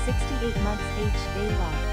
68 months age day love.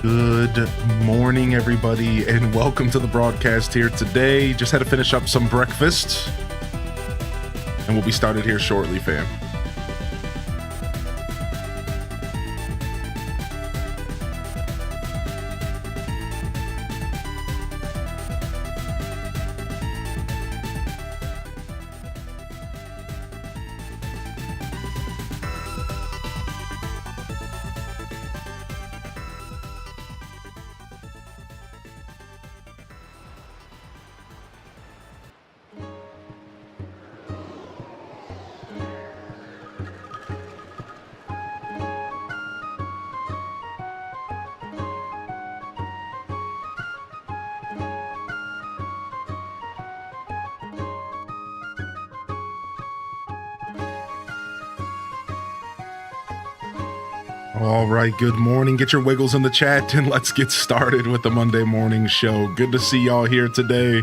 Good morning, everybody, and welcome to the broadcast here today. Just had to finish up some breakfast, and we'll be started here shortly, fam. All right, good morning. Get your wiggles in the chat and let's get started with the Monday morning show. Good to see y'all here today.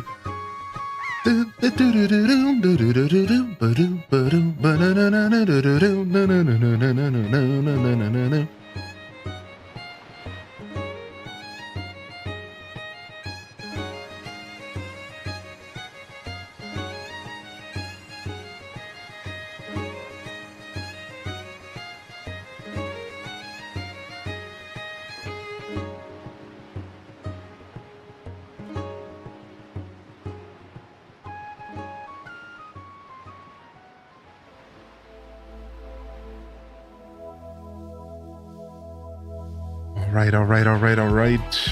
All right.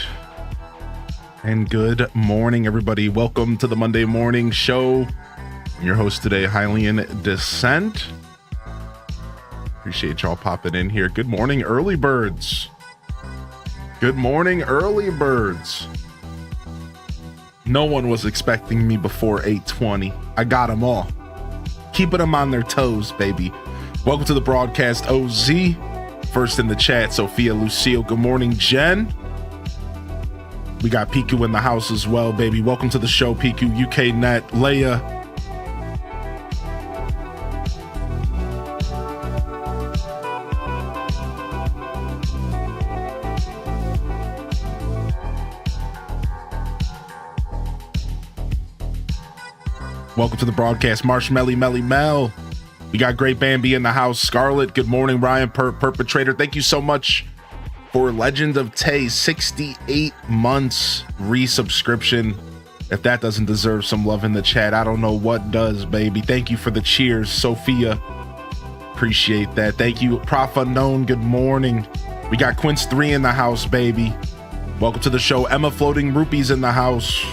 And good morning, everybody. Welcome to the Monday morning show. I'm your host today, Hylian Descent. Appreciate y'all popping in here. Good morning, early birds. Good morning, early birds. No one was expecting me before 8:20. I got them all. Keeping them on their toes, baby. Welcome to the broadcast, OZ. First in the chat, Sophia Lucille. Good morning, Jen. We got Piku in the house as well, baby. Welcome to the show, Piku, UK Net, Leia. Welcome to the broadcast, Marshmelly Melly Mel. We got Great Bambi in the house. Scarlett, good morning, Ryan Perpetrator. Thank you so much for Legend of Tay, 68 months resubscription. If that doesn't deserve some love in the chat, I don't know what does, baby. Thank you for the cheers, Sophia. Appreciate that. Thank you, Prof Unknown. Good morning. We got Quince 3 in the house, baby. Welcome to the show. Emma Floating Rupees in the house.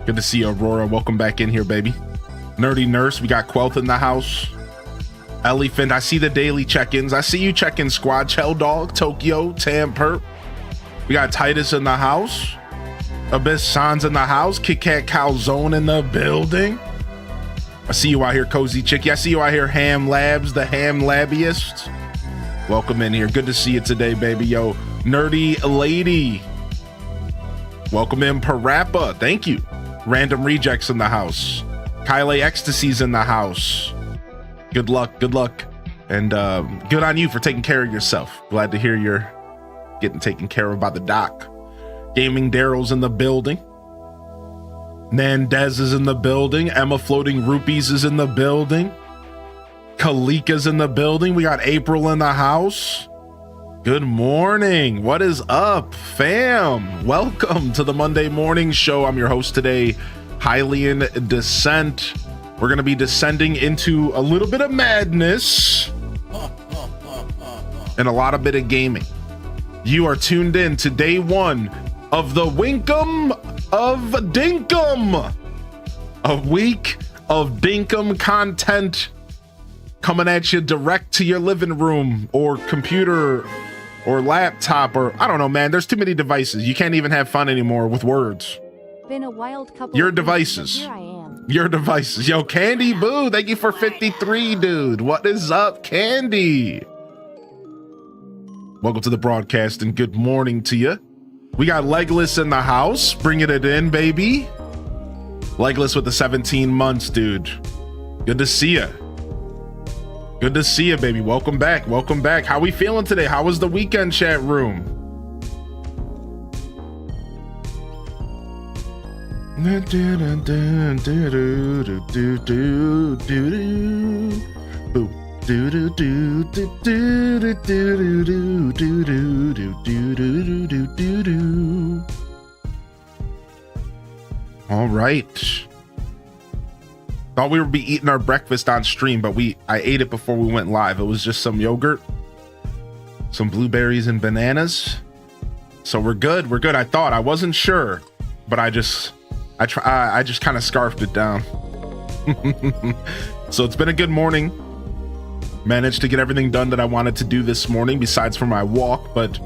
Good to see you, Aurora. Welcome back in here, baby. Nerdy Nurse, we got Quelth in the house. Elephant, I see the daily check-ins. I see you check-in, squad. Chell Dog, Tokyo, Tam Perp. We got Titus in the house. Abyss Sans in the house. Kit Kat Calzone in the building. I see you out here, Cozy Chicky. I see you out here, Ham Labs, the Ham Labbiest. Welcome in here. Good to see you today, baby. Yo, Nerdy Lady. Welcome in, Parappa. Thank you. Random Rejects in the house. Kyle Ecstasy's in the house. Good luck, good luck. And good on you for taking care of yourself. Glad to hear you're getting taken care of by the doc. Gaming Daryl's in the building. Nandez is in the building. Emma Floating Rupees is in the building. Kalika's in the building. We got April in the house. Good morning. What is up, fam? Welcome to the Monday morning show. I'm your host today, Hylian Descent. We're going to be descending into a little bit of madness and a lot of bit of gaming. You are tuned in to day one of the WEEKUM of Dinkum. A week of Dinkum content coming at you direct to your living room or computer or laptop, or I don't know, man. There's too many devices. You can't even have fun anymore with words. Been a wild couple Your of devices. Here I am. Your devices. Yo, Candy Boo, thank you for 53, dude. What is up, Candy? Welcome to the broadcast and good morning to you. We got Legless in the house, bringing it in, baby. Legless with the 17 months, dude. Good to see you. Good to see you, baby. Welcome back. Welcome back. How we feeling today? How was the weekend, chat room? All right. Thought we would be eating our breakfast on stream, but I ate it before we went live. It was just some yogurt, some blueberries and bananas. So we're good. We're good. I wasn't sure, but I just kind of scarfed it down. So it's been a good morning. Managed to get everything done that I wanted to do this morning, besides for my walk, but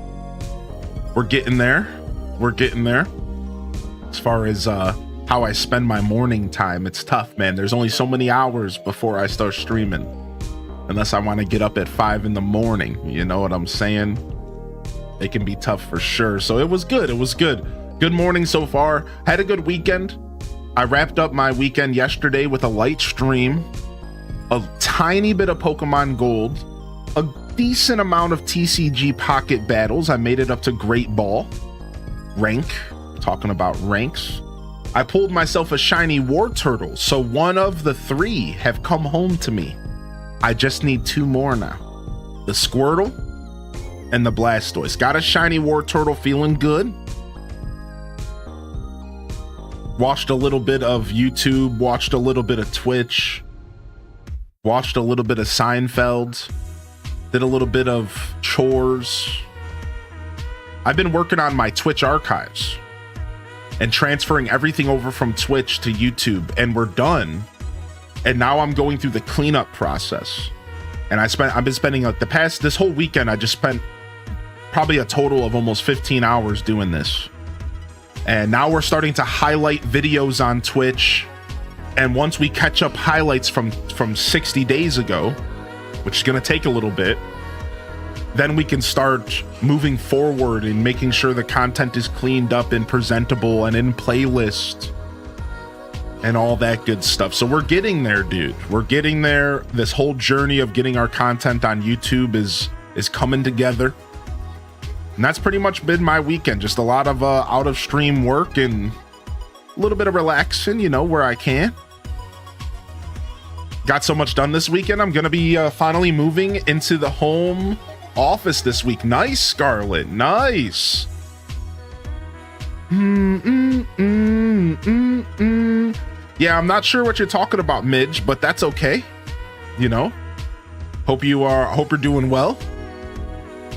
we're getting there. We're getting there. As far as how I spend my morning time, it's tough, man. There's only so many hours before I start streaming, unless I want to get up at 5 in the morning. You know what I'm saying? It can be tough for sure. So it was good. It was good. Good morning so far. Had a good weekend. I wrapped up my weekend yesterday with a light stream, a tiny bit of Pokemon Gold, a decent amount of TCG Pocket Battles. I made it up to Great Ball rank. Talking about ranks. I pulled myself a shiny Wartortle, so one of the 3 have come home to me. I just need 2 more now. The Squirtle and the Blastoise. Got a shiny Wartortle, feeling good. Watched a little bit of YouTube, watched a little bit of Twitch, watched a little bit of Seinfeld, did a little bit of chores. I've been working on my Twitch archives and transferring everything over from Twitch to YouTube, and we're done. And now I'm going through the cleanup process. And I've been spending this whole weekend, I just spent probably a total of almost 15 hours doing this. And now we're starting to highlight videos on Twitch. And once we catch up highlights from 60 days ago, which is going to take a little bit, then we can start moving forward and making sure the content is cleaned up and presentable and in playlist and all that good stuff. So we're getting there, dude. We're getting there. This whole journey of getting our content on YouTube is coming together. And that's pretty much been my weekend. Just a lot of out of stream work and a little bit of relaxing, you know, where I can. Got so much done this weekend. I'm going to be finally moving into the home office this week. Nice, Scarlett. Nice. Yeah, I'm not sure what you're talking about, Midge, but that's okay. You know, hope you're doing well.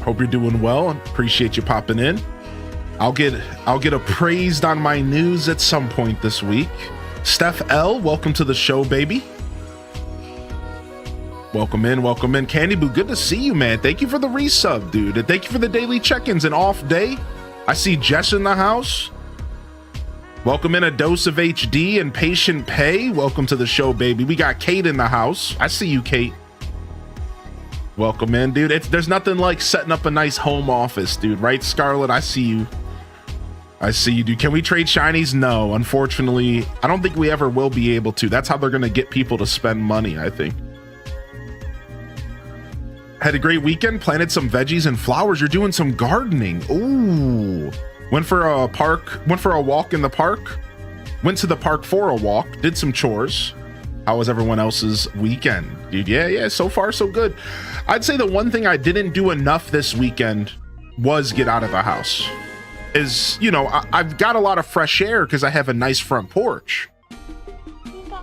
Hope you're doing well. Appreciate you popping in. I'll get appraised on my news at some point this week. Steph L, welcome to the show, baby. Welcome in. Candy Boo, good to see you, man. Thank you for the resub, dude. And thank you for the daily check-ins and off day. I see Jess in the house. Welcome in a dose of HD and patient pay. Welcome to the show, baby. We got Kate in the house. I see you, Kate. Welcome in, dude. There's nothing like setting up a nice home office, dude. Right, Scarlett? I see you. I see you, dude. Can we trade shinies? No, unfortunately. I don't think we ever will be able to. That's how they're going to get people to spend money, I think. Had a great weekend. Planted some veggies and flowers. You're doing some gardening. Ooh. Went for a walk in the park. Went to the park for a walk. Did some chores. How was everyone else's weekend? Dude, yeah, so far so good. I'd say the one thing I didn't do enough this weekend was get out of the house. You know, I've got a lot of fresh air because I have a nice front porch.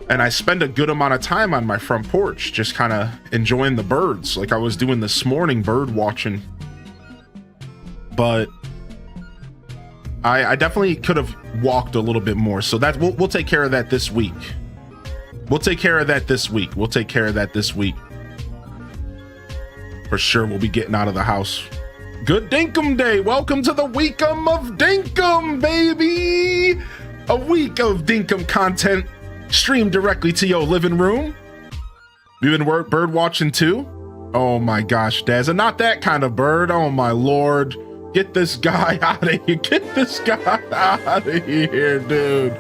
And I spend a good amount of time on my front porch, just kind of enjoying the birds like I was doing this morning, bird watching. But I definitely could have walked a little bit more. So that we'll take care of that this week. We'll take care of that this week. For sure, we'll be getting out of the house. Good Dinkum Day. Welcome to the WEEKUM of Dinkum, baby. A week of Dinkum content streamed directly to your living room. We've been bird watching too. Oh my gosh, Daz. And not that kind of bird. Oh my Lord. Get this guy out of here. Get this guy out of here, dude.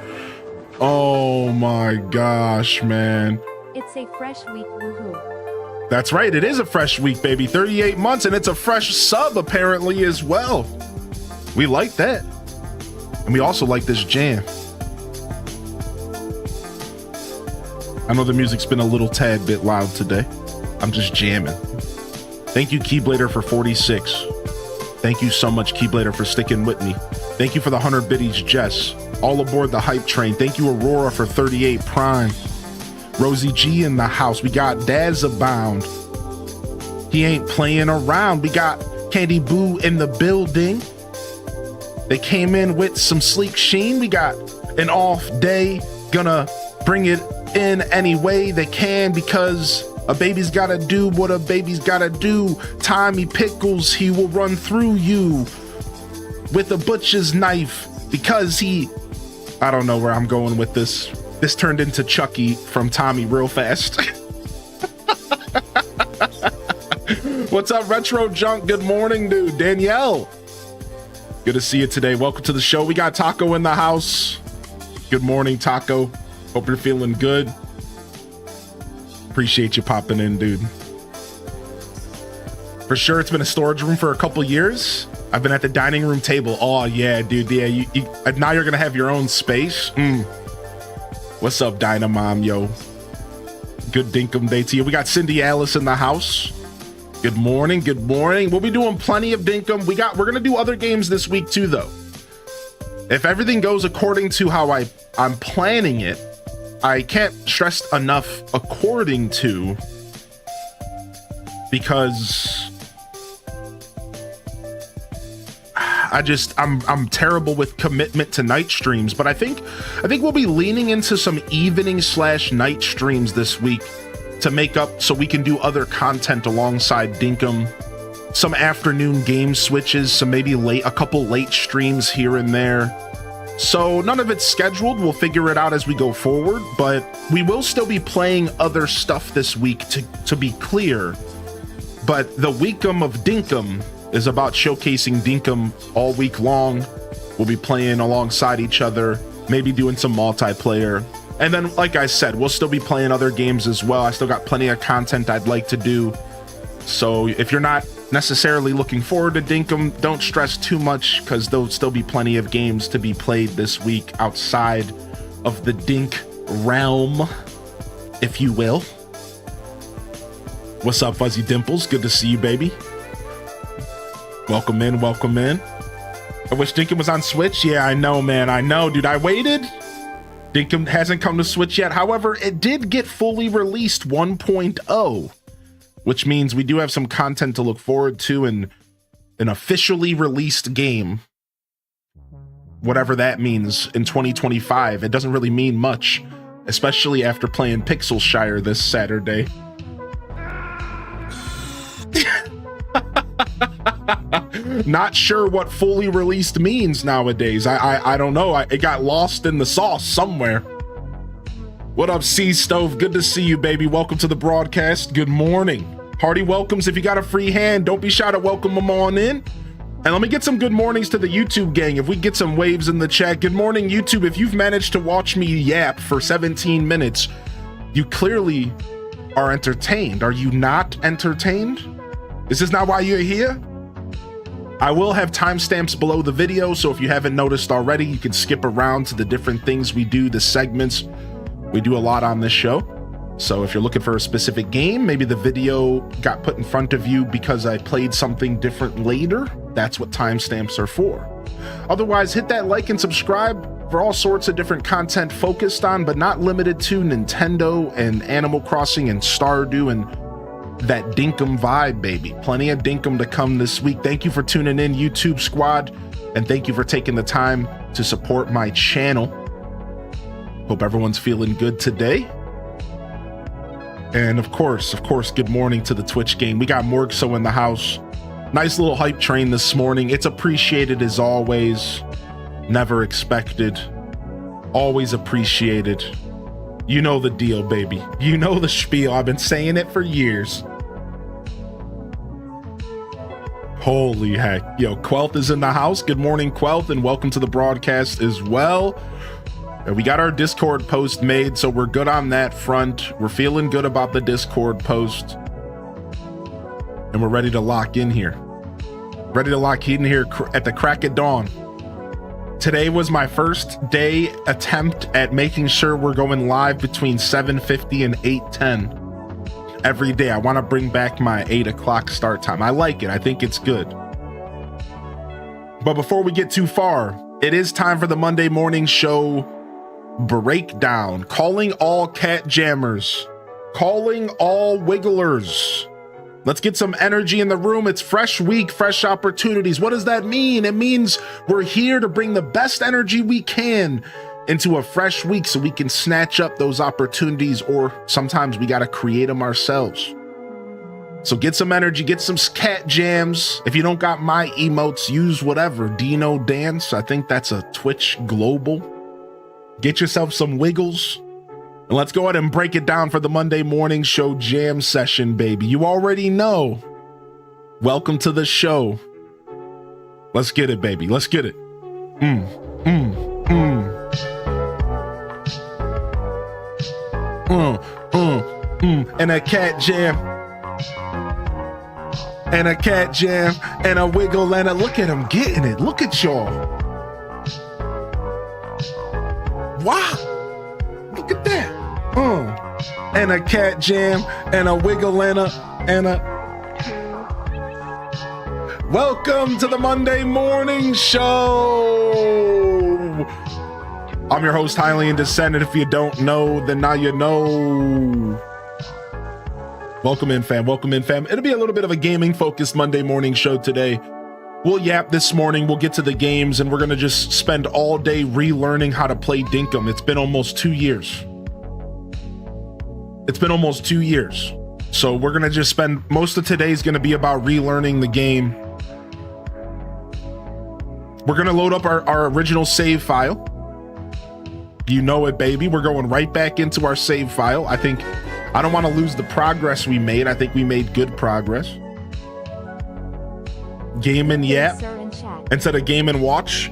Oh my gosh, man. It's a fresh week, woohoo. That's right, it is a fresh week, baby. 38 months, and it's a fresh sub apparently as well. We like that. And we also like this jam. I know the music's been a little tad bit loud today. I'm just jamming. Thank you, Keyblader, for 46. Thank you so much, Keyblader, for sticking with me. Thank you for the 100 biddies, Jess. All aboard the hype train. Thank you, Aurora, for 38 prime. Rosie G in the house. We got Daz Abound. He ain't playing around. We got Candy Boo in the building. They came in with some sleek sheen. We got an off day. Gonna bring it in any way they can because a baby's gotta do what a baby's gotta do. Tommy Pickles, he will run through you with a butcher's knife because I don't know where I'm going with this. This turned into Chucky from Tommy real fast. What's up, Retro Junk? Good morning, dude. Danielle. Good to see you today. Welcome to the show. We got Taco in the house. Good morning, Taco. Hope you're feeling good. Appreciate you popping in, dude. For sure, it's been a storage room for a couple years. I've been at the dining room table. Oh, yeah, dude. Yeah, now you're going to have your own space. What's up, Dynamom, yo? Good Dinkum Day to you. We got Cindy Alice in the house. Good morning. We'll be doing plenty of Dinkum. We're going to do other games this week, too, though. If everything goes according to how I'm planning it, I can't stress enough according to, because I'm terrible with commitment to night streams, but I think we'll be leaning into some evening/night streams this week to make up so we can do other content alongside Dinkum. Some afternoon game switches, some maybe a couple late streams here and there. So none of it's scheduled. We'll figure it out as we go forward, but we will still be playing other stuff this week to be clear. But the WEEKUM of Dinkum is about showcasing Dinkum all week long. We'll be playing alongside each other, maybe doing some multiplayer. And then, like I said, we'll still be playing other games as well. I still got plenty of content I'd like to do. So if you're not necessarily looking forward to Dinkum. Don't stress too much because there'll still be plenty of games to be played this week outside of the Dink realm, if you will. What's up, Fuzzy Dimples? Good to see you, baby. Welcome in, welcome in. I wish Dinkum was on Switch. Yeah, I know, man. I know, dude. I waited. Dinkum hasn't come to Switch yet. However, it did get fully released 1.0, which means we do have some content to look forward to in an officially released game. Whatever that means in 2025. It doesn't really mean much, especially after playing Pixel Shire this Saturday. Not sure what fully released means nowadays. I don't know. It got lost in the sauce somewhere. What up, Sea Stove? Good to see you, baby. Welcome to the broadcast. Good morning. Hearty welcomes. If you got a free hand, don't be shy to welcome them on in. And let me get some good mornings to the YouTube gang. If we get some waves in the chat. Good morning, YouTube. If you've managed to watch me yap for 17 minutes, you clearly are entertained. Are you not entertained? Is this not why you're here? I will have timestamps below the video, so if you haven't noticed already, you can skip around to the different things we do, the segments. We do a lot on this show. So if you're looking for a specific game, maybe the video got put in front of you because I played something different later, that's what timestamps are for. Otherwise, hit that like and subscribe for all sorts of different content focused on, but not limited to Nintendo and Animal Crossing and Stardew and that Dinkum vibe, baby. Plenty of Dinkum to come this week. Thank you for tuning in, YouTube squad, and thank you for taking the time to support my channel. Hope everyone's feeling good today. And of course, good morning to the Twitch game. We got Morgso in the house. Nice little hype train this morning. It's appreciated as always. Never expected. Always appreciated. You know the deal, baby. You know the spiel. I've been saying it for years. Holy heck. Yo, Quelth is in the house. Good morning, Quelth, and welcome to the broadcast as well. And we got our Discord post made, so we're good on that front. We're feeling good about the Discord post. And we're ready to lock in here. Ready to lock in here at the crack of dawn. Today was my first day attempt at making sure we're going live between 7:50 and 8:10 every day. I want to bring back my 8 o'clock start time. I like it. I think it's good. But before we get too far, it is time for the Monday morning show breakdown. Calling all cat jammers. Calling all wigglers. Let's get some energy in the room. It's fresh week, fresh opportunities. What does that mean? It means we're here to bring the best energy we can into a fresh week so we can snatch up those opportunities, or sometimes we got to create them ourselves. So get some energy, get some cat jams. If you don't got my emotes, use whatever. Dino Dance, I think that's a Twitch global. Get yourself some wiggles. And let's go ahead and break it down for the Monday morning show jam session, baby. You already know. Welcome to the show. Let's get it, baby. Let's get it. And a cat jam. And a cat jam. And a wiggle and a look at him getting it. Look at y'all. Wow. Look at that. And a cat jam and a wiggle and a welcome to the Monday morning show. I'm your host, Highly in Descendant. If you don't know, then now you know. Welcome in, fam. Welcome in, fam. It'll be a little bit of a gaming focused Monday morning show today. We'll yap this morning, we'll get to the games, and we're gonna just spend all day relearning how to play Dinkum. It's been almost 2 years. It's been almost 2 years. So we're gonna just spend, most of today's gonna be about relearning the game. We're gonna load up our original save file. You know it, baby. We're going right back into our save file. I don't wanna lose the progress we made. I think we made good progress. Game and yap instead of game and watch.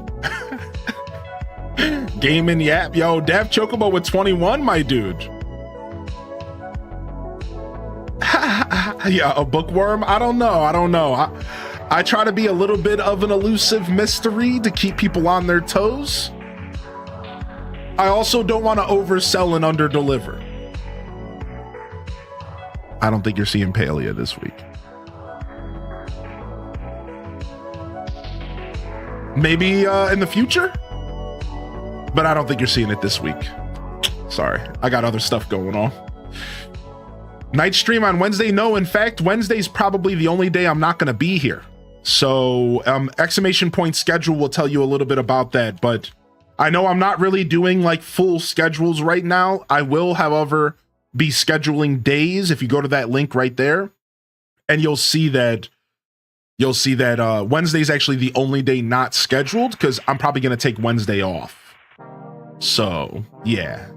Game and yap. Yo, Daft Chocobo with 21, my dude. Yeah, a bookworm? I don't know. I try to be a little bit of an elusive mystery to keep people on their toes. I also don't want to oversell and underdeliver. I don't think you're seeing Palea this week. Maybe in the future, but I don't think you're seeing it this week. Sorry, I got other stuff going on. Night stream on Wednesday? No, in fact, Wednesday's probably the only day I'm not going to be here. So exclamation point schedule will tell you a little bit about that, but I know I'm not really doing like full schedules right now. I will, however, be scheduling days. If you go to that link right there, and you'll see that Wednesday is actually the only day not scheduled because I'm probably going to take Wednesday off. So yeah.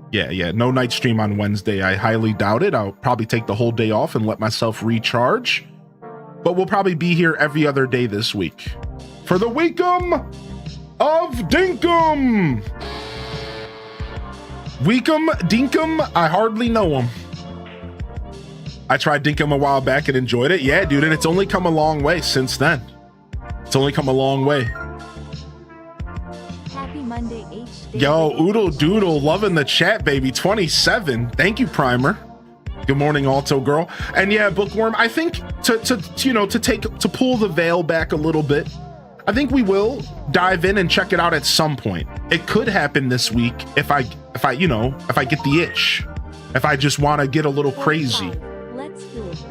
No night stream on Wednesday. I highly doubt it. I'll probably take the whole day off and let myself recharge. But we'll probably be here every other day this week for the WEEKUM of Dinkum. WEEKUM, Dinkum, I hardly know him. I tried Dinkum a while back and enjoyed it. Yeah, dude, and it's only come a long way since then. It's only come a long way. Happy Monday, H. Yo, Oodle Doodle, loving the chat, baby. 27. Thank you, Primer. Good morning, Alto Girl. And yeah, Bookworm, I think to pull the veil back a little bit, I think we will dive in and check it out at some point. It could happen this week if I get the itch. If I just want to get a little crazy. Let's do it.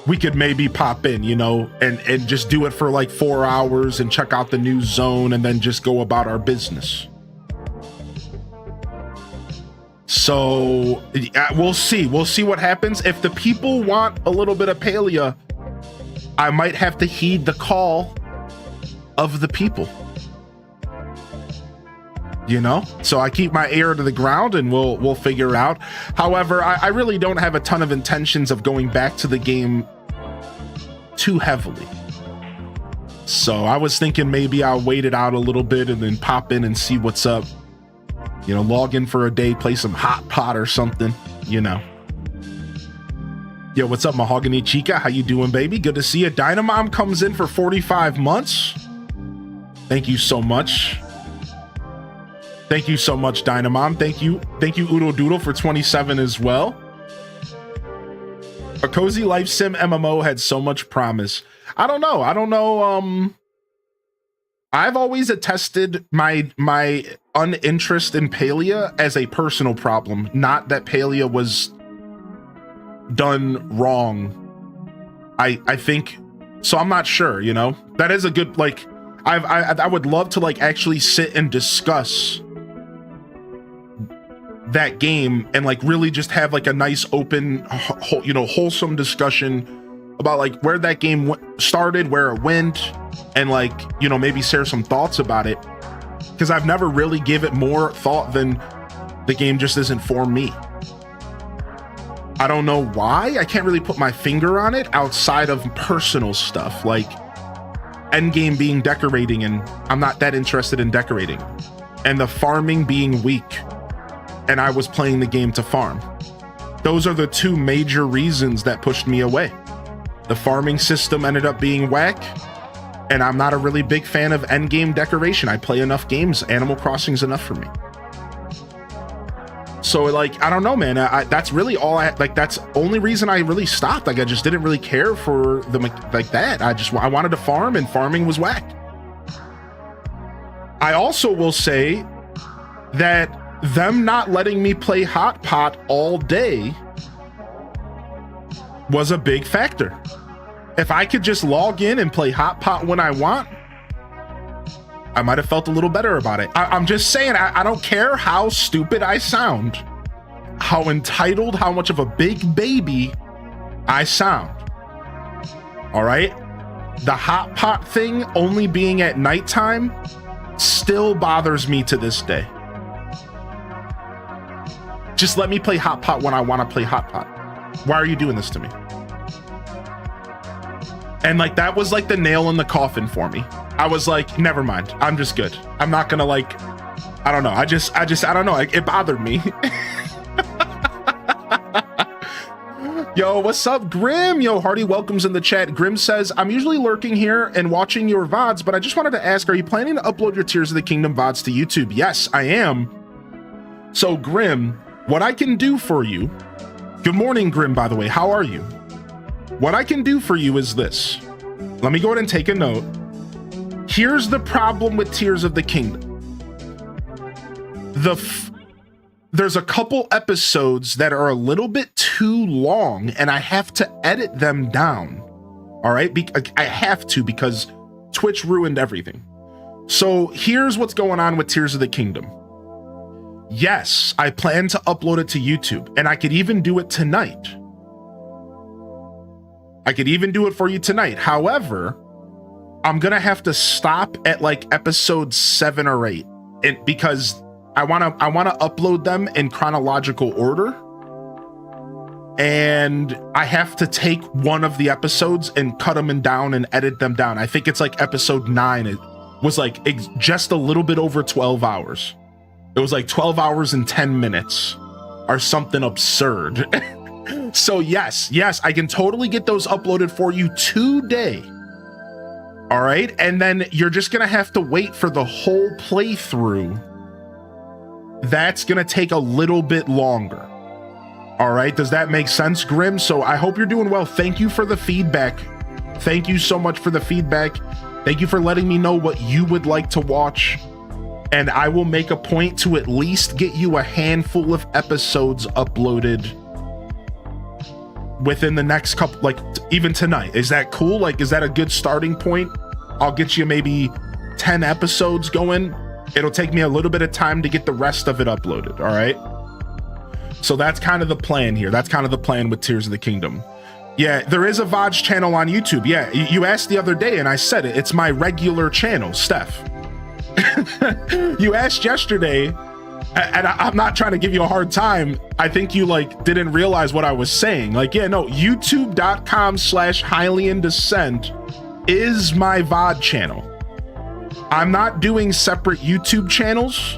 We could maybe pop in, and just do it for like 4 hours and check out the new zone and then just go about our business. So we'll see what happens. If the people want a little bit of Palea, I might have to heed the call of the people, so I keep my ear to the ground and we'll figure it out. However, I really don't have a ton of intentions of going back to the game too heavily. So I was thinking maybe I'll wait it out a little bit and then pop in and see what's up. Log in for a day, play some hot pot or something, Yo, what's up, Mahogany Chica? How you doing, baby? Good to see you. Dynamom comes in for 45 months. Thank you so much. Thank you so much, Dynamom. Thank you, Oodle Doodle, for 27 as well. A cozy life sim MMO had so much promise. I don't know. I've always attested my uninterest in Palea as a personal problem, not that Palea was done wrong. I think so. I'm not sure. That is a good I would love to actually sit and discuss that game and really just have a nice open wholesome discussion about where that game started, where it went, and maybe share some thoughts about it, because I've never really give it more thought than the game just isn't for me. I don't know why. I can't really put my finger on it outside of personal stuff like endgame being decorating, and I'm not that interested in decorating, and the farming being weak, and I was playing the game to farm. Those are the two major reasons that pushed me away. The farming system ended up being whack, and I'm not a really big fan of endgame decoration. I play enough games. Animal Crossing's enough for me. So I don't know, man. That's really all that's only reason I really stopped. I just didn't really care for the that. I wanted to farm, and farming was whack. I also will say that them not letting me play hot pot all day was a big factor. If I could just log in and play hot pot when I want, I might have felt a little better about it. I'm just saying, I don't care how stupid I sound, how entitled, how much of a big baby I sound. All right? The hot pot thing only being at nighttime still bothers me to this day. Just let me play hot pot when I want to play hot pot. Why are you doing this to me? And that was the nail in the coffin for me. I was never mind. I'm just good. I'm not gonna I don't know. I don't know. It bothered me. Yo, what's up, Grim? Yo, hearty welcomes in the chat. Grim says, I'm usually lurking here and watching your VODs, but I just wanted to ask, are you planning to upload your Tears of the Kingdom VODs to YouTube? Yes, I am. So, Grim, what I can do for you... Good morning, Grim, by the way. How are you? What I can do for you is this. Let me go ahead and take a note. Here's the problem with Tears of the Kingdom. There's a couple episodes that are a little bit too long and I have to edit them down. All right, I have to because Twitch ruined everything. So here's what's going on with Tears of the Kingdom. Yes, I plan to upload it to YouTube and I could even do it tonight. I could even do it for you tonight. However, I'm gonna have to stop at like episode 7 or 8 because I want to upload them in chronological order, and I have to take one of the episodes and cut them down and edit them down. I think it's like episode 9. It was like just a little bit over 12 hours. It was like 12 hours and 10 minutes or something absurd. So yes, I can totally get those uploaded for you today. All right, and then you're just gonna have to wait for the whole playthrough. That's gonna take a little bit longer. All right, does that make sense, Grim? So I hope you're doing well. Thank you for the feedback. Thank you so much for the feedback. Thank you for letting me know what you would like to watch. And I will make a point to at least get you a handful of episodes uploaded within the next couple, like even tonight. Is that cool? Like, is that a good starting point? I'll get you maybe 10 episodes going. It'll take me a little bit of time to get the rest of it uploaded, all right? So that's kind of the plan here. That's kind of the plan with Tears of the Kingdom. Yeah, there is a VODs channel on YouTube. Yeah, you asked the other day and I said it. It's my regular channel, Steph. You asked yesterday, and I'm not trying to give you a hard time. I think you like didn't realize what I was saying. Like, yeah, no, youtube.com/HylianDescent is my VOD channel. I'm not doing separate YouTube channels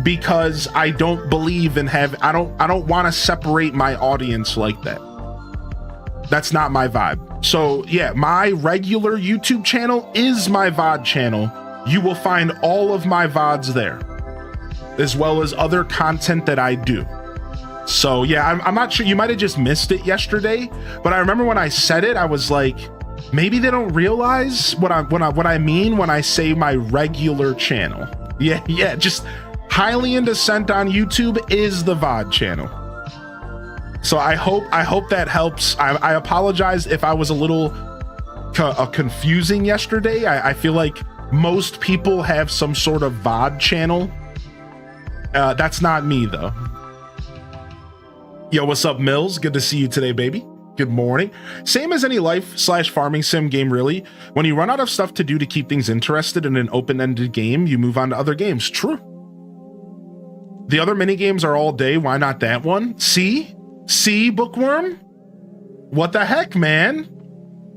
because I don't believe in I don't want to separate my audience like that. That's not my vibe. So yeah, my regular YouTube channel is my VOD channel. You will find all of my VODs there, as well as other content that I do. So yeah, I'm not sure, you might have just missed it yesterday, but I remember when I said it, I was like, maybe they don't realize what I mean when I say my regular channel. Yeah, just Hylian Descent on YouTube is the VOD channel. So I hope that helps. I apologize if I was a little confusing yesterday. I feel like most people have some sort of VOD channel. That's not me though. Yo, what's up, Mills? Good to see you today, baby. Good morning. Same as any life/farming sim game, really. When you run out of stuff to do to keep things interested in an open-ended game, you move on to other games. True. The other mini games are all day. Why not that one? See, Bookworm? What the heck, man?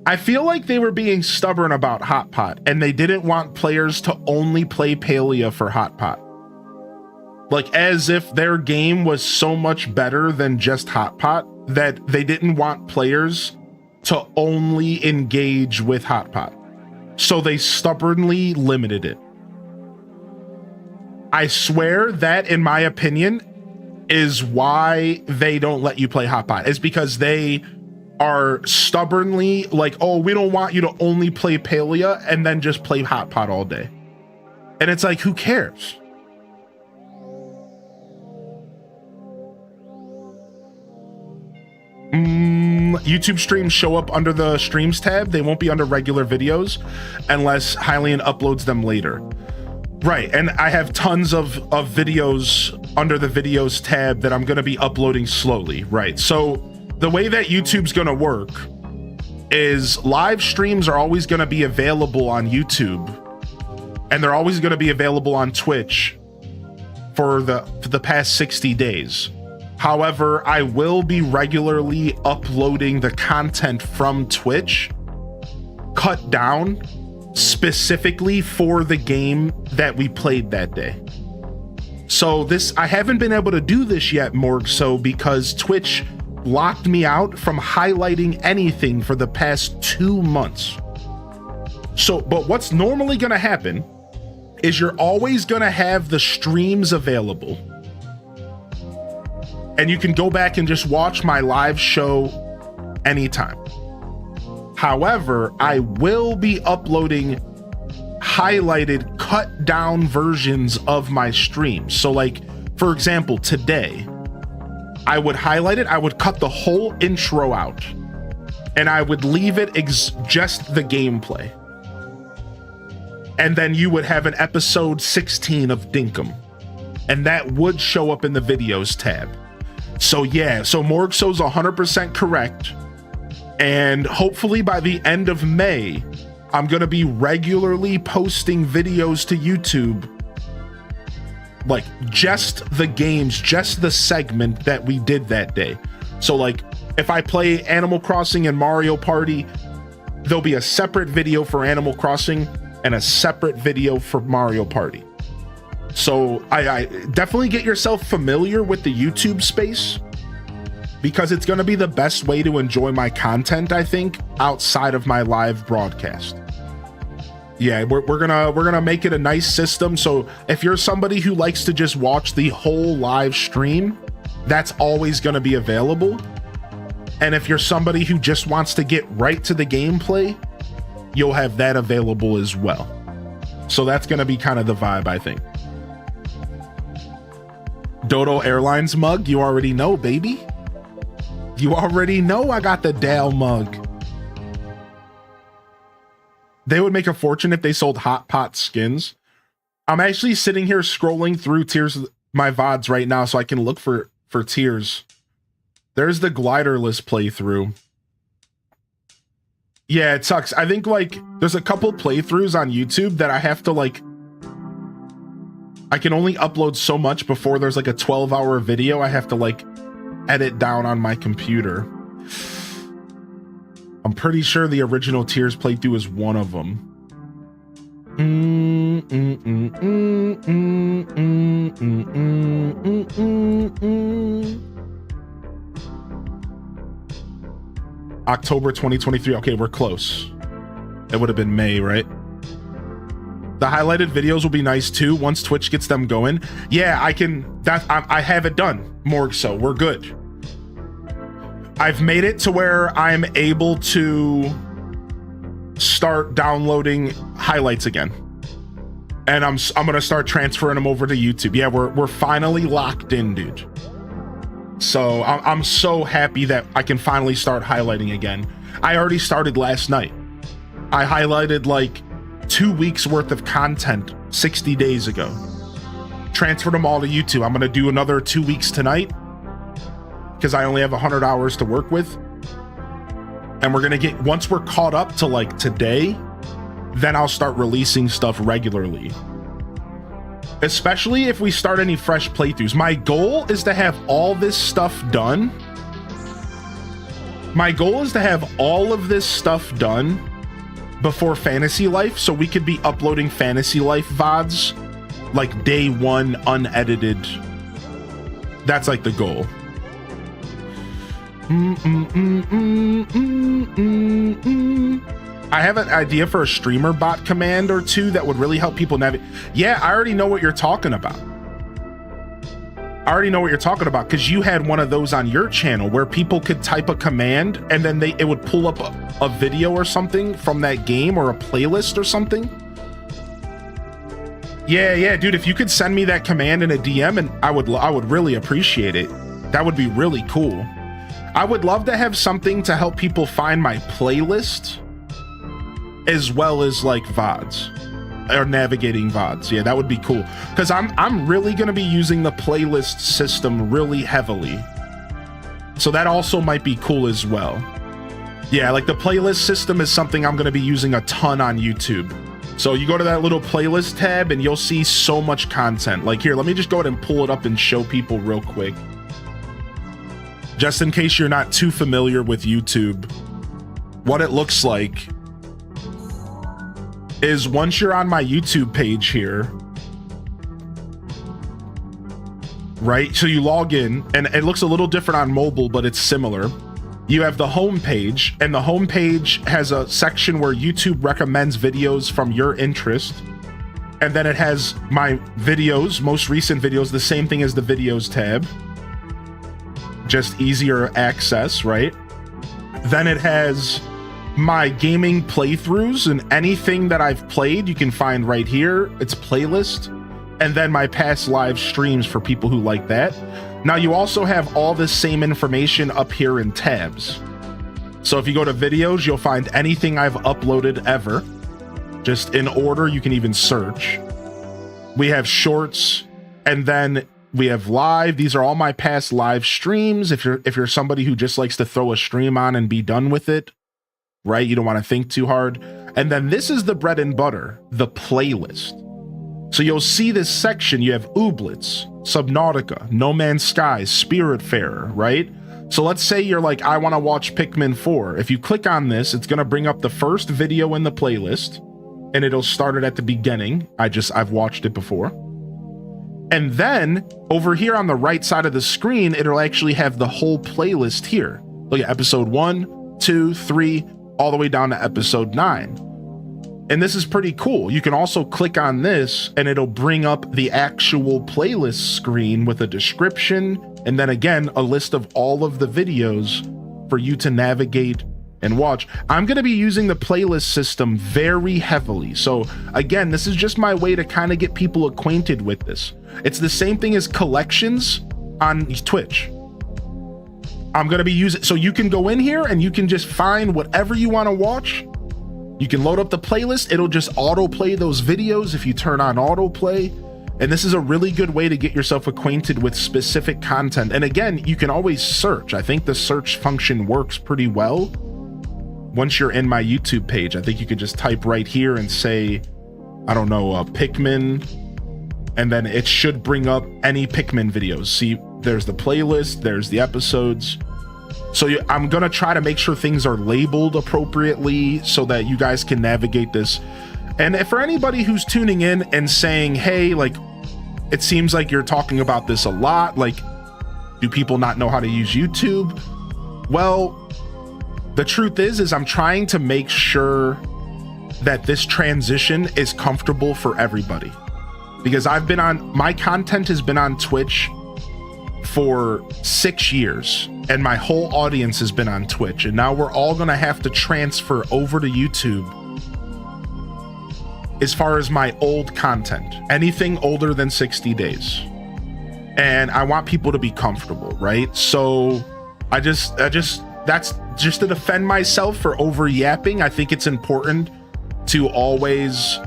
I feel like they were being stubborn about Hot Pot, and they didn't want players to only play Palia for Hot Pot. Like, as if their game was so much better than just Hot Pot that they didn't want players to only engage with Hot Pot. So they stubbornly limited it. I swear that, in my opinion, is why they don't let you play Hot Pot. It's because they are stubbornly like, oh, we don't want you to only play Palia and then just play Hot Pot all day. And it's like, who cares? YouTube streams show up under the streams tab. They won't be under regular videos unless Hylian uploads them later. Right, and I have tons of videos under the videos tab that I'm going to be uploading slowly. Right, so the way that YouTube's going to work is live streams are always going to be available on YouTube, and they're always going to be available on Twitch for the past 60 days. However, I will be regularly uploading the content from Twitch, cut down specifically for the game that we played that day. So I haven't been able to do this yet, more so because Twitch locked me out from highlighting anything for the past 2 months. So, but what's normally going to happen is you're always going to have the streams available. And you can go back and just watch my live show anytime. However, I will be uploading highlighted, cut down versions of my streams. So like, for example, today, I would highlight it, I would cut the whole intro out, and I would leave it just the gameplay. And then you would have an episode 16 of Dinkum, and that would show up in the videos tab. So yeah, so Morgso's 100% correct. And hopefully by the end of May, I'm gonna be regularly posting videos to YouTube, like just the games, just the segment that we did that day. So like if I play Animal Crossing and Mario Party, there'll be a separate video for Animal Crossing and a separate video for Mario Party. So I definitely get yourself familiar with the YouTube space, because it's going to be the best way to enjoy my content, I think, outside of my live broadcast. Yeah, we're gonna make it a nice system. So if you're somebody who likes to just watch the whole live stream, that's always going to be available. And if you're somebody who just wants to get right to the gameplay, you'll have that available as well. So that's going to be kind of the vibe, I think. Dodo Airlines mug, you already know, baby. You already know I got the Dale mug. They would make a fortune if they sold Hot Pot skins. I'm actually sitting here scrolling through Tears, my VODs right now, so I can look for Tears. There's the gliderless playthrough. Yeah, it sucks. I think like there's a couple playthroughs on YouTube that I have to like, I can only upload so much before there's like a 12-hour video I have to like edit down on my computer. I'm pretty sure the original Tears playthrough is one of them. October 2023. Okay, we're close. It would have been May, right? The highlighted videos will be nice too once Twitch gets them going. Yeah, I have it done, Morgso. We're good. I've made it to where I'm able to start downloading highlights again. And I'm gonna start transferring them over to YouTube. Yeah, we're finally locked in, dude. So I'm so happy that I can finally start highlighting again. I already started last night. I highlighted like 2 weeks worth of content 60 days ago. Transferred them all to YouTube. I'm gonna do another 2 weeks tonight because I only have 100 hours to work with. And we're gonna get, once we're caught up to like today, then I'll start releasing stuff regularly. Especially if we start any fresh playthroughs. My goal is to have all this stuff done. My goal is to have all of this stuff done before Fantasy Life, so we could be uploading Fantasy Life VODs like day one, unedited. That's like the goal. I have an idea for a streamer bot command or two that would really help people navigate. Yeah, I already know what you're talking about. I already know what you're talking about because you had one of those on your channel where people could type a command and then it would pull up a video or something from that game or a playlist or something. Yeah, dude, if you could send me that command in a DM, and I would really appreciate it. That would be really cool. I would love to have something to help people find my playlist as well as like VODs or navigating VODs. Yeah, that would be cool because I'm really going to be using the playlist system really heavily. So that also might be cool as well. Yeah, like the playlist system is something I'm going to be using a ton on YouTube. So you go to that little playlist tab and you'll see so much content. Like here, let me just go ahead and pull it up and show people real quick. Just in case you're not too familiar with YouTube, what it looks like is once you're on my YouTube page here, right? So you log in, and it looks a little different on mobile, but it's similar. You have the home page, and the home page has a section where YouTube recommends videos from your interest. And then it has my videos, most recent videos, the same thing as the videos tab. Just easier access, right? Then it has my gaming playthroughs, and anything that I've played, you can find right here. It's playlist. And then my past live streams for people who like that. Now you also have all this same information up here in tabs. So if you go to videos, you'll find anything I've uploaded ever. Just in order, you can even search. We have shorts, and then we have live. These are all my past live streams. If you're somebody who just likes to throw a stream on and be done with it, right? You don't want to think too hard. And then this is the bread and butter, the playlist. So you'll see this section. You have Ooblets, Subnautica, No Man's Sky, Spiritfarer, right? So let's say you're like, I want to watch Pikmin 4. If you click on this, it's going to bring up the first video in the playlist, and it'll start it at the beginning. I've watched it before. And then over here on the right side of the screen, it'll actually have the whole playlist here. Look at episode 1, 2, 3, all the way down to episode 9. And this is pretty cool. You can also click on this and it'll bring up the actual playlist screen with a description. And then again, a list of all of the videos for you to navigate and watch. I'm going to be using the playlist system very heavily. So again, this is just my way to kind of get people acquainted with this. It's the same thing as collections on Twitch. I'm going to be using, so you can go in here and you can just find whatever you want to watch. You can load up the playlist. It'll just autoplay those videos if you turn on autoplay. And this is a really good way to get yourself acquainted with specific content. And again, you can always search. I think the search function works pretty well. Once you're in my YouTube page, I think you could just type right here and say, I don't know, Pikmin, and then it should bring up any Pikmin videos. See, there's the playlist, there's the episodes. So I'm gonna try to make sure things are labeled appropriately so that you guys can navigate this. And for anybody who's tuning in and saying, hey, like, it seems like you're talking about this a lot, like, do people not know how to use YouTube? Well, the truth is I'm trying to make sure that this transition is comfortable for everybody. Because my content has been on Twitch for 6 years, and my whole audience has been on Twitch, and now we're all gonna have to transfer over to YouTube as far as my old content, anything older than 60 days. And I want people to be comfortable, right? So that's just to defend myself for over yapping. I think it's important to always,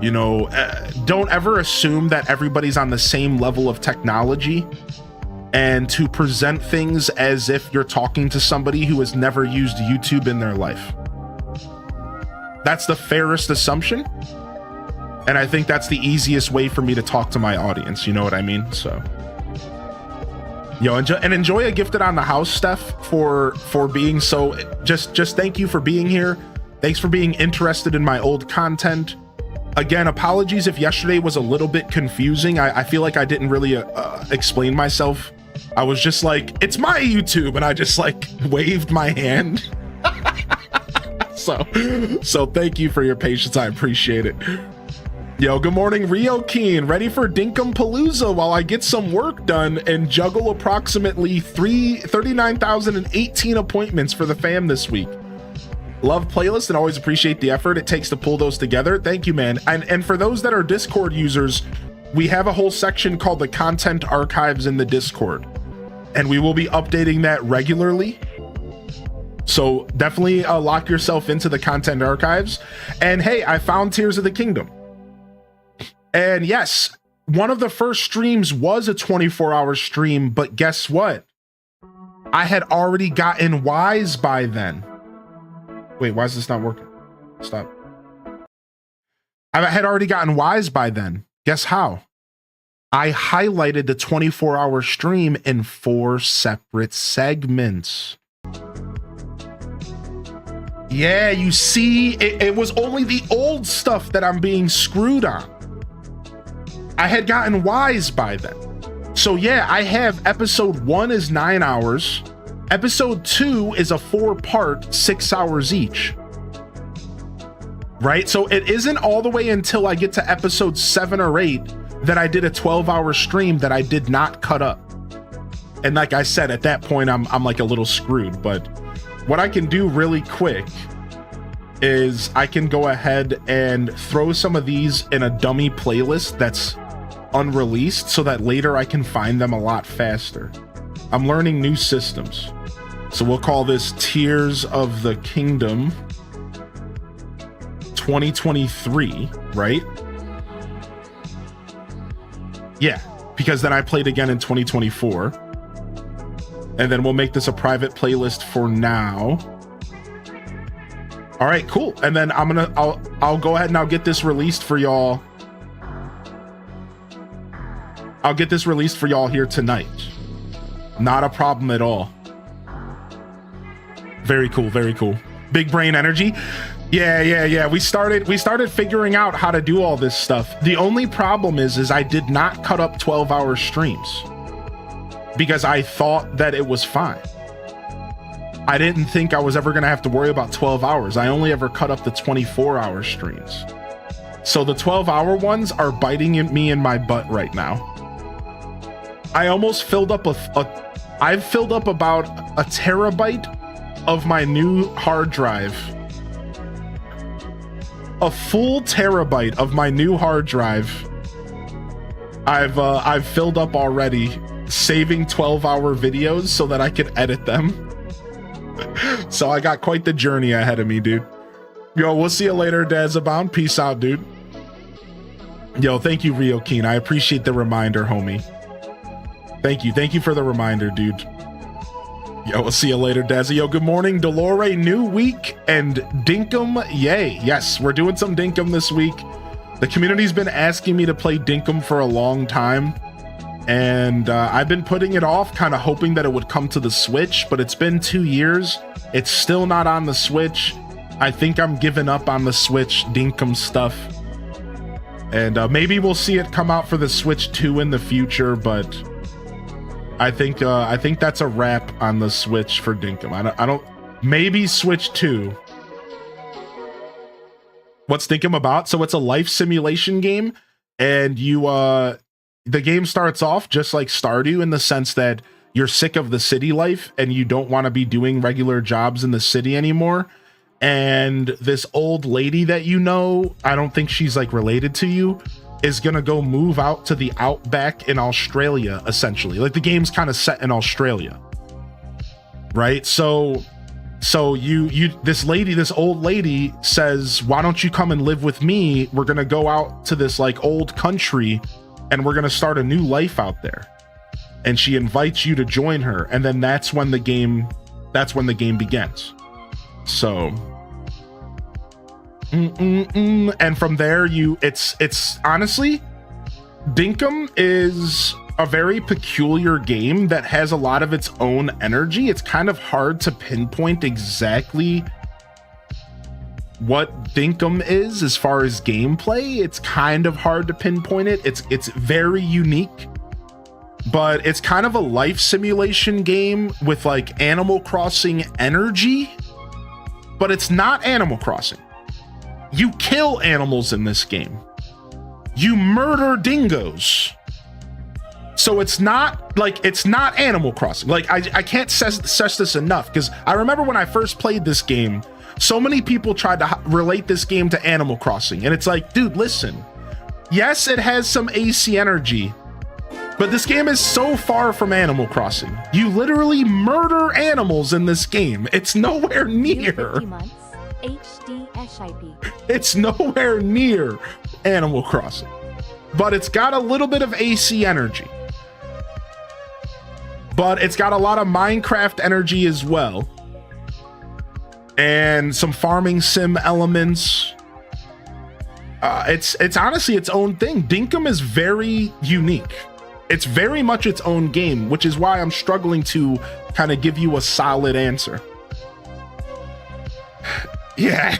don't ever assume that everybody's on the same level of technology, and to present things as if you're talking to somebody who has never used YouTube in their life. That's the fairest assumption. And I think that's the easiest way for me to talk to my audience. You know what I mean? So, enjoy a gifted on the house, Steph, for being so, just thank you for being here. Thanks for being interested in my old content. Again, apologies if yesterday was a little bit confusing. I feel like I didn't really explain myself. I was just like, it's my YouTube, and I just like waved my hand. So thank you for your patience. I appreciate it. Yo, good morning, Rio Keen. Ready for Dinkum Palooza while I get some work done and juggle approximately 39,018 appointments for the fam this week. Love playlist and always appreciate the effort it takes to pull those together. Thank you, man. And for those that are Discord users, we have a whole section called the content archives in the Discord, and we will be updating that regularly. So definitely lock yourself into the content archives. And hey, I found Tears of the Kingdom. And yes, one of the first streams was a 24-hour stream, but guess what? I had already gotten wise by then. Wait, why is this not working? Stop. I had already gotten wise by then. Guess how? I highlighted the 24-hour stream in 4 separate segments. Yeah, you see, it was only the old stuff that I'm being screwed on. I had gotten wise by then. So yeah, I have episode 1 is 9 hours. Episode 2 is a 4-part, 6 hours each. Right? So it isn't all the way until I get to episode 7 or 8 that I did a 12-hour stream that I did not cut up. And like I said, at that point, I'm like a little screwed. But what I can do really quick is I can go ahead and throw some of these in a dummy playlist that's unreleased so that later I can find them a lot faster. I'm learning new systems. So we'll call this Tears of the Kingdom 2023, right? Yeah, because then I played again in 2024. And then we'll make this a private playlist for now. All right, cool. And then I'll go ahead and I'll get this released for y'all. I'll get this released for y'all here tonight. Not a problem at all. Very cool, very cool. Big brain energy. Yeah. We started figuring out how to do all this stuff. The only problem is I did not cut up 12-hour streams because I thought that it was fine. I didn't think I was ever going to have to worry about 12 hours. I only ever cut up the 24-hour streams. So the 12-hour ones are biting me in my butt right now. I almost filled up I've filled up about a terabyte of my new hard drive. A full terabyte of my new hard drive. I've filled up already, saving 12-hour videos so that I can edit them. So I got quite the journey ahead of me, dude. Yo, we'll see you later, Dazabound. Peace out, dude. Yo, thank you, Rio Keen. I appreciate the reminder, homie. Thank you for the reminder, dude. Yo, we'll see you later, Dazzy. Yo, good morning, Dolore. New week and Dinkum. Yay. Yes, we're doing some Dinkum this week. The community's been asking me to play Dinkum for a long time. And I've been putting it off, kind of hoping that it would come to the Switch, but it's been 2 years. It's still not on the Switch. I think I'm giving up on the Switch Dinkum stuff. And maybe we'll see it come out for the Switch 2 in the future, but I think that's a wrap on the Switch for Dinkum. I don't maybe Switch 2. What's Dinkum about? So it's a life simulation game, and the game starts off just like Stardew in the sense that you're sick of the city life and you don't want to be doing regular jobs in the city anymore. And this old lady that you know, I don't think she's like related to you, is gonna go move out to the outback in Australia, essentially. Like the game's kind of set in Australia, right? So this old lady says, why don't you come and live with me? We're gonna go out to this like old country and we're gonna start a new life out there. And she invites you to join her, and then that's when the game begins. So and from there it's honestly, Dinkum is a very peculiar game that has a lot of its own energy. It's kind of hard to pinpoint exactly what Dinkum is as far as gameplay. It's kind of hard to pinpoint it. It's very unique, but it's kind of a life simulation game with like Animal Crossing energy, but it's not Animal Crossing. You kill animals in this game. You murder dingoes. So it's not Animal Crossing. Like I can't stress this enough, because I remember when I first played this game, so many people tried to relate this game to Animal Crossing, and it's like, dude, listen. Yes, it has some AC energy, but this game is so far from Animal Crossing. You literally murder animals in this game. It's nowhere near. It's nowhere near Animal Crossing, but it's got a little bit of AC energy. But it's got a lot of Minecraft energy as well, and some farming sim elements. It's honestly its own thing. Dinkum is very unique. It's very much its own game, which is why I'm struggling to kind of give you a solid answer. Yeah.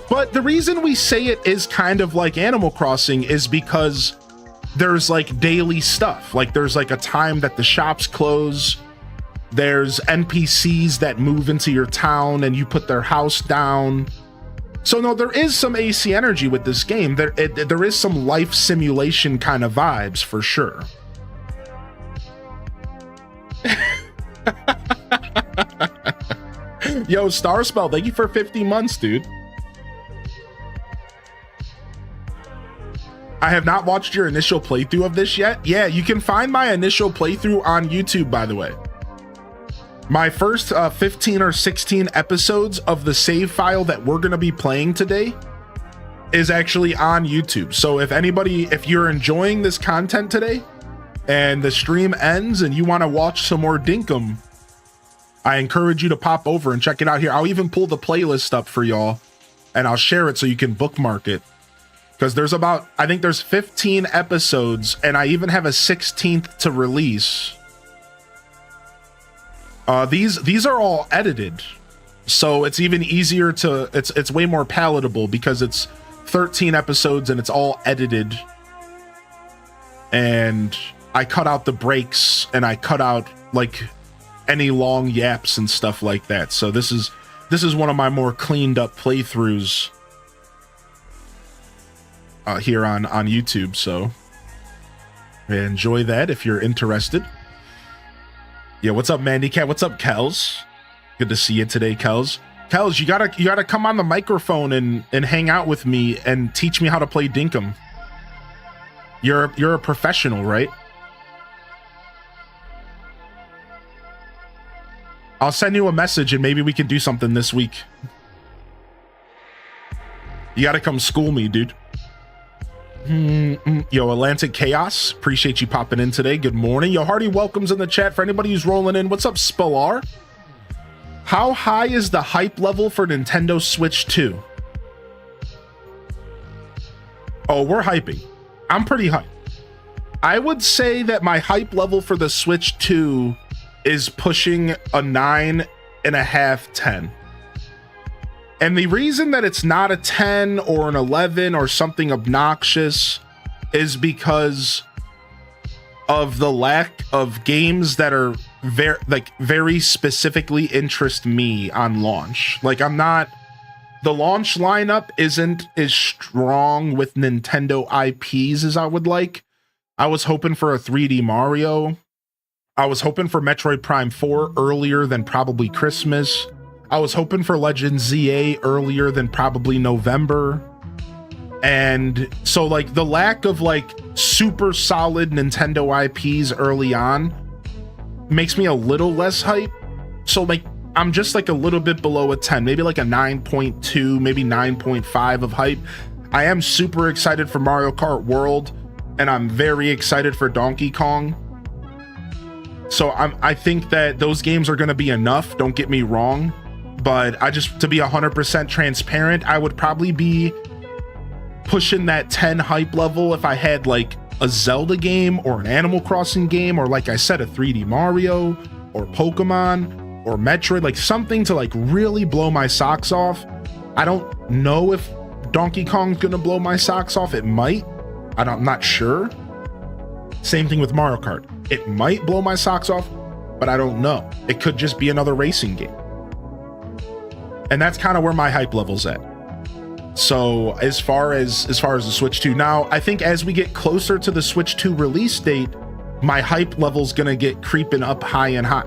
But the reason we say it is kind of like Animal Crossing is because there's like daily stuff. Like there's like a time that the shops close. There's NPCs that move into your town and you put their house down. So no, there is some AC energy with this game. There is some life simulation kind of vibes for sure. Yo, Starspell, thank you for 50 months, dude. I have not watched your initial playthrough of this yet. Yeah, you can find my initial playthrough on YouTube, by the way. My first 15 or 16 episodes of the save file that we're going to be playing today is actually on YouTube. So if you're enjoying this content today and the stream ends and you want to watch some more Dinkum, I encourage you to pop over and check it out here. I'll even pull the playlist up for y'all and I'll share it so you can bookmark it. Because I think there's 15 episodes and I even have a 16th to release. These are all edited, so it's even easier to, it's way more palatable because it's 13 episodes and it's all edited. And I cut out the breaks and I cut out like any long yaps and stuff like that. So this is one of my more cleaned up playthroughs here on YouTube. So enjoy that if you're interested. Yeah, what's up, Mandy Cat? What's up, Kels? Good to see you today, Kels. Kels, you gotta come on the microphone and hang out with me and teach me how to play Dinkum. You're a professional, right? I'll send you a message and maybe we can do something this week. You gotta come school me, dude. Yo, Atlantic Chaos, appreciate you popping in today. Good morning. Yo, Hardy welcomes in the chat. For anybody who's rolling in, what's up, Spillar? How high is the hype level for Nintendo Switch 2? Oh, we're hyping. I'm pretty hyped. I would say that my hype level for the Switch 2 is pushing a 9.5, 10. And the reason that it's not a 10 or an 11 or something obnoxious is because of the lack of games that are very specifically interest me on launch. Like the launch lineup isn't as strong with Nintendo IPs as I would like. I was hoping for a 3D Mario. I was hoping for Metroid Prime 4 earlier than probably Christmas. I was hoping for Legend ZA earlier than probably November. And so like the lack of like super solid Nintendo IPs early on makes me a little less hype. So like I'm just like a little bit below a 10, maybe like a 9.2, maybe 9.5 of hype. I am super excited for Mario Kart World and I'm very excited for Donkey Kong. So I think that those games are going to be enough, don't get me wrong. But to be 100% transparent, I would probably be pushing that 10 hype level if I had like a Zelda game or an Animal Crossing game, or like I said, a 3D Mario or Pokemon or Metroid, like something to like really blow my socks off. I don't know if Donkey Kong's gonna blow my socks off. It might. I'm not sure. Same thing with Mario Kart. It might blow my socks off, but I don't know. It could just be another racing game. And that's kind of where my hype level's at. So as far as the Switch 2, now I think as we get closer to the Switch 2 release date, my hype level's gonna get creeping up high and high.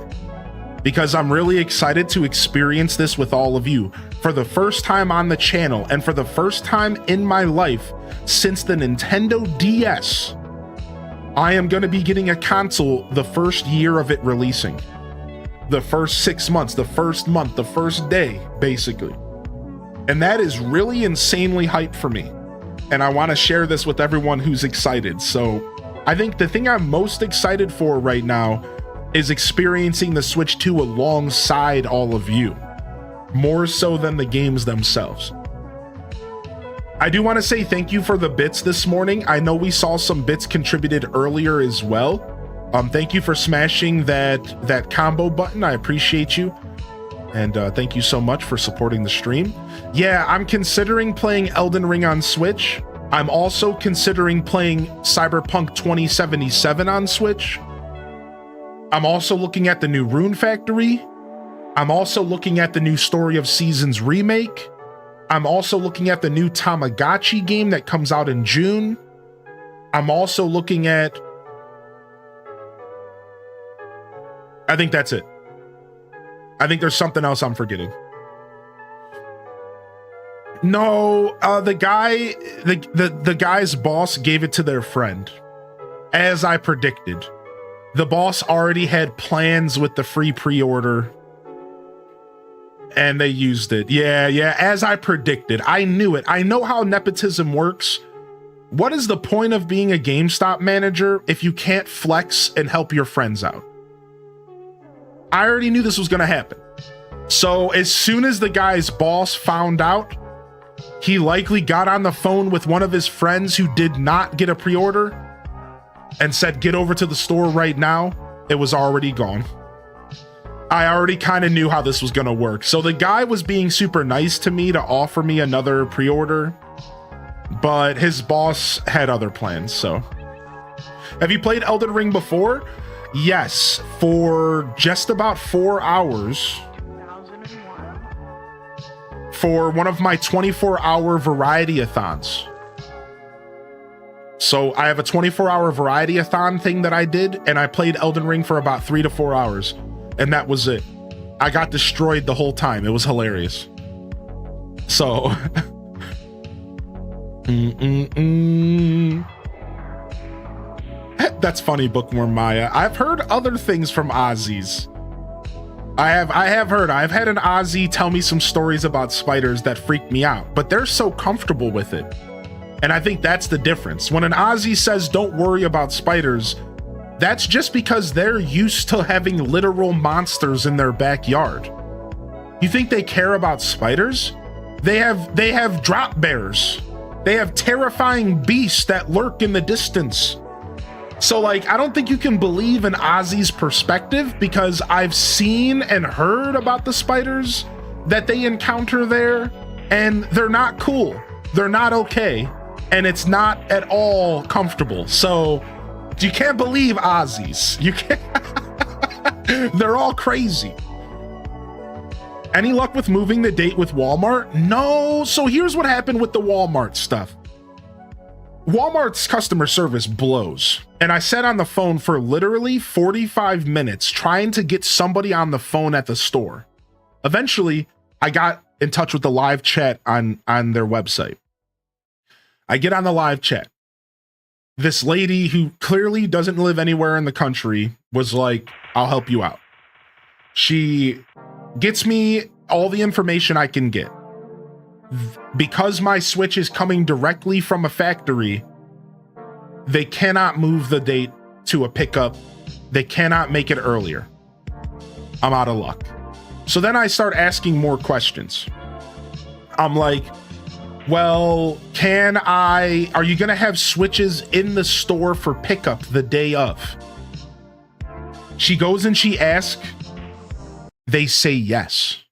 Because I'm really excited to experience this with all of you. For the first time on the channel, and for the first time in my life since the Nintendo DS, I am gonna be getting a console the first year of it releasing. The first 6 months, the first month, the first day, basically. And that is really insanely hype for me. And I want to share this with everyone who's excited. So I think the thing I'm most excited for right now is experiencing the Switch 2 alongside all of you, more so than the games themselves. I do want to say thank you for the bits this morning. I know we saw some bits contributed earlier as well. Thank you for smashing that combo button. I appreciate you. And thank you so much for supporting the stream. Yeah, I'm considering playing Elden Ring on Switch. I'm also considering playing Cyberpunk 2077 on Switch. I'm also looking at the new Rune Factory. I'm also looking at the new Story of Seasons remake. I'm also looking at the new Tamagotchi game that comes out in June. I'm also looking at... I think that's it. I think there's something else I'm forgetting. No, the guy's boss gave it to their friend. As I predicted. The boss already had plans with the free pre-order. And they used it. Yeah, as I predicted. I knew it. I know how nepotism works. What is the point of being a GameStop manager if you can't flex and help your friends out? I already knew this was going to happen. So as soon as the guy's boss found out, he likely got on the phone with one of his friends who did not get a pre-order and said, get over to the store right now. It was already gone. I already kind of knew how this was going to work. So the guy was being super nice to me to offer me another pre-order, but his boss had other plans. So have you played Elden Ring before? Yes, for just about 4 hours. For one of my 24-hour variety-a-thons. So I have a 24-hour variety-a-thon thing that I did, and I played Elden Ring for about 3 to 4 hours, and that was it. I got destroyed the whole time. It was hilarious. So... That's funny, Bookworm Maya. I've heard other things from Aussies. I have heard. I've had an Aussie tell me some stories about spiders that freaked me out, but they're so comfortable with it. And I think that's the difference. When an Aussie says, don't worry about spiders, that's just because they're used to having literal monsters in their backyard. You think they care about spiders? They have drop bears. They have terrifying beasts that lurk in the distance. So like, I don't think you can believe an Aussie's perspective, because I've seen and heard about the spiders that they encounter there, and they're not cool. They're not okay. And it's not at all comfortable. So you can't believe Aussies. You can't. They're all crazy. Any luck with moving the date with Walmart? No. So here's what happened with the Walmart stuff. Walmart's customer service blows. And I sat on the phone for literally 45 minutes trying to get somebody on the phone at the store. Eventually, I got in touch with the live chat on their website. I get on the live chat. This lady who clearly doesn't live anywhere in the country was like, I'll help you out. She gets me all the information I can get. Because my Switch is coming directly from a factory, they cannot move the date to a pickup. They cannot make it earlier. I'm out of luck. So then I start asking more questions. I'm like, well, are you going to have Switches in the store for pickup the day of? She goes and she asks. They say yes.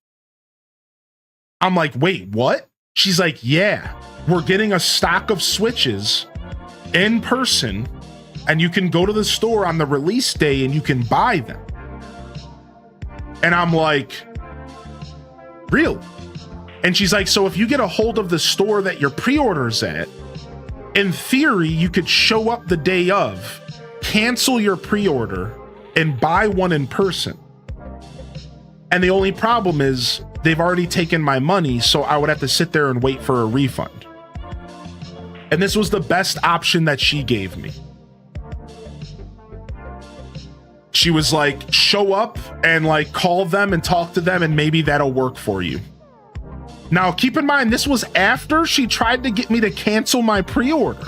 I'm like, wait, what? She's like, yeah, we're getting a stock of Switches in person, and you can go to the store on the release day and you can buy them. And I'm like, really? And she's like, so if you get a hold of the store that your pre-order's at, in theory, you could show up the day of, cancel your pre-order, and buy one in person. And the only problem is they've already taken my money, so I would have to sit there and wait for a refund. And this was the best option that she gave me. She was like, show up and like call them and talk to them, and maybe that'll work for you. Now, keep in mind, this was after she tried to get me to cancel my pre-order.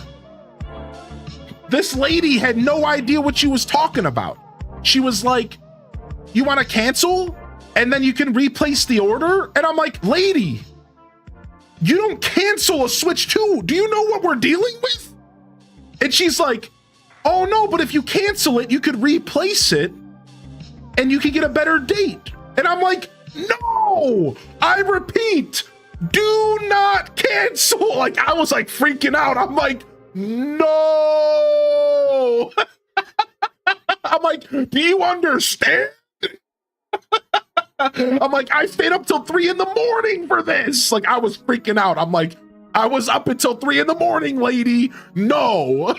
This lady had no idea what she was talking about. She was like, you want to cancel? And then you can replace the order? And I'm like, lady, you don't cancel a Switch 2. Do you know what we're dealing with? And she's like, oh no, but if you cancel it, you could replace it and you could get a better date. And I'm like, no, I repeat, do not cancel. Like, I was like freaking out. I'm like, no. I'm like, do you understand? I'm like, I stayed up till 3 a.m. for this. Like, I was freaking out. I'm like, I was up until 3 a.m, lady. No.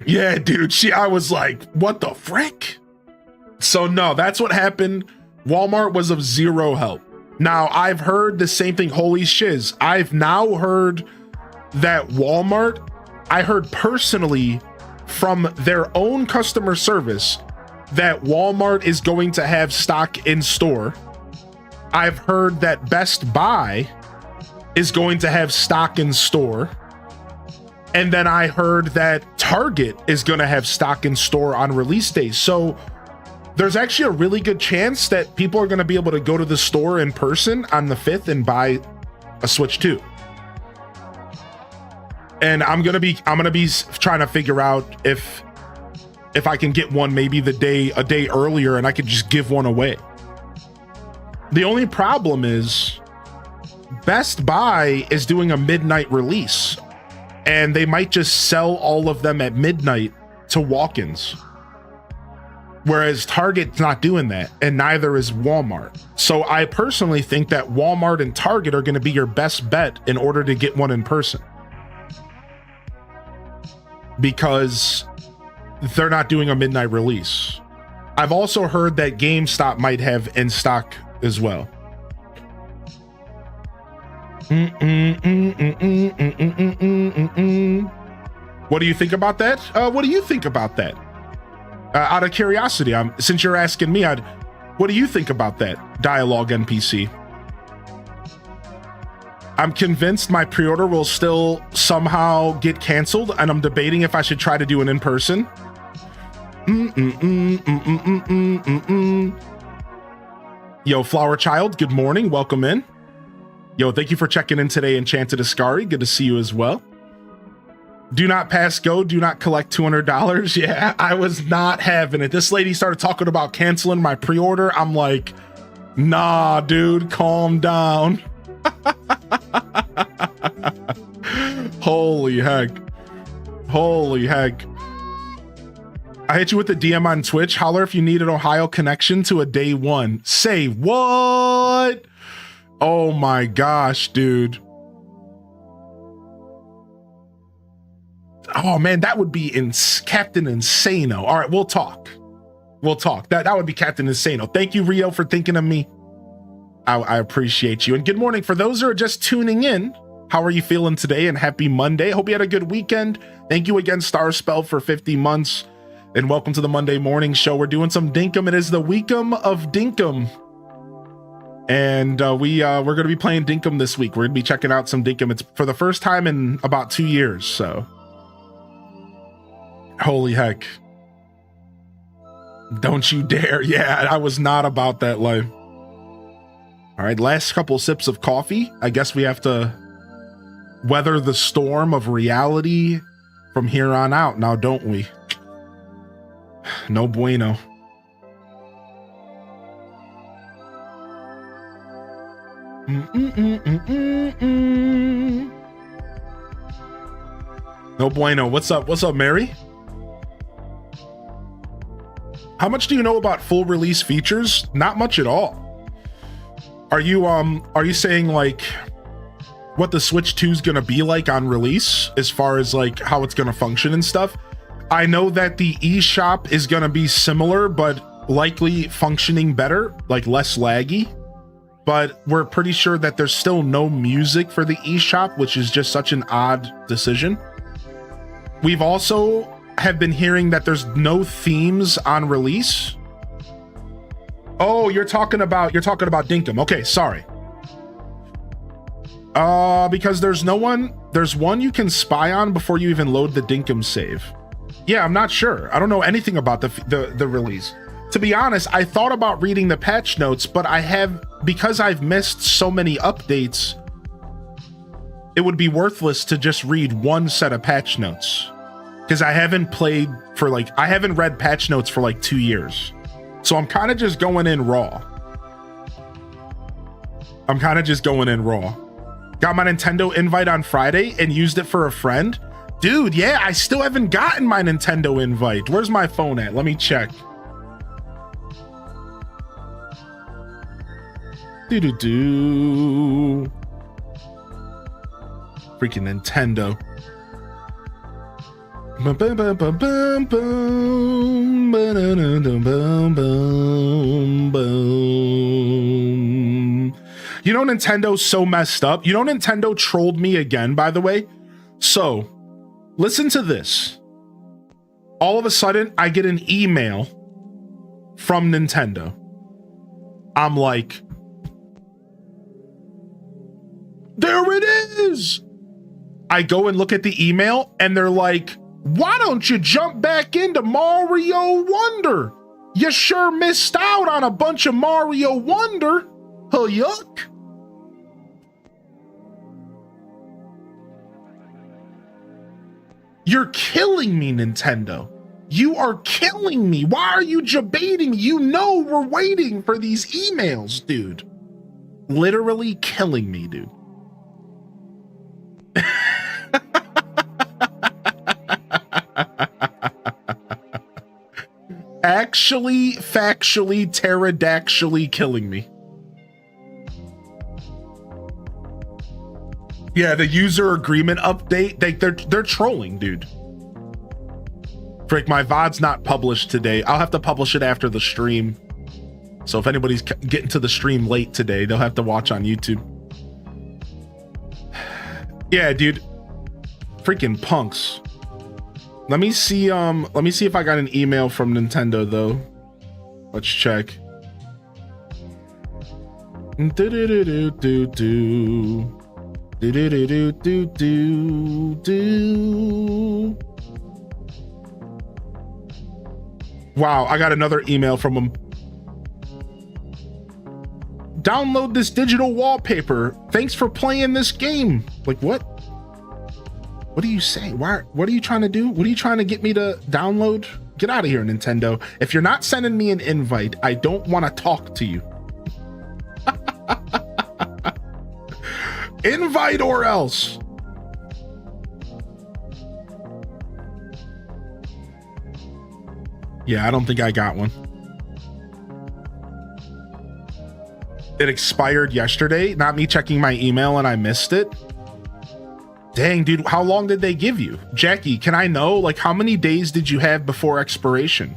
Yeah, dude. I was like, what the frick? So no, that's what happened. Walmart was of zero help. Now, I've heard the same thing. Holy shiz. I've now heard that Walmart, I heard personally from their own customer service that Walmart is going to have stock in store. I've heard that Best Buy is going to have stock in store. And then I heard that Target is going to have stock in store on release day. So there's actually a really good chance that people are going to be able to go to the store in person on the 5th and buy a Switch 2. And I'm gonna be trying to figure out if I can get one maybe a day earlier, and I could just give one away. The only problem is Best Buy is doing a midnight release, and they might just sell all of them at midnight to walk-ins. Whereas Target's not doing that, and neither is Walmart. So I personally think that Walmart and Target are going to be your best bet in order to get one in person, because they're not doing a midnight release. I've also heard that GameStop might have in stock as well. What do you think about that? What do you think about that? Out of curiosity, since you're asking me, what do you think about that dialogue NPC? I'm convinced my pre-order will still somehow get canceled, and I'm debating if I should try to do an in-person. Yo, Flower Child, good morning. Welcome in. Yo, thank you for checking in today, Enchanted Ascari. Good to see you as well. Do not pass go. Do not collect $200. Yeah, I was not having it. This lady started talking about canceling my pre-order. I'm like, nah, dude, calm down. Holy heck. Holy heck. I hit you with the DM on Twitch. Holler if you need an Ohio connection to a day one. Say what? Oh my gosh, dude. Oh man, that would be Captain Insano. All right, we'll talk. We'll talk. That would be Captain Insano. Thank you, Rio, for thinking of me. I appreciate you. And good morning for those who are just tuning in. How are you feeling today? And happy Monday. Hope you had a good weekend. Thank you again, Starspell, for 50 months. And welcome to the Monday morning show. We're doing some Dinkum. It is the WEEKUM of Dinkum. And we're going to be playing Dinkum this week. We're going to be checking out some Dinkum. It's for the first time in about 2 years. So holy heck. Don't you dare. Yeah, I was not about that life. All right, last couple sips of coffee. I guess we have to weather the storm of reality from here on out now, don't we? No bueno. No bueno. What's up? What's up, Mary? How much do you know about full release features? Not much at all. Are you saying like what the Switch 2 is going to be like on release as far as like how it's going to function and stuff? I know that the eShop is going to be similar, but likely functioning better, like less laggy. But we're pretty sure that there's still no music for the eShop, which is just such an odd decision. We've also have been hearing that there's no themes on release. Oh, you're talking about Dinkum. Okay, sorry. Because there's one you can spy on before you even load the Dinkum save. Yeah, I'm not sure. I don't know anything about the release. To be honest, I thought about reading the patch notes, but because I've missed so many updates, it would be worthless to just read one set of patch notes. Because I haven't read patch notes for like 2 years. So I'm kind of just going in raw. Got my Nintendo invite on Friday and used it for a friend. Dude, yeah, I still haven't gotten my Nintendo invite. Where's my phone at? Let me check. Freaking Nintendo. You know, Nintendo's so messed up. You know, Nintendo trolled me again, by the way. So listen to this. All of a sudden, I get an email from Nintendo. I'm like, there it is. I go and look at the email and they're like, why don't you jump back into Mario Wonder? You sure missed out on a bunch of Mario Wonder. Oh, yuck. You're killing me, Nintendo. You are killing me. Why are you debating? You know we're waiting for these emails, dude. Literally killing me, dude. Actually, factually, pterodactyly killing me. Yeah, the user agreement update, they're trolling, dude. Frick, my VOD's not published today. I'll have to publish it after the stream. So if anybody's getting to the stream late today, they'll have to watch on YouTube. Yeah, dude. Freaking punks. Let me see if I got an email from Nintendo though. Let's check. Wow, I got another email from them. Download this digital wallpaper. Thanks for playing this game. Like, what? What do you say? Why? What are you trying to do? What are you trying to get me to download? Get out of here, Nintendo. If you're not sending me an invite, I don't want to talk to you. Invite or else. Yeah, I don't think I got one. It expired yesterday. Not me checking my email and I missed it. Dang, dude, how long did they give you? Jackie, can I know, like, how many days did you have before expiration?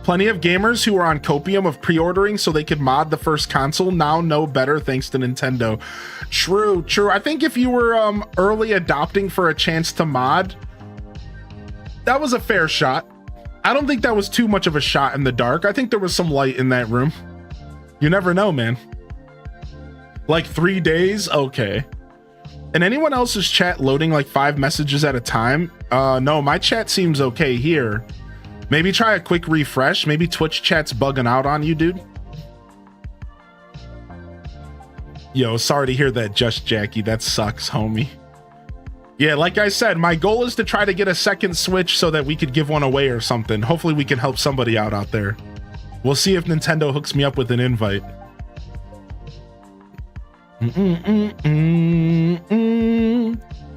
Plenty of gamers who are on copium of pre-ordering so they could mod the first console now know better thanks to Nintendo. True. I think if you were early adopting for a chance to mod, that was a fair shot. I don't think that was too much of a shot in the dark. I think there was some light in that room. You never know, man. Like 3 days? Okay. And anyone else's chat loading like 5 messages at a time? No, my chat seems okay here. Maybe try a quick refresh. Maybe Twitch chat's bugging out on you, dude. Yo, sorry to hear that, Just Jackie. That sucks, homie. Yeah, like I said, my goal is to try to get a second Switch so that we could give one away or something. Hopefully we can help somebody out there. We'll see if Nintendo hooks me up with an invite.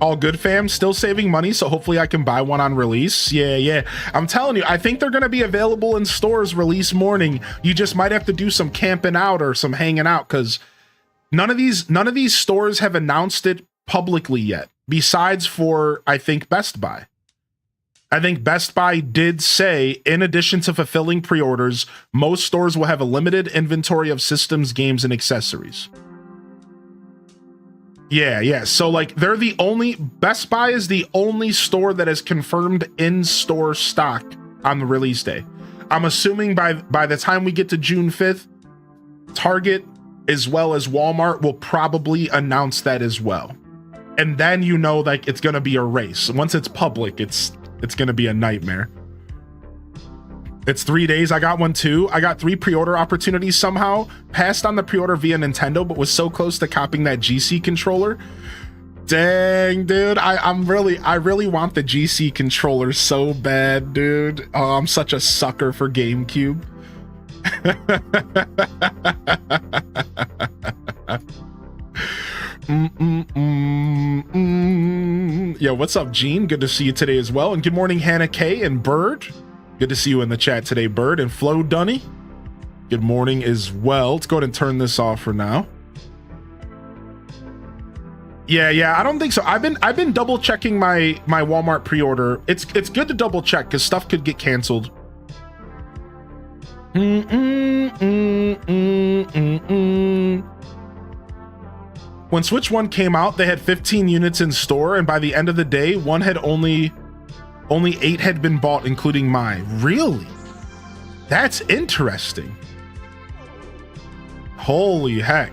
All good, fam. Still saving money, so hopefully I can buy one on release. Yeah. I'm telling you, I think they're going to be available in stores release morning. You just might have to do some camping out or some hanging out because none of these stores have announced it publicly yet. Besides for, I think, Best Buy. I think Best Buy did say, in addition to fulfilling pre-orders, most stores will have a limited inventory of systems, games, and accessories. Yeah. So like Best Buy is the only store that has confirmed in-store stock on the release day. I'm assuming by the time we get to June 5th, Target as well as Walmart will probably announce that as well. And then you know, like, it's going to be a race. Once it's public, it's going to be a nightmare. It's 3 days. I got one too. I got 3 pre-order opportunities somehow. Passed on the pre-order via Nintendo, but was so close to copping that GC controller. Dang, dude. I really want the GC controller so bad, dude. Oh, I'm such a sucker for GameCube. Yo, what's up, Gene? Good to see you today as well. And good morning, Hannah K and Bird. Good to see you in the chat today, Bird. And Flo Dunny, good morning as well. Let's go ahead and turn this off for now. Yeah, I don't think so. I've been double checking my Walmart pre-order. It's good to double check because stuff could get canceled. When Switch 1 came out, they had 15 units in store, and by the end of the day, one had only 8 had been bought, including mine. Really? That's interesting. Holy heck.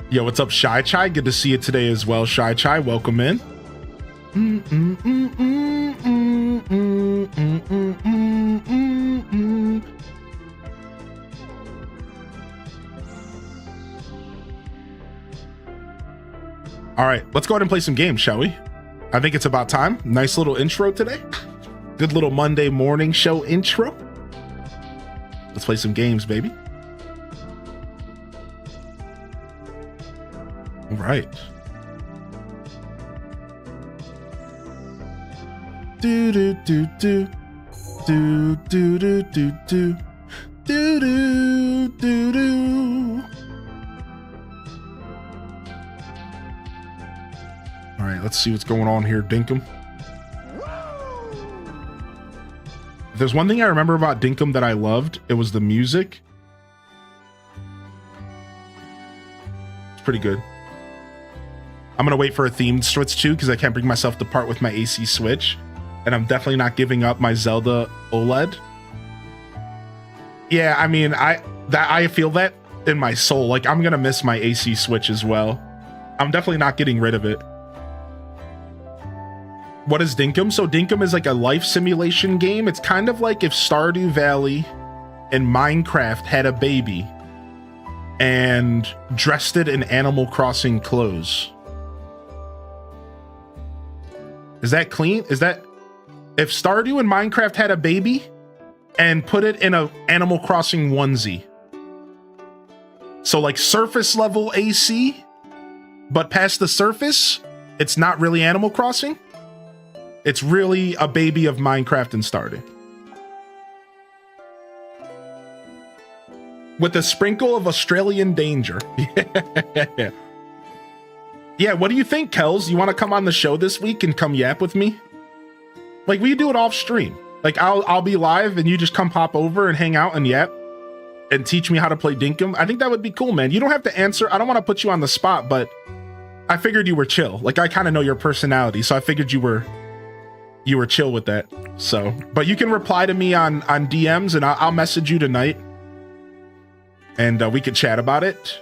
Yo, what's up, Shy Chai? Good to see you today as well, Shy Chai. Welcome in. All right, let's go ahead and play some games, shall we? I think it's about time. Nice little intro today. Good little Monday morning show intro. Let's play some games, baby. All right. Do do do do do do do do do do do do do. All right, let's see what's going on here, Dinkum. If there's one thing I remember about Dinkum that I loved, it was the music. It's pretty good. I'm gonna wait for a themed Switch too because I can't bring myself to part with my AC Switch, and I'm definitely not giving up my Zelda OLED. Yeah, I mean, I feel that in my soul. Like, I'm gonna miss my AC Switch as well. I'm definitely not getting rid of it. What is Dinkum? So Dinkum is like a life simulation game. It's kind of like if Stardew Valley and Minecraft had a baby and dressed it in Animal Crossing clothes. Is that clean? Is that if Stardew and Minecraft had a baby and put it in a Animal Crossing onesie? So like surface level AC, but past the surface, it's not really Animal Crossing. It's really a baby of Minecraft and Stardew. With a sprinkle of Australian danger. Yeah. Yeah, what do you think, Kels? You want to come on the show this week and come yap with me? Like, we do it off stream. Like, I'll be live and you just come pop over and hang out and yap and teach me how to play Dinkum. I think that would be cool, man. You don't have to answer. I don't want to put you on the spot, but I figured you were chill. Like, I kind of know your personality, so I figured you were chill with that. So, but you can reply to me on DMs and I'll message you tonight and we could chat about it.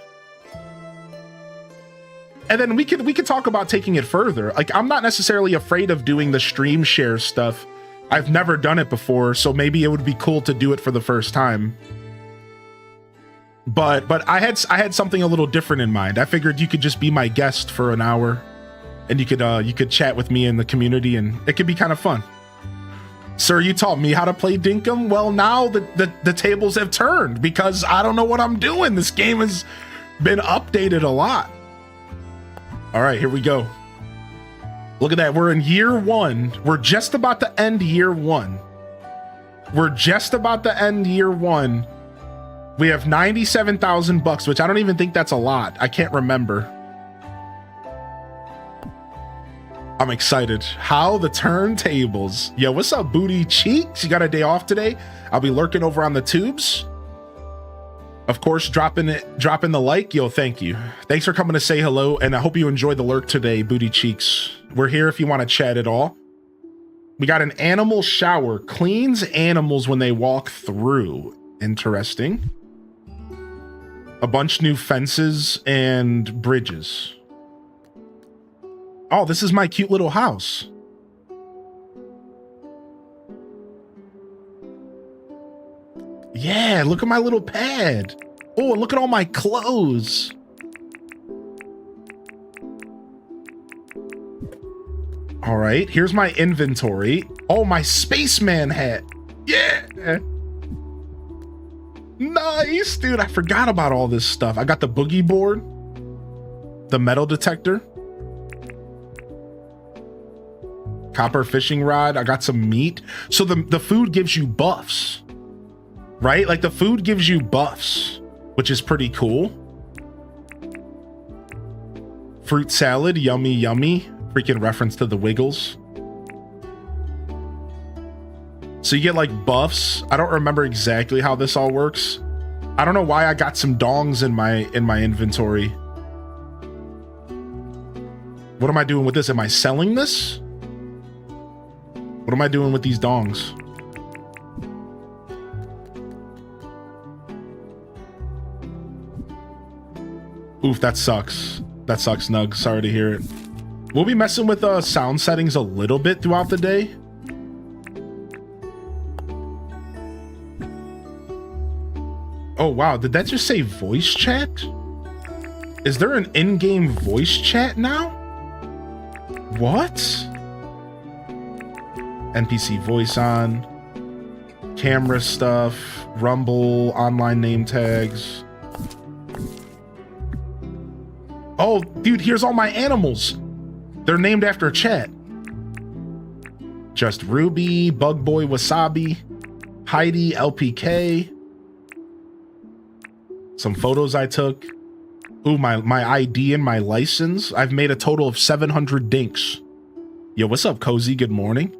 And then we could talk about taking it further. Like, I'm not necessarily afraid of doing the stream share stuff. I've never done it before, so maybe it would be cool to do it for the first time. But I had something a little different in mind. I figured you could just be my guest for an hour, and you could chat with me in the community, and it could be kind of fun. Sir, you taught me how to play Dinkum. Well, now the tables have turned because I don't know what I'm doing. This game has been updated a lot. All right, here we go. Look at that. We're in year 1. We're just about to end year 1. We're just about to end year 1. We have 97,000 bucks, which I don't even think that's a lot. I can't remember. I'm excited. How the turntables. Yo, what's up, Booty Cheeks? You got a day off today? I'll be lurking over on the tubes. Of course, dropping the like. Yo, thank you. Thanks for coming to say hello, and I hope you enjoyed the lurk today, Booty Cheeks. We're here if you want to chat at all. We got an animal shower. Cleans animals when they walk through. Interesting. A bunch new fences and bridges. Oh, this is my cute little house. Yeah, look at my little pad. Oh, and look at all my clothes. All right, here's my inventory. Oh, my spaceman hat. Yeah. Nice, dude. I forgot about all this stuff. I got the boogie board, the metal detector, copper fishing rod. I got some meat. So the food gives you buffs, right? Like the food gives you buffs, which is pretty cool. Fruit salad, yummy, yummy. Freaking reference to the Wiggles. So you get like buffs. I don't remember exactly how this all works. I don't know why I got some dongs in my inventory. What am I doing with this? Am I selling this? What am I doing with these dongs? Oof, that sucks. That sucks, Nug. Sorry to hear it. We'll be messing with sound settings a little bit throughout the day. Oh, wow. Did that just say voice chat? Is there an in-game voice chat now? What? NPC voice on. Camera stuff. Rumble. Online name tags. Oh, dude, here's all my animals. They're named after chat. Just Ruby, Bug Boy Wasabi, Heidi, LPK. Some photos I took. Ooh, my ID and my license. I've made a total of 700 dinks. Yo, what's up, Cozy? Good morning.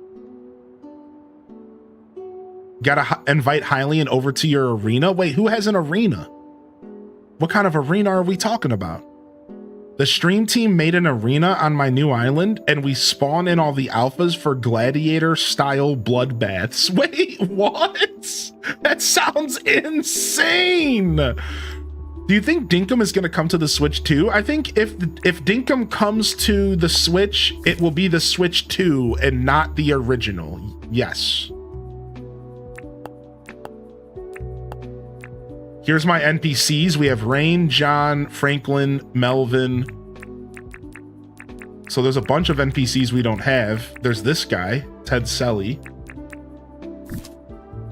Gotta invite Hylian over to your arena. Wait, who has an arena? What kind of arena are we talking about? The stream team made an arena on my new island, and we spawn in all the alphas for gladiator-style bloodbaths. Wait, what? That sounds insane! Do you think Dinkum is going to come to the Switch 2? I think if Dinkum comes to the Switch, it will be the Switch 2 and not the original. Yes. Here's my NPCs. We have Rain, John, Franklin, Melvin. So there's a bunch of NPCs we don't have. There's this guy, Ted Selly.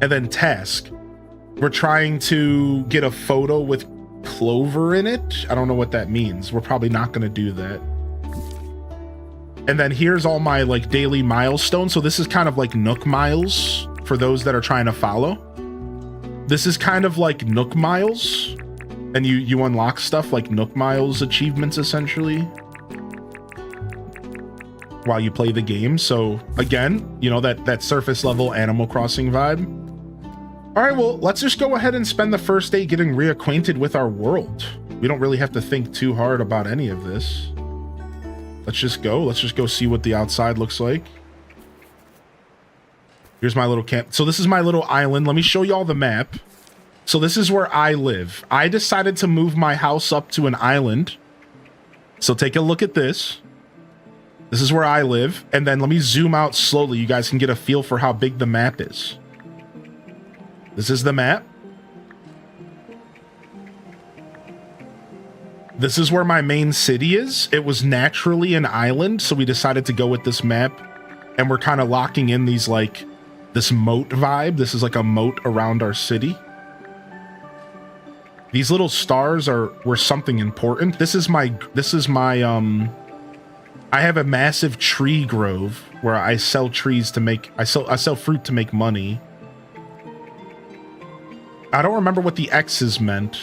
And then Task. We're trying to get a photo with Clover in it. I don't know what that means. We're probably not going to do that. And then here's all my like daily milestones. So this is kind of like Nook Miles for those that are trying to follow. This is kind of like Nook Miles, and you unlock stuff like Nook Miles achievements essentially while you play the game. So again, you know, that surface level Animal Crossing vibe. All right, well, let's just go ahead and spend the first day getting reacquainted with our world. We don't really have to think too hard about any of this. Let's just go see what the outside looks like. Here's my little camp. So this is my little island. Let me show you all the map. So this is where I live. I decided to move my house up to an island. So take a look at this. This is where I live. And then let me zoom out slowly. You guys can get a feel for how big the map is. This is the map. This is where my main city is. It was naturally an island, so we decided to go with this map. And we're kind of locking in these like this moat vibe. This is like a moat around our city. These little stars were something important. This is my I have a massive tree grove where I sell trees to make I sell fruit to make money. I don't remember what the X's meant.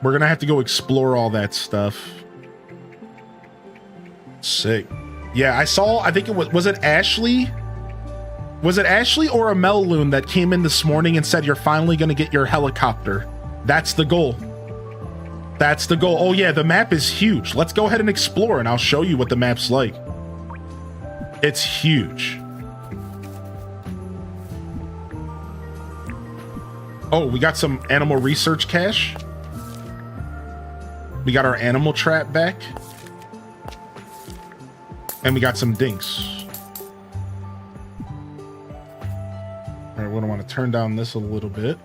We're gonna have to go explore all that stuff. Sick. Yeah, I think it was it Ashley? Was it Ashley or a Melloon that came in this morning and said, you're finally going to get your helicopter? That's the goal. That's the goal. Oh yeah, the map is huge. Let's go ahead and explore and I'll show you what the map's like. It's huge. Oh, we got some animal research cache. We got our animal trap back. And we got some dinks. All right, we're gonna want to turn down this a little bit.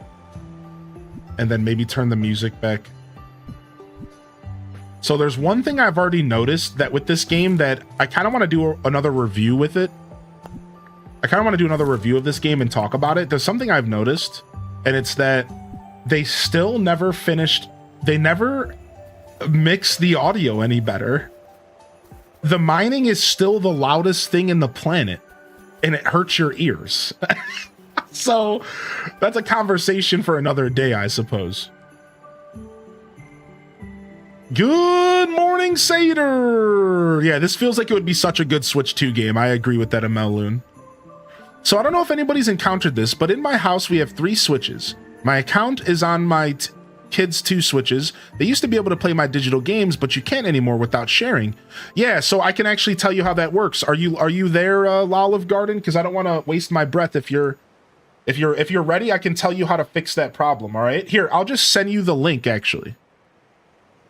And then maybe turn the music back So there's one thing I've already noticed that with this game that I kind of want to do another review with it. I kind of want to do another review of this game and talk about it. There's something I've noticed, and it's that they still never finished. They never mix the audio any better. The mining is still the loudest thing in the planet, and it hurts your ears. So that's a conversation for another day, I suppose. Good morning, Seder. Yeah, this feels like it would be such a good Switch 2 game. I agree with that, Ameloon. So I don't know if anybody's encountered this, but in my house, we have 3 Switches. My account is on my kids' 2 Switches. They used to be able to play my digital games, but you can't anymore without sharing. Yeah, so I can actually tell you how that works. Are you there, Lolive Garden? Because I don't want to waste my breath. If you're ready, I can tell you how to fix that problem. All right, here, I'll just send you the link. Actually,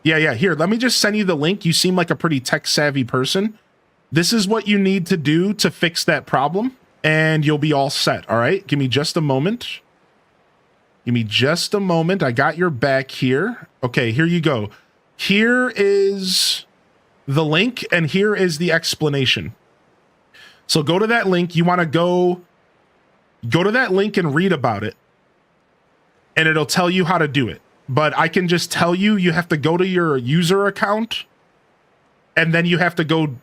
yeah. Here, let me just send you the link. You seem like a pretty tech savvy person. This is what you need to do to fix that problem, and you'll be all set. All right, give me just a moment. Give me just a moment. I got your back here. Okay, here you go. Here is the link, and here is the explanation. So go to that link. You want to go to that link and read about it, and it'll tell you how to do it. But I can just tell you, you have to go to your user account, and then you have to go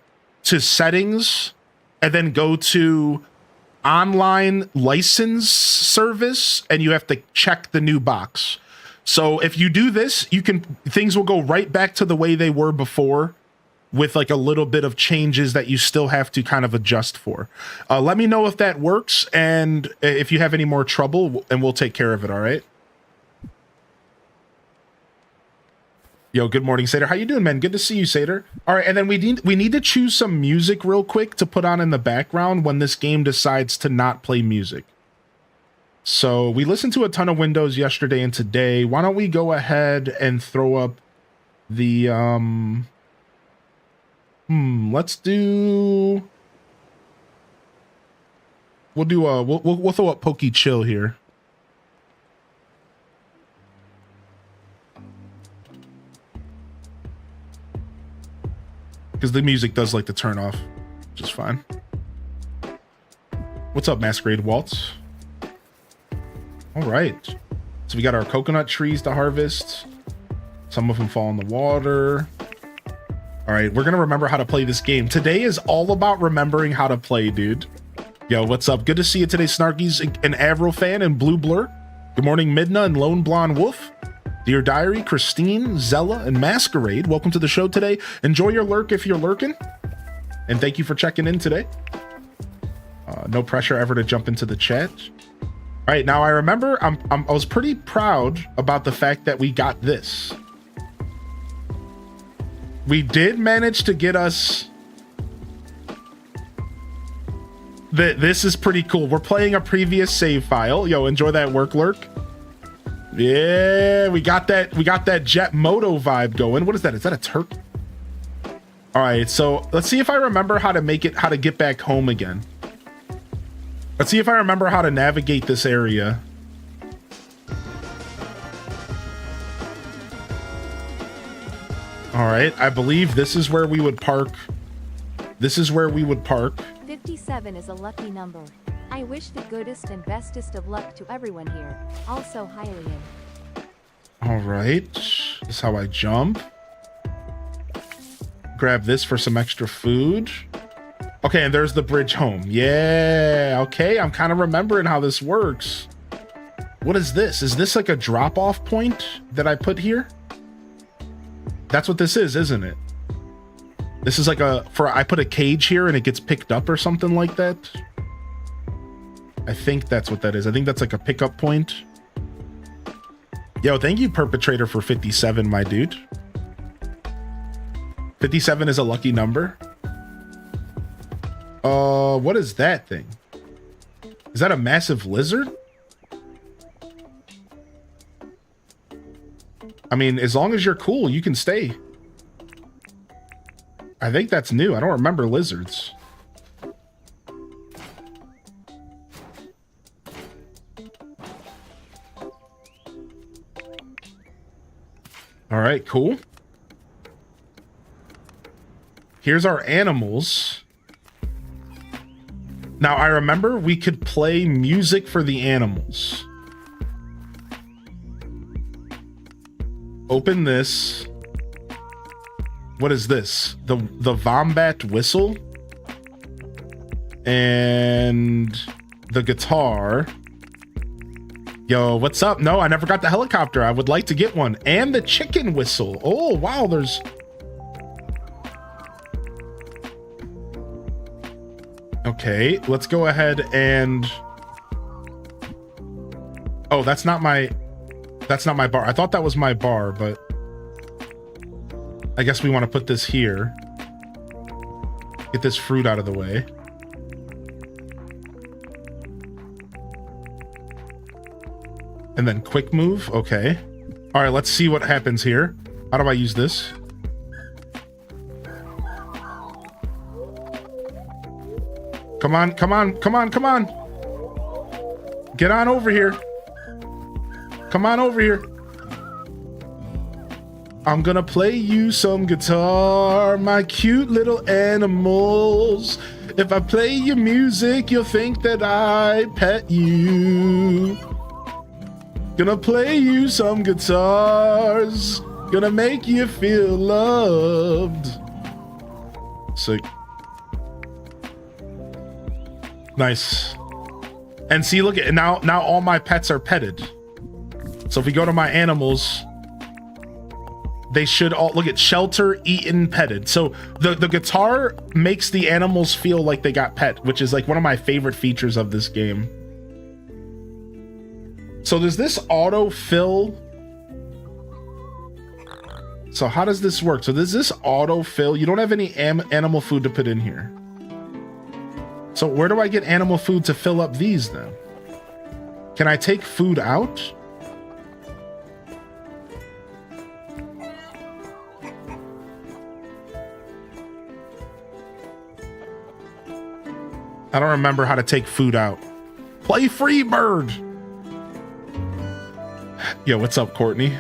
to settings, and then go to online license service, and you have to check the new box. So if you do this, things will go right back to the way they were before, with like a little bit of changes that you still have to kind of adjust for. Let me know if that works, and if you have any more trouble, and we'll take care of it. All right. Yo, good morning, Seder. How you doing, man? Good to see you, Seder. All right, and then we need to choose some music real quick to put on in the background when this game decides to not play music. So we listened to a ton of Windows yesterday and today. Why don't we go ahead and throw up the let's do. We'll throw up Pokey Chill here. Because the music does like to turn off, which is fine. What's up, Masquerade Waltz? All right. So we got our coconut trees to harvest. Some of them fall in the water. All right, we're going to remember how to play this game. Today is all about remembering how to play, dude. Yo, what's up? Good to see you today, Snarkies, an Avril fan, and Blue Blur. Good morning, Midna and Lone Blonde Wolf. Dear Diary, Christine, Zella, and Masquerade, welcome to the show today. Enjoy your lurk if you're lurking. And thank you for checking in today. No pressure ever to jump into the chat. All right, now I remember I was pretty proud about the fact that we got this. We did manage to get us... This is pretty cool. We're playing a previous save file. Yo, enjoy that work lurk. Yeah, we got that Jet Moto vibe going. What is that? Is that a Turk? All right, so let's see if I remember how to get back home again. Let's see if I remember how to navigate this area. All right, I believe this is where we would park. This is where we would park. 57 is a lucky number. I wish the goodest and bestest of luck to everyone here. Also, Hylian. All right, this is how I jump. Grab this for some extra food. Okay, and there's the bridge home. Yeah, okay, I'm kind of remembering how this works. What is this? Is this like a drop-off point that I put here? That's what this is, isn't it? This is like I put a cage here and it gets picked up or something like that. I think that's what that is. I think that's like a pickup point. Yo, thank you, Perpetrator, for 57, my dude. 57 is a lucky number. What is that thing? Is that a massive lizard? I mean, as long as you're cool, you can stay. I think that's new. I don't remember lizards. All right, cool. Here's our animals. Now, I remember we could play music for the animals. Open this. What is this? The Vombat whistle? And the guitar. Yo, what's up? No, I never got the helicopter. I would like to get one. And the chicken whistle. Oh, wow, there's... Okay, let's go ahead and... Oh, that's not my bar. I thought that was my bar, but I guess we want to put this here. Get this fruit out of the way. And then quick move. Okay. All right, let's see what happens here. How do I use this? Come on, come on, come on, come on. Get on over here. Come on over here. I'm gonna play you some guitar, my cute little animals. If I play your music, you'll think that I pet you. Gonna play you some guitars. Gonna make you feel loved. Sick. Nice. And see, look at now all my pets are petted. So if we go to my animals, they should all look at shelter, eaten, petted. So the guitar makes the animals feel like they got pet, which is like one of my favorite features of this game. So does this auto fill? So how does this work? So does this auto fill? You don't have any animal food to put in here. So where do I get animal food to fill up these then? Can I take food out? I don't remember how to take food out. Play free bird. Yo, what's up, Courtney?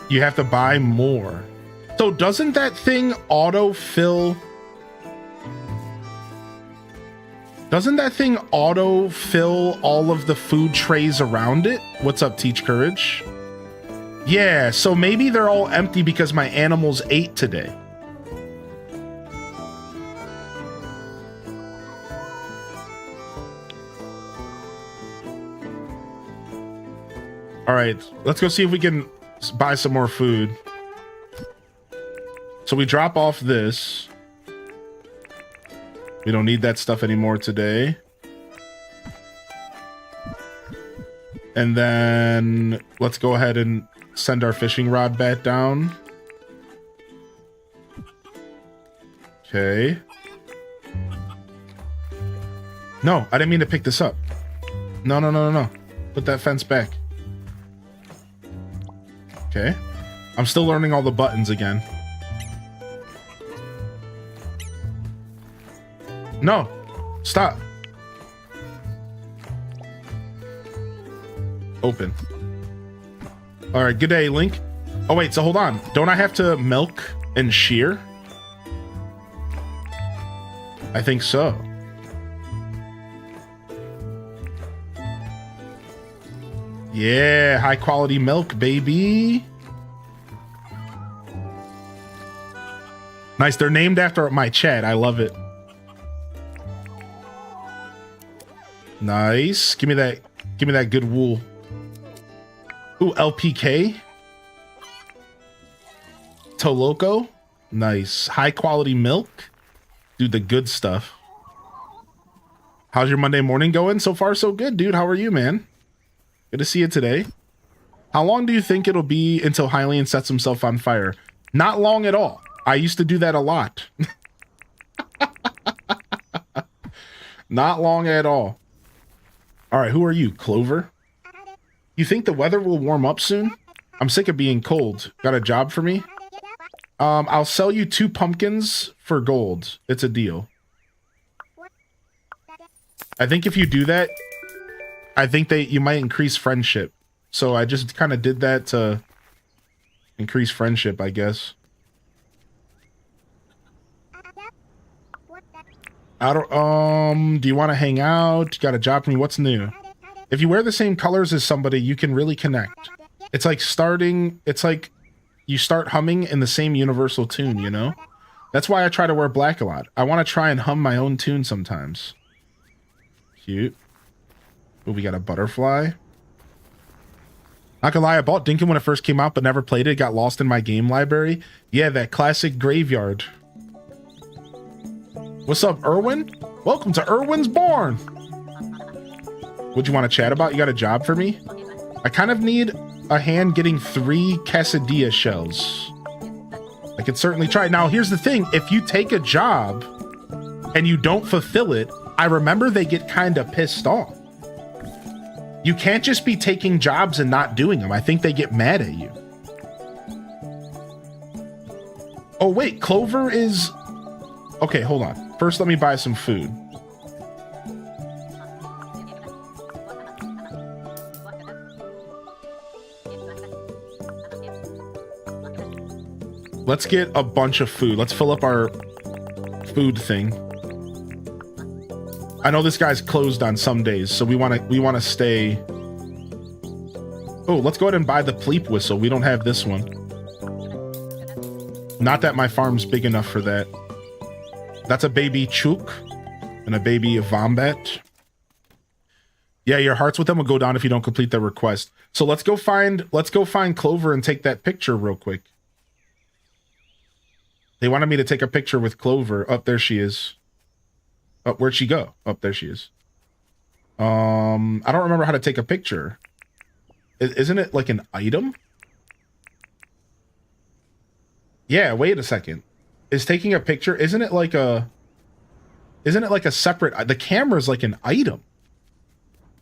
You have to buy more. So doesn't that thing autofill? Doesn't that thing autofill all of the food trays around it? What's up, Teach Courage? Yeah, so maybe they're all empty because my animals ate today. All right, let's go see if we can buy some more food. So we drop off this. We don't need that stuff anymore today. And then let's go ahead and send our fishing rod back down. Okay. No, I didn't mean to pick this up. No, no, no, no, no. Put that fence back. Okay. I'm still learning all the buttons again. No. Stop. Open. All right, good day, Link. Oh, wait, so hold on. Don't I have to milk and shear? I think so. Yeah, high quality milk, baby. Nice, they're named after my chat. I love it. Nice. Give me that good wool. Ooh, LPK. Toloco. Nice. High quality milk. Dude, the good stuff. How's your Monday morning going? So far, so good, dude. How are you, man? Good to see you today. How long do you think it'll be until Hylian sets himself on fire? Not long at all. I used to do that a lot. Not long at all. All right, who are you, Clover? You think the weather will warm up soon? I'm sick of being cold. Got a job for me? I'll sell you 2 pumpkins for gold. It's a deal. I think if you do that, I think you might increase friendship. So I just kind of did that to increase friendship, I guess. I don't, do you want to hang out? You got a job for me? What's new? If you wear the same colors as somebody, you can really connect. It's like you start humming in the same universal tune, you know? That's why I try to wear black a lot. I want to try and hum my own tune sometimes. Cute. Oh, we got a butterfly. Not gonna lie, I bought Dinkum when it first came out, but never played it. It got lost in my game library. Yeah, that classic graveyard. What's up, Erwin? Welcome to Erwin's Barn. What'd you want to chat about? You got a job for me? I kind of need a hand getting 3 quesadilla shells. I could certainly try. Now, here's the thing. If you take a job and you don't fulfill it, I remember they get kind of pissed off. You can't just be taking jobs and not doing them. I think they get mad at you. Oh, wait. Clover is... Okay, hold on. First, let me buy some food. Let's get a bunch of food. Let's fill up our food thing. I know this guy's closed on some days, so we want to stay. Oh, let's go ahead and buy the pleep whistle. We don't have this one. Not that my farm's big enough for that. That's a baby chook and a baby vombat. Yeah, your hearts with them will go down if you don't complete their request. So let's go find Clover and take that picture real quick. They wanted me to take a picture with Clover. Oh, there she is. Oh, where'd she go? Oh, there she is. I don't remember how to take a picture. Isn't it like an item? Yeah, wait a second. Is taking a picture, isn't it like a separate, the camera's like an item.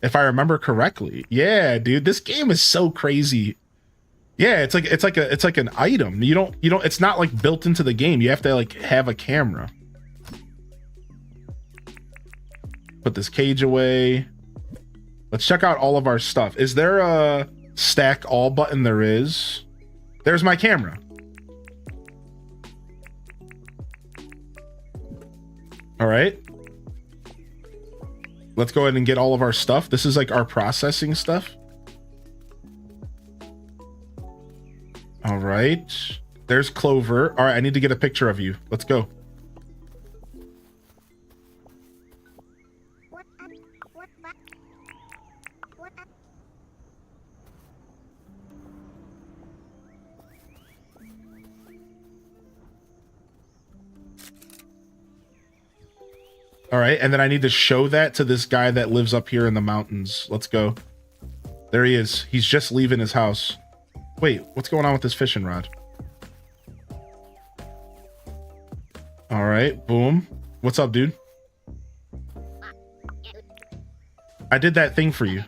If I remember correctly. Yeah, dude, this game is so crazy. Yeah, it's like an item. You don't it's not like built into the game. You have to like have a camera. Put this cage away. Let's check out all of our stuff. Is there a stack all button? There is. There's my camera. All right. Let's go ahead and get all of our stuff. This is like our processing stuff. All right. There's Clover. All right, I need to get a picture of you. Let's go. All right, and then I need to show that to this guy that lives up here in the mountains. Let's go. There he is. He's just leaving his house. Wait, what's going on with this fishing rod? All right, boom. What's up, dude? I did that thing for you.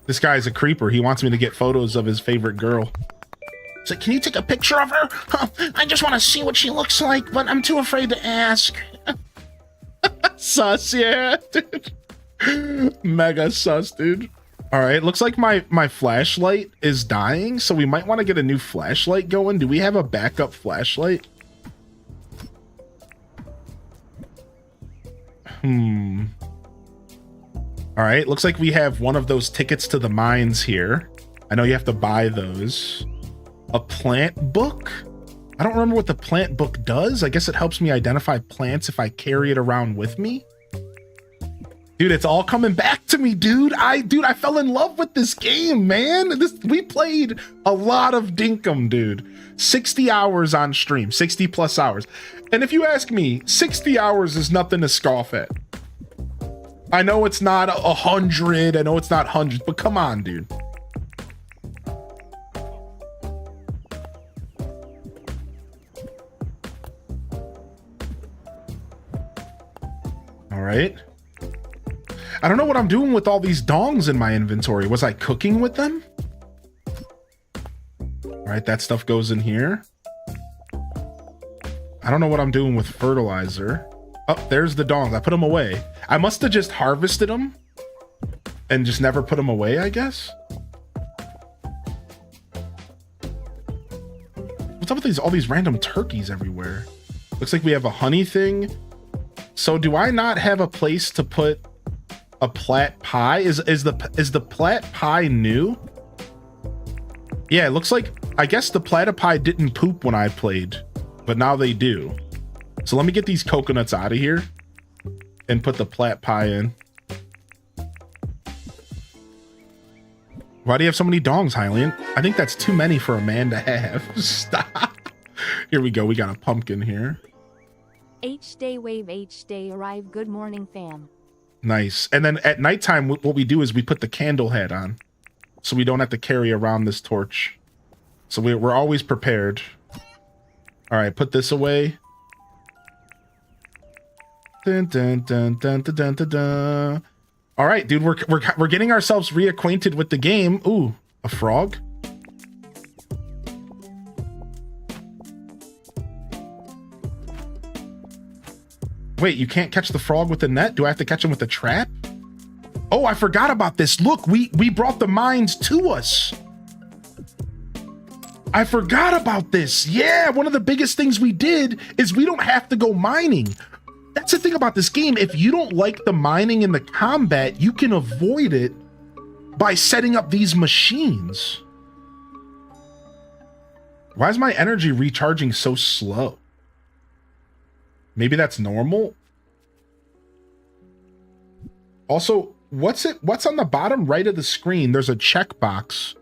This guy's a creeper. He wants me to get photos of his favorite girl. So can you take a picture of her? I just want to see what she looks like, but I'm too afraid to ask. Sus, yeah, dude. Mega sus, dude. All right, looks like my flashlight is dying, so we might want to get a new flashlight going. Do we have a backup flashlight? All right, looks like we have one of those tickets to the mines here. I know you have to buy those. A plant book? I don't remember what the plant book does. I guess it helps me identify plants if I carry it around with me. Dude, it's all coming back to me, dude. I fell in love with this game, man. We played a lot of Dinkum, dude. 60 hours on stream, 60 plus hours. And if you ask me, 60 hours is nothing to scoff at. I know it's not 100. I know it's not hundreds, but come on, dude. All right. I don't know what I'm doing with all these dongs in my inventory. Was I cooking with them? All right, that stuff goes in here. I don't know what I'm doing with fertilizer. Oh, there's the dongs. I put them away. I must have just harvested them and just never put them away, I guess. What's up with all these random turkeys everywhere? Looks like we have a honey thing. So do I not have a place to put a plat pie? Is the plat pie new? Yeah, it looks like, I guess the platypi didn't poop when I played, but now they do. So let me get these coconuts out of here and put the plat pie in. Why do you have so many dongs, Hylian? I think that's too many for a man to have. Stop. Here we go. We got a pumpkin here. H-Day wave H-Day arrive. Good morning, fam. Nice. And then at nighttime, what we do is we put the candle head on, so we don't have to carry around this torch. So we're always prepared. All right, put this away. Dun, dun, dun, dun, dun, dun, dun, dun. All right, dude, we're getting ourselves reacquainted with the game. Ooh, a frog. Wait, you can't catch the frog with the net? Do I have to catch him with the trap? Oh, I forgot about this. Look, we brought the mines to us. I forgot about this. Yeah, one of the biggest things we did is we don't have to go mining. That's the thing about this game. If you don't like the mining and the combat, you can avoid it by setting up these machines. Why is my energy recharging so slow? Maybe that's normal. Also, what's on the bottom right of the screen? There's a checkbox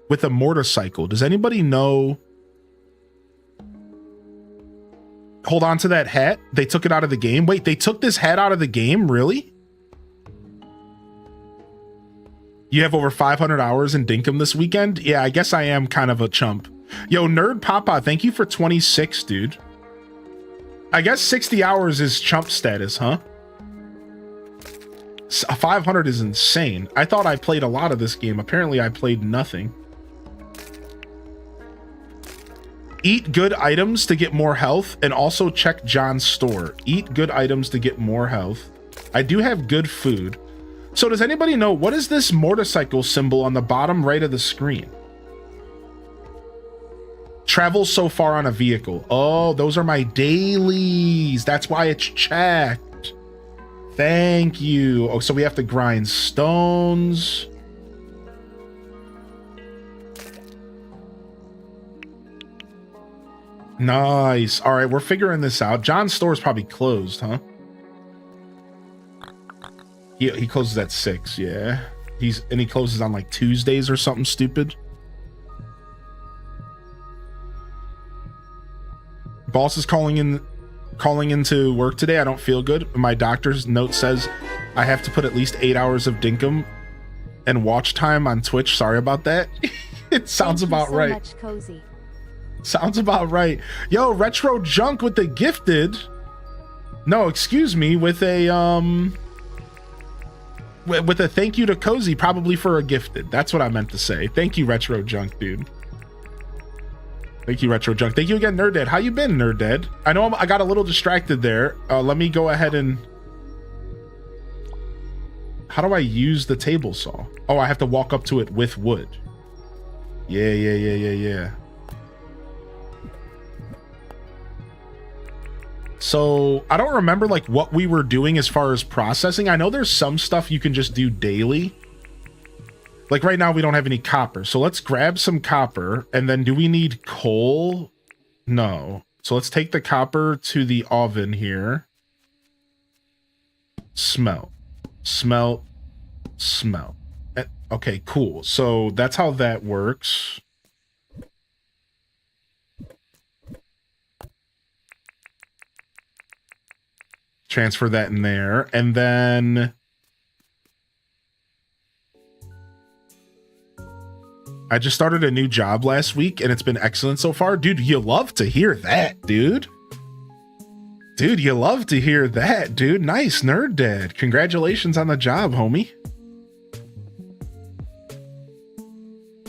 with a motorcycle. Does anybody know? Hold on to that hat. They took it out of the game. Wait, they took this hat out of the game? Really? You have over 500 hours in Dinkum this weekend? Yeah, I guess I am kind of a chump. Yo, Nerd Papa, thank you for 26, dude. I guess 60 hours is chump status, huh? 500 is insane. I thought I played a lot of this game. Apparently, I played nothing. Eat good items to get more health, and also check John's store. Eat good items to get more health. I do have good food. So does anybody know, what is this motorcycle symbol on the bottom right of the screen? Travel so far on a vehicle. Oh, those are my dailies. That's why it's checked. Thank you. Oh, so we have to grind stones. Nice. All right, we're figuring this out. John's store is probably closed, huh? He closes at 6, yeah. He closes on like Tuesdays or something stupid. Boss is calling into work today. I don't feel good. My doctor's note says I have to put at least 8 hours of Dinkum and watch time on Twitch. Sorry about that. It sounds about right. Much cozy. Sounds about right. Yo, Retro Junk with the gifted. No, excuse me, with a thank you to Cozy, probably for a gifted. That's what I meant to say. Thank you, Retro Junk, dude. Thank you, Retro Junk. Thank you again, Nerd Dad. How you been, Nerd Dad? I know I got a little distracted there. Let me go ahead and... How do I use the table saw? Oh, I have to walk up to it with wood. Yeah. So I don't remember like what we were doing as far as processing. I know there's some stuff you can just do daily. Like right now we don't have any copper. So let's grab some copper. And then do we need coal? No. So let's take the copper to the oven here. Smelt. Okay, cool. So that's how that works. Transfer that in there. And then I just started a new job last week and it's been excellent so far. Dude, you love to hear that, dude. Dude, you love to hear that, dude. Nice, Nerd Dad. Congratulations on the job, homie.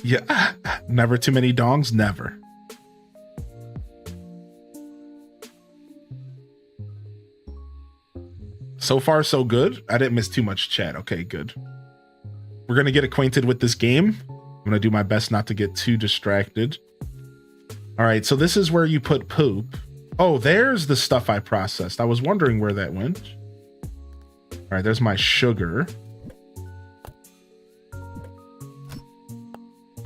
Yeah, never too many dongs, never. So far, so good. I didn't miss too much chat. Okay, good. We're going to get acquainted with this game. I'm going to do my best not to get too distracted. All right, so this is where you put poop. Oh, there's the stuff I processed. I was wondering where that went. All right, there's my sugar.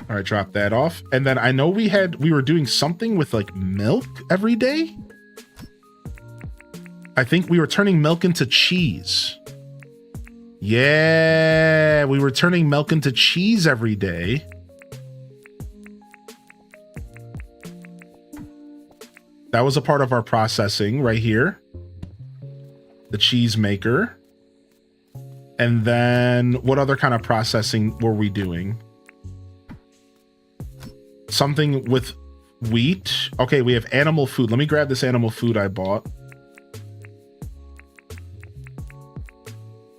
All right, drop that off. And then I know we were doing something with like milk every day. I think we were turning milk into cheese. Yeah, we were turning milk into cheese every day. That was a part of our processing right here. The cheese maker. And then what other kind of processing were we doing? Something with wheat. Okay, we have animal food. Let me grab this animal food I bought.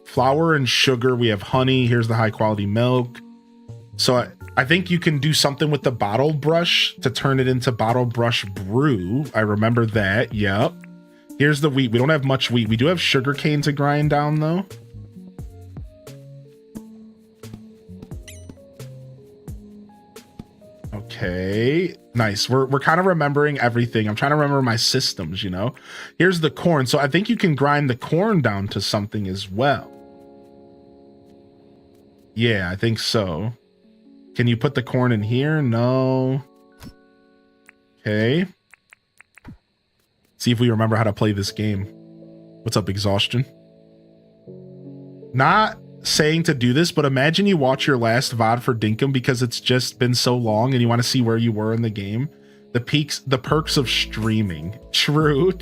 Flour and sugar. We have honey. Here's the high quality milk. So I think you can do something with the bottle brush to turn it into bottle brush brew. I remember that. Yep. Here's the wheat. We don't have much wheat. We do have sugar cane to grind down though. Okay, nice. We're kind of remembering everything. I'm trying to remember my systems, you know. Here's the corn. So I think you can grind the corn down to something as well. Yeah, I think so. Can you put the corn in here? No. Okay. See if we remember how to play this game. What's up, Exhaustion? Not saying to do this, but imagine you watch your last VOD for Dinkum because it's just been so long and you want to see where you were in the game. The perks of streaming. True.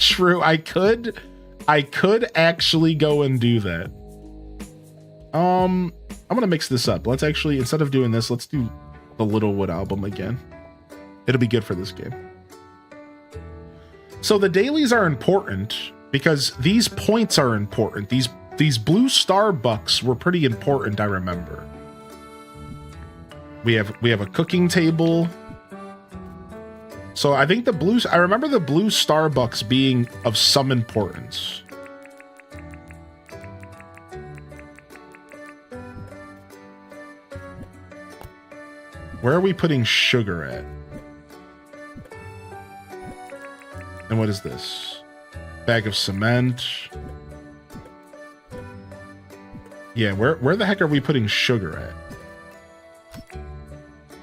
I could actually go and do that. I'm gonna mix this up. Let's actually, instead of doing this, let's do the Littlewood album again. It'll be good for this game. So the dailies are important because these points are important. These blue Starbucks were pretty important, I remember. We have a cooking table. So I think I remember the blue Starbucks being of some importance. Where are we putting sugar at? And what is this? Bag of cement. Yeah, where the heck are we putting sugar at?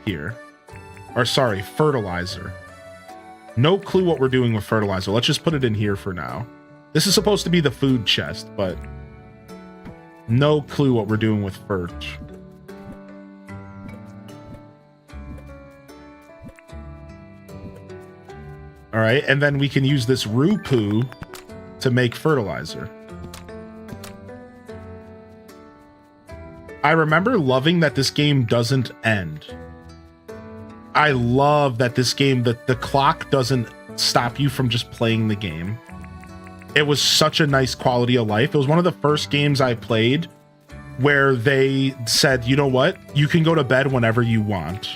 Here. Or sorry, fertilizer. No clue what we're doing with fertilizer. Let's just put it in here for now. This is supposed to be the food chest, but no clue what we're doing with fert. All right, and then we can use this roo poo to make fertilizer. I remember loving that this game doesn't end. I love that this game, that the clock doesn't stop you from just playing the game. It was such a nice quality of life. It was one of the first games I played where they said, you know what? You can go to bed whenever you want.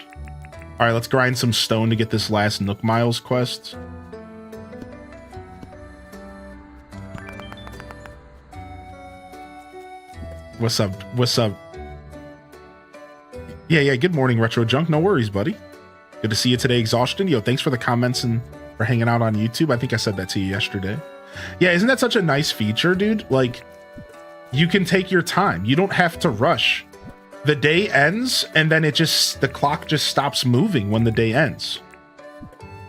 All right, let's grind some stone to get this last Nook Miles quest. What's up? What's up? Yeah, good morning, Retro Junk. No worries, buddy. Good to see you today, Exhaustion. Yo, thanks for the comments and for hanging out on YouTube. I think I said that to you yesterday. Yeah, isn't that such a nice feature, dude? Like, you can take your time. You don't have to rush. The day ends, and then the clock just stops moving when the day ends.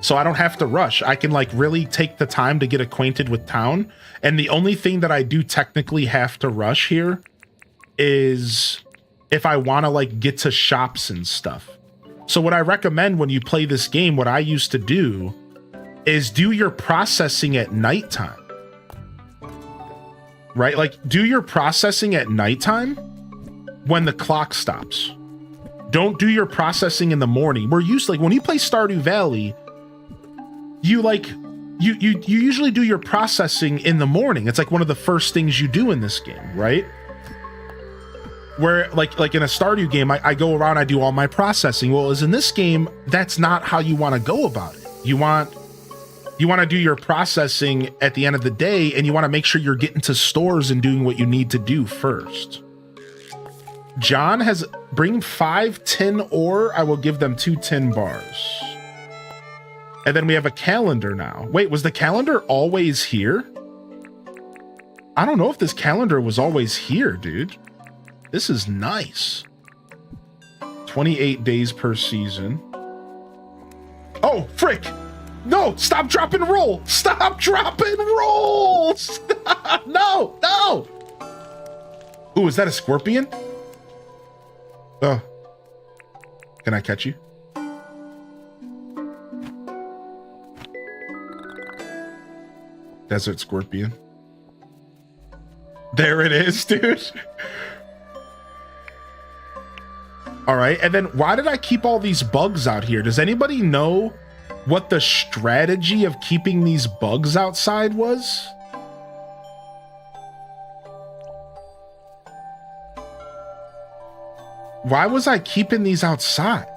So I don't have to rush. I can like really take the time to get acquainted with town. And the only thing that I do technically have to rush here is if I want to like get to shops and stuff. So what I recommend when you play this game, what I used to do is do your processing at nighttime. Right? Like do your processing at nighttime when the clock stops. Don't do your processing in the morning. We're used to, like when you play Stardew Valley, you usually do your processing in the morning. It's like one of the first things you do in this game, right? Where like in a Stardew game, I go around, I do all my processing. Well, as in this game, that's not how you want to go about it. You want You want to do your processing at the end of the day, and you want to make sure you're getting to stores and doing what you need to do first. John has bring 5 tin ore. I will give them 2 tin bars. And then we have a calendar now. Wait, was the calendar always here? I don't know if this calendar was always here, dude. This is nice. 28 days per season. Oh, frick. No, stop, drop, and roll. Stop, drop, and roll. Stop. No, no. Ooh, is that a scorpion? Oh. Can I catch you? Desert scorpion. There it is, dude. All right, and then why did I keep all these bugs out here? Does anybody know what the strategy of keeping these bugs outside was? Why was I keeping these outside?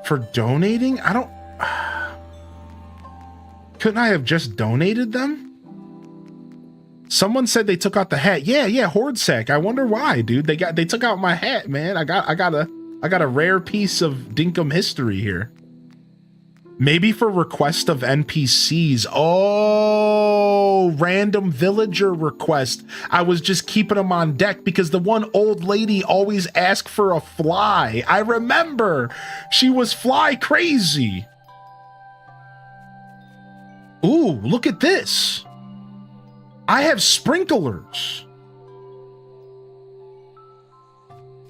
For donating? I don't... Couldn't I have just donated them? Someone said they took out the hat. Yeah, Horde Sack. I wonder why, dude. They took out my hat, man. I got a rare piece of Dinkum history here. Maybe for request of NPCs. Oh, random villager request. I was just keeping them on deck because the one old lady always asked for a fly. I remember. She was fly crazy. Ooh, look at this. I have sprinklers.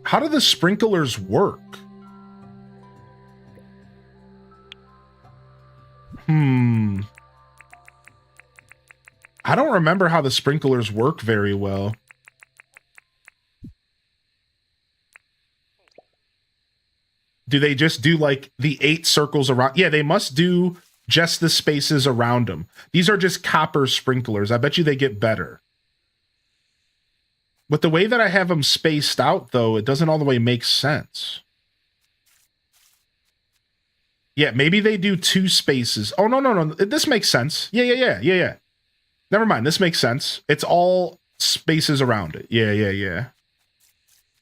How do the sprinklers work? I don't remember how the sprinklers work very well. Do they just do like the 8 circles around? Yeah, they must do just the spaces around them. These are just copper sprinklers. I bet you they get better. With the way that I have them spaced out, though, it doesn't all the way make sense. Yeah, maybe they do 2 spaces. Oh, no. This makes sense. Yeah. Never mind. This makes sense. It's all spaces around it. Yeah.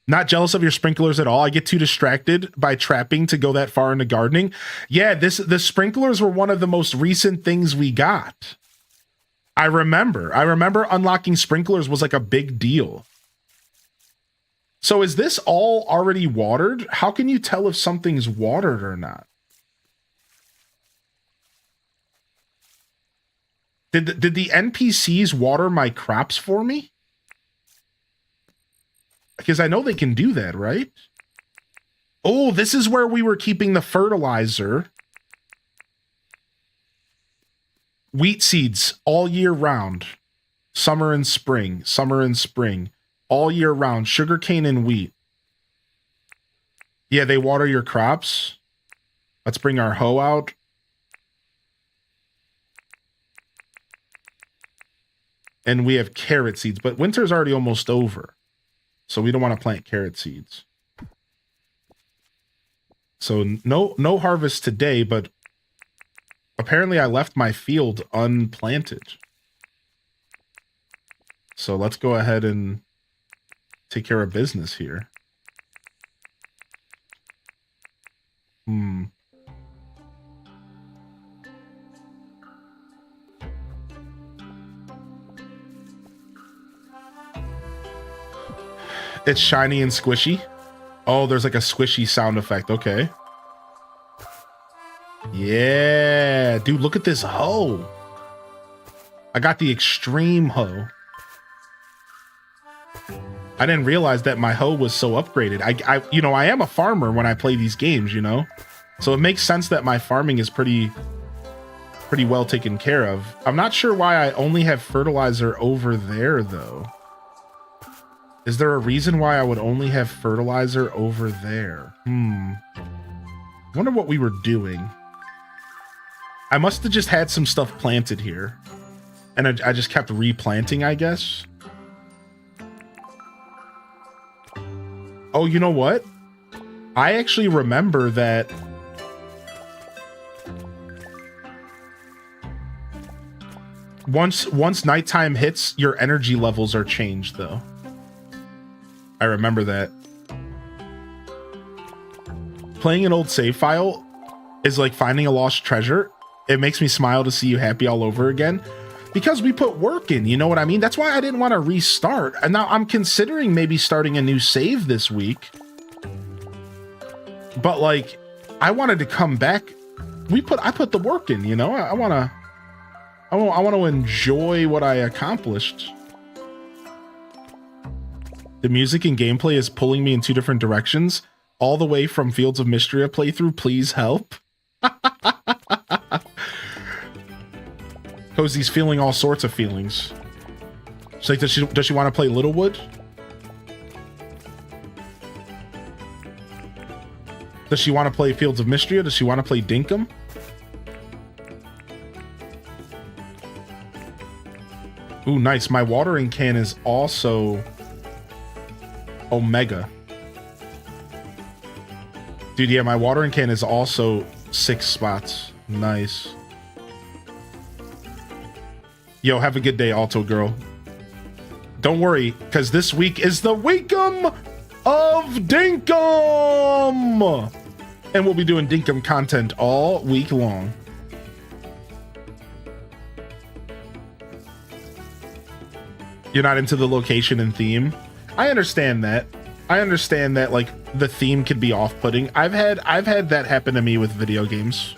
Not jealous of your sprinklers at all. I get too distracted by trapping to go that far into gardening. Yeah, the sprinklers were one of the most recent things we got. I remember unlocking sprinklers was like a big deal. So is this all already watered? How can you tell if something's watered or not? Did the NPCs water my crops for me? Because I know they can do that, right? Oh, this is where we were keeping the fertilizer. Wheat seeds all year round. Summer and spring. All year round. Sugarcane and wheat. Yeah, they water your crops. Let's bring our hoe out. And we have carrot seeds, but winter's already almost over. So we don't want to plant carrot seeds. So no harvest today, but apparently I left my field unplanted. So let's go ahead and take care of business here. It's shiny and squishy. Oh, there's like a squishy sound effect. Okay. Yeah, dude, look at this hoe. I got the extreme hoe. I didn't realize that my hoe was so upgraded. I am a farmer when I play these games, you know? So it makes sense that my farming is pretty well taken care of. I'm not sure why I only have fertilizer over there, though. Is there a reason why I would only have fertilizer over there? Wonder what we were doing. I must have just had some stuff planted here. And I just kept replanting, I guess. Oh, you know what? I actually remember that once nighttime hits, your energy levels are changed, though. I remember that. Playing an old save file is like finding a lost treasure. It makes me smile to see you happy all over again because we put work in, you know what I mean? That's why I didn't want to restart. And now I'm considering maybe starting a new save this week. But like, I wanted to come back. I put the work in, you know? I want to enjoy what I accomplished. The music and gameplay is pulling me in two different directions, all the way from Fields of Mystria playthrough. Please help. Cozy's feeling all sorts of feelings. She's like, does she want to play Littlewood? Does she want to play Fields of Mystria? Does she want to play Dinkum? Ooh, nice. My watering can is also Omega. Dude, yeah, my watering can is also 6 spots. Nice. Yo, have a good day, Alto Girl. Don't worry, because this week is the WEEKUM of Dinkum! And we'll be doing Dinkum content all week long. You're not into the location and theme? I understand that. I understand that, like, the theme could be off-putting. I've had that happen to me with video games,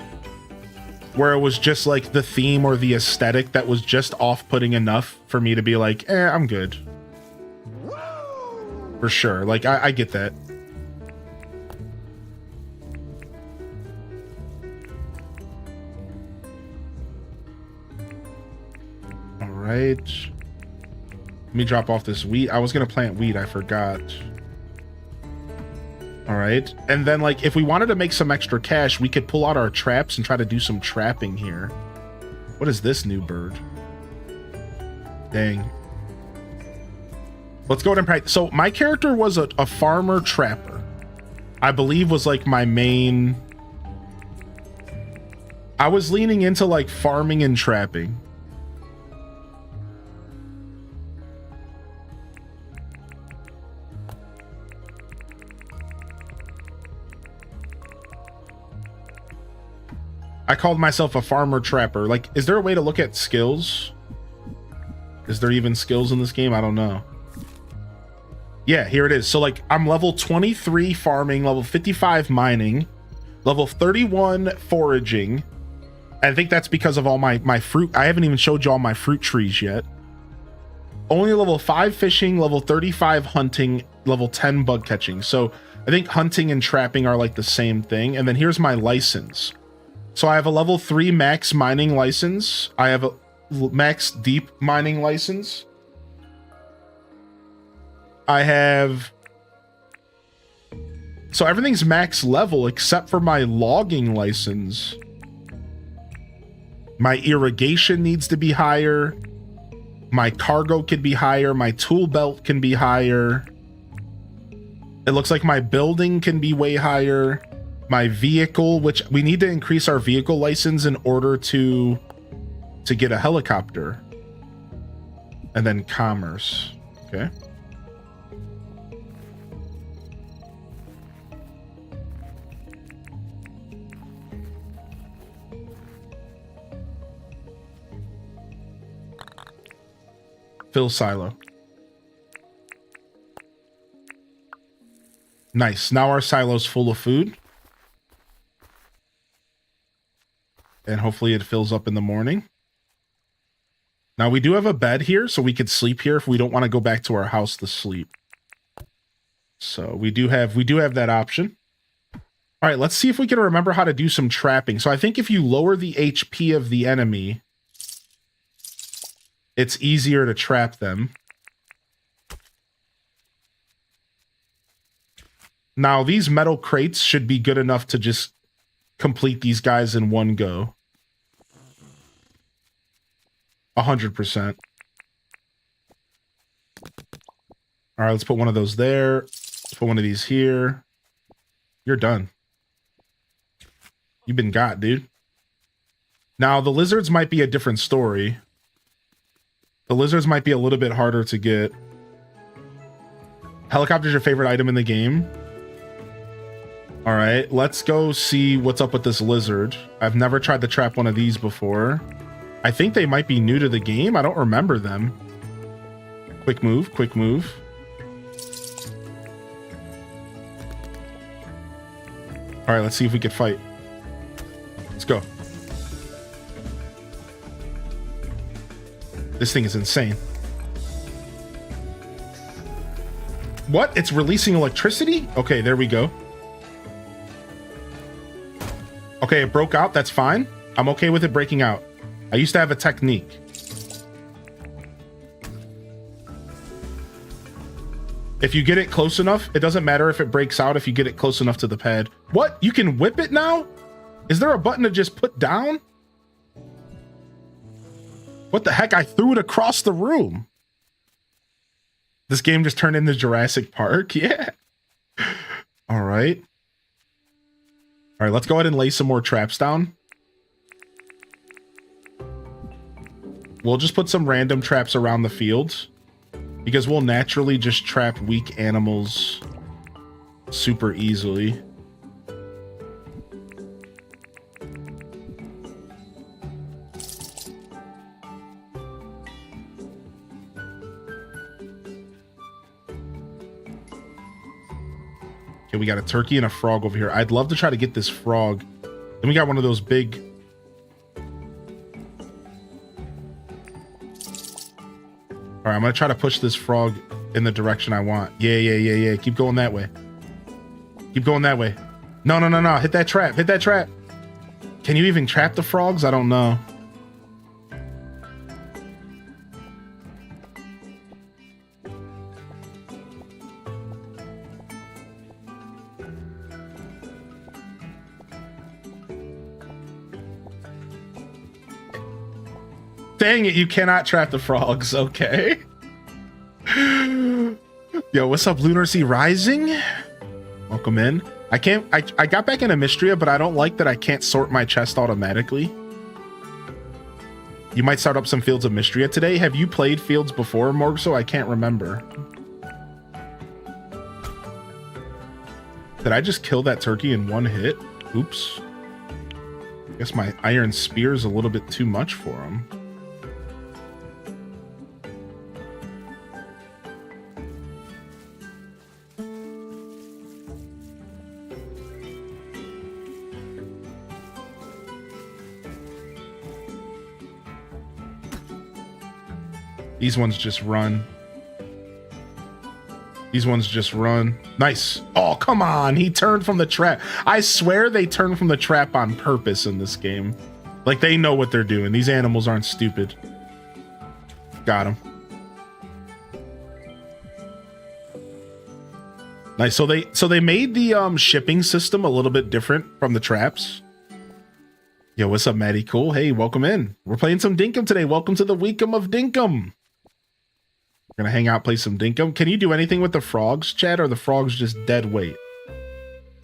where it was just like the theme or the aesthetic that was just off-putting enough for me to be like, I'm good. For sure. Like, I get that. All right. Let me drop off this wheat. I was going to plant wheat. I forgot. All right. And then, like, if we wanted to make some extra cash, we could pull out our traps and try to do some trapping here. What is this new bird? Dang. Let's go ahead and practice. So my character was a farmer trapper. I believe was like my main... I was leaning into like farming and trapping. I called myself a farmer trapper. Like, is there a way to look at skills? Is there even skills in this game? I don't know. Yeah, here it is. So like, I'm level 23 farming, level 55 mining, level 31 foraging. I think that's because of all my fruit. I haven't even showed you all my fruit trees yet. Only level 5 fishing, level 35 hunting, level 10 bug catching. So I think hunting and trapping are like the same thing. And then here's my license. So I have a level 3 max mining license. I have a max deep mining license. I have... So everything's max level except for my logging license. My irrigation needs to be higher. My cargo could be higher. My tool belt can be higher. It looks like my building can be way higher. My vehicle, which we need to increase our vehicle license in order to get a helicopter. And then commerce. Okay. Fill silo. Nice. Now our silo's full of food. And hopefully it fills up in the morning. Now we do have a bed here, so we could sleep here if we don't want to go back to our house to sleep. So we do have that option. All right, let's see if we can remember how to do some trapping. So I think if you lower the HP of the enemy, it's easier to trap them. Now, these metal crates should be good enough to just complete these guys in one go. 100%. All right, let's put one of those there. Let's put one of these here. You're done. You've been got, dude. Now, the lizards might be a different story. The lizards might be a little bit harder to get. Helicopter's your favorite item in the game. All right, let's go see what's up with this lizard. I've never tried to trap one of these before. I think they might be new to the game. I don't remember them. Quick move, quick move. All right, let's see if we can fight. Let's go. This thing is insane. What? It's releasing electricity? Okay, there we go. Okay, it broke out. That's fine. I'm okay with it breaking out. I used to have a technique. If you get it close enough, it doesn't matter if it breaks out if you get it close enough to the pad. What? You can whip it now? Is there a button to just put down? What the heck? I threw it across the room. This game just turned into Jurassic Park. Yeah. All right. All right, let's go ahead and lay some more traps down. We'll just put some random traps around the field because we'll naturally just trap weak animals super easily. Okay, we got a turkey and a frog over here. I'd love to try to get this frog. Then we got one of those big... All right, I'm going to try to push this frog in the direction I want. Yeah. Keep going that way. Keep going that way. No. Hit that trap. Hit that trap. Can you even trap the frogs? I don't know. Dang it, you cannot trap the frogs. Okay. Yo, what's up, Lunar Sea Rising? Welcome in. I got back into Mystria, but I don't like that I can't sort my chest automatically. You might start up some Fields of Mystria today. Have you played Fields before, Morgso? I can't remember. Did I just kill that turkey in one hit? Oops. I guess my iron spear is a little bit too much for him. These ones just run. These ones just run. Nice. Oh, come on. He turned from the trap. I swear they turn from the trap on purpose in this game. Like, they know what they're doing. These animals aren't stupid. Got him. Nice. So they made the shipping system a little bit different from the traps. Yo, what's up, Maddie? Cool. Hey, welcome in. We're playing some Dinkum today. Welcome to the WEEKUM of Dinkum. We're gonna hang out, play some Dinkum. Can you do anything with the frogs, Chad, or are the frogs just dead weight?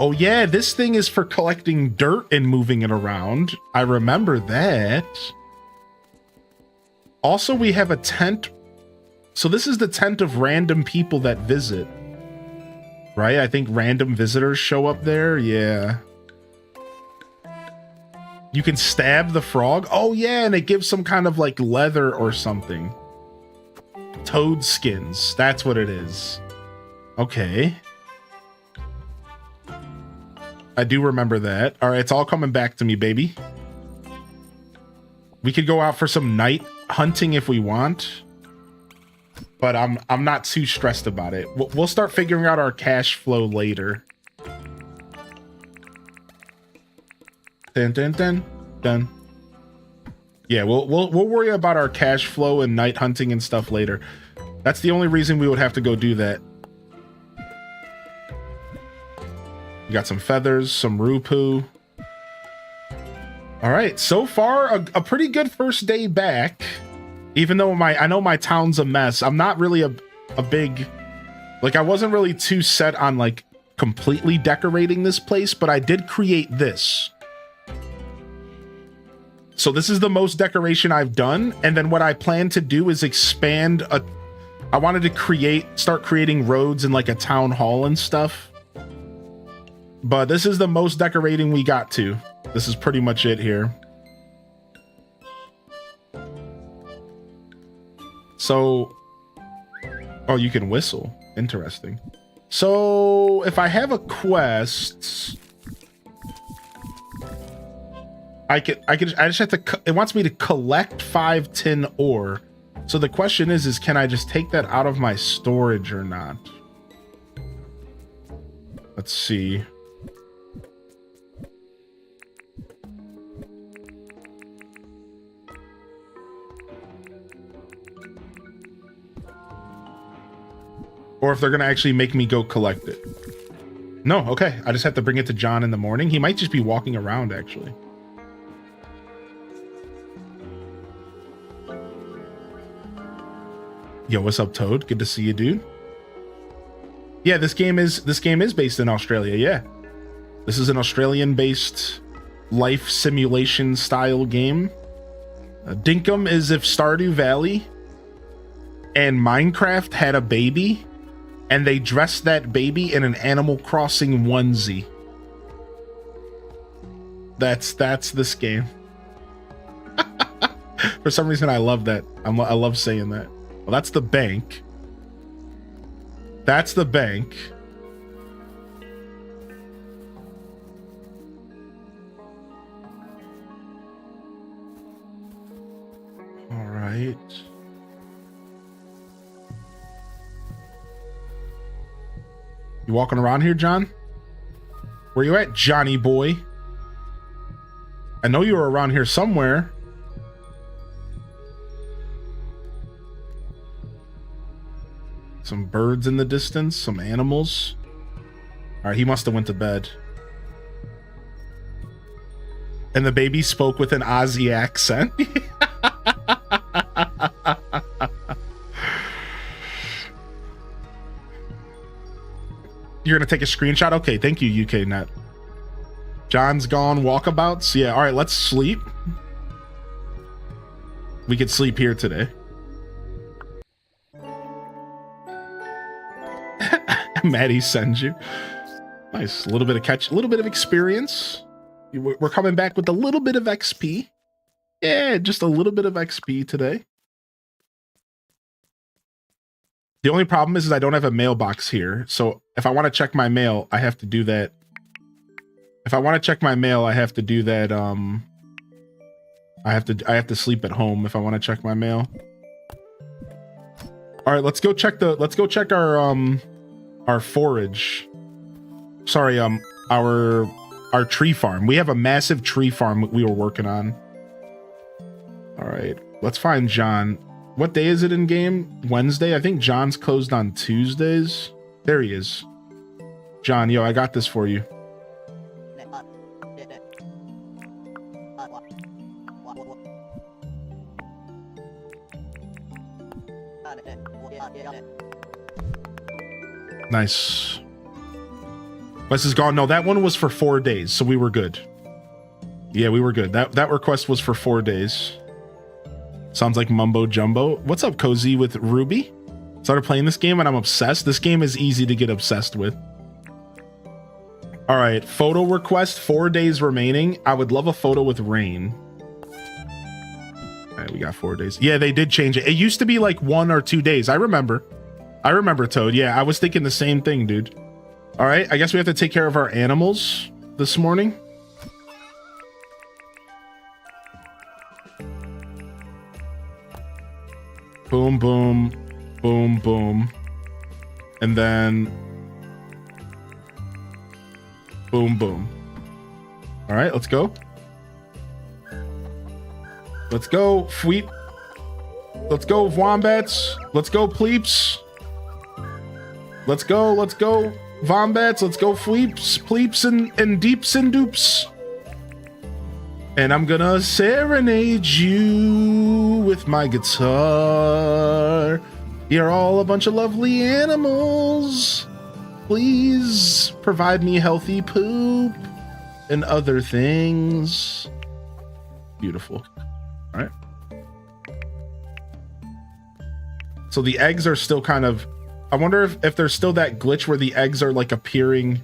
Oh yeah, this thing is for collecting dirt and moving it around. I remember that. Also, we have a tent. So this is the tent of random people that visit. Right? I think random visitors show up there. Yeah. You can stab the frog. Oh yeah, and it gives some kind of like leather or something. Toad skins. That's what it is. Okay. I do remember that. All right, it's all coming back to me, baby. We could go out for some night hunting if we want, but I'm not too stressed about it. We'll start figuring out our cash flow later. Dun. Yeah, we'll worry about our cash flow and night hunting and stuff later. That's the only reason we would have to go do that. We got some feathers, some rupoo. All right, so far a pretty good first day back. Even though I know my town's a mess. I'm not really a big, like, I wasn't really too set on like completely decorating this place, but I did create this. So this is the most decoration I've done. And then what I plan to do is expand I wanted to start creating roads and like a town hall and stuff. But this is the most decorating we got to. This is pretty much it here. So, oh, you can whistle. Interesting. So if I have a quest, I just have to, it wants me to collect 5 tin ore. So the question is can I just take that out of my storage or not? Let's see. Or if they're going to actually make me go collect it. No, okay. I just have to bring it to John in the morning. He might just be walking around, actually. Yo, what's up, Toad? Good to see you, dude. Yeah, this game is based in Australia, yeah. This is an Australian-based life simulation style game. Dinkum is if Stardew Valley and Minecraft had a baby, and they dressed that baby in an Animal Crossing onesie. That's this game. For some reason, I love that. I love saying that. Well, that's the bank. That's the bank. All right. You walking around here, John? Where you at, Johnny boy? I know you were around here somewhere. Some birds in the distance, some animals. All right, he must have went to bed. And the baby spoke with an Aussie accent. You're gonna take a screenshot? Okay, thank you, UKNet. John's gone walkabouts. Yeah, all right, let's sleep. We could sleep here today. Maddie sends you. Nice, a little bit of catch, a little bit of experience. We're coming back with a little bit of XP. Yeah, just a little bit of XP today. The only problem is I don't have a mailbox here. So if I want to check my mail, I have to do that. If I want to check my mail, I have to do that. I have to sleep at home if I want to check my mail. All right, let's go check our forage. Sorry, our tree farm. We have a massive tree farm we were working on. All right, let's find John. What day is it in game? Wednesday? I think John's closed on Tuesdays. There he is. John, yo, I got this for you. Nice. Quest is gone. No, that one was for 4 days, so we were good. Yeah, we were good. That request was for 4 days. Sounds like mumbo jumbo. What's up, Cozy with Ruby? Started playing this game and I'm obsessed. This game is easy to get obsessed with. All right, photo request, 4 days remaining. I would love a photo with rain. All right, we got 4 days. Yeah, they did change it. It used to be like 1 or 2 days. I remember, Toad. Yeah, I was thinking the same thing, dude. All right, I guess we have to take care of our animals this morning. Boom, boom, boom, boom. And then boom, boom. All right, let's go. Let's go, Fweet. Let's go, Wombats. Let's go, Pleeps. Let's go, Wombats. Let's go, Fweeps, Pleeps, and Deeps and Doops. And I'm gonna serenade you with my guitar. You're all a bunch of lovely animals. Please provide me healthy poop and other things. Beautiful. All right. So the eggs are still kind of, I wonder if there's still that glitch where the eggs are like appearing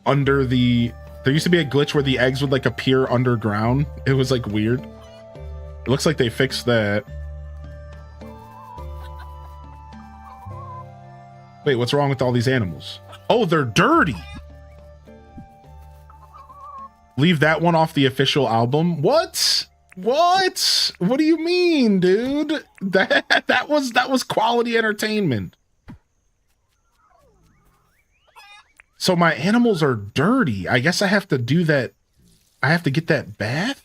under the, there used to be a glitch where the eggs would like appear underground. It was like weird. It looks like they fixed that. Wait, what's wrong with all these animals? Oh, they're dirty. Leave that one off the official album. What? What? What do you mean, dude? That was quality entertainment. So my animals are dirty. I guess I have to do that. I have to get that bath?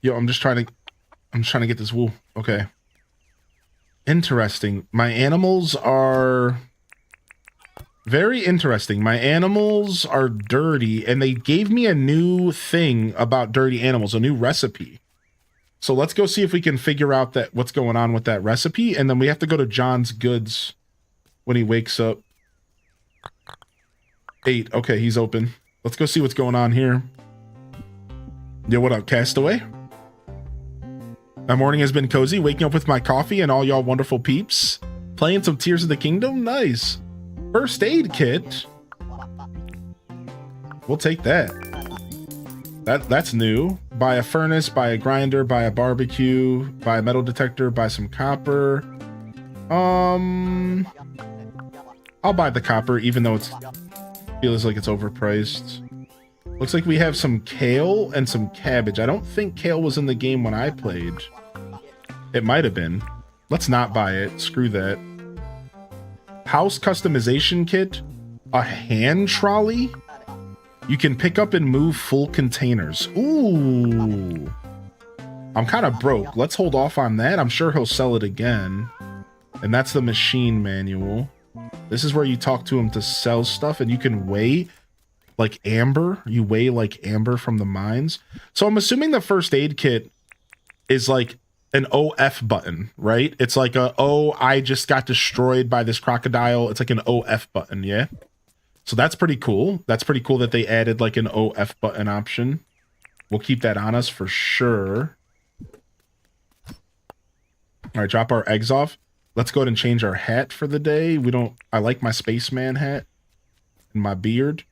Yo, I'm just trying to get this wool. Okay. Interesting. My animals are very interesting. My animals are dirty, and they gave me a new thing about dirty animals, a new recipe. So let's go see if we can figure out that what's going on with that recipe, and then we have to go to John's Goods when he wakes up. 8. Okay, he's open. Let's go see what's going on here. Yo, what up, Castaway? My morning has been cozy, waking up with my coffee and all y'all wonderful peeps. Playing some Tears of the Kingdom? Nice. First aid kit. We'll take that. That's new. Buy a furnace, buy a grinder, buy a barbecue, buy a metal detector, buy some copper. I'll buy the copper, even though it feels like it's overpriced. Looks like we have some kale and some cabbage. I don't think kale was in the game when I played. It might have been. Let's not buy it. Screw that. House customization kit. A hand trolley. You can pick up and move full containers. Ooh. I'm kind of broke. Let's hold off on that. I'm sure he'll sell it again. And that's the machine manual. This is where you talk to him to sell stuff, and you can weigh like amber. You weigh like amber from the mines. So I'm assuming the first aid kit is like an OF button, right? It's like a, oh, I just got destroyed by this crocodile. It's like an OF button, yeah? So that's pretty cool. That's pretty cool that they added like an OF button option. We'll keep that on us for sure. All right, drop our eggs off. Let's go ahead and change our hat for the day. I like my spaceman hat and my beard.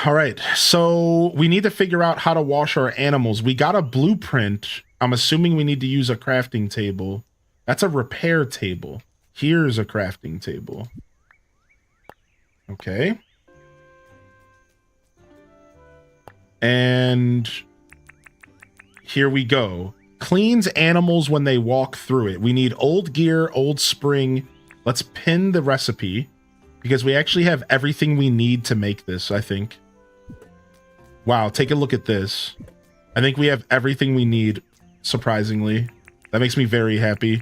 All right, so we need to figure out how to wash our animals. We got a blueprint. I'm assuming we need to use a crafting table. That's a repair table. Here's a crafting table. Okay. And here we go. Cleans animals when they walk through it. We need old gear, old spring. Let's pin the recipe, because we actually have everything we need to make this, I think. Wow, take a look at this. I think we have everything we need, surprisingly. That makes me very happy.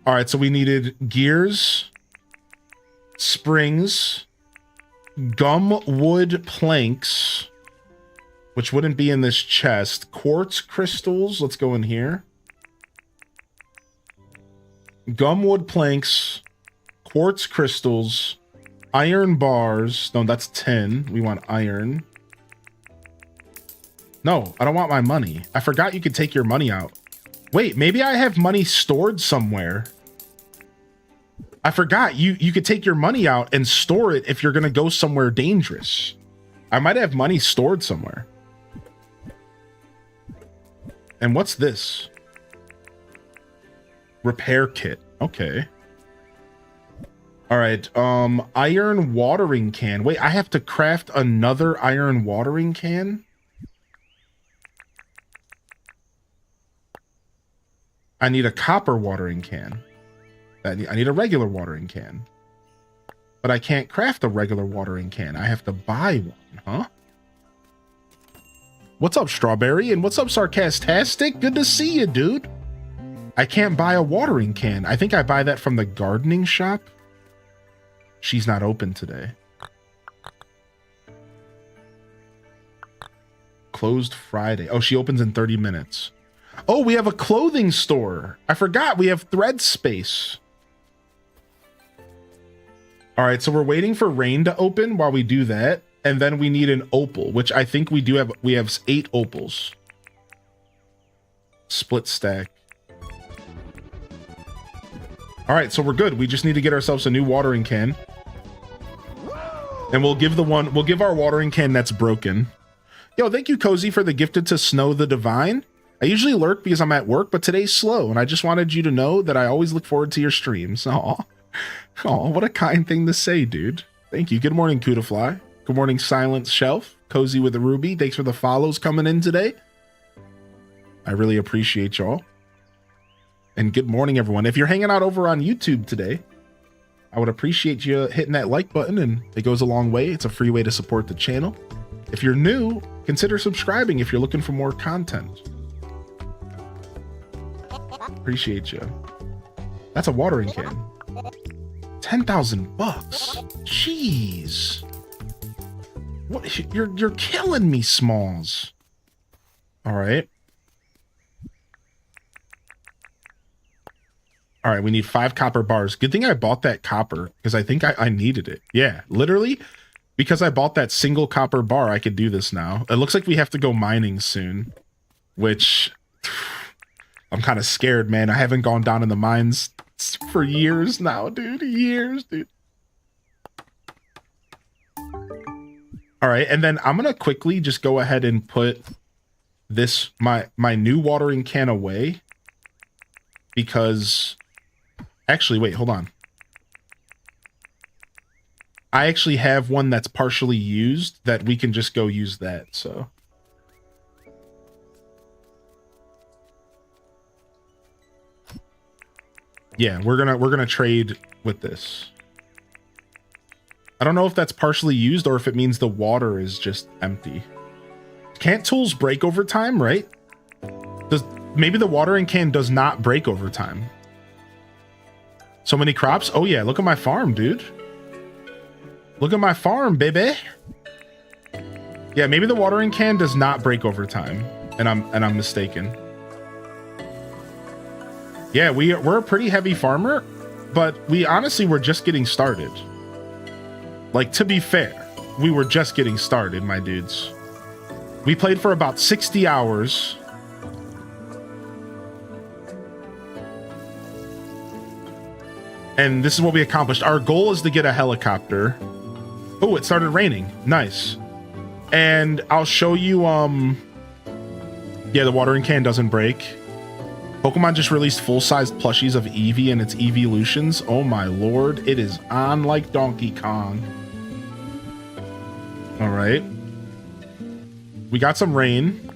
All right, so we needed gears, springs, gum wood planks, which wouldn't be in this chest, quartz crystals. Let's go in here. Gumwood planks, quartz crystals, iron bars. No, that's 10. We want iron. No, I don't want my money. I forgot you could take your money out. Wait, maybe I have money stored somewhere. I forgot you could take your money out and store it if you're going to go somewhere dangerous. I might have money stored somewhere. And what's this? Repair kit. Okay. All right. Iron watering can. Wait, I have to craft another iron watering can? I need a copper watering can. I need a regular watering can. But I can't craft a regular watering can. I have to buy one, huh? What's up, Strawberry? And what's up, Sarcastastic? Good to see you, dude. I can't buy a watering can. I think I buy that from the gardening shop. She's not open today. Closed Friday. Oh, she opens in 30 minutes. Oh, we have a clothing store. I forgot we have thread space. All right, so we're waiting for Rain to open while we do that. And then we need an opal, which I think we do have. We have 8 opals. Split stack. All right, so we're good. We just need to get ourselves a new watering can. And we'll give our watering can that's broken. Yo, thank you, Cozy, for the gifted to Snow the Divine. I usually lurk because I'm at work, but today's slow, and I just wanted you to know that I always look forward to your streams. Aw. Aw, what a kind thing to say, dude. Thank you. Good morning, Cutafly. Good morning, Silent Shelf. Cozy with the Ruby. Thanks for the follows coming in today. I really appreciate y'all. And good morning, everyone. If you're hanging out over on YouTube today, I would appreciate you hitting that like button, and it goes a long way. It's a free way to support the channel. If you're new, consider subscribing if you're looking for more content. Appreciate you. That's a watering can. 10,000 bucks. Jeez. What? You're killing me, Smalls. All right. All right, we need 5 copper bars. Good thing I bought that copper because I think I needed it. Yeah, literally, because I bought that single copper bar, I could do this now. It looks like we have to go mining soon, which I'm kind of scared, man. I haven't gone down in the mines for years now, dude. Years, dude. All right, and then I'm going to quickly just go ahead and put this, my new watering can away because... Actually, wait, hold on. I actually have one that's partially used that we can just go use that, so. Yeah, we're gonna trade with this. I don't know if that's partially used or if it means the water is just empty. Can't tools break over time, right? Maybe the watering can does not break over time. So many crops. Oh yeah, look at my farm, dude. Look at my farm, baby. Yeah, maybe the watering can does not break over time, and I'm mistaken. Yeah, we're a pretty heavy farmer, but we honestly were just getting started. Like, to be fair, we were just getting started, my dudes. We played for about 60 hours. And this is what we accomplished. Our goal is to get a helicopter. Oh, it started raining. Nice. And I'll show you, yeah, the watering can doesn't break. Pokemon just released full-sized plushies of Eevee and its evolutions. Oh my lord, it is on like Donkey Kong. All right. We got some rain.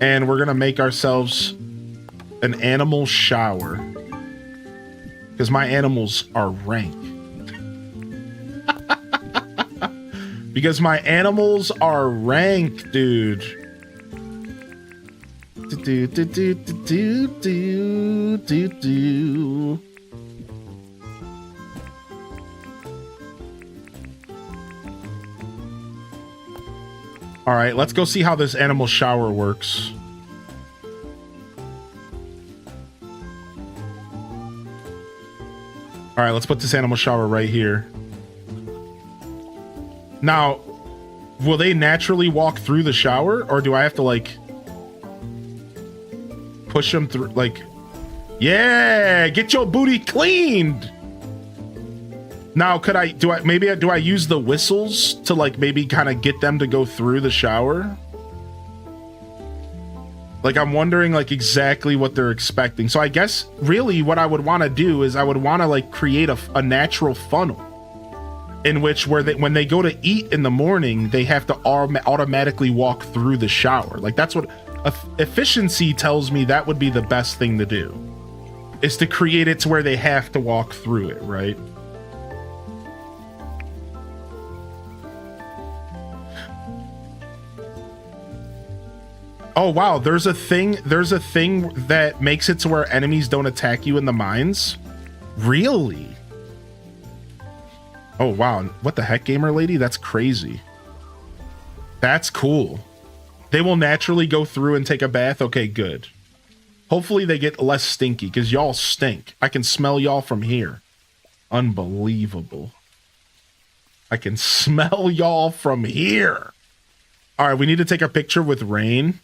And we're gonna make ourselves an animal shower because my animals are rank. Because my animals are rank, dude. All right, let's go see how this animal shower works. All right, let's put this animal shower right here. Now, will they naturally walk through the shower, or do I have to, like, push them through? Like, yeah, get your booty cleaned. Now, do I use the whistles to, like, maybe kind of get them to go through the shower? Like, I'm wondering, like, exactly what they're expecting. So I guess, really, what I would want to do is I would want to, like, create a natural funnel in which when they go to eat in the morning, they have to automatically walk through the shower. Like, that's what efficiency tells me that would be the best thing to do, is to create it to where they have to walk through it, right? Oh wow, there's a thing that makes it to where enemies don't attack you in the mines? Really? Oh wow, what the heck, gamer lady? That's crazy. That's cool. They will naturally go through and take a bath? Okay, good. Hopefully they get less stinky, because y'all stink. I can smell y'all from here. Unbelievable. I can smell y'all from here. All right, we need to take a picture with Rain.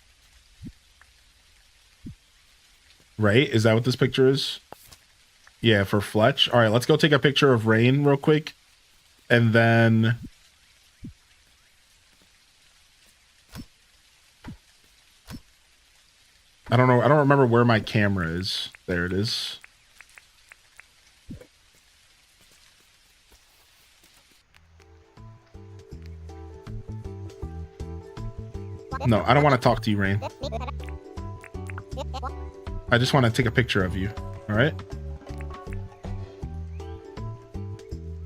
Right? Is that what this picture is? Yeah, for Fletch. All right, let's go take a picture of Rain real quick. And then... I don't know. I don't remember where my camera is. There it is. No, I don't want to talk to you, Rain. I just want to take a picture of you. All right.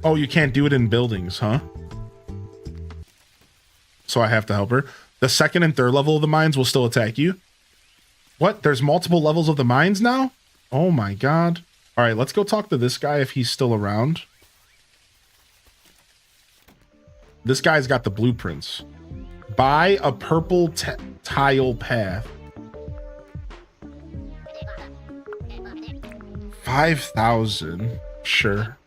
Oh, you can't do it in buildings, huh? So I have to help her. The second and third level of the mines will still attack you. What? There's multiple levels of the mines now? Oh my god. All right, let's go talk to this guy if he's still around. This guy's got the blueprints. Buy a purple tile path. 5,000. Sure.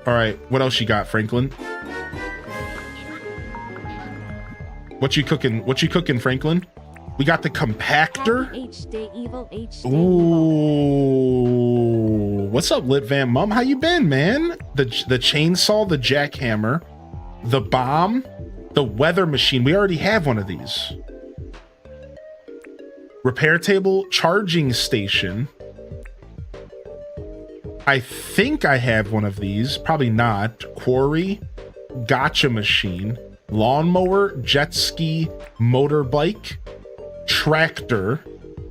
All right, what else you got, Franklin? What you cooking? What you cooking, Franklin? We got the compactor. Ooh, what's up, Lit Van Mum? How you been, man? The chainsaw, the jackhammer, the bomb, the weather machine. We already have one of these. Repair table, charging station. I think I have one of these. Probably not. Quarry, gotcha machine, lawnmower, jet ski, motorbike, tractor.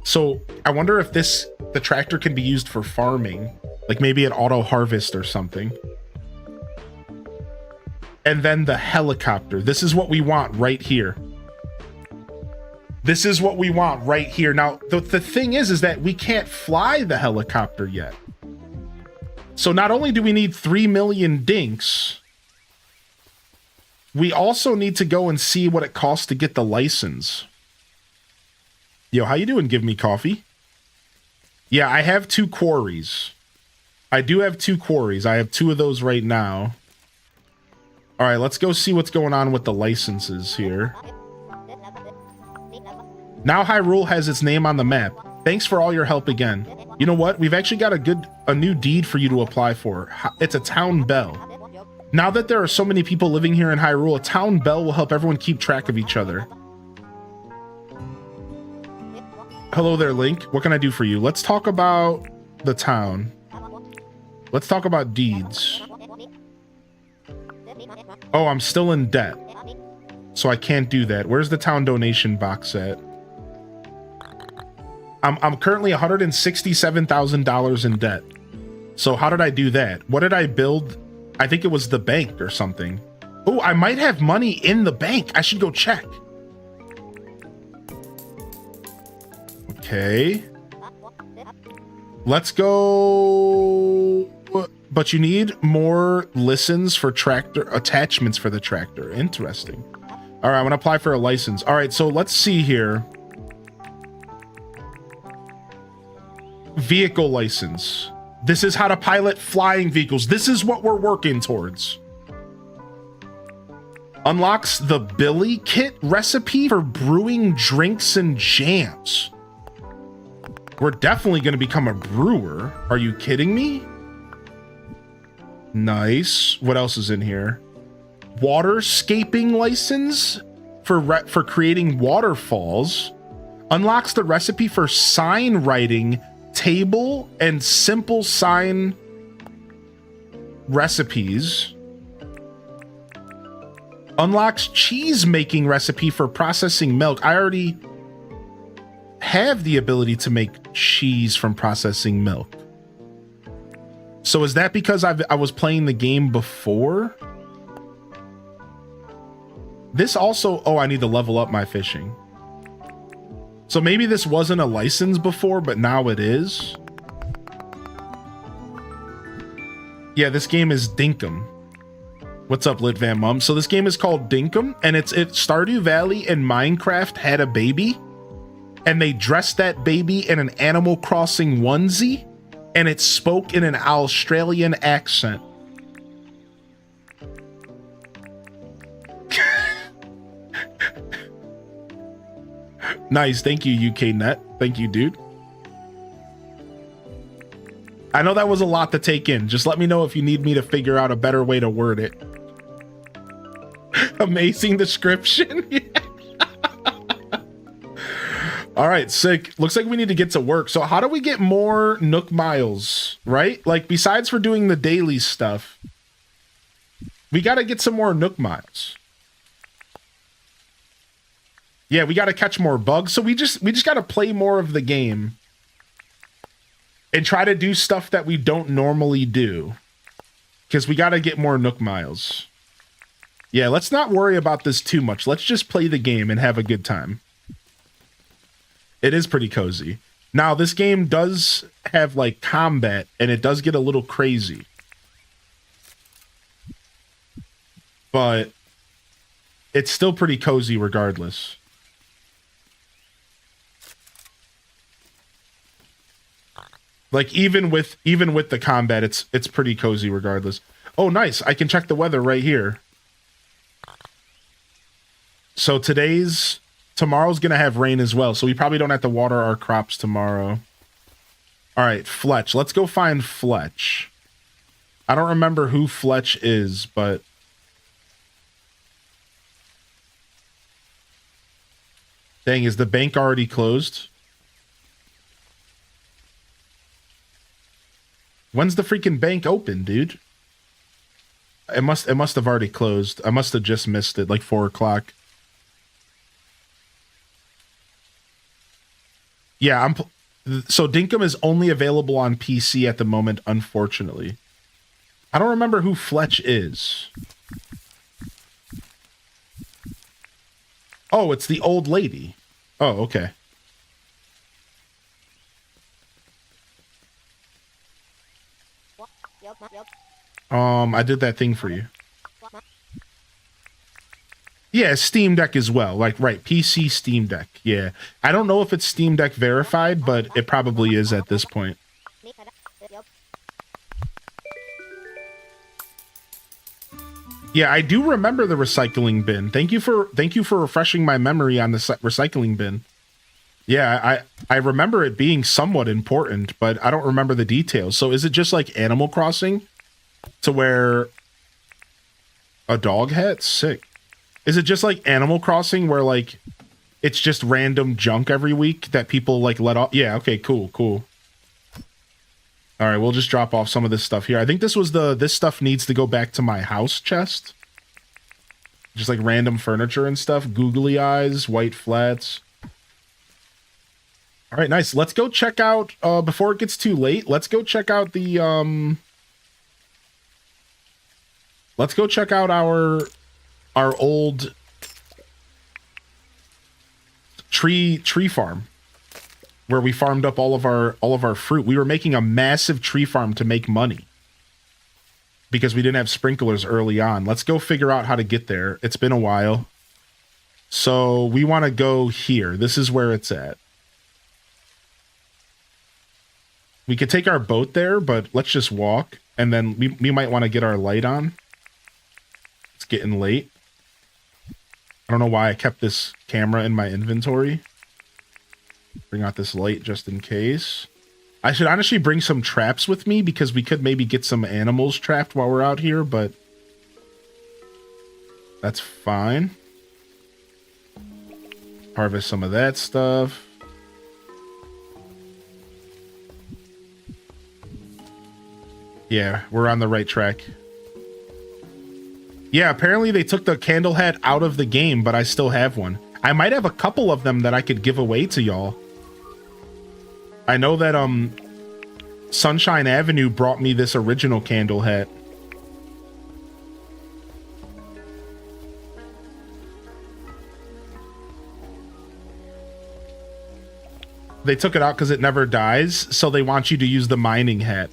So I wonder if the tractor can be used for farming, like maybe an auto harvest or something. And then the helicopter. This is what we want right here. This is what we want right here. Now, the thing is that we can't fly the helicopter yet. So not only do we need 3 million dinks, we also need to go and see what it costs to get the license. Yo, how you doing? Give me coffee. Yeah, I have 2 quarries. I do have 2 quarries. I have 2 of those right now. All right, let's go see what's going on with the licenses here. Now Hyrule has its name on the map. Thanks for all your help again. You know what? We've actually got a new deed for you to apply for. It's a town bell. Now that there are so many people living here in Hyrule, a town bell will help everyone keep track of each other. Hello there, Link. What can I do for you? Let's talk about the town. Let's talk about deeds. Oh, I'm still in debt, so I can't do that. Where's the town donation box at? I'm currently $167,000 in debt. So how did I do that? What did I build? I think it was the bank or something. Oh, I might have money in the bank. I should go check. Okay. Let's go. But you need more listens for tractor attachments for the tractor. Interesting. All right, I'm gonna apply for a license. All right, so let's see here. Vehicle license. This is how to pilot flying vehicles. This is what we're working towards. Unlocks the Billy Kit recipe for brewing drinks and jams. We're definitely going to become a brewer. Are you kidding me? Nice. What else is in here? Waterscaping license for creating waterfalls. Unlocks the recipe for sign writing, table, and simple sign recipes. Unlocks cheese making recipe for processing milk. I already have the ability to make cheese from processing milk. So is that because I was playing the game before? This also, oh, I need to level up my fishing. So maybe this wasn't a license before, but now it is. Yeah, this game is Dinkum. What's up, Lit Van Mum? So this game is called Dinkum, and it's Stardew Valley and Minecraft had a baby, and they dressed that baby in an Animal Crossing onesie, and it spoke in an Australian accent. Nice, thank you, UKNet. Thank you, dude. I know that was a lot to take in. Just let me know if you need me to figure out a better way to word it. Amazing description. All right, sick. Looks like we need to get to work. So how do we get more Nook miles, right? Like, besides for doing the daily stuff, we got to get some more Nook miles. Yeah, we got to catch more bugs. So we just got to play more of the game and try to do stuff that we don't normally do, because we got to get more Nook miles. Yeah, let's not worry about this too much. Let's just play the game and have a good time. It is pretty cozy. Now, this game does have, like, combat, and it does get a little crazy. But it's still pretty cozy regardless. Like, even with the combat, it's pretty cozy regardless. Oh, nice. I can check the weather right here. So tomorrow's going to have rain as well. So we probably don't have to water our crops tomorrow. All right, Fletch. Let's go find Fletch. I don't remember who Fletch is, but... Dang, is the bank already closed? When's the freaking bank open, dude? It must have already closed. I must have just missed it, like 4 o'clock. Yeah, so Dinkum is only available on PC at the moment, unfortunately. I don't remember who Fletch is. Oh, it's the old lady. Oh, okay. I did that thing for you. Yeah, Steam Deck as well. Like, right, PC Steam Deck. Yeah. I don't know if it's Steam Deck verified, but it probably is at this point. Yeah, I do remember the recycling bin. Thank you for refreshing my memory on the recycling bin. Yeah, I remember it being somewhat important, but I don't remember the details. So is it just like Animal Crossing to where a dog hat? Sick. Is it just like Animal Crossing where like it's just random junk every week that people like let off? Yeah, okay, cool. All right, we'll just drop off some of this stuff here. I think this stuff needs to go back to my house chest. Just like random furniture and stuff. Googly eyes, white flats. All right, nice. Let's go check out, before it gets too late, let's go check out the, let's go check out our old tree farm where we farmed up all of our fruit. We were making a massive tree farm to make money because we didn't have sprinklers early on. Let's go figure out how to get there. It's been a while. So we want to go here. This is where it's at. We could take our boat there, but let's just walk. And then we might want to get our light on. It's getting late. I don't know why I kept this camera in my inventory. Bring out this light just in case. I should honestly bring some traps with me because we could maybe get some animals trapped while we're out here, but that's fine. Harvest some of that stuff. Yeah, we're on the right track. Yeah, apparently they took the candle hat out of the game, but I still have one. I might have a couple of them that I could give away to y'all. I know that Sunshine Avenue brought me this original candle hat. They took it out because it never dies, so they want you to use the mining hat.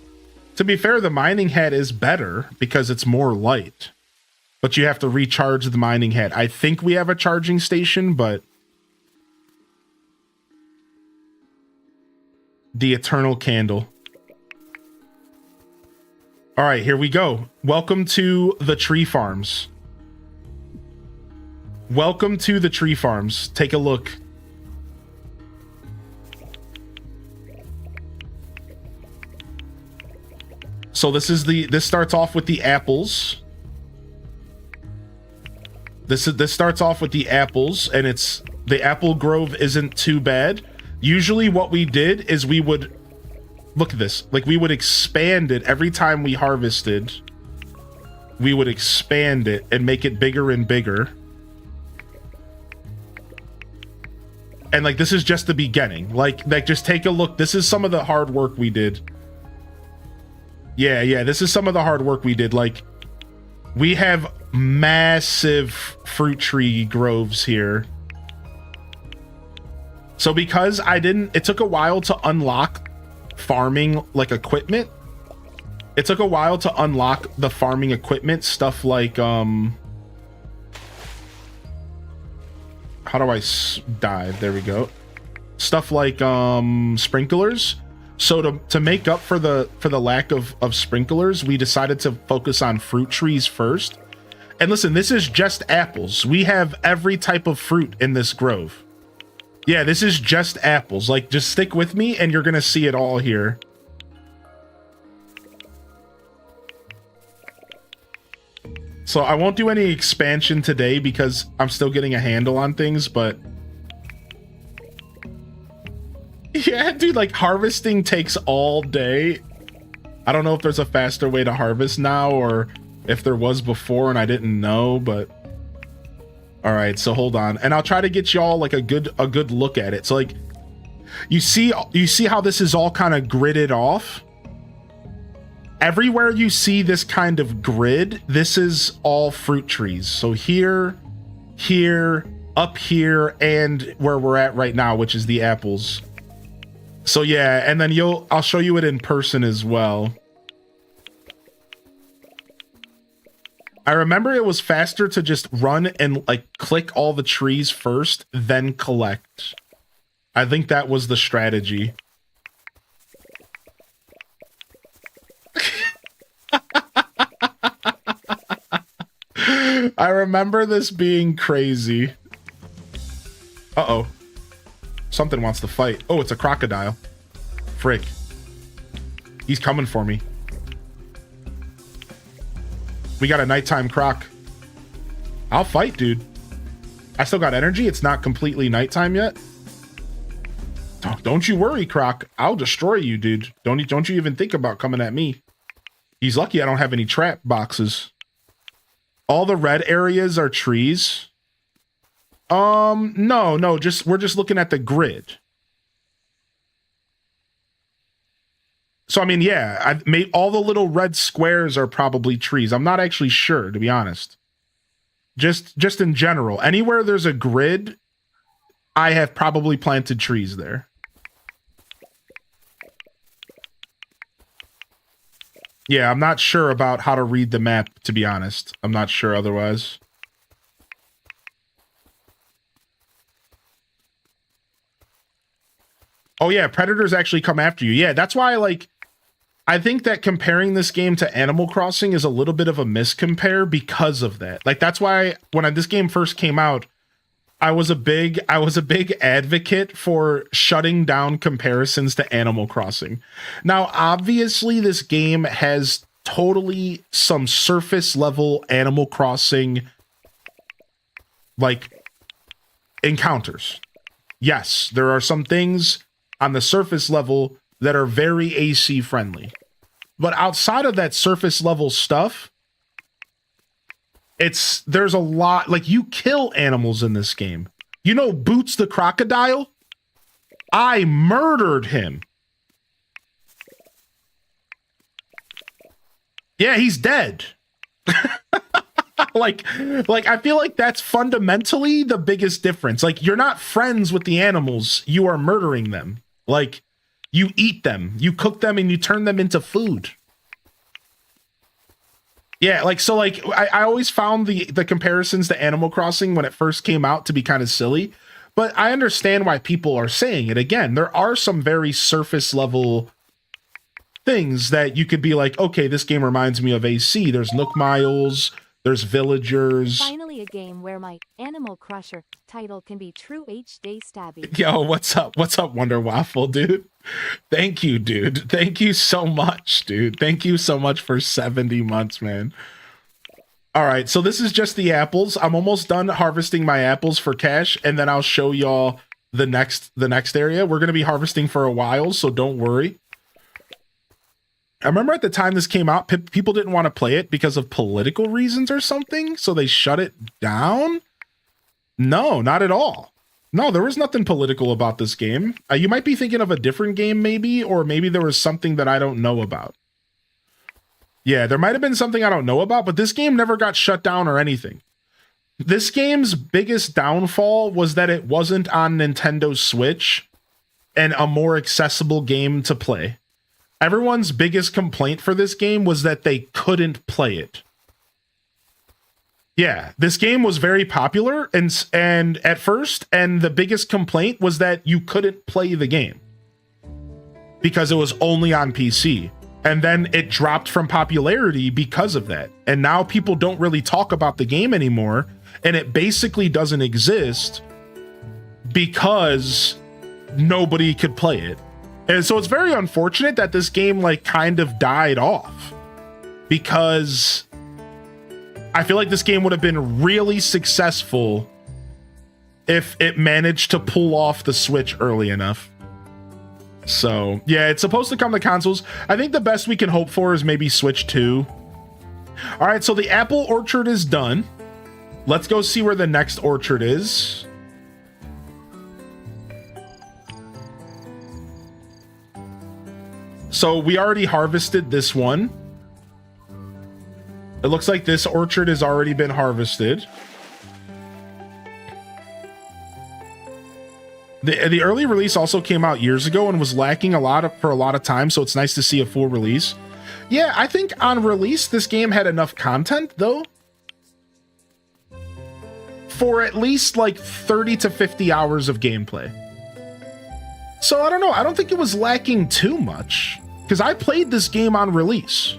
To be fair, the mining hat is better because it's more light. But you have to recharge the mining hat. I think we have a charging station, but... The eternal candle. All right, here we go. Welcome to the tree farms. Welcome to the tree farms. Take a look. So this starts off with the apples. This starts off with the apples, and the apple grove isn't too bad. Usually what we did is we would look at this, like we would expand it every time we harvested. We would expand it and make it bigger and bigger. And like this is just the beginning. Like just take a look. This is some of the hard work we did. Yeah, this is some of the hard work we did. Like, we have massive fruit tree groves here. So because it took a while to unlock farming, like, equipment. It took a while to unlock the farming equipment, stuff like, how do I dive? There we go. Stuff like, sprinklers. So to make up for the lack of sprinklers, we decided to focus on fruit trees first. And listen, this is just apples. We have every type of fruit in this grove. Yeah, this is just apples. Like, just stick with me and you're gonna see it all here. So I won't do any expansion today because I'm still getting a handle on things, but... Yeah, dude, like, harvesting takes all day. I don't know if there's a faster way to harvest now or if there was before and I didn't know, but... All right, so hold on. And I'll try to get y'all, like, a good look at it. So, like, you see how this is all kind of gridded off? Everywhere you see this kind of grid, this is all fruit trees. So here, up here, and where we're at right now, which is the apples. So yeah, and then I'll show you it in person as well. I remember it was faster to just run and like click all the trees first, then collect. I think that was the strategy. I remember this being crazy. Uh-oh. Something wants to fight. Oh, it's a crocodile. Frick. He's coming for me. We got a nighttime croc. I'll fight, dude. I still got energy. It's not completely nighttime yet. Don't you worry, croc. I'll destroy you, dude. Don't you even think about coming at me. He's lucky I don't have any trap boxes. All the red areas are trees. No, we're just looking at the grid. So, I mean, yeah, I've made all the little red squares are probably trees. I'm not actually sure, to be honest. Just in general, anywhere there's a grid, I have probably planted trees there. Yeah, I'm not sure about how to read the map, to be honest. I'm not sure otherwise. Oh yeah, predators actually come after you. Yeah, that's why, like, I think that comparing this game to Animal Crossing is a little bit of a miscompare because of that. Like, that's why when this game first came out, I was a big advocate for shutting down comparisons to Animal Crossing. Now, obviously, this game has totally some surface level Animal Crossing, like, encounters. Yes, there are some things on the surface level that are very AC friendly. But outside of that surface level stuff, there's a lot, like, you kill animals in this game. You know Boots the crocodile? I murdered him. Yeah, he's dead. like I feel like that's fundamentally the biggest difference. Like, you're not friends with the animals, you are murdering them. Like, you eat them, you cook them, and you turn them into food. Yeah, like, so, like, I always found the comparisons to Animal Crossing when it first came out to be kind of silly, but I understand why people are saying it. Again, there are some very surface level things that you could be like, okay, this game reminds me of AC. There's Nook Miles, there's Villagers. Finally, a game where my Animal Crusher title can be true HD stabby. Yo, what's up? What's up, Wonder Waffle, dude? Thank you, dude. Thank you so much, dude. Thank you so much for 70 months, man. All right, so this is just the apples. I'm almost done harvesting my apples for cash, and then I'll show y'all the next area. We're gonna be harvesting for a while, so don't worry. I remember at the time this came out, people didn't want to play it because of political reasons or something, so they shut it down. No, not at all. No, there was nothing political about this game. You might be thinking of a different game maybe, or maybe there was something that I don't know about. Yeah, there might have been something I don't know about, but this game never got shut down or anything. This game's biggest downfall was that it wasn't on Nintendo Switch and a more accessible game to play. Everyone's biggest complaint for this game was that they couldn't play it. Yeah, this game was very popular and at first, and the biggest complaint was that you couldn't play the game because it was only on PC. And then it dropped from popularity because of that. And now people don't really talk about the game anymore, and it basically doesn't exist because nobody could play it. And so it's very unfortunate that this game like kind of died off, because I feel like this game would have been really successful if it managed to pull off the Switch early enough. So yeah, it's supposed to come to consoles. I think the best we can hope for is maybe Switch 2. All right, so the apple orchard is done. Let's go see where the next orchard is. So we already harvested this one. It looks like this orchard has already been harvested. The early release also came out years ago and was lacking for a lot of time, so it's nice to see a full release. Yeah, I think on release, this game had enough content, though, for at least like 30 to 50 hours of gameplay. So I don't know. I don't think it was lacking too much, because I played this game on release.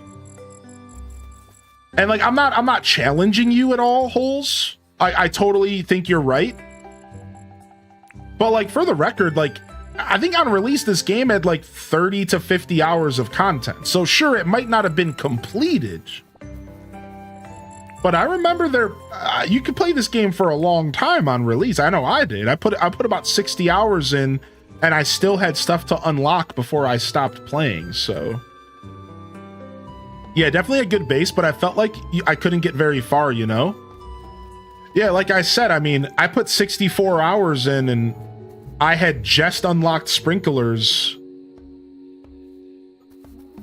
And like, I'm not challenging you at all, Holes. I totally think you're right. But like, for the record, like, I think on release, this game had like 30 to 50 hours of content. So sure, it might not have been completed, but I remember you could play this game for a long time on release. I know I did. I put about 60 hours in, and I still had stuff to unlock before I stopped playing. So yeah, definitely a good base, but I felt like I couldn't get very far, you know? Yeah, like I said, I mean, I put 64 hours in, and I had just unlocked sprinklers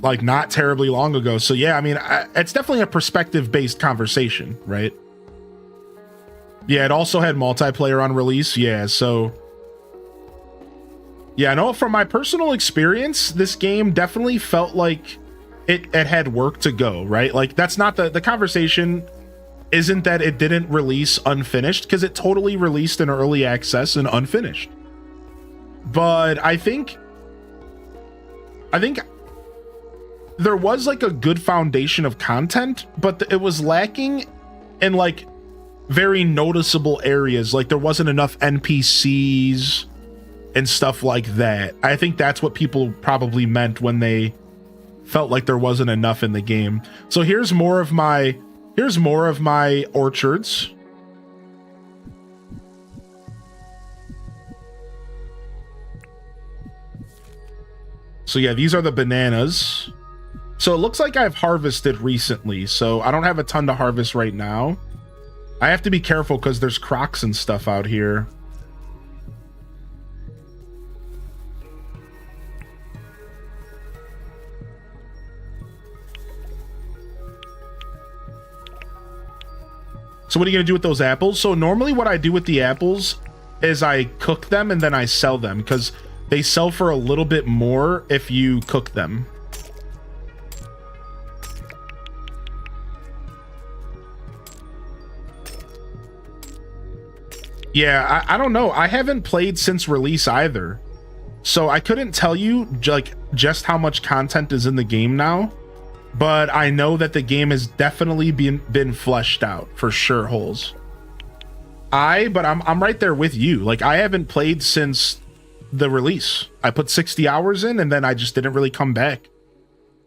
like not terribly long ago. So yeah, I mean, it's definitely a perspective-based conversation, right? Yeah, it also had multiplayer on release. Yeah, so yeah, I know from my personal experience, this game definitely felt like it had work to go, right? Like, that's not the conversation isn't that it didn't release unfinished, because it totally released in early access and unfinished. But I think there was like a good foundation of content, but it was lacking in like very noticeable areas. Like, there wasn't enough NPCs and stuff like that. I think that's what people probably meant when they felt like there wasn't enough in the game. So here's more of my orchards. So yeah, these are the bananas. So it looks like I've harvested recently, so I don't have a ton to harvest right now. I have to be careful because there's crocs and stuff out here. So what are you gonna do with those apples? So normally what I do with the apples is I cook them and then I sell them, because They sell for a little bit more if you cook them. Yeah, I don't know. I haven't played since release either. So I couldn't tell you like just how much content is in the game now. But I know that the game has definitely been fleshed out for sure, Holes. But I'm right there with you. Like, I haven't played since the release. I put 60 hours in and then I just didn't really come back.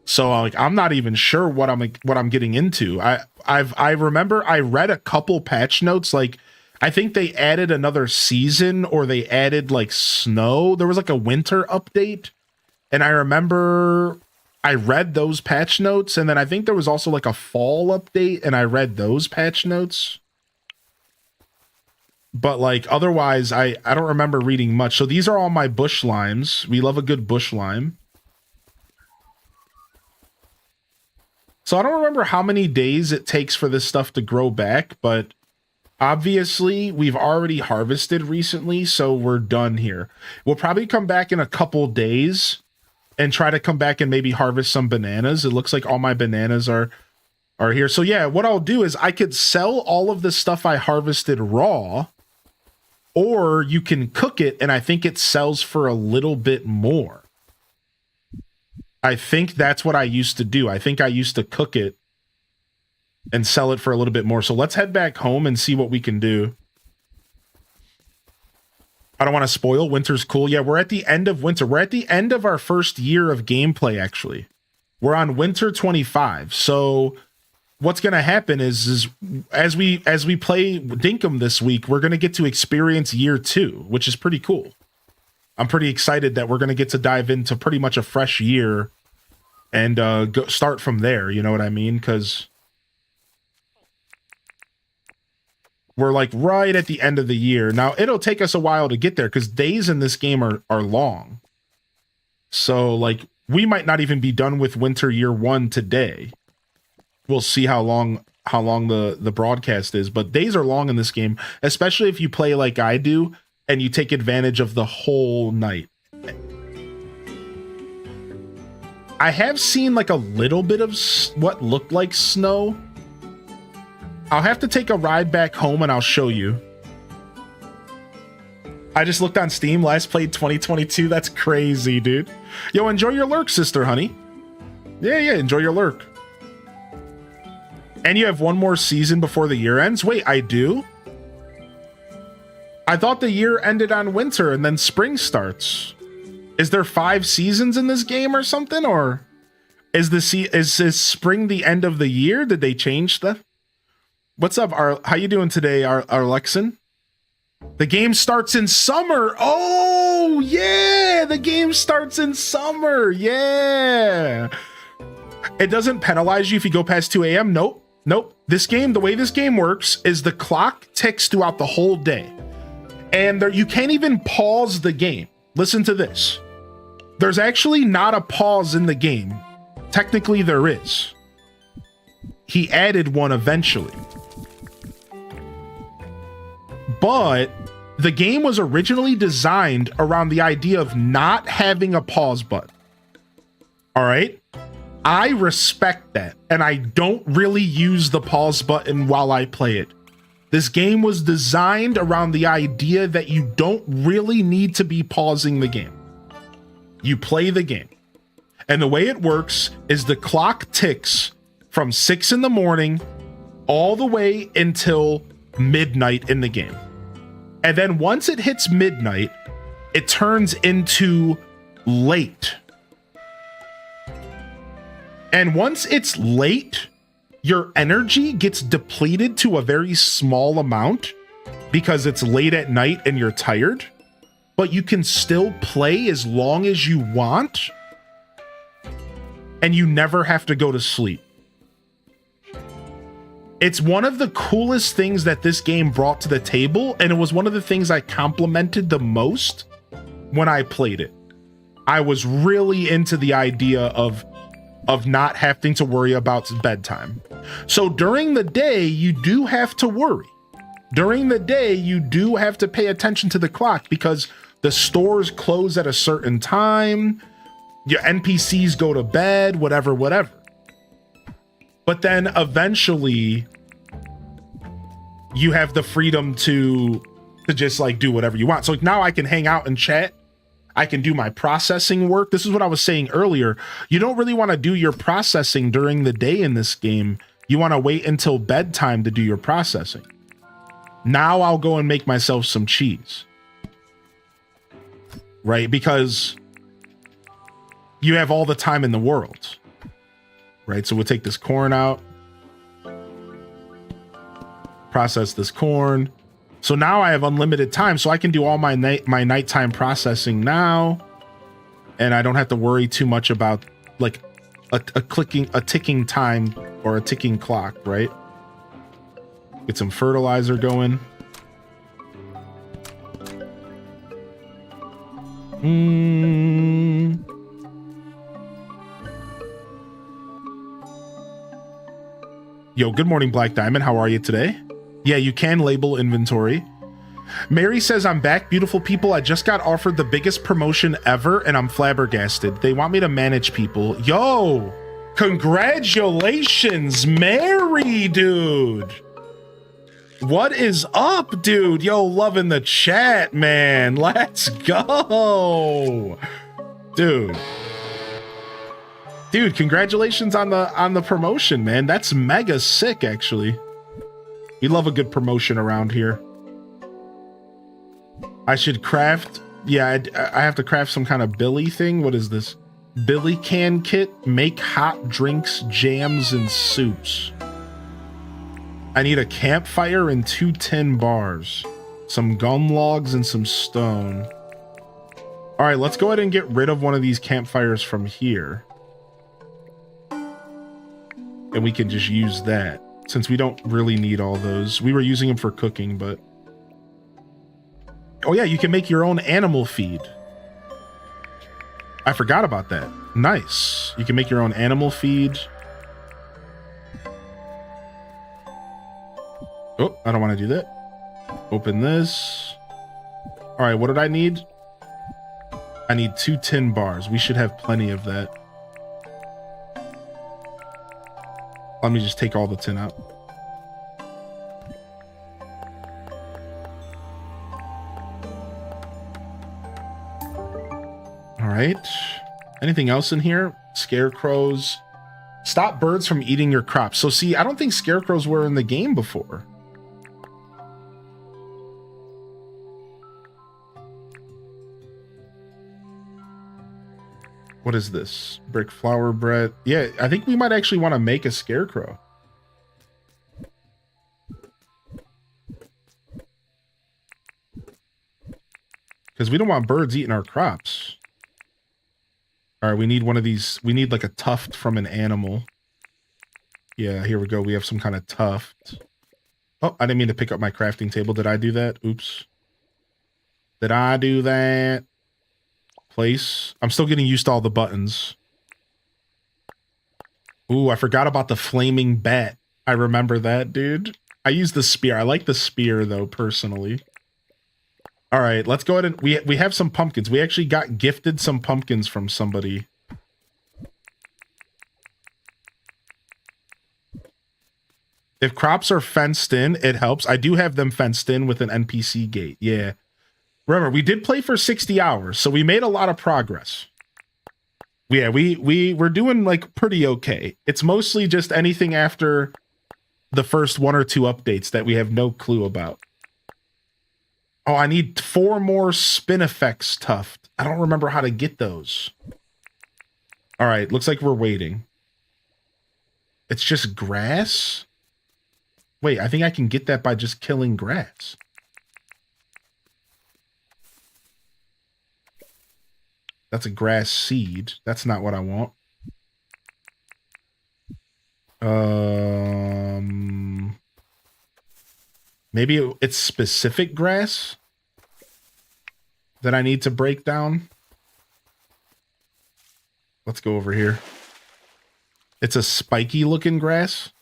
So like I'm not even sure what I'm getting into. I remember I read a couple patch notes. Like I think they added another season or they added like snow. There was like a winter update. And I remember I read those patch notes, and then I think there was also like a fall update, and I read those patch notes. But like otherwise, I don't remember reading much. So these are all my bush limes. We love a good bush lime. So I don't remember how many days it takes for this stuff to grow back, but obviously we've already harvested recently, so we're done here. We'll probably come back in a couple days and try to come back and maybe harvest some bananas. It looks like all my bananas are here. So yeah, what I'll do is I could sell all of the stuff I harvested raw, or you can cook it, and I think it sells for a little bit more. I think that's what I used to do. I think I used to cook it and sell it for a little bit more. So let's head back home and see what we can do. I don't want to spoil. Winter's cool. Yeah, we're at the end of winter. We're at the end of our first year of gameplay, actually. We're on winter 25. So what's going to happen is as we play Dinkum this week, we're going to get to experience year 2, which is pretty cool. I'm pretty excited that we're going to get to dive into pretty much a fresh year and start from there. You know what I mean? Because we're like right at the end of the year. Now, it'll take us a while to get there because days in this game are long. So, like, we might not even be done with winter year 1 today. We'll see how long the broadcast is. But days are long in this game, especially if you play like I do and you take advantage of the whole night. I have seen like a little bit of what looked like snow. I'll have to take a ride back home and I'll show you. I just looked on Steam, last played 2022. That's crazy, dude. Yo, enjoy your lurk, sister honey. Yeah, enjoy your lurk. And you have one more season before the year ends? Wait, I do? I thought the year ended on winter and then spring starts. Is there 5 seasons in this game or something? Or is spring the end of the year? Did they change stuff? What's up? How you doing today, Alexin? The game starts in summer. Oh, yeah. The game starts in summer. Yeah. It doesn't penalize you if you go past 2 a.m. Nope. This game, the way this game works is the clock ticks throughout the whole day. And you can't even pause the game. Listen to this. There's actually not a pause in the game. Technically, there is. He added one eventually. But the game was originally designed around the idea of not having a pause button. All right? I respect that, and I don't really use the pause button while I play it. This game was designed around the idea that you don't really need to be pausing the game. You play the game. And the way it works is the clock ticks from 6 in the morning all the way until midnight in the game. And then once it hits midnight, it turns into late. And once it's late, your energy gets depleted to a very small amount because it's late at night and you're tired, but you can still play as long as you want and you never have to go to sleep. It's one of the coolest things that this game brought to the table, and it was one of the things I complimented the most when I played it. I was really into the idea of not having to worry about bedtime. So during the day, you do have to worry. During the day, you do have to pay attention to the clock because The stores close at a certain time. Your NPCs go to bed, whatever, whatever. But then eventually you have the freedom to just like do whatever you want. So like now I can hang out and chat. I can do my processing work. This is what I was saying earlier. You don't really want to do your processing during the day in this game. You want to wait until bedtime to do your processing. Now I'll go and make myself some cheese. Right? Because you have all the time in the world. Right? So we'll take this corn out. Process this corn. So now I have unlimited time, so I can do all my nighttime processing now, and I don't have to worry too much about like a ticking time or a ticking clock, right? Get some fertilizer going. Yo, good morning, Black Diamond. How are you today? Yeah, you can label inventory. Mary says, I'm back, beautiful people. I just got offered the biggest promotion ever, and I'm flabbergasted. They want me to manage people. Yo, congratulations, Mary, dude. What is up, dude? Yo, loving the chat, man. Let's go. Dude, congratulations on the promotion, man. That's mega sick, actually. We love a good promotion around here. I should craft. Yeah, I have to craft some kind of Billy thing. What is this? Billy can kit. Make hot drinks, jams, and soups. I need a campfire and 2 tin bars. Some gum logs and some stone. All right, let's go ahead and get rid of one of these campfires from here. And we can just use that. Since we don't really need all those. We were using them for cooking, but... Oh yeah, you can make your own animal feed. I forgot about that. Nice. You can make your own animal feed. Oh, I don't want to do that. Open this. All right, what did I need? I need 2 tin bars. We should have plenty of that. Let me just take all the tin out. All right. Anything else in here? Scarecrows. Stop birds from eating your crops. So see, I don't think scarecrows were in the game before. What is this? Brick flour bread. Yeah, I think we might actually want to make a scarecrow. Because we don't want birds eating our crops. All right, we need one of these. We need like a tuft from an animal. Yeah, here we go. We have some kind of tuft. Oh, I didn't mean to pick up my crafting table. Did I do that? Oops. Did I do that? Place. I'm still getting used to all the buttons. Ooh, I forgot about the flaming bat. I remember that, dude. I use the spear. I like the spear, though, personally. All right, let's go ahead and... We have some pumpkins. We actually got gifted some pumpkins from somebody. If crops are fenced in, it helps. I do have them fenced in with an NPC gate. Yeah. Remember, we did play for 60 hours, so we made a lot of progress. Yeah, we're doing like pretty okay. It's mostly just anything after the first 1 or 2 updates that we have no clue about. Oh, I need 4 more spin effects tuft. I don't remember how to get those. All right, looks like we're waiting. It's just grass? Wait, I think I can get that by just killing grass. That's a grass seed. That's not what I want. Maybe it's specific grass that I need to break down. Let's go over here. It's a spiky looking grass.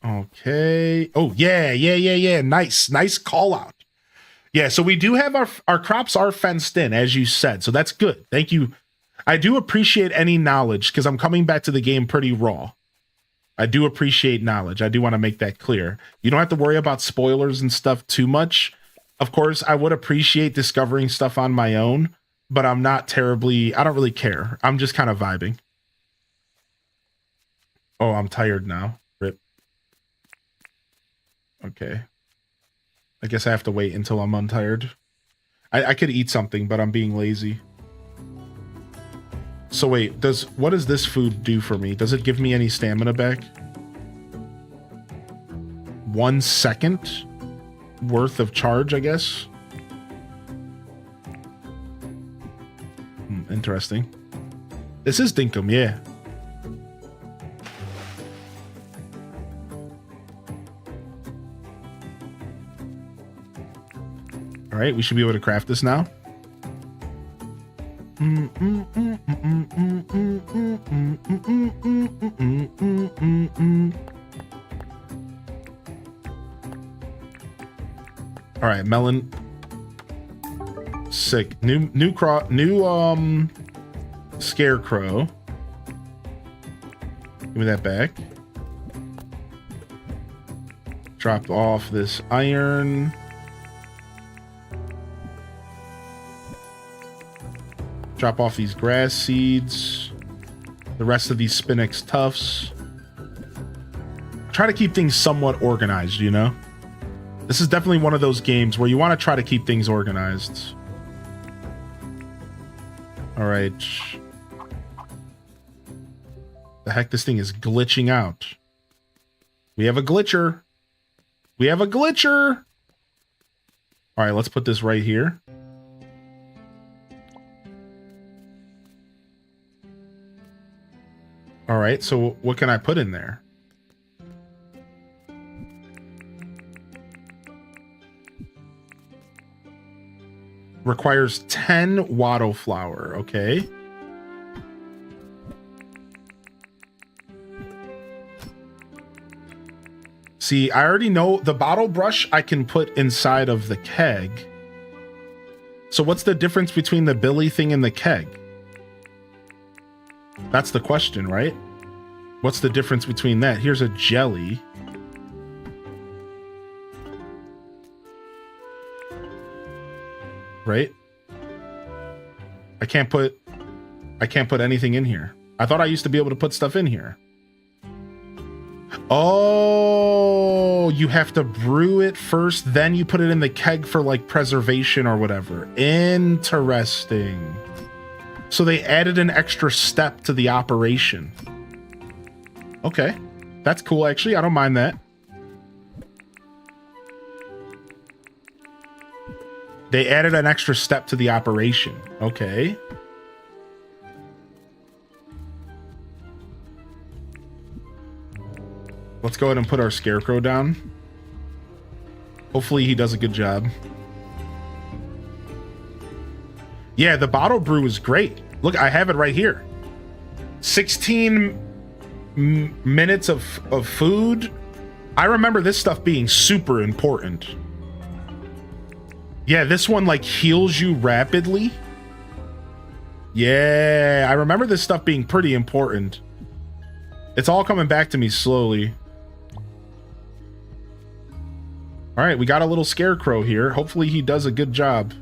Okay. Oh, yeah. Nice call out. Yeah, so we do have our crops are fenced in, as you said. So that's good. Thank you. I do appreciate any knowledge because I'm coming back to the game pretty raw. I do appreciate knowledge. I do want to make that clear. You don't have to worry about spoilers and stuff too much. Of course, I would appreciate discovering stuff on my own, but I'm not terribly, I don't really care. I'm just kind of vibing. Oh, I'm tired now. Rip. Okay. I guess I have to wait until I'm untired. I could eat something, but I'm being lazy. So wait, what does this food do for me? Does it give me any stamina back? 1 second worth of charge, I guess. Interesting. This is Dinkum, yeah. All right, we should be able to craft this now. All right, melon. Sick. New scarecrow. Give me that back. Drop off this iron. Drop off these grass seeds. The rest of these spinix tufts. Try to keep things somewhat organized, you know? This is definitely one of those games where you want to try to keep things organized. All right. The heck, this thing is glitching out. We have a glitcher. We have a glitcher. All right, let's put this right here. All right, so what can I put in there? Requires 10 wattle flour, okay. See, I already know the bottle brush I can put inside of the keg. So what's the difference between the billy thing and the keg? That's the question, right? What's the difference between that? Here's a jelly. Right? I can't put anything in here. I thought I used to be able to put stuff in here. Oh, you have to brew it first, then you put it in the keg for like preservation or whatever. Interesting. So they added an extra step to the operation. Okay, that's cool actually. I don't mind that. They added an extra step to the operation. Okay. Let's go ahead and put our scarecrow down. Hopefully he does a good job. Yeah, the bottle brew is great. Look, I have it right here. 16 minutes of food. I remember this stuff being super important. Yeah, this one like heals you rapidly. Yeah, I remember this stuff being pretty important. It's all coming back to me slowly. All right, we got a little scarecrow here. Hopefully he does a good job.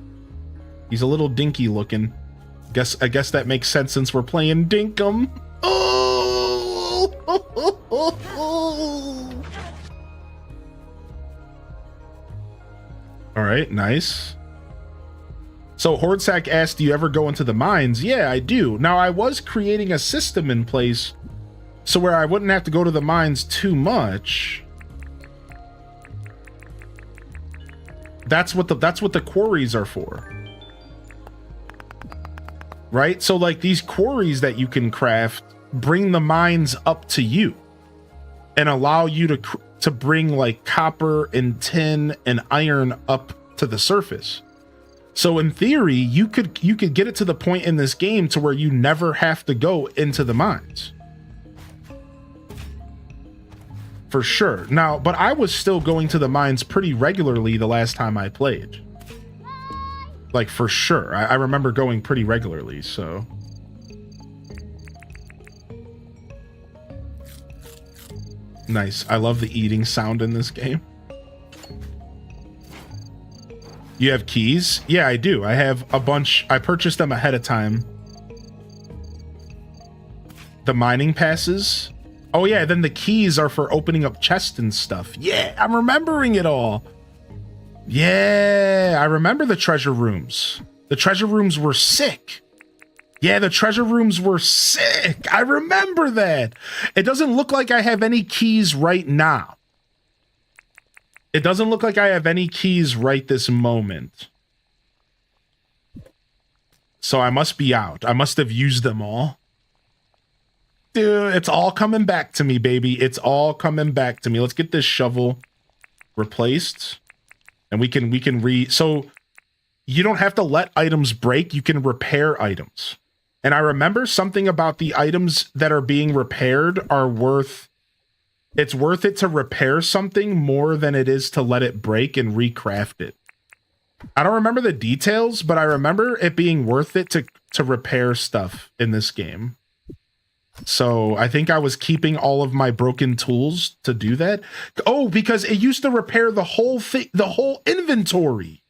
He's a little dinky looking. I guess that makes sense since we're playing Dinkum. Oh! All right, nice. So Hordsack asked, do you ever go into the mines? Yeah, I do. Now, I was creating a system in place so where I wouldn't have to go to the mines too much. That's what the quarries are for. Right? So like these quarries that you can craft bring the mines up to you and allow you to bring like copper and tin and iron up to the surface. So in theory, you could get it to the point in this game to where you never have to go into the mines. for sure. Now, but I was still going to the mines pretty regularly the last time I played. Like, for sure. I remember going pretty regularly, so... Nice. I love the eating sound in this game. You have keys? Yeah, I do. I have a bunch. I purchased them ahead of time. The mining passes. Oh yeah, then the keys are for opening up chests and stuff. Yeah, I'm remembering it all. Yeah, I remember the treasure rooms. The treasure rooms were sick. Yeah, the treasure rooms were sick. I remember that. It doesn't look like I have any keys right now. It doesn't look like I have any keys right this moment. So I must be out. I must have used them all. Dude, it's all coming back to me, baby. It's all coming back to me. Let's get this shovel replaced. And we can so you don't have to let items break. You can repair items. And I remember something about the items that are being repaired are worth... It's worth it to repair something more than it is to let it break and recraft it. I don't remember the details, but I remember it being worth it to repair stuff in this game. So I think I was keeping all of my broken tools to do that. Oh, because it used to repair the whole thing, the whole inventory.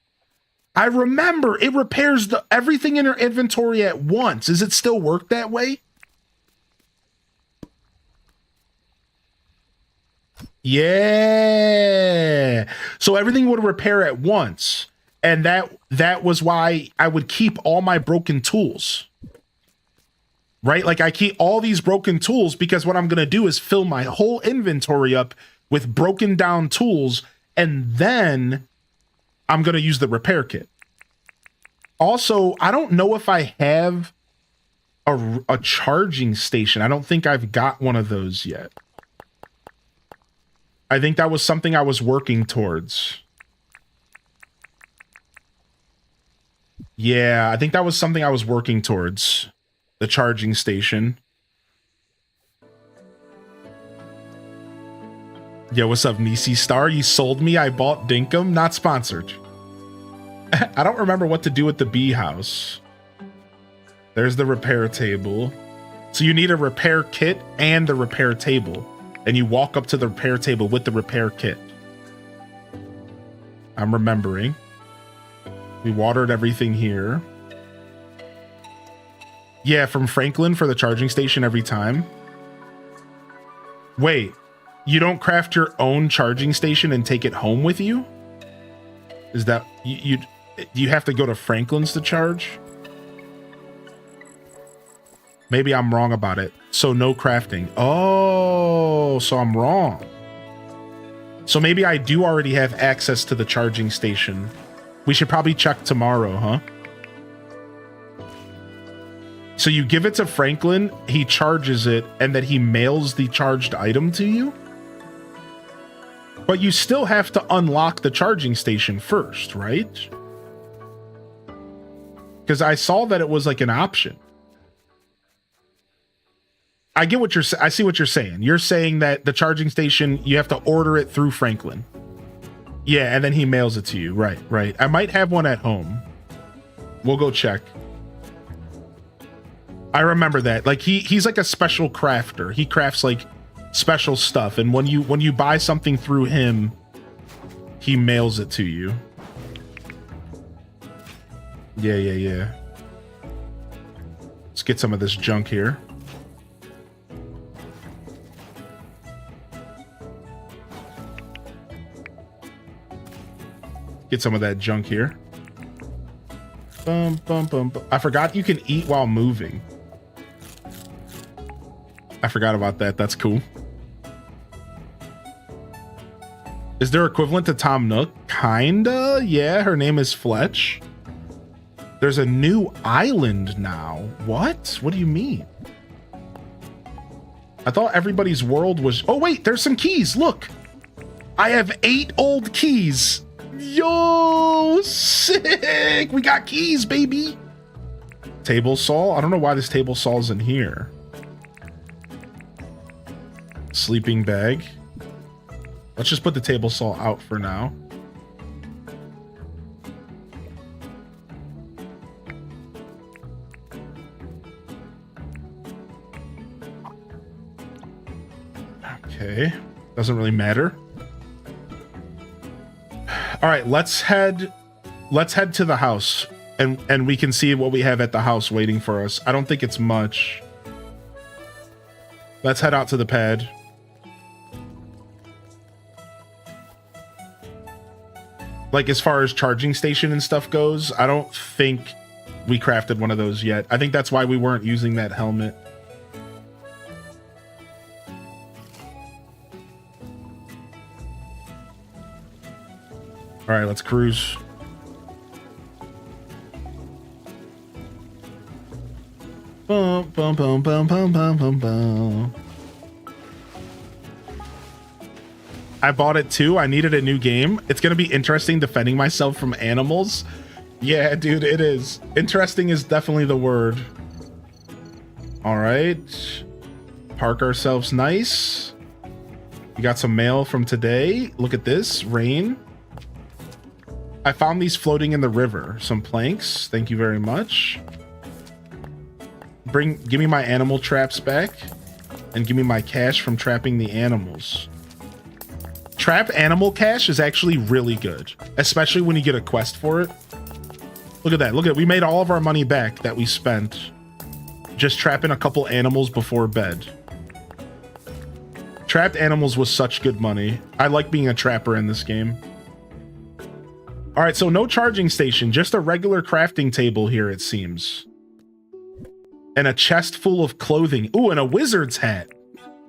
I remember it repairs everything in your inventory at once. Does it still work that way? Yeah. So everything would repair at once. And that was why I would keep all my broken tools. Right? Like I keep all these broken tools because what I'm going to do is fill my whole inventory up with broken down tools. And then I'm going to use the repair kit. Also, I don't know if I have a charging station. I don't think I've got one of those yet. I think that was something I was working towards. Yeah, I think that was something I was working towards. The charging station. Yo, what's up, Nisi Star? You sold me. I bought Dinkum. Not sponsored. I don't remember what to do with the bee house. There's the repair table. So you need a repair kit and the repair table. And you walk up to the repair table with the repair kit. I'm remembering. We watered everything here. Yeah, from Franklin for the charging station every time. Wait, you don't craft your own charging station and take it home with you? Is that you have to go to Franklin's to charge? Maybe I'm wrong about it. So no crafting. Oh, so I'm wrong. So maybe I do already have access to the charging station. We should probably check tomorrow, huh? So you give it to Franklin, he charges it, and then he mails the charged item to you? But you still have to unlock the charging station first, right? Because I saw that it was like an option. I get what I see what you're saying. You're saying that the charging station, you have to order it through Franklin. Yeah, and then he mails it to you. Right, right. I might have one at home. We'll go check. I remember that. Like he's like a special crafter. He crafts like special stuff, and when you buy something through him, he mails it to you. Yeah. Let's get some of this junk here. Get some of that junk here. Bum, bum, bum, bum. I forgot you can eat while moving. I forgot about that. That's cool. Is there equivalent to Tom Nook? Kinda. Yeah, her name is Fletch. There's a new island now. What? What do you mean? I thought everybody's world was... Oh, wait, there's some keys. Look. I have 8 old keys. Yo, sick. We got keys, baby. Table saw. I don't know why this table saw's in here. Sleeping bag. Let's just put the table saw out for now. Okay, doesn't really matter. All right, let's head to the house and we can see what we have at the house waiting for us. I don't think it's much. Let's head out to the pad. Like as far as charging station and stuff goes, I don't think we crafted one of those yet. I think that's why we weren't using that helmet. All right, let's cruise. Bum, bum, bum, bum, bum, bum, bum, bum. I bought it too. I needed a new game. It's going to be interesting defending myself from animals. Yeah, dude, it is. Interesting is definitely the word. All right. Park ourselves nice. We got some mail from today. Look at this. Rain. I found these floating in the river. Some planks. Thank you very much. Give me my animal traps back. And give me my cash from trapping the animals. Trap animal cash is actually really good. Especially when you get a quest for it. Look at that. Look at it. We made all of our money back that we spent just trapping a couple animals before bed. Trapped animals was such good money. I like being a trapper in this game. All right, so no charging station, just a regular crafting table here, it seems. And a chest full of clothing. Ooh, and a wizard's hat.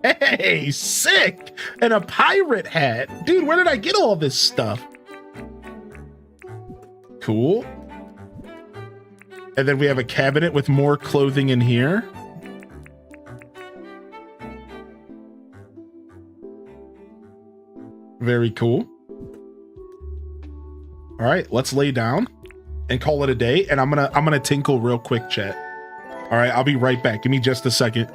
Hey, sick! And a pirate hat. Dude, where did I get all this stuff? Cool. And then we have a cabinet with more clothing in here. Very cool. All right, let's lay down and call it a day. And I'm gonna tinkle real quick, chat. All right, I'll be right back. Give me just a second.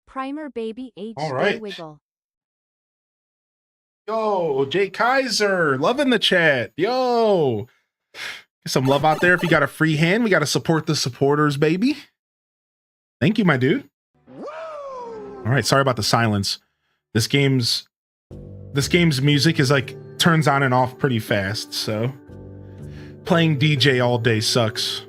Primer baby HD All right. wiggle. Yo, Jay Kaiser, loving the chat. Yo, get some love out there. If you got a free hand, we got to support the supporters, baby. Thank you, my dude. All right, sorry about the silence. This game's music is like turns on and off pretty fast, so playing DJ all day sucks.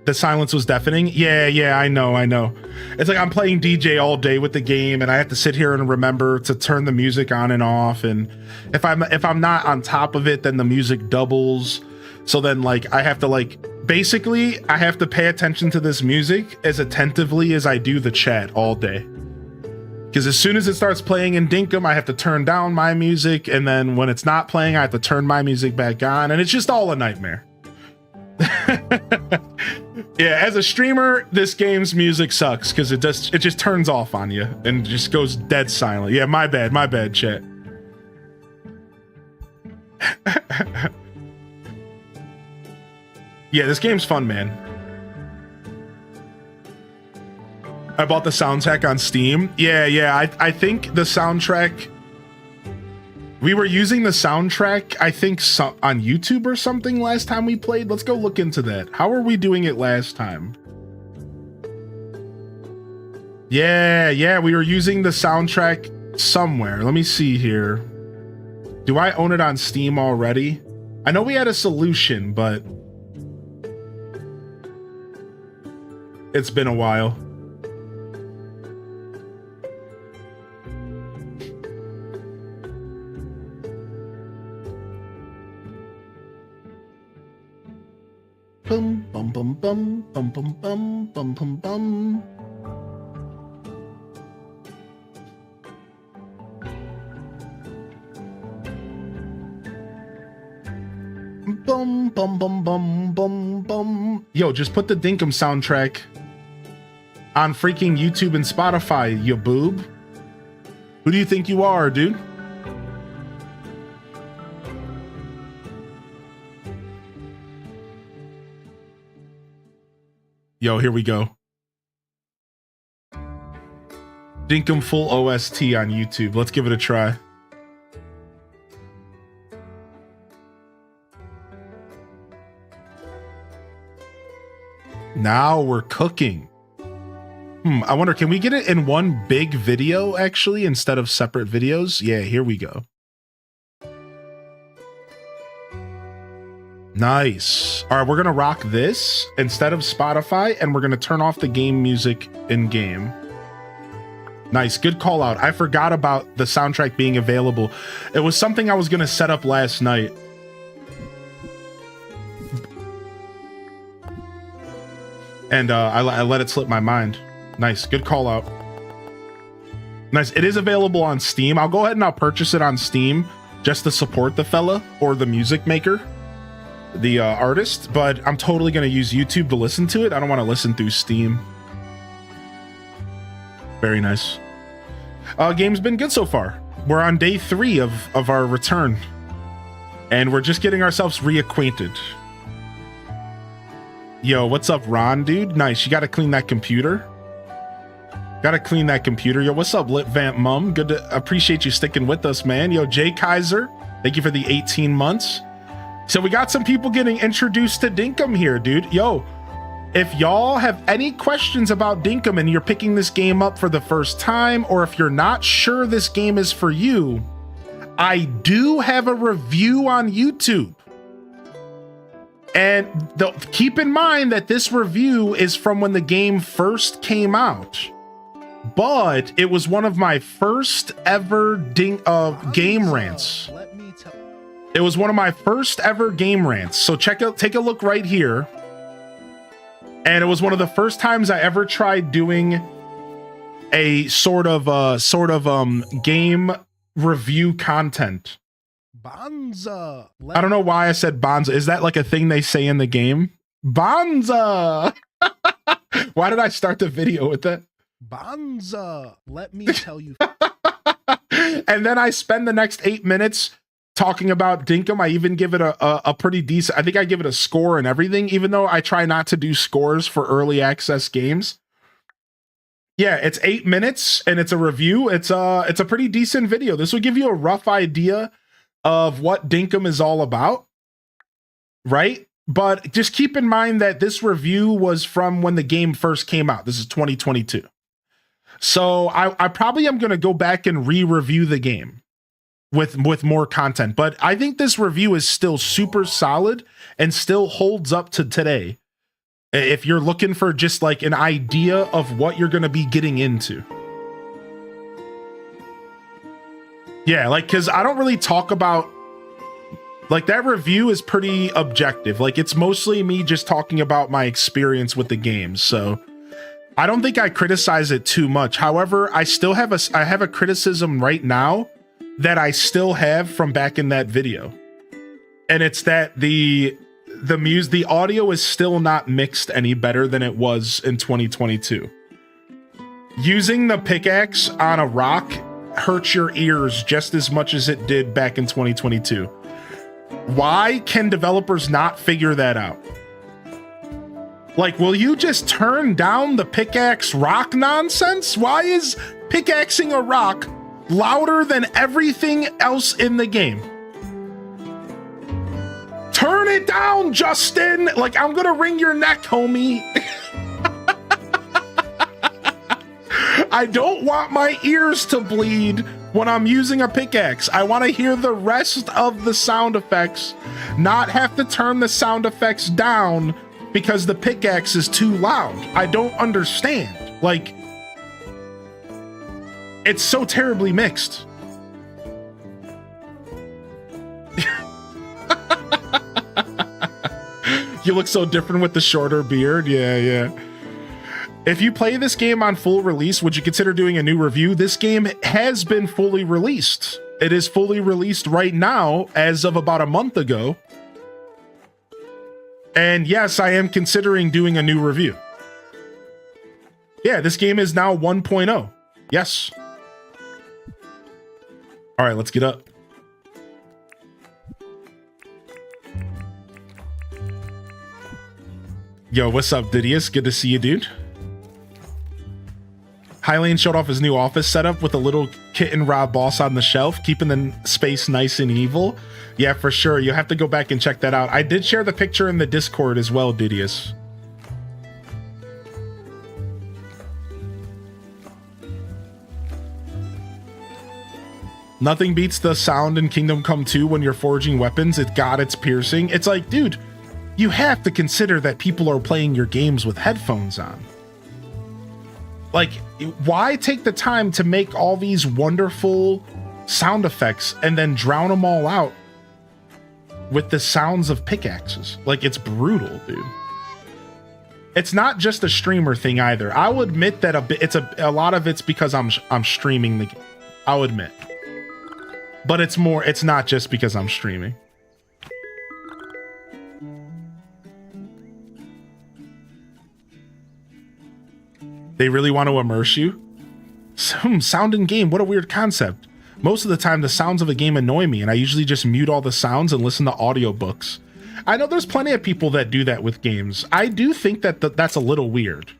The silence was deafening. Yeah, I know. It's like I'm playing DJ all day with the game, and I have to sit here and remember to turn the music on and off. And if I'm not on top of it, then the music doubles. So then like I have to basically pay attention to this music as attentively as I do the chat all day. Because as soon as it starts playing in Dinkum, I have to turn down my music, and then when it's not playing, I have to turn my music back on, and it's just all a nightmare. Yeah, as a streamer, this game's music sucks because it just turns off on you and just goes dead silent. Yeah, my bad, chat. Yeah, this game's fun, man. I bought the soundtrack on Steam. Yeah. I think the soundtrack. We were using the soundtrack, I think, on YouTube or something last time we played. Let's go look into that. How are we doing it last time? Yeah, we were using the soundtrack somewhere. Let me see here. Do I own it on Steam already? I know we had a solution, but it's been a while. Bum bum bum bum bum bum bum bum bum bum. Bum bum bum bum bum bum. Yo, just put the Dinkum soundtrack on freaking YouTube and Spotify, you boob. Who do you think you are, dude? Yo, here we go. Dinkum full OST on YouTube. Let's give it a try. Now we're cooking. I wonder, can we get it in one big video actually instead of separate videos? Yeah, here we go. Nice. All right, we're gonna rock this instead of Spotify, and we're gonna turn off the game music in game. Nice, good call out. I forgot about the soundtrack being available. It was something I was gonna set up last night. And I let it slip my mind. Nice, good call out. Nice, it is available on Steam. I'll go ahead and I'll purchase it on Steam just to support the fella or the music maker. The artist, but I'm totally going to use YouTube to listen to it. I don't want to listen through Steam. Very nice. Game's been good so far. We're on day 3 of our return. And we're just getting ourselves reacquainted. Yo, what's up, Ron, dude? Nice, you got to clean that computer. Gotta clean that computer. Yo, what's up, Lit Vamp Mum? Good to appreciate you sticking with us, man. Yo, Jay Kaiser, thank you for the 18 months. So we got some people getting introduced to Dinkum here, dude. Yo, if y'all have any questions about Dinkum and you're picking this game up for the first time, or if you're not sure this game is for you, I do have a review on YouTube. And keep in mind that this review is from when the game first came out. But it was one of my first ever game rants. It was one of my first ever game rants. So take a look right here. And it was one of the first times I ever tried doing a sort of game review content. Bonza. I don't know why I said Bonza. Is that like a thing they say in the game? Bonza. Why did I start the video with that? Bonza. Let me tell you. And then I spend the next 8 minutes talking about Dinkum. I even give it a pretty decent, I think I give it a score and everything, even though I try not to do scores for early access games. Yeah, it's 8 minutes and it's a review. It's a pretty decent video. This will give you a rough idea of what Dinkum is all about, right? But just keep in mind that this review was from when the game first came out. This is 2022. So I probably am going to go back and re-review the game with more content. But I think this review is still super solid and still holds up to today. If you're looking for just like an idea of what you're going to be getting into. Yeah, like, because I don't really talk about, like, that review is pretty objective. Like, it's mostly me just talking about my experience with the game. So I don't think I criticize it too much. However, I still have a criticism right now that I still have from back in that video. And it's that the audio is still not mixed any better than it was in 2022. Using the pickaxe on a rock hurts your ears just as much as it did back in 2022. Why can developers not figure that out? Like, will you just turn down the pickaxe rock nonsense? Why is pickaxing a rock louder than everything else in the game? Turn it down, Justin! Like, I'm gonna wring your neck, homie. I don't want my ears to bleed when I'm using a pickaxe. I want to hear the rest of the sound effects, not have to turn the sound effects down because the pickaxe is too loud. I don't understand. Like, it's so terribly mixed. You look so different with the shorter beard. Yeah, yeah. If you play this game on full release, would you consider doing a new review? This game has been fully released. It is fully released right now as of about a month ago. And yes, I am considering doing a new review. Yeah, this game is now 1.0. Yes. All right, let's get up. Yo, what's up, Didius? Good to see you, dude. Hylian showed off his new office setup with a little kitten Rob boss on the shelf, keeping the space nice and evil. Yeah, for sure. You'll have to go back and check that out. I did share the picture in the Discord as well, Didius. Nothing beats the sound in Kingdom Come 2 when you're forging weapons. It's piercing. It's like, dude, you have to consider that people are playing your games with headphones on. Like, why take the time to make all these wonderful sound effects and then drown them all out with the sounds of pickaxes? Like, it's brutal, dude. It's not just a streamer thing either. I'll admit that a lot of it's because I'm streaming the game. I'll admit. But it's not just because I'm streaming. They really want to immerse you? Sound in game, what a weird concept. Most of the time, the sounds of a game annoy me, and I usually just mute all the sounds and listen to audiobooks. I know there's plenty of people that do that with games. I do think that that's a little weird.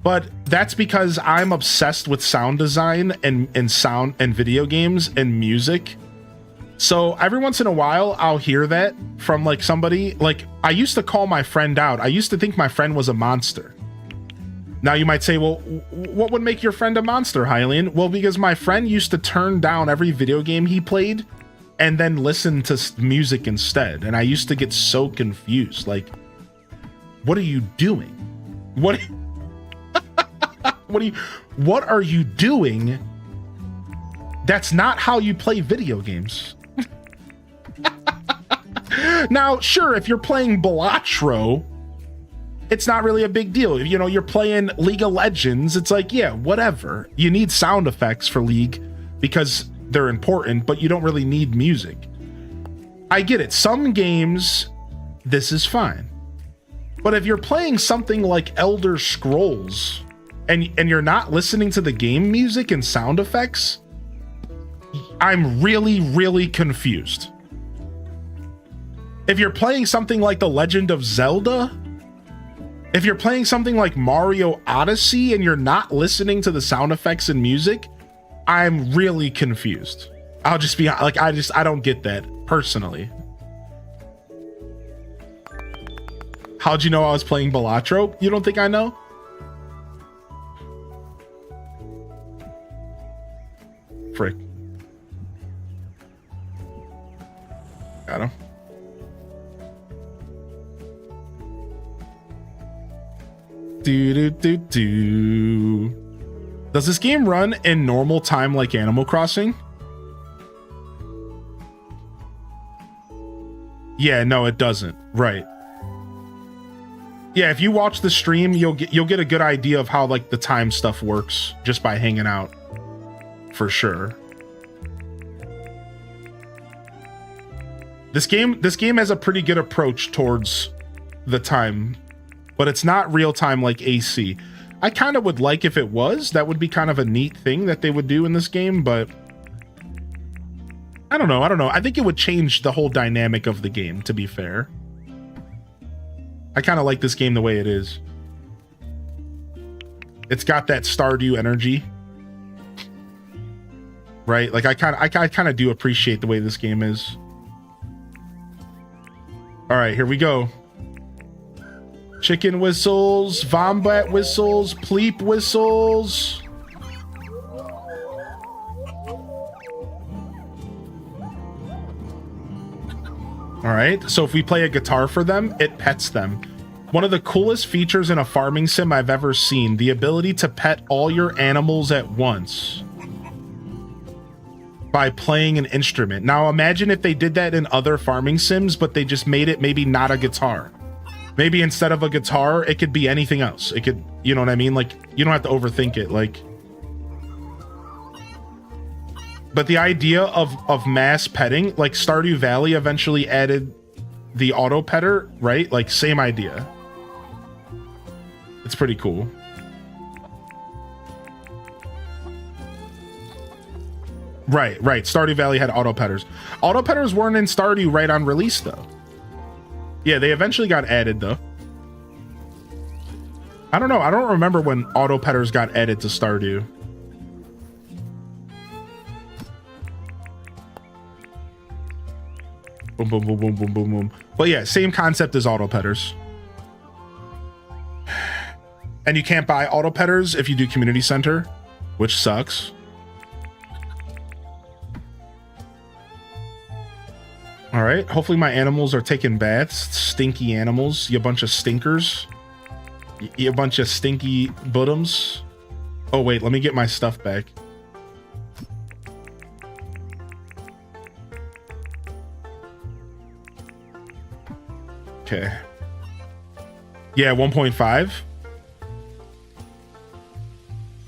But that's because I'm obsessed with sound design and sound and video games and music. So every once in a while, I'll hear that from like somebody. Like, I used to call my friend out. I used to think my friend was a monster. Now you might say, well, what would make your friend a monster, Hylian? Well, because my friend used to turn down every video game he played and then listen to music instead. And I used to get so confused. Like, what are you doing? What are you doing? That's not how you play video games. Now, sure, if you're playing Balatro, it's not really a big deal. You know, you're playing League of Legends. It's like, yeah, whatever. You need sound effects for League because they're important, but you don't really need music. I get it. Some games, this is fine. But if you're playing something like Elder Scrolls and you're not listening to the game music and sound effects, I'm really, really confused. If you're playing something like The Legend of Zelda, if you're playing something like Mario Odyssey and you're not listening to the sound effects and music, I'm really confused. I'll just be like, I don't get that personally. How'd you know I was playing Balatro? You don't think I know? Frick. Got him. Does this game run in normal time like Animal Crossing? Yeah, no, it doesn't. Right. Yeah, if you watch the stream, you'll get a good idea of how like the time stuff works just by hanging out. For sure. This game has a pretty good approach towards the time, but it's not real time like AC. I kind of would like if it was. That would be kind of a neat thing that they would do in this game, but I don't know. I think it would change the whole dynamic of the game, to be fair. I kind of like this game the way it is. It's got that Stardew energy. Right? Like I kind of do appreciate the way this game is. All right, here we go. Chicken whistles, vombat whistles, pleep whistles. All right, so if we play a guitar for them, it pets them. One of the coolest features in a farming sim I've ever seen, the ability to pet all your animals at once by playing an instrument. Now imagine if they did that in other farming sims, but they just made it maybe not a guitar. Maybe instead of a guitar, it could be anything else. It could, you know what I mean? Like, you don't have to overthink it. Like, but the idea of mass petting, like Stardew Valley eventually added the auto petter, right? Like same idea. It's pretty cool. Right. Stardew Valley had auto petters. Auto petters weren't in Stardew right on release though. Yeah, they eventually got added though. I don't know. I don't remember when auto petters got added to Stardew. Boom, boom, boom, boom, boom, boom, boom. But yeah, same concept as auto petters. And you can't buy auto petters if you do community center, which sucks. All right, hopefully my animals are taking baths. Stinky animals, you bunch of stinkers. You bunch of stinky bottoms. Oh wait, let me get my stuff back. Okay. Yeah, 1.5.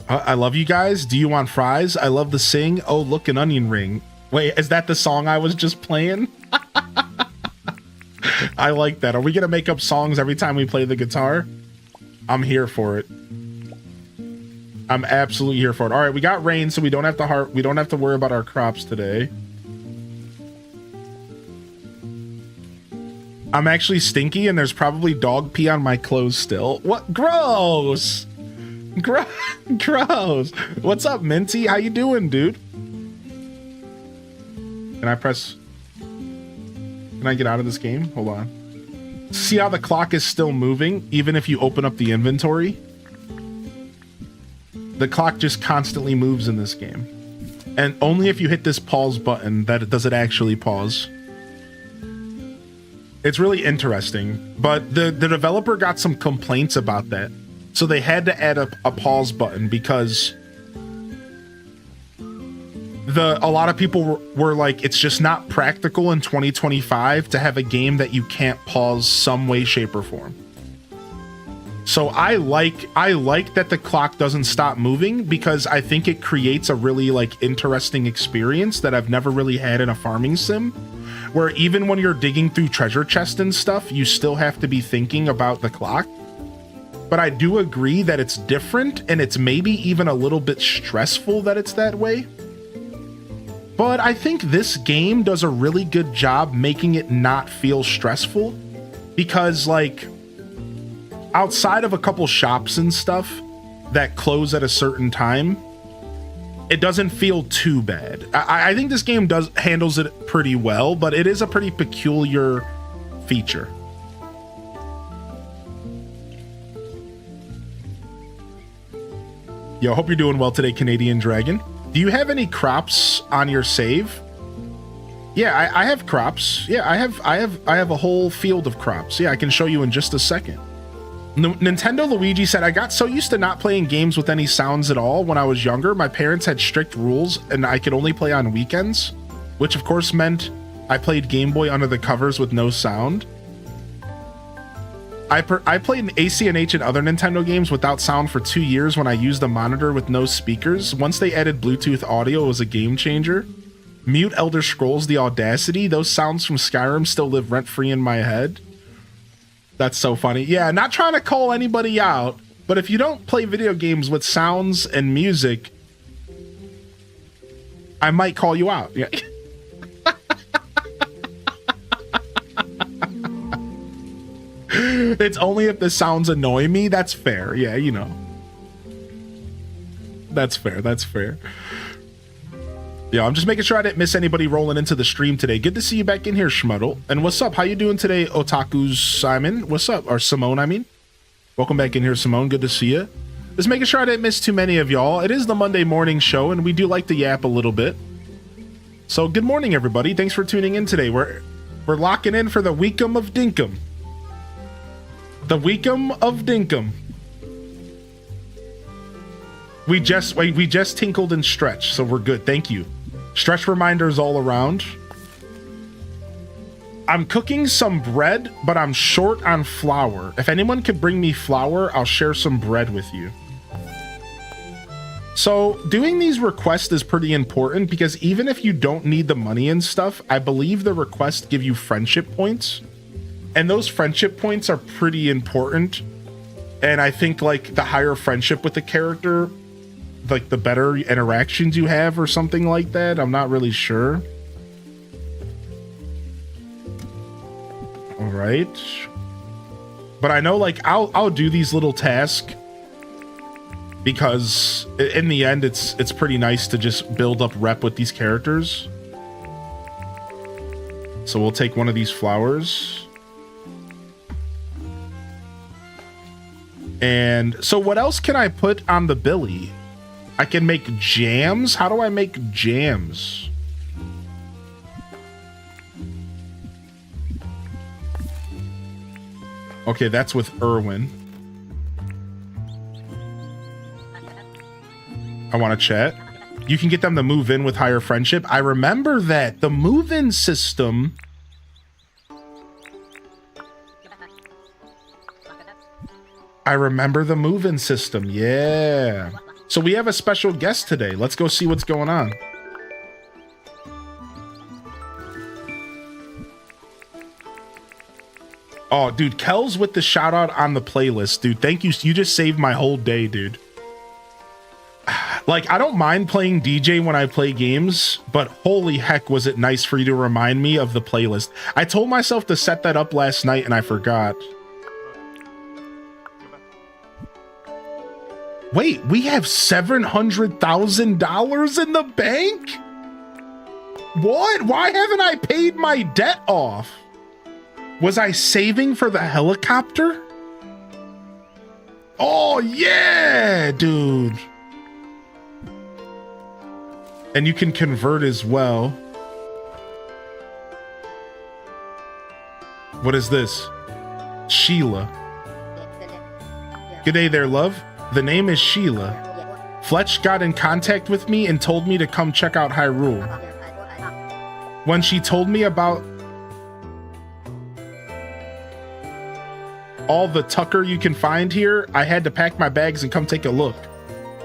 I love you guys. Do you want fries? I love to sing. Oh, look, an onion ring. Wait, is that the song I was just playing? I like that. Are we gonna make up songs every time we play the guitar? I'm here for it. I'm absolutely here for it. All right, we got rain, so we don't have to worry about our crops today. I'm actually stinky, and there's probably dog pee on my clothes still. What? Gross! Gross! What's up, Minty? How you doing, dude? Can I press... Can I get out of this game? Hold on. See how the clock is still moving, even if you open up the inventory? The clock just constantly moves in this game. And only if you hit this pause button does it actually pause. It's really interesting, but the developer got some complaints about that. So they had to add a pause button because a lot of people were like, it's just not practical in 2025 to have a game that you can't pause some way, shape, or form. So I like that the clock doesn't stop moving because I think it creates a really like interesting experience that I've never really had in a farming sim, where even when you're digging through treasure chests and stuff, you still have to be thinking about the clock. But I do agree that it's different and it's maybe even a little bit stressful that it's that way. But I think this game does a really good job making it not feel stressful because like outside of a couple shops and stuff that close at a certain time, it doesn't feel too bad. I think this game handles it pretty well, but it is a pretty peculiar feature. Yo, hope you're doing well today, Canadian Dragon. Do you have any crops on your save? Yeah, I have crops. Yeah, I have a whole field of crops. Yeah, I can show you in just a second. Nintendo Luigi said, I got so used to not playing games with any sounds at all when I was younger. My parents had strict rules and I could only play on weekends, which of course meant I played Game Boy under the covers with no sound. I played AC&H and other Nintendo games without sound for 2 years when I used a monitor with no speakers. Once they added Bluetooth audio, it was a game changer. Mute Elder Scrolls, the audacity. Those sounds from Skyrim still live rent-free in my head. That's so funny. Yeah, not trying to call anybody out, but if you don't play video games with sounds and music, I might call you out. Yeah. It's only if the sounds annoy me. That's fair. Yeah, you know. That's fair. That's fair. Yeah, I'm just making sure I didn't miss anybody rolling into the stream today. Good to see you back in here, Schmuddle. And what's up? How you doing today, Otaku's Simon? What's up? Or Simone, I mean. Welcome back in here, Simone. Good to see you. Just making sure I didn't miss too many of y'all. It is the Monday morning show, and we do like to yap a little bit. So good morning, everybody. Thanks for tuning in today. We're locking in for the WEEKUM of Dinkum. The WEEKUM of Dinkum. We just tinkled and stretched, so we're good. Thank you. Stretch reminders all around. I'm cooking some bread, but I'm short on flour. If anyone could bring me flour, I'll share some bread with you. So doing these requests is pretty important because even if you don't need the money and stuff, I believe the requests give you friendship points. And those friendship points are pretty important. And I think like the higher friendship with the character, like the better interactions you have or something like that. I'm not really sure. All right. But I know like I'll do these little tasks because in the end it's pretty nice to just build up rep with these characters. So we'll take one of these flowers. And so what else can I put on the Billy? I can make jams. How do I make jams? Okay, that's with Erwin. I want to chat. You can get them to move in with higher friendship. I remember that. The move-in system. I remember the move-in system. Yeah. So we have a special guest today. Let's go see what's going on. Oh, dude, Kel's with the shout out on the playlist, dude. Thank you. You just saved my whole day, dude. Like, I don't mind playing DJ when I play games, but holy heck, was it nice for you to remind me of the playlist. I told myself to set that up last night and I forgot. Wait, we have $700,000 in the bank? What? Why haven't I paid my debt off? Was I saving for the helicopter? Oh, yeah, dude. And you can convert as well. What is this? Sheila. Good day there, love. The name is Sheila. Fletch got in contact with me and told me to come check out Hyrule. When she told me about all the tucker you can find here, I had to pack my bags and come take a look.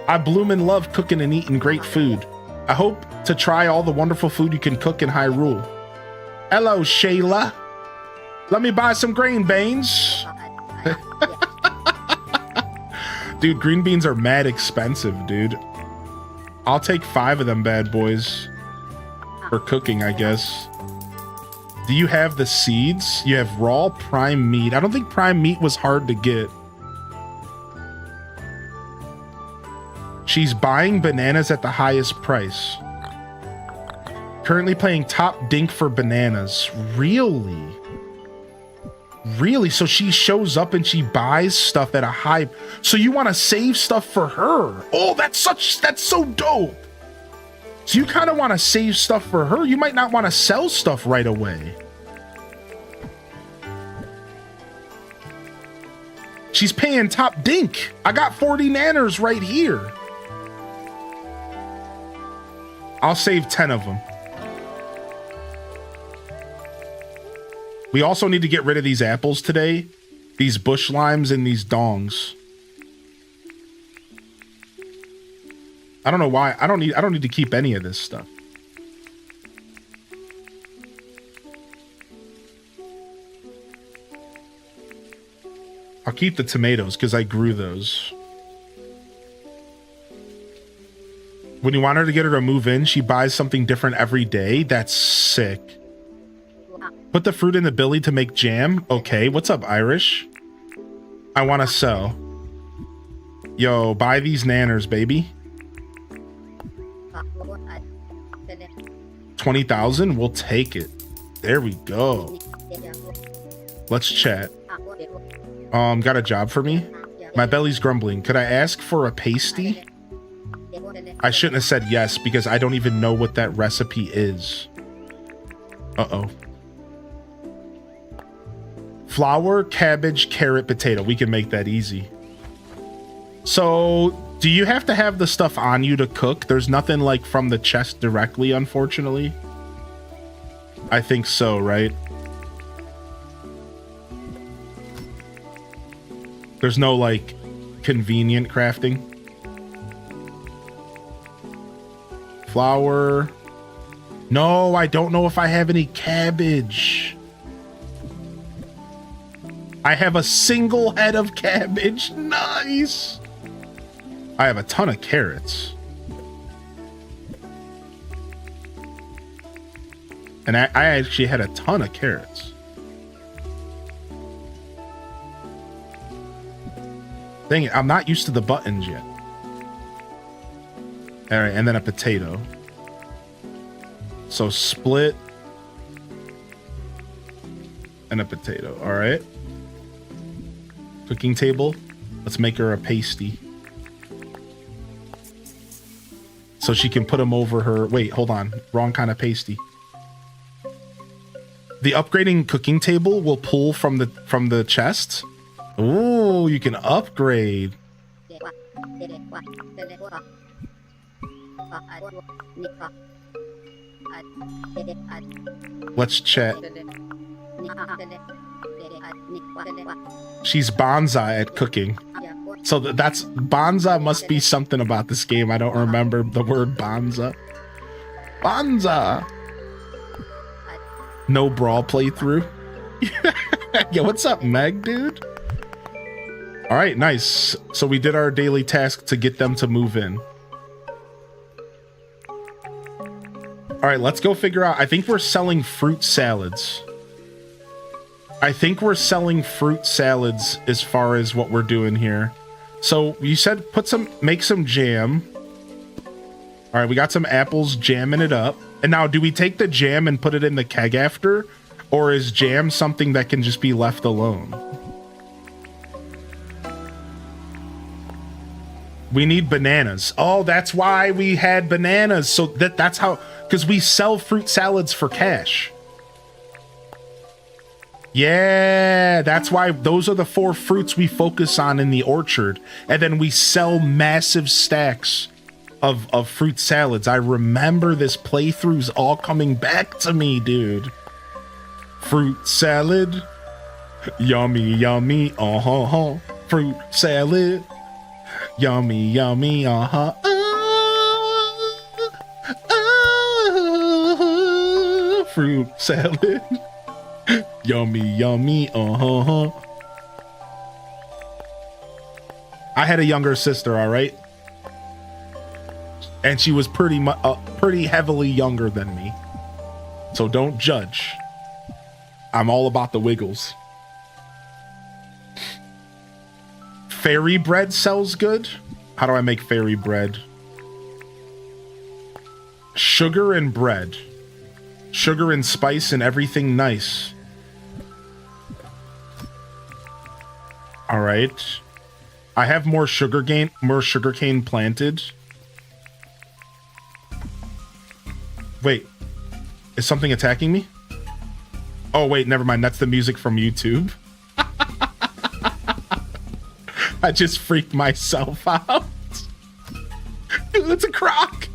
I bloomin' love cooking and eating great food. I hope to try all the wonderful food you can cook in Hyrule. Hello, Shayla. Let me buy some green beans. Dude, green beans are mad expensive, dude. I'll take 5 of them bad boys. For cooking, I guess. Do you have the seeds? You have raw prime meat. I don't think prime meat was hard to get. She's buying bananas at the highest price. Currently playing top dink for bananas. Really? Really? So she shows up and she buys stuff at a high... So you want to save stuff for her? Oh, that's so dope. So you kind of want to save stuff for her. You might not want to sell stuff right away. She's paying top dink. I got 40 nanners right here. I'll save 10 of them. We also need to get rid of these apples today. These bush limes and these dongs. I don't know why. I don't need to keep any of this stuff. I'll keep the tomatoes because I grew those. When you want her to get her to move in, she buys something different every day. That's sick. Put the fruit in the billy to make jam. Okay, what's up, Irish? I want to sell. Yo, buy these nanners, baby. 20,000? We'll take it. There we go. Let's chat. Got a job for me? My belly's grumbling. Could I ask for a pasty? I shouldn't have said yes because I don't even know what that recipe is. Uh-oh. Flour, cabbage, carrot, potato. We can make that easy. So, do you have to have the stuff on you to cook? There's nothing like from the chest directly, unfortunately. I think so, right? There's no like convenient crafting. Flour. No, I don't know if I have any cabbage. I have a single head of cabbage. Nice. I have a ton of carrots. And I actually had a ton of carrots. Dang it, I'm not used to the buttons yet. All right, and then a potato. So split and a potato. All right. Cooking table. Let's make her a pasty. So she can put them over her. Wait, hold on. Wrong kind of pasty. The upgrading cooking table will pull from the chest. Ooh, you can upgrade. Let's chat. She's Bonza at cooking. So that's Bonza must be something about this game. I don't remember the word Bonza. Bonza. No brawl playthrough. Yo, what's up, Meg, dude? All right, nice. So we did our daily task to get them to move in. All right, let's go figure out. I think we're selling fruit salads. I think we're selling fruit salads as far as what we're doing here. So you said make some jam. All right, we got some apples, jamming it up. And now do we take the jam and put it in the keg after? Or is jam something that can just be left alone? We need bananas. Oh, that's why we had bananas. So that's how, because we sell fruit salads for cash. Yeah, that's why those are the 4 fruits we focus on in the orchard. And then we sell massive stacks of fruit salads. I remember this playthrough's all coming back to me, dude. Fruit salad. Yummy, yummy, uh-huh. Fruit salad. Yummy, yummy, uh-huh. Fruit salad. Yummy, yummy, uh-huh. I had a younger sister, all right? And she was pretty heavily younger than me. So don't judge. I'm all about the wiggles. Fairy bread sells good. How do I make fairy bread? Sugar and bread. Sugar and spice and everything nice. All right. I have more sugarcane planted. Wait. Is something attacking me? Oh, wait, never mind. That's the music from YouTube. I just freaked myself out. Dude, that's a croc.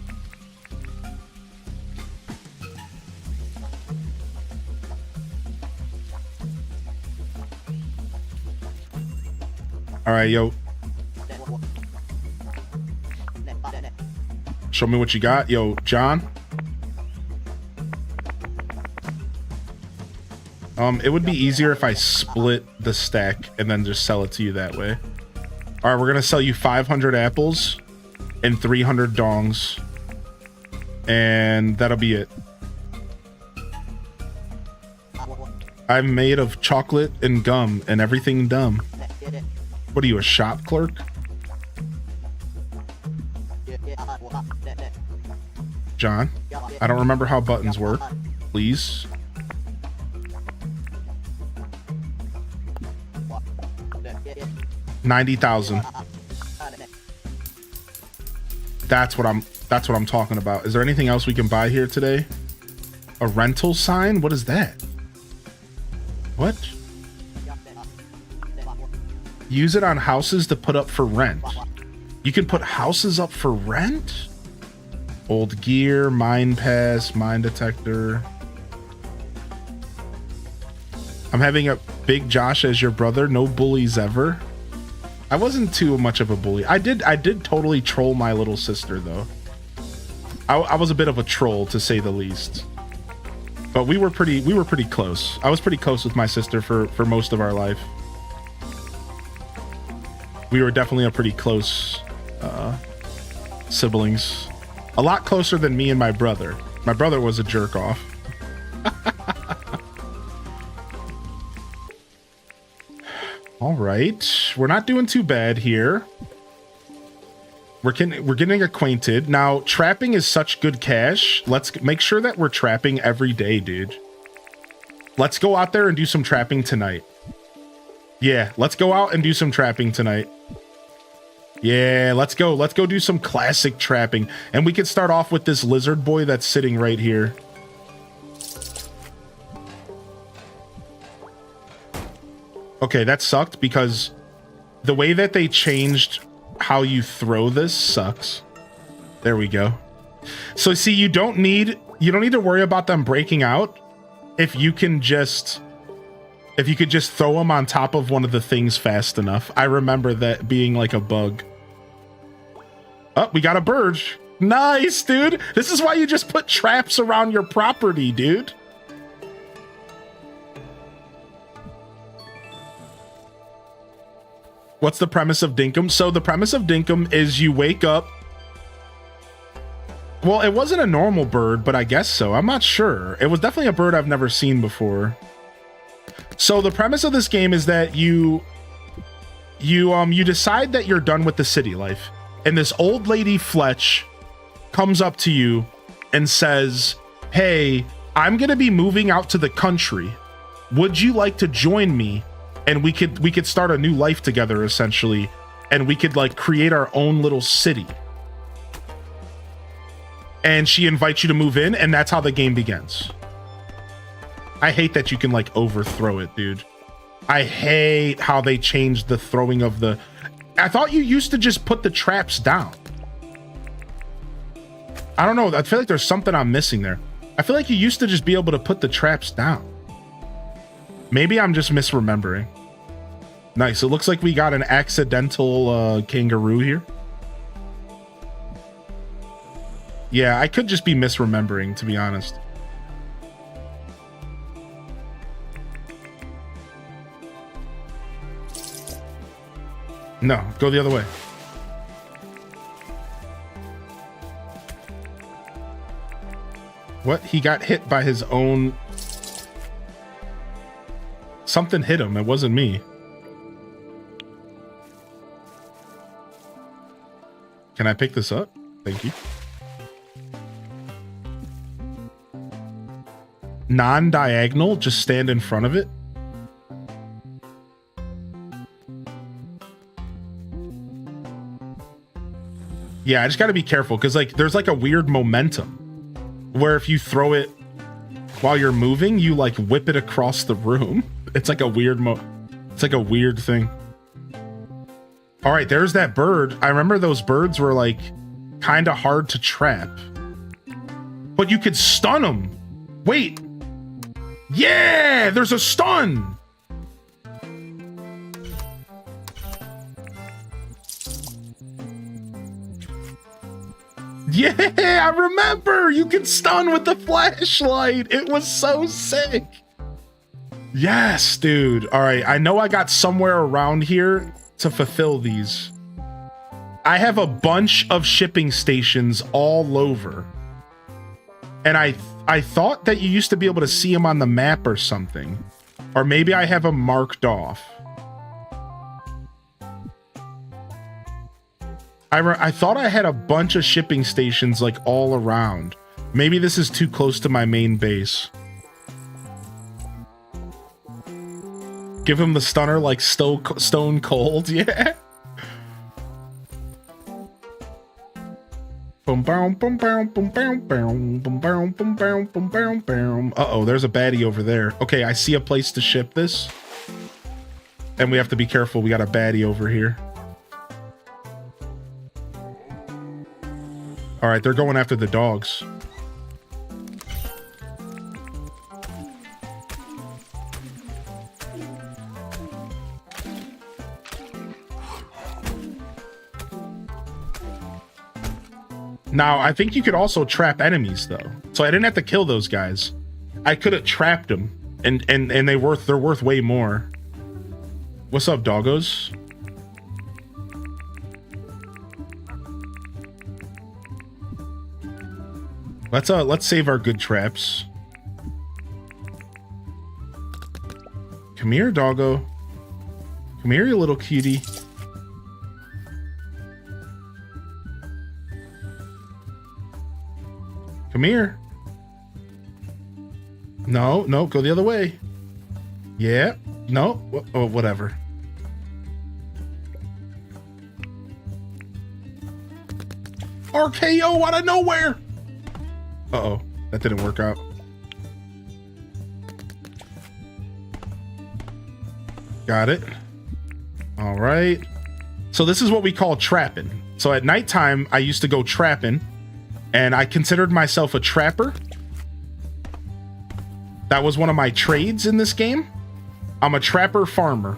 All right, yo. Show me what you got. Yo, John. It would be easier if I split the stack and then just sell it to you that way. All right, we're going to sell you 500 apples and 300 dongs. And that'll be it. I'm made of chocolate and gum and everything dumb. What are you, a shop clerk? John, I don't remember how buttons work. Please. $90,000. That's what I'm talking about. Is there anything else we can buy here today? A rental sign? What is that? What? Use it on houses to put up for rent. You can put houses up for rent? Old gear, mine pass, mine detector. I'm having a Big Josh as your brother. No bullies ever. I wasn't too much of a bully. I did totally troll my little sister though. I was a bit of a troll to say the least. But we were pretty close. I was pretty close with my sister for most of our life. We were definitely a pretty close siblings. A lot closer than me and my brother. My brother was a jerk off. All right, we're not doing too bad here. We're getting acquainted. Now, trapping is such good cash. Let's make sure that we're trapping every day, dude. Let's go out there and do some trapping tonight. Yeah, let's go out and do some trapping tonight. Yeah, let's go. Let's go do some classic trapping. And we can start off with this lizard boy that's sitting right here. Okay, that sucked because the way that they changed how you throw this sucks. There we go. So see, you don't need to worry about them breaking out if you could just throw them on top of one of the things fast enough. I remember that being like a bug. Oh, we got a bird. Nice, dude. This is why you just put traps around your property, dude. What's the premise of Dinkum? So the premise of Dinkum is you wake up. Well, it wasn't a normal bird, but I guess so. I'm not sure. It was definitely a bird I've never seen before. So the premise of this game is that you decide that you're done with the city life. And this old lady Fletch comes up to you and says, "Hey, I'm going to be moving out to the country. Would you like to join me? And we could start a new life together, essentially, and we could like create our own little city." And she invites you to move in, and that's how the game begins. I hate that you can like overthrow it, dude. I hate how they changed the throwing of the... I thought you used to just put the traps down. I don't know. I feel like there's something I'm missing there. I feel like you used to just be able to put the traps down. Maybe I'm just misremembering. Nice. It looks like we got an accidental kangaroo here. Yeah, I could just be misremembering, to be honest. No, go the other way. What? He got hit by his own... Something hit him. It wasn't me. Can I pick this up? Thank you. Non-diagonal? Just stand in front of it? Yeah, I just got to be careful because like there's like a weird momentum where if you throw it while you're moving, you like whip it across the room. It's like a weird it's like a weird thing. All right, there's that bird. I remember those birds were like kind of hard to trap, but you could stun them. Wait. Yeah, there's a stun. Yeah, I remember. You can stun with the flashlight. It was so sick. Yes, dude. All right, I know I got somewhere around here to fulfill these. I have a bunch of shipping stations all over. And I thought that you used to be able to see them on the map or something. Or maybe I have them marked off. I thought I had a bunch of shipping stations like all around. Maybe this is too close to my main base. Give him the stunner like stone cold, yeah. Uh-oh, there's a baddie over there. Okay, I see a place to ship this. And we have to be careful. We got a baddie over here. All right, they're going after the dogs. Now, I think you could also trap enemies, though. So I didn't have to kill those guys. I could have trapped them, and they're worth way more. What's up, doggos? Let's save our good traps. Come here, doggo. Come here, you little cutie. Come here. No, go the other way. Yeah, no, oh, whatever. RKO out of nowhere. Uh-oh, that didn't work out. Got it. All right. So this is what we call trapping. So at nighttime, I used to go trapping. And I considered myself a trapper. That was one of my trades in this game. I'm a trapper farmer.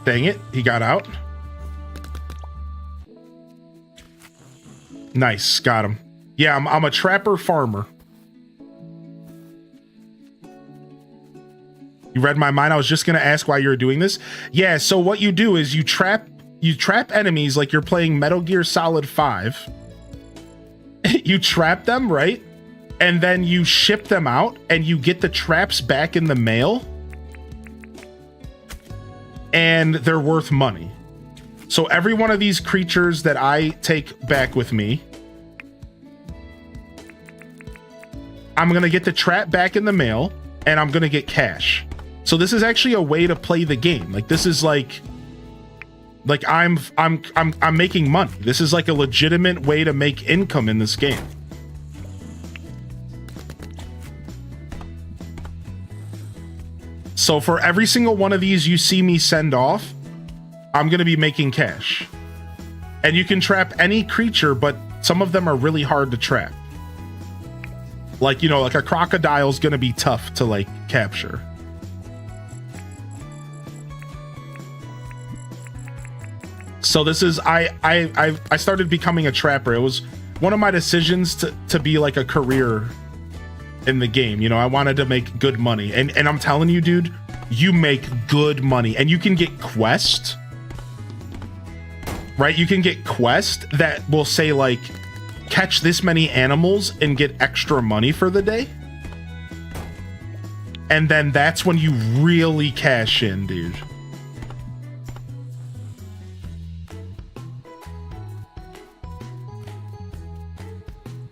Dang it, he got out. Nice, got him. Yeah, I'm a trapper farmer. You read my mind. I was just going to ask why you were doing this. Yeah, so what you do is you trap enemies like you're playing Metal Gear Solid 5. You trap them, right? And then you ship them out and you get the traps back in the mail. And they're worth money. So every one of these creatures that I take back with me, I'm going to get the trap back in the mail and I'm going to get cash. So this is actually a way to play the game. Like this is like I'm making money. This is like a legitimate way to make income in this game. So for every single one of these you see me send off, I'm going to be making cash. And you can trap any creature, but some of them are really hard to trap. Like, you know, like a crocodile is going to be tough to like capture. So this is I started becoming a trapper. It was one of my decisions to be like a career in the game. You know, I wanted to make good money. And I'm telling you, dude, you make good money. And you can get quest. Right? You can get quest that will say like catch this many animals and get extra money for the day. And then that's when you really cash in, dude.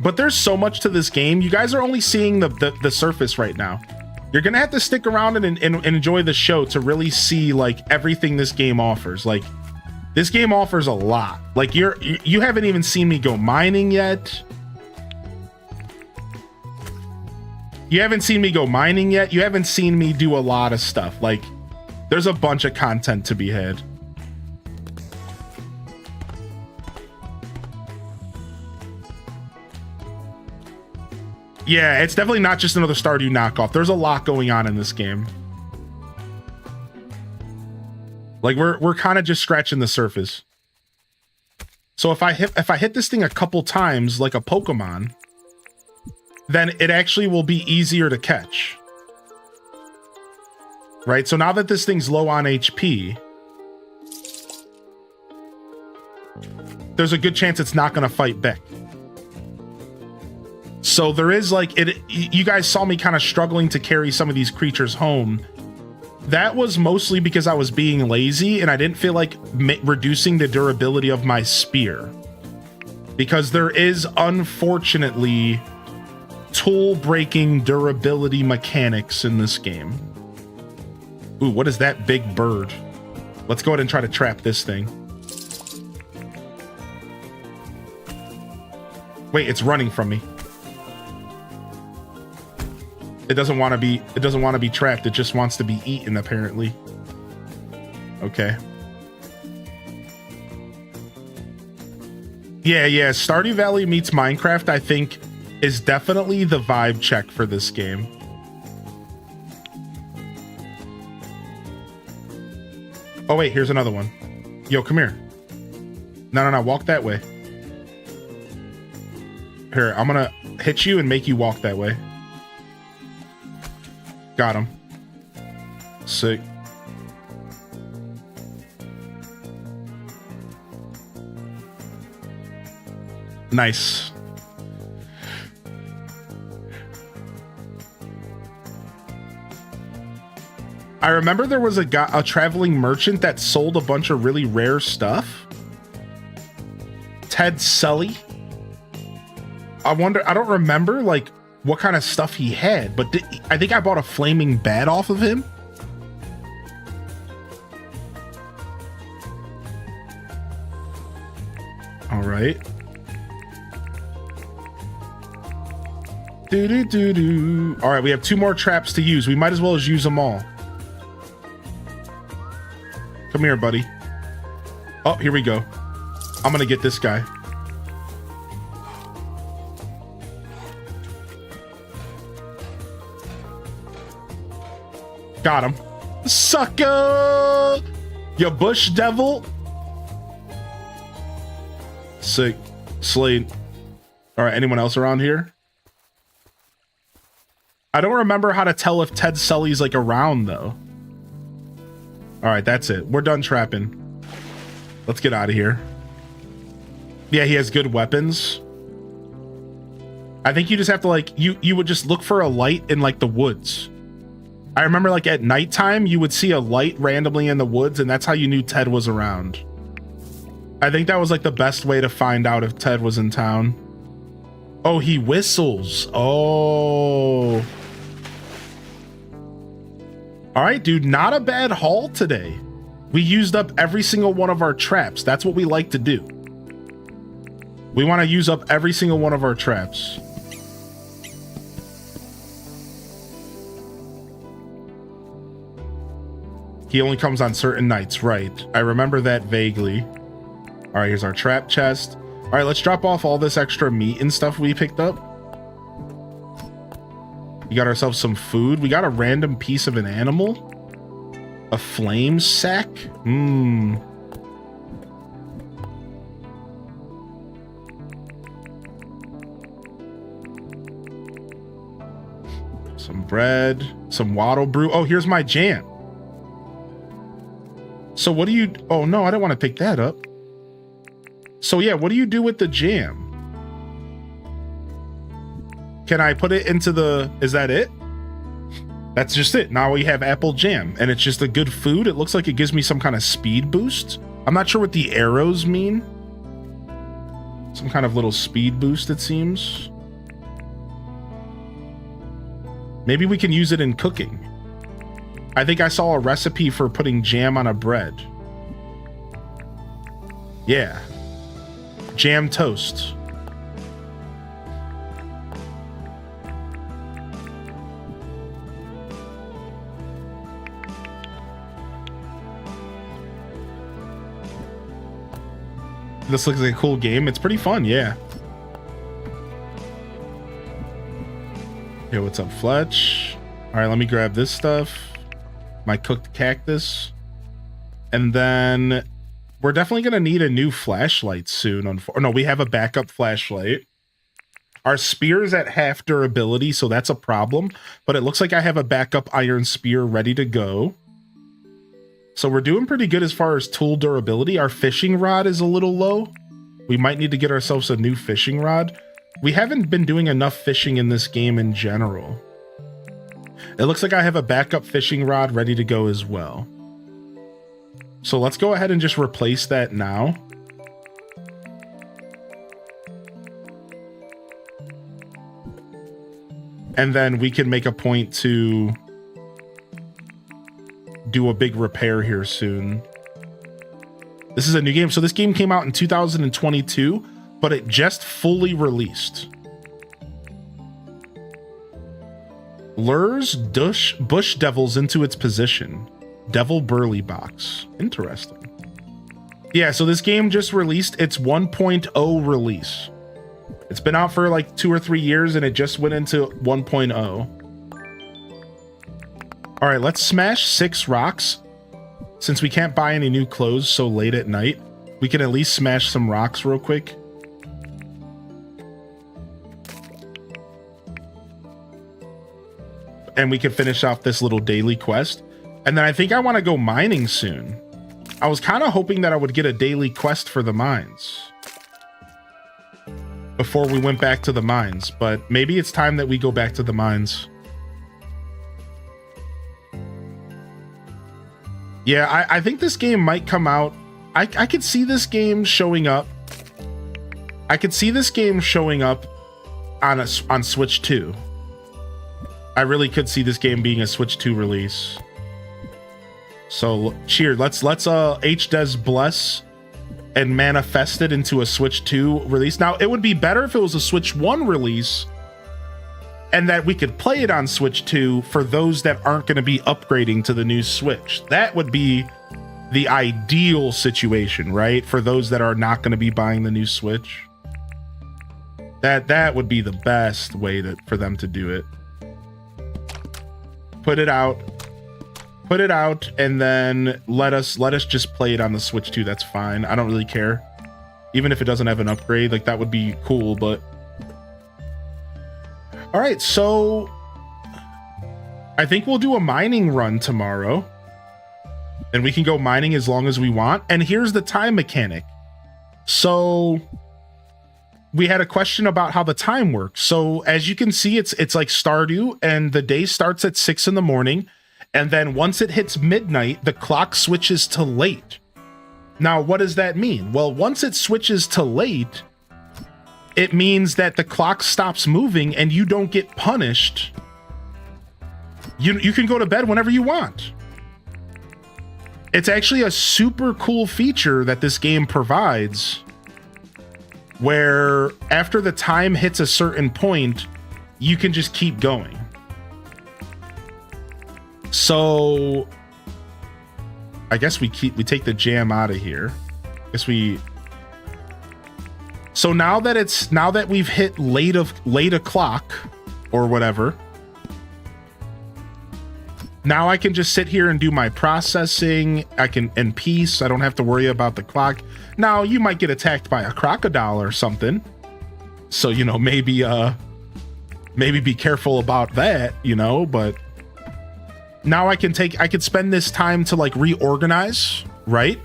But there's so much to this game. You guys are only seeing the surface right now. You're gonna have to stick around and enjoy the show to really see like everything this game offers. Like this game offers a lot. Like you haven't even seen me go mining yet. You haven't seen me go mining yet. You haven't seen me do a lot of stuff. Like there's a bunch of content to be had. Yeah, it's definitely not just another Stardew knockoff. There's a lot going on in this game. Like we're kind of just scratching the surface. So if I hit this thing a couple times like a Pokemon, then it actually will be easier to catch. Right? So now that this thing's low on HP, there's a good chance it's not going to fight back. So there is like it. You guys saw me kind of struggling to carry some of these creatures home that was mostly because I was being lazy and I didn't feel like reducing the durability of my spear. Because there is, unfortunately, tool-breaking durability mechanics in this game. Ooh, what is that big bird? Let's go ahead and try to trap this thing. Wait, it's running from me. It doesn't want to be trapped. It just wants to be eaten, apparently. Okay. Yeah, Stardew Valley meets Minecraft, I think, is definitely the vibe check for this game. Oh, wait, here's another one. Yo, come here. No, walk that way. Here, I'm gonna hit you and make you walk that way. Got him. Sick. Nice. I remember there was a traveling merchant that sold a bunch of really rare stuff. Ted Sully. I don't remember like what kind of stuff he had, but I think I bought a flaming bat off of him. All right. All right, we have 2 more traps to use. We might as well use them all. Come here, buddy. Oh, here we go. I'm gonna get this guy. Got him. Sucker! You bush devil. Sick. Slade. All right, anyone else around here? I don't remember how to tell if Ted Sully's like around though. All right, that's it. We're done trapping. Let's get out of here. Yeah, he has good weapons. I think you just have to like, you would just look for a light in like the woods. I remember like at nighttime, you would see a light randomly in the woods and that's how you knew Ted was around. I think that was like the best way to find out if Ted was in town. Oh, he whistles. Oh. All right, dude, not a bad haul today. We used up every single one of our traps. That's what we like to do. We want to use up every single one of our traps. He only comes on certain nights, right? I remember that vaguely. All right, here's our trap chest. All right, let's drop off all this extra meat and stuff we picked up. We got ourselves some food. We got a random piece of an animal. A flame sack. Some bread, some wattle brew. Oh, here's my jam. So what do you... Oh, no, I don't want to pick that up. So yeah, what do you do with the jam? Can I put it into the... Is that it? That's just it. Now we have apple jam, and it's just a good food. It looks like it gives me some kind of speed boost. I'm not sure what the arrows mean. Some kind of little speed boost, it seems. Maybe we can use it in cooking. I think I saw a recipe for putting jam on a bread. Yeah. Jam toast. This looks like a cool game. It's pretty fun, yeah. Hey, what's up, Fletch? All right, let me grab this stuff. My cooked cactus. And then we're definitely going to need a new flashlight soon. No, we have a backup flashlight. Our spear is at half durability, so that's a problem. But it looks like I have a backup iron spear ready to go. So we're doing pretty good as far as tool durability. Our fishing rod is a little low. We might need to get ourselves a new fishing rod. We haven't been doing enough fishing in this game in general. It looks like I have a backup fishing rod ready to go as well. So let's go ahead and just replace that now. And then we can make a point to do a big repair here soon. This is a new game. So this game came out in 2022, but it just fully released. Lures bush devils into its position. Devil Burley box. Interesting. Yeah, so this game just released its 1.0 release. It's been out for like 2 or 3 years and it just went into 1.0. All right, let's smash 6 rocks. Since we can't buy any new clothes so late at night, we can at least smash some rocks real quick. And we can finish off this little daily quest. And then I think I want to go mining soon. I was kind of hoping that I would get a daily quest for the mines before we went back to the mines, but maybe it's time that we go back to the mines. Yeah, I think this game might come out. I could see this game showing up. I could see this game showing up on Switch 2. I really could see this game being a Switch 2 release. So cheer, let's HDes bless and manifest it into a Switch 2 release. Now, it would be better if it was a Switch 1 release and that we could play it on Switch 2 for those that aren't going to be upgrading to the new Switch. That would be the ideal situation, right? For those that are not going to be buying the new Switch. That would be the best way for them to do it. Put it out, and then let us just play it on the Switch 2. That's fine. I don't really care. Even if it doesn't have an upgrade, like that would be cool, but all right, so I think we'll do a mining run tomorrow. And we can go mining as long as we want. And here's the time mechanic. So we had a question about how the time works. So as you can see, it's like Stardew, and the day starts at 6 in the morning. And then once it hits midnight, the clock switches to late. Now, what does that mean? Well, once it switches to late, it means that the clock stops moving and you don't get punished. You can go to bed whenever you want. It's actually a super cool feature that this game provides, where after the time hits a certain point, you can just keep going. So I guess we take the jam out of here. So now that we've hit late o'clock or whatever, now I can just sit here and do my processing. I can in peace. I don't have to worry about the clock. Now you might get attacked by a crocodile or something. So, you know, maybe be careful about that, you know, but now I can spend this time to like reorganize, right?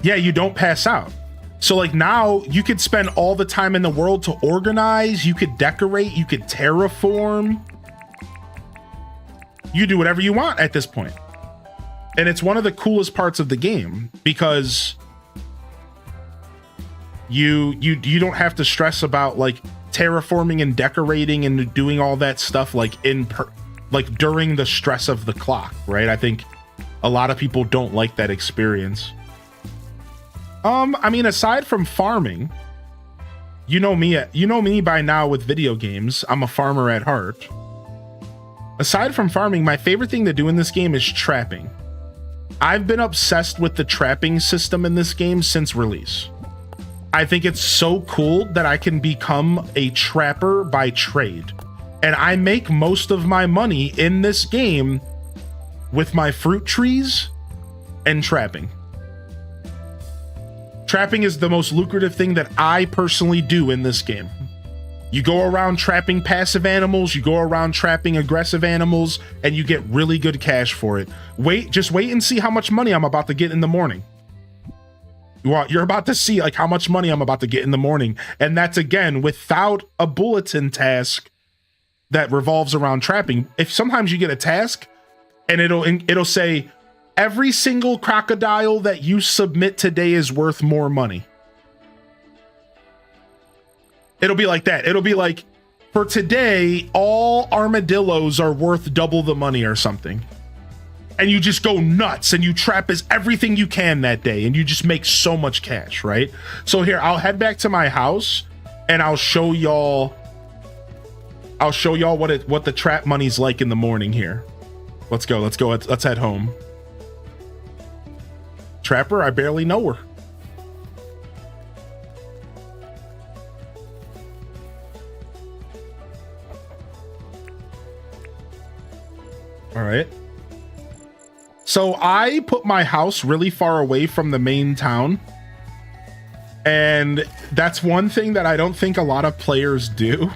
Yeah, you don't pass out. So like now you could spend all the time in the world to organize, you could decorate, you could terraform. You do whatever you want at this point. And it's one of the coolest parts of the game because you don't have to stress about like terraforming and decorating and doing all that stuff like during the stress of the clock, right? I think a lot of people don't like that experience. I mean, aside from farming, you know me by now with video games. I'm a farmer at heart. Aside from farming, my favorite thing to do in this game is trapping. I've been obsessed with the trapping system in this game since release. I think it's so cool that I can become a trapper by trade. And I make most of my money in this game with my fruit trees and trapping. Trapping is the most lucrative thing that I personally do in this game. You go around trapping passive animals, you go around trapping aggressive animals, and you get really good cash for it. Just wait and see how much money I'm about to get in the morning. You're about to see like how much money I'm about to get in the morning. And that's again, without a bulletin task that revolves around trapping. If sometimes you get a task and it'll say every single crocodile that you submit today is worth more money. It'll be like that. It'll be like, for today, all armadillos are worth double the money or something. And you just go nuts and you trap as everything you can that day and you just make so much cash, right? So here, I'll head back to my house and I'll show y'all what the trap money's like in the morning here. Let's go. Let's head home. Trapper, I barely know her. All right. So I put my house really far away from the main town. And that's one thing that I don't think a lot of players do.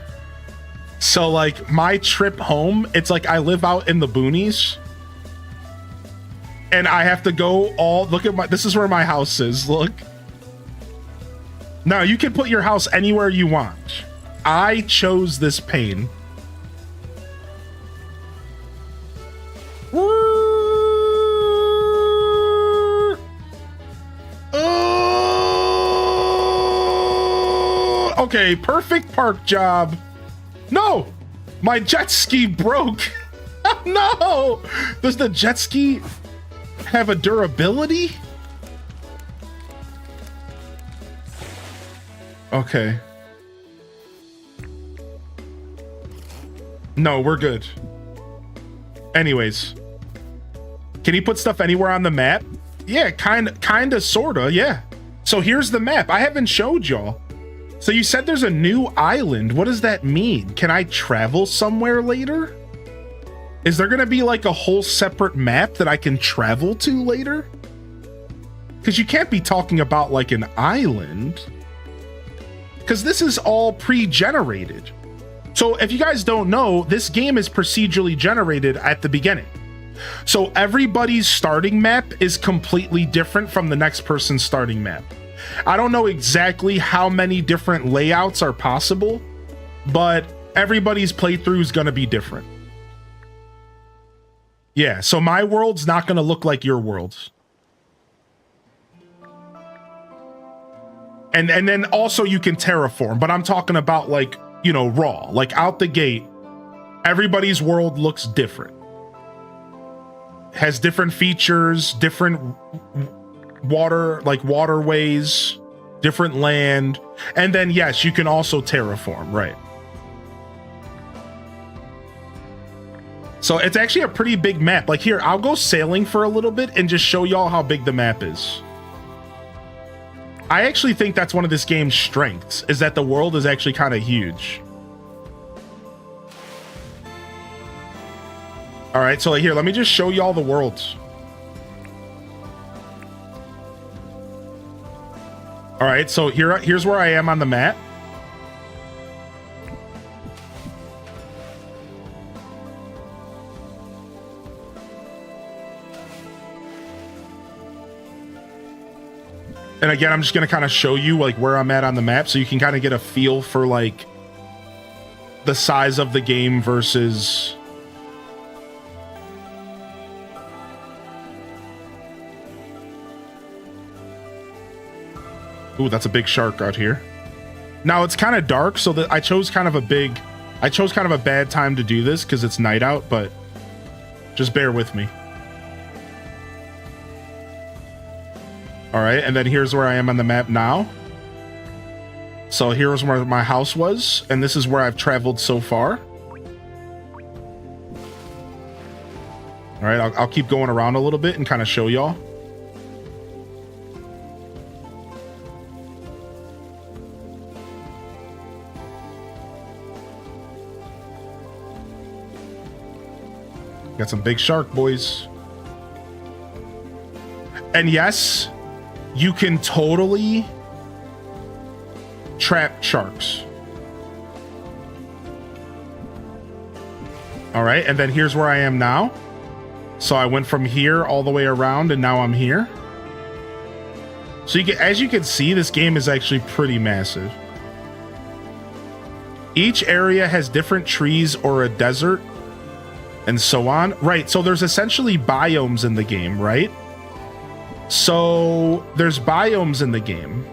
So like my trip home, it's like I live out in the boonies. And I have to go look at this is where my house is, look. Now you can put your house anywhere you want. I chose this pain. Okay, perfect park job. No, my jet ski broke. No, does the jet ski have a durability? Okay. No, we're good. Anyways, can he put stuff anywhere on the map? Yeah, kinda, sorta, yeah. So here's the map. I haven't showed y'all. So you said there's a new island. What does that mean? Can I travel somewhere later? Is there gonna be like a whole separate map that I can travel to later? Because you can't be talking about like an island. Because this is all pre-generated. So if you guys don't know, this game is procedurally generated at the beginning. So everybody's starting map is completely different from the next person's starting map. I don't know exactly how many different layouts are possible, but everybody's playthrough is going to be different. Yeah, so my world's not going to look like your world's. And then also you can terraform, but I'm talking about like, you know, raw, like out the gate, everybody's world looks different. Has different features, different water, like waterways, different land. And then yes, you can also terraform, right? So it's actually a pretty big map. Like here, I'll go sailing for a little bit and just show y'all how big the map is. I actually think that's one of this game's strengths, is that the world is actually kind of huge. All right, so here, let me just show y'all the worlds. All right, so here's where I am on the map. And again, I'm just gonna kind of show you like where I'm at on the map so you can kind of get a feel for like the size of the game versus... Ooh, that's a big shark out here. Now it's kind of dark, so that I chose kind of a bad time to do this because it's night out, but just bear with me. All right, and then here's where I am on the map now. So here's where my house was, and this is where I've traveled so far. All right, I'll keep going around a little bit and kind of show y'all. Got some big shark, boys. And yes, you can totally trap sharks. All right, and then here's where I am now. So I went from here all the way around, and now I'm here. So as you can see, this game is actually pretty massive. Each area has different trees or a desert and so on. Right, so there's essentially biomes in the game, right? So there's biomes in the game.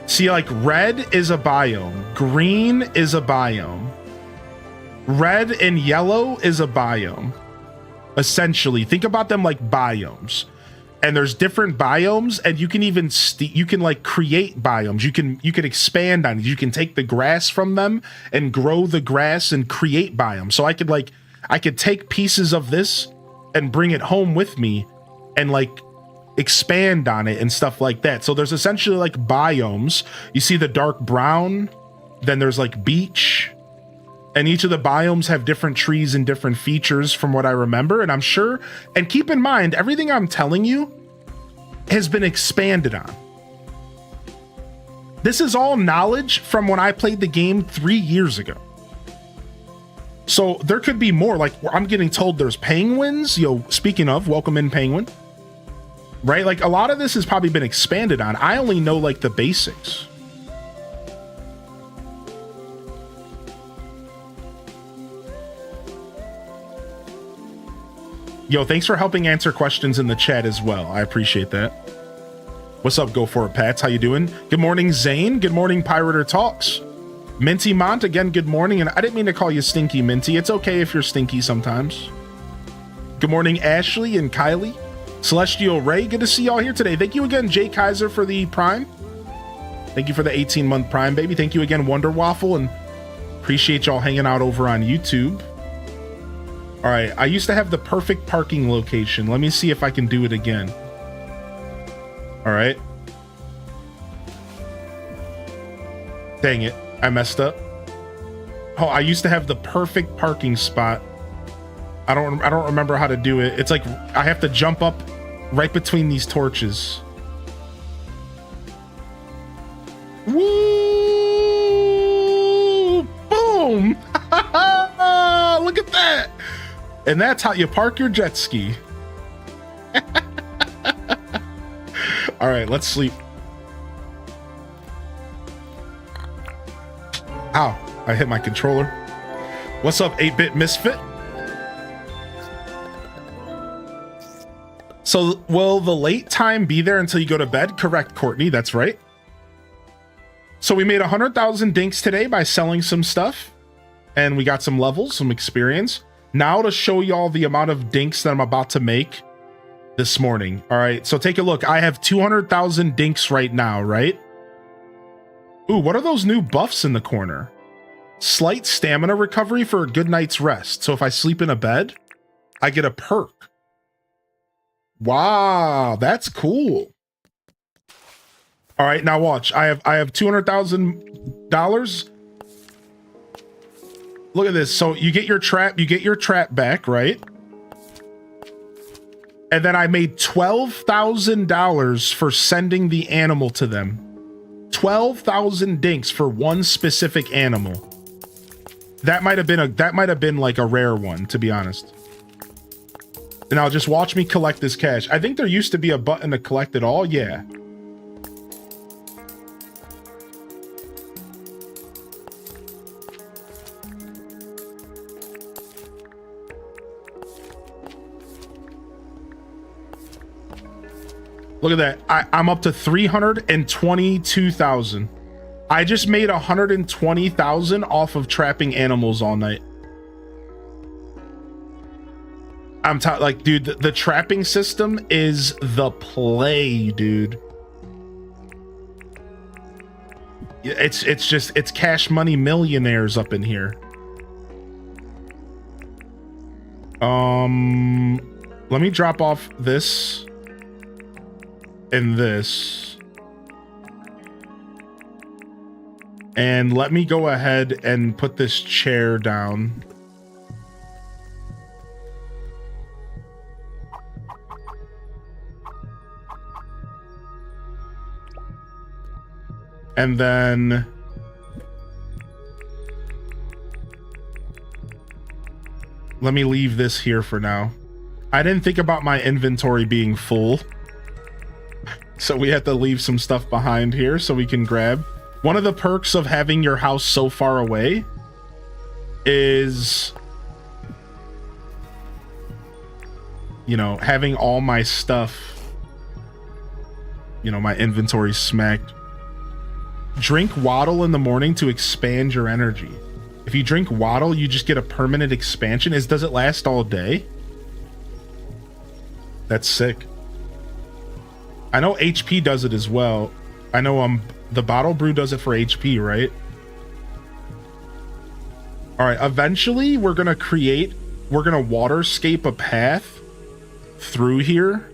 See, like red is a biome, green is a biome, red and yellow is a biome. Essentially, think about them like biomes. And there's different biomes, and you can even you can like create biomes. You can expand on it. You can take the grass from them and grow the grass and create biomes. So I could take pieces of this and bring it home with me and like expand on it and stuff like that. So there's essentially like biomes. You see the dark brown, then there's like beach, and each of the biomes have different trees and different features from what I remember. And I'm sure, and keep in mind, everything I'm telling you has been expanded on. This is all knowledge from when I played the game 3 years ago. So there could be more. Like I'm getting told there's penguins. Yo, speaking of, welcome in penguin. Right? Like a lot of this has probably been expanded on. I only know like the basics. Yo, thanks for helping answer questions in the chat as well. I appreciate that. What's up, Go For It Pats? How you doing? Good morning, Zane. Good morning, Pirater Talks. Minty Mont, again, good morning. And I didn't mean to call you Stinky Minty. It's okay if you're stinky sometimes. Good morning, Ashley and Kylie. Celestial Ray, good to see y'all here today. Thank you again, Jay Kaiser, for the Prime. Thank you for the 18-month Prime, baby. Thank you again, Wonder Waffle, and appreciate y'all hanging out over on YouTube. All right, I used to have the perfect parking location. Let me see if I can do it again. All right. Dang it, I messed up. Oh, I used to have the perfect parking spot. I don't remember how to do it. It's like I have to jump up right between these torches. Woo! Boom! Look at that. And that's how you park your jet ski. All right, let's sleep. Ow, I hit my controller. What's up, 8-Bit Misfit? So will the late time be there until you go to bed? Correct, Courtney, that's right. So we made 100,000 dinks today by selling some stuff, and we got some levels, some experience. Now to show y'all the amount of dinks that I'm about to make this morning. All right, so take a look. I have 200,000 dinks right now, right? Ooh, what are those new buffs in the corner? Slight stamina recovery for a good night's rest. So if I sleep in a bed, I get a perk. Wow, that's cool. All right, now watch. I have $200,000. Look at this. So you get your trap back, right? And then I made $12,000 for sending the animal to them. 12,000 dinks for one specific animal. That might have been like a rare one, to be honest. And now just watch me collect this cash. I think there used to be a button to collect it all. Yeah. Look at that. I'm up to 322,000. I just made 120,000 off of trapping animals all night. I'm like, dude, the trapping system is the play, dude. It's cash money millionaires up in here. Let me drop off this and this. And let me go ahead and put this chair down. And then let me leave this here for now. I didn't think about my inventory being full. So we have to leave some stuff behind here so we can grab. One of the perks of having your house so far away is, you know, having all my stuff, you know, my inventory smacked. Drink waddle in the morning to expand your energy. If you drink waddle, you just get a permanent expansion. Does it last all day? That's sick. I know HP does it as well. I know the bottle brew does it for HP, right? All right, eventually we're gonna waterscape a path through here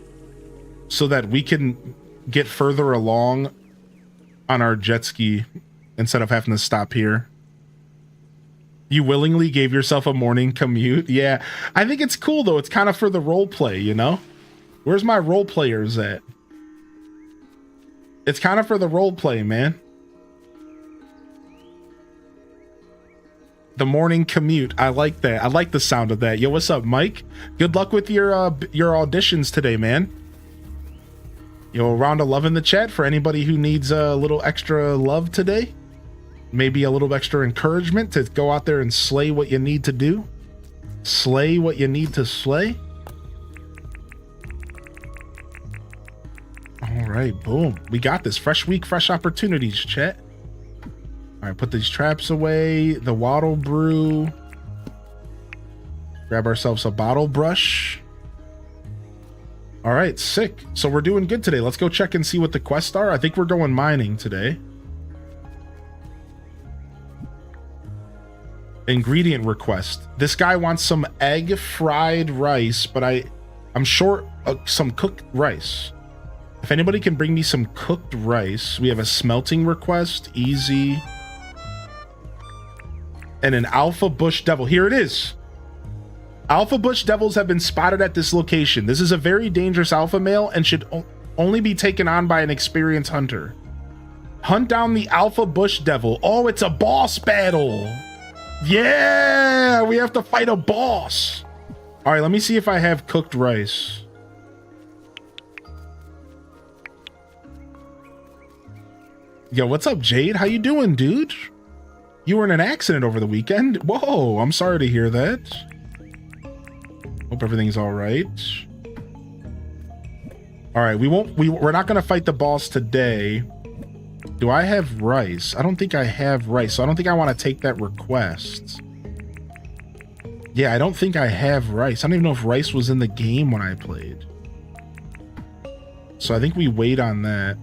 so that we can get further along on our jet ski instead of having to stop here. You willingly gave yourself a morning commute? Yeah, I think it's cool though. It's kind of for the role play, you know? Where's my role players at? It's kind of for the role play, man. The morning commute. I like that. I like the sound of that. Yo, what's up, Mike? Good luck with your auditions today, man. Yo, a round of love in the chat for anybody who needs a little extra love today. Maybe a little extra encouragement to go out there and slay what you need to do. Slay what you need to slay. All right, boom. We got this. Fresh week, fresh opportunities, chat. All right, put these traps away. The waddle brew. Grab ourselves a bottle brush. All right, sick. So we're doing good today. Let's go check and see what the quests are. I think we're going mining today. Ingredient request. This guy wants some egg fried rice, but I'm short some cooked rice. If anybody can bring me some cooked rice. We have a smelting request, easy. And an alpha bush devil. Here it is. Alpha bush devils have been spotted at this location. This is a very dangerous alpha male and should only be taken on by an experienced hunter. Hunt down the alpha bush devil. Oh, it's a boss battle. Yeah, we have to fight a boss. All right, let me see if I have cooked rice. Yo, what's up, Jade? How you doing, dude? You were in an accident over the weekend? Whoa, I'm sorry to hear that. Hope everything's all right. All right, we're not going to fight the boss today. Do I have rice? I don't think I have rice, so I don't think I want to take that request. Yeah, I don't think I have rice. I don't even know if rice was in the game when I played. So I think we wait on that.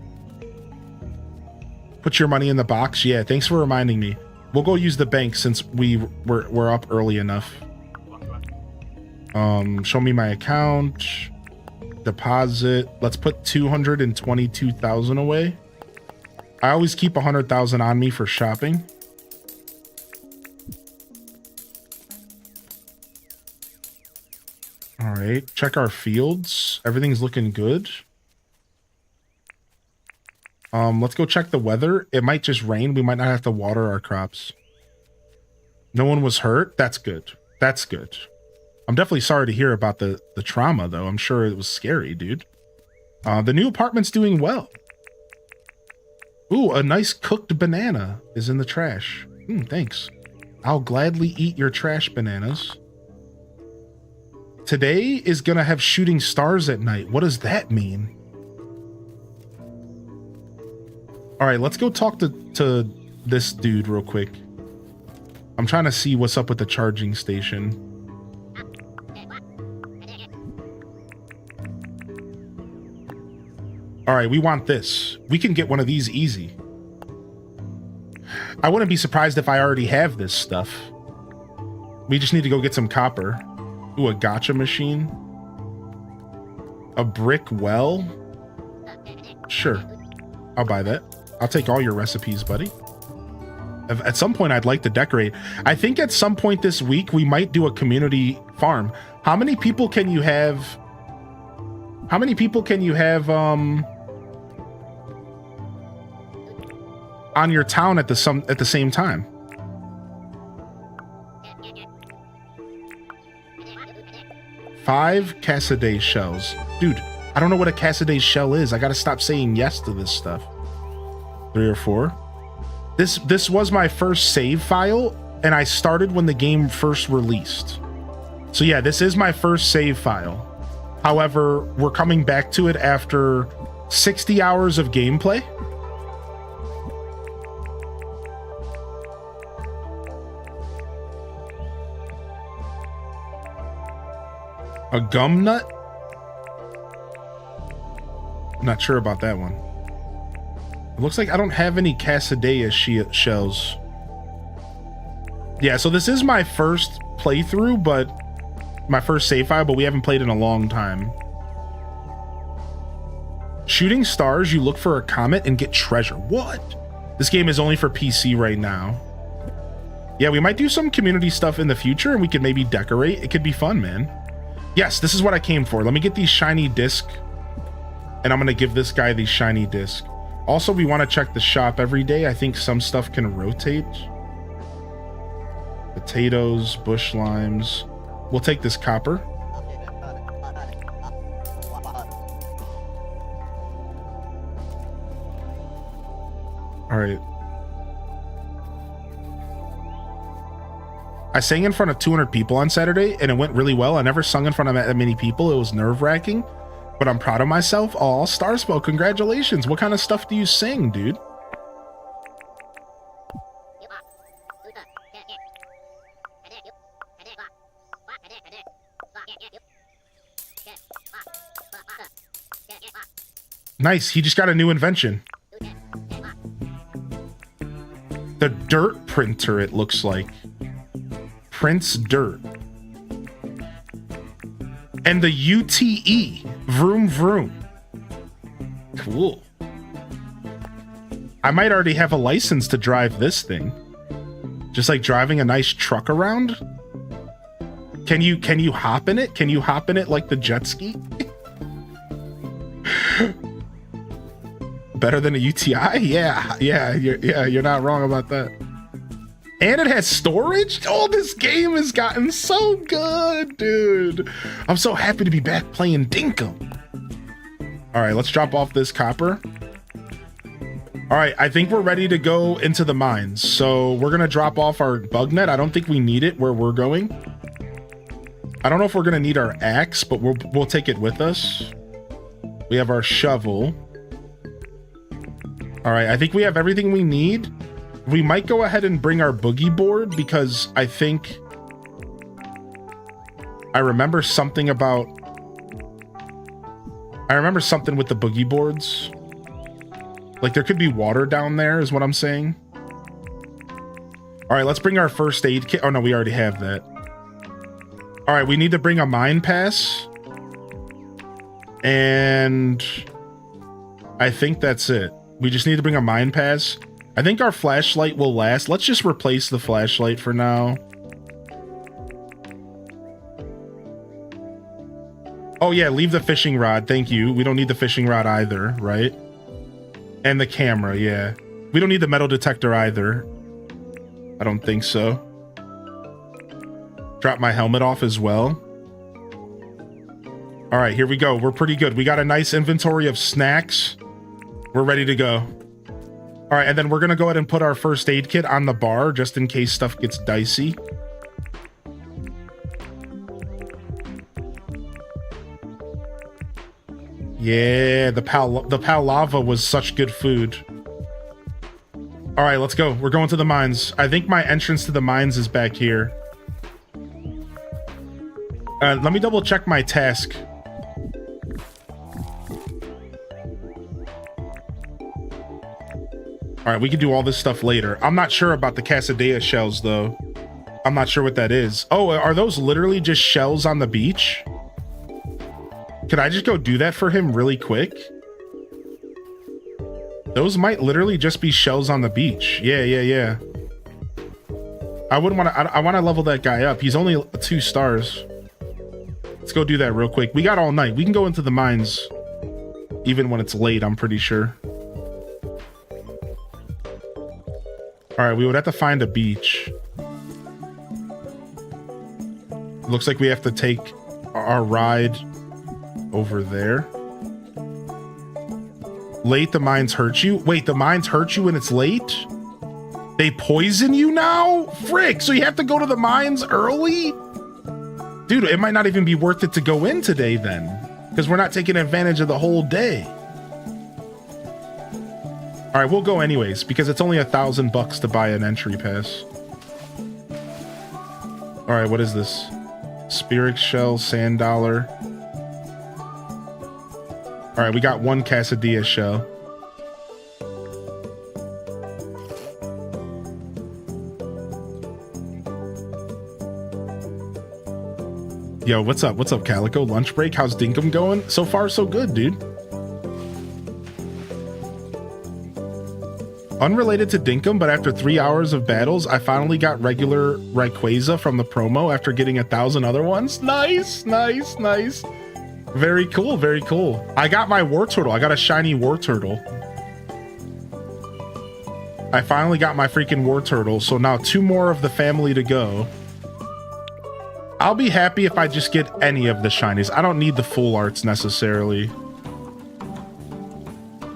Put your money in the box. Yeah, thanks for reminding me. We'll go use the bank since we're up early enough. Show me my account. Deposit. Let's put 222,000 away. I always keep 100,000 on me for shopping. All right, check our fields. Everything's looking good. Let's go check the weather. It might just rain. We might not have to water our crops. No one was hurt. That's good. That's good. I'm definitely sorry to hear about the trauma, though. I'm sure it was scary, dude. The new apartment's doing well. Ooh, a nice cooked banana is in the trash. Thanks. I'll gladly eat your trash bananas. Today is gonna have shooting stars at night. What does that mean? All right, let's go talk to this dude real quick. I'm trying to see what's up with the charging station. All right, we want this. We can get one of these easy. I wouldn't be surprised if I already have this stuff. We just need to go get some copper. Ooh, a gacha machine. A brick well. Sure, I'll buy that. I'll take all your recipes, buddy. At some point, I'd like to decorate. I think at some point this week, we might do a community farm. How many people can you have? How many people can you have on your town at the same time? Five Cassaday shells. Dude, I don't know what a Cassaday shell is. I gotta stop saying yes to this stuff. 3 or 4. This was my first save file, and I started when the game first released. So yeah, this is my first save file. However, we're coming back to it after 60 hours of gameplay. A gum nut? I'm not sure about that one. It looks like I don't have any Casadea shells. Yeah, so this is my first playthrough, but my first save file, but we haven't played in a long time. Shooting stars, you look for a comet and get treasure. What? This game is only for PC right now. Yeah, we might do some community stuff in the future, and we could maybe decorate. It could be fun, man. Yes, this is what I came for. Let me get these shiny disc, and I'm gonna give this guy the shiny disc. Also, we want to check the shop every day. I think some stuff can rotate. Potatoes, bush limes. We'll take this copper. All right. I sang in front of 200 people on Saturday, and it went really well. I never sung in front of that many people. It was nerve-wracking, but I'm proud of myself. Oh, Starspo, congratulations. What kind of stuff do you sing, dude? Nice, he just got a new invention. The dirt printer, it looks like. Prints dirt. And the UTE, vroom vroom. Cool. I might already have a license to drive this thing. Just like driving a nice truck around. Can you hop in it? Can you hop in it like the jet ski? Better than a UTI? Yeah, you're not wrong about that. And it has storage? Oh, this game has gotten so good, dude. I'm so happy to be back playing Dinkum. All right, let's drop off this copper. All right, I think we're ready to go into the mines. So we're gonna drop off our bug net. I don't think we need it where we're going. I don't know if we're gonna need our axe, but we'll take it with us. We have our shovel. All right, I think we have everything we need. We might go ahead and bring our boogie board because I think I remember something with the boogie boards. Like there could be water down there is what I'm saying. All right, let's bring our first aid kit. Oh no, we already have that. All right, we need to bring a mine pass. And I think that's it. We just need to bring a mine pass. I think our flashlight will last. Let's just replace the flashlight for now. Oh yeah, leave the fishing rod. Thank you. We don't need the fishing rod either, right? And the camera, yeah. We don't need the metal detector either. I don't think so. Drop my helmet off as well. All right, here we go. We're pretty good. We got a nice inventory of snacks. We're ready to go. All right, and then we're gonna go ahead and put our first aid kit on the bar just in case stuff gets dicey. Yeah, the palava was such good food. All right, let's go. We're going to the mines. I think my entrance to the mines is back here. Let me double check my task. All right, we can do all this stuff later. I'm not sure about the Casadea shells, though. I'm not sure what that is. Oh, are those literally just shells on the beach? Could I just go do that for him really quick? Those might literally just be shells on the beach. Yeah. I wouldn't want to... I want to level that guy up. He's only 2 stars. Let's go do that real quick. We got all night. We can go into the mines even when it's late, I'm pretty sure. All right, we would have to find a beach. Looks like we have to take our ride over there. Late, the mines hurt you? Wait, the mines hurt you when it's late? They poison you now? Frick, so you have to go to the mines early? Dude, it might not even be worth it to go in today then, because we're not taking advantage of the whole day. All right, we'll go anyways, because it's only $1,000 to buy an entry pass. All right, what is this? Spirit shell, sand dollar. All right, we got one quesadilla shell. Yo, what's up? What's up, Calico? Lunch break? How's Dinkum going? So far, so good, dude. Unrelated to Dinkum, but after 3 hours of battles, I finally got regular Rayquaza from the promo after getting 1,000 other ones. Nice, nice, nice. Very cool, very cool. I got my Wartortle. I got a shiny Wartortle. I finally got my freaking Wartortle, so now 2 more of the family to go. I'll be happy if I just get any of the shinies. I don't need the full arts necessarily.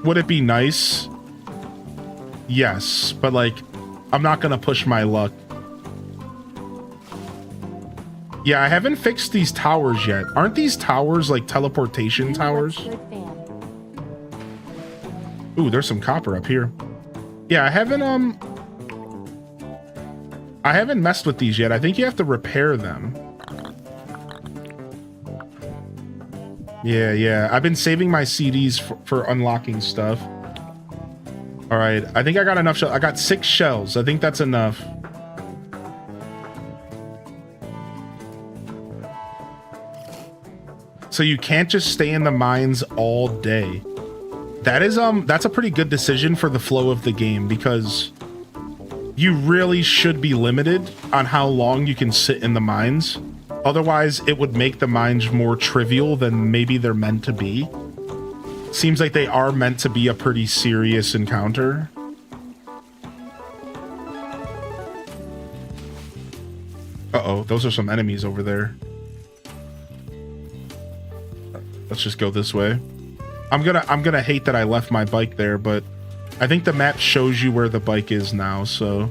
Would it be nice? Yes, but like, I'm not gonna push my luck. Yeah, I haven't fixed these towers yet. Aren't these towers like teleportation towers? Ooh, there's some copper up here. Yeah, I haven't messed with these yet. I think you have to repair them. Yeah. I've been saving my CDs for unlocking stuff. All right, I think I got enough shells. I got 6 shells. I think that's enough. So you can't just stay in the mines all day. That is that's a pretty good decision for the flow of the game, because you really should be limited on how long you can sit in the mines. Otherwise, it would make the mines more trivial than maybe they're meant to be. Seems like they are meant to be a pretty serious encounter. Uh-oh, those are some enemies over there. Let's just go this way. I'm gonna hate that I left my bike there, but I think the map shows you where the bike is now, so.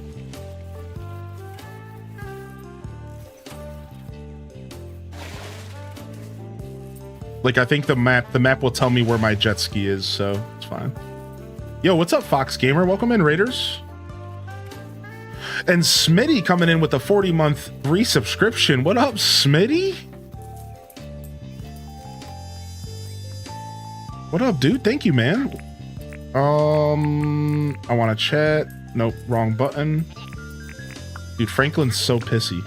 Like, I think the map will tell me where my jet ski is, so it's fine. Yo, what's up, Fox Gamer? Welcome in, Raiders. And Smitty coming in with a 40-month resubscription. What up, Smitty? What up, dude? Thank you, man. I want to chat. Nope, wrong button. Dude, Franklin's so pissy.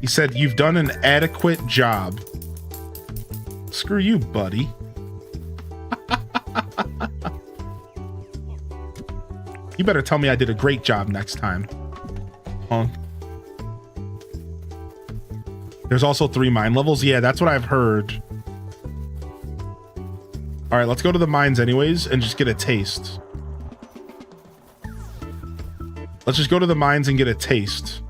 He said, "You've done an adequate job." Screw you, buddy. You better tell me I did a great job next time. Punk. There's also 3 mine levels. Yeah, that's what I've heard. All right, let's go to the mines anyways and just get a taste. Let's just go to the mines and get a taste.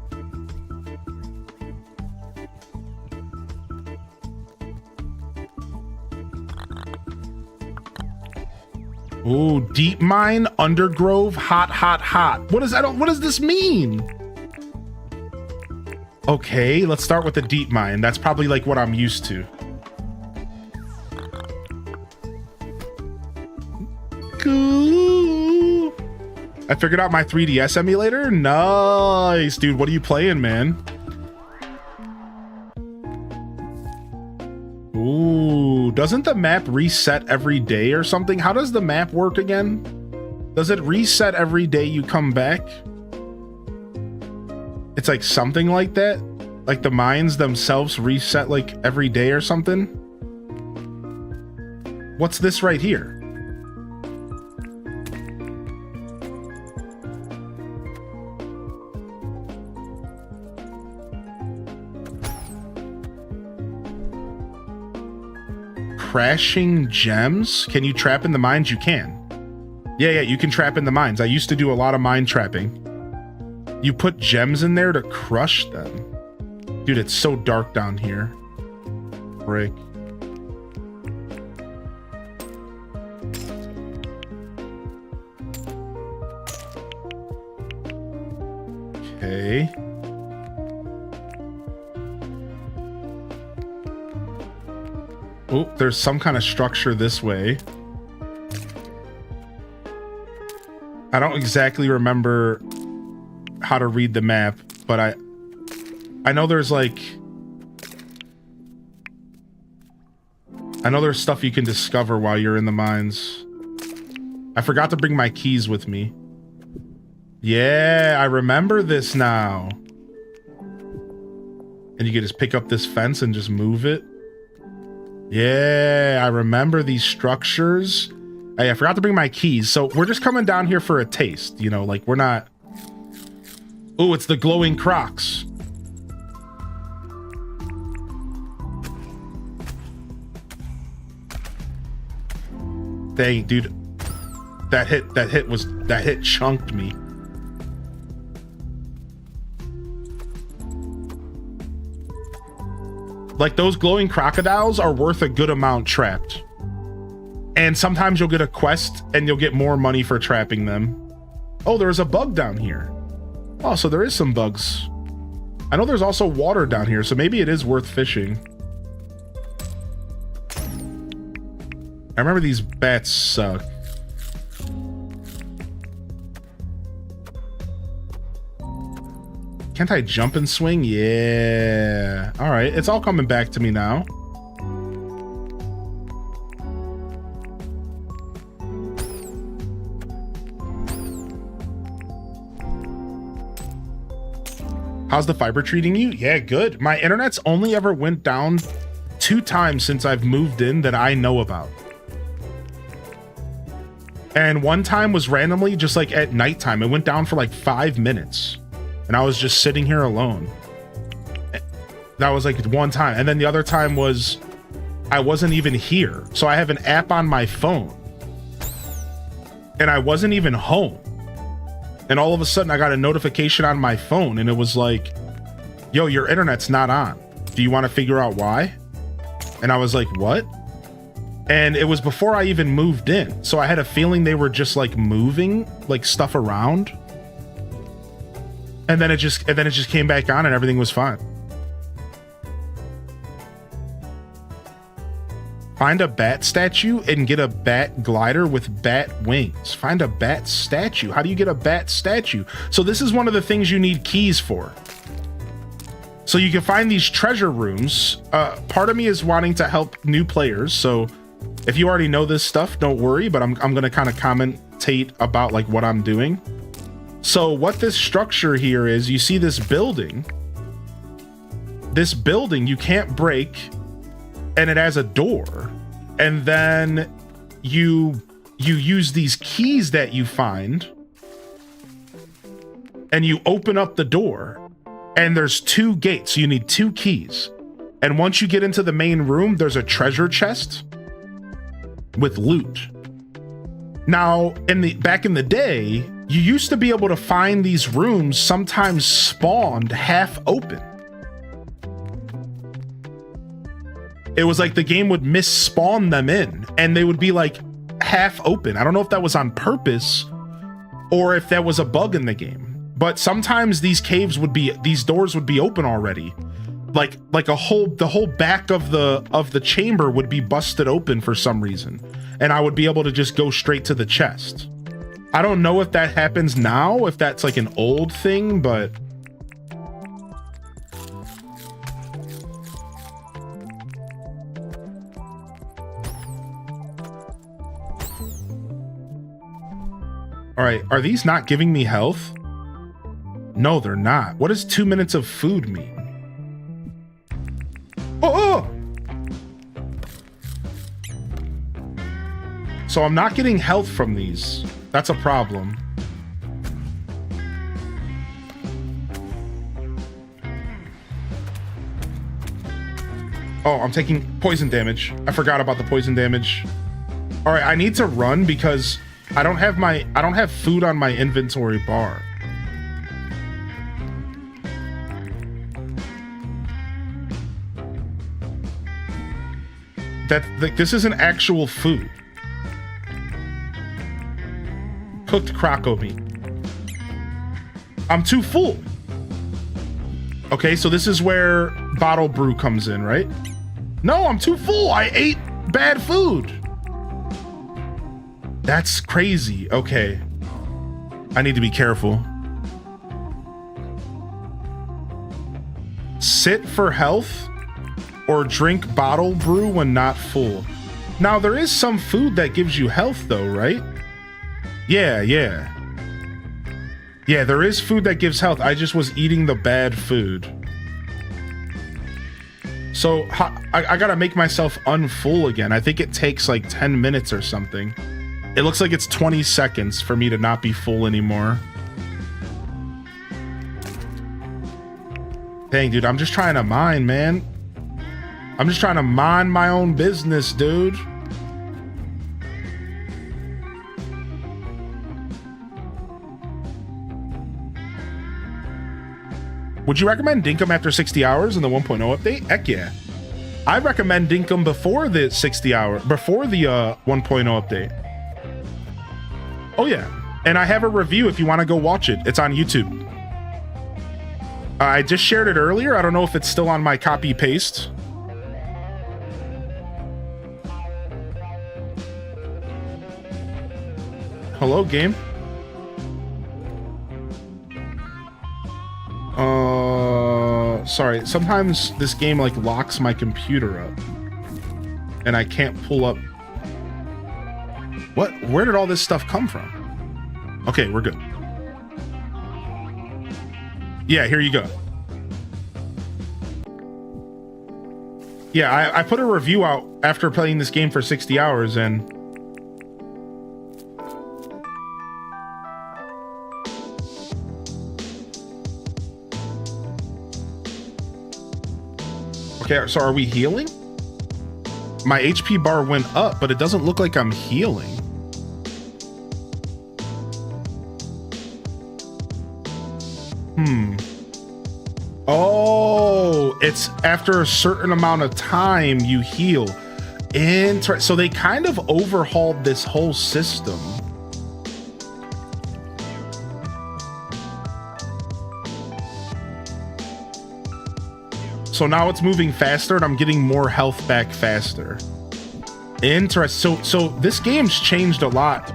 Ooh, deep mine, undergrove, hot, hot, hot. What does this mean? Okay, let's start with the deep mine. That's probably like what I'm used to. Cool. I figured out my 3DS emulator. Nice, dude. What are you playing, man? Ooh, doesn't the map reset every day or something? How does the map work again? Does it reset every day you come back? It's like something like that? Like the mines themselves reset like every day or something? What's this right here? Crashing gems? Can you trap in the mines? You can. Yeah, you can trap in the mines. I used to do a lot of mine trapping. You put gems in there to crush them. Dude, it's so dark down here. Frick. Okay. Oh, there's some kind of structure this way. I don't exactly remember how to read the map, but I know there's like... I know there's stuff you can discover while you're in the mines. I forgot to bring my keys with me. Yeah, I remember this now. And you can just pick up this fence and just move it. Yeah, I remember these structures. Hey, I forgot to bring my keys. So we're just coming down here for a taste. You know, like we're not... Oh, it's the glowing Crocs. Dang, dude. That hit chunked me. Like, those glowing crocodiles are worth a good amount trapped. And sometimes you'll get a quest and you'll get more money for trapping them. Oh, there's a bug down here. Oh, so there is some bugs. I know there's also water down here, so maybe it is worth fishing. I remember these bats suck. Can't I jump and swing? Yeah. All right, it's all coming back to me now. How's the fiber treating you? Yeah, good. My internet's only ever went down 2 times since I've moved in that I know about. And one time was randomly just like at nighttime. It went down for like 5 minutes. And I was just sitting here alone. That was like one time. And then the other time was I wasn't even here. So I have an app on my phone. And I wasn't even home. And all of a sudden I got a notification on my phone and it was like, yo, your internet's not on. Do you want to figure out why? And I was like, what? And it was before I even moved in. So I had a feeling they were just like moving like stuff around. And then it just came back on and everything was fine. Find a bat statue and get a bat glider with bat wings. Find a bat statue. How do you get a bat statue? So this is one of the things you need keys for. So you can find these treasure rooms. Part of me is wanting to help new players. So if you already know this stuff, don't worry, but I'm going to kind of commentate about like what I'm doing. So what this structure here is, you see this building. This building you can't break. And it has a door, and then you use these keys that you find and you open up the door, and there's 2 gates. So you need 2 keys. And once you get into the main room, there's a treasure chest with loot. Now, back in the day, you used to be able to find these rooms sometimes spawned half open. It was like the game would misspawn them in and they would be like half open. I don't know if that was on purpose or if that was a bug in the game, but sometimes these doors would be open already. Like the whole back of the chamber would be busted open for some reason. And I would be able to just go straight to the chest. I don't know if that happens now, if that's like an old thing, but all right, are these not giving me health? No, they're not. What does 2 minutes of food mean? Oh! So I'm not getting health from these. That's a problem. Oh, I'm taking poison damage. I forgot about the poison damage. All right, I need to run because I don't have food on my inventory bar. That like this isn't actual food. Cooked croco meat. I'm too full. Okay, so this is where bottle brew comes in, right? No, I'm too full. I ate bad food. That's crazy. Okay. I need to be careful. Sit for health or drink bottle brew when not full. Now, there is some food that gives you health though, right? Yeah. Yeah, there is food that gives health. I just was eating the bad food. So I gotta make myself unfull again. I think it takes like 10 minutes or something. It looks like it's 20 seconds for me to not be full anymore. Dang, dude, I'm just trying to mine, man. I'm just trying to mind my own business, dude. Would you recommend Dinkum after 60 hours in the 1.0 update? Heck yeah. I recommend Dinkum before the 1.0 update. Oh yeah. And I have a review if you want to go watch it. It's on YouTube. I just shared it earlier. I don't know if it's still on my copy paste. Hello, game. Sorry. Sometimes this game like locks my computer up and I can't pull up. What? Where did all this stuff come from? Okay, we're good. Yeah, here you go. Yeah, I put a review out after playing this game for 60 hours and okay, so are we healing? My HP bar went up, but it doesn't look like I'm healing. Oh, it's after a certain amount of time you heal. So they kind of overhauled this whole system. So now it's moving faster and I'm getting more health back faster. Interesting. So this game's changed a lot.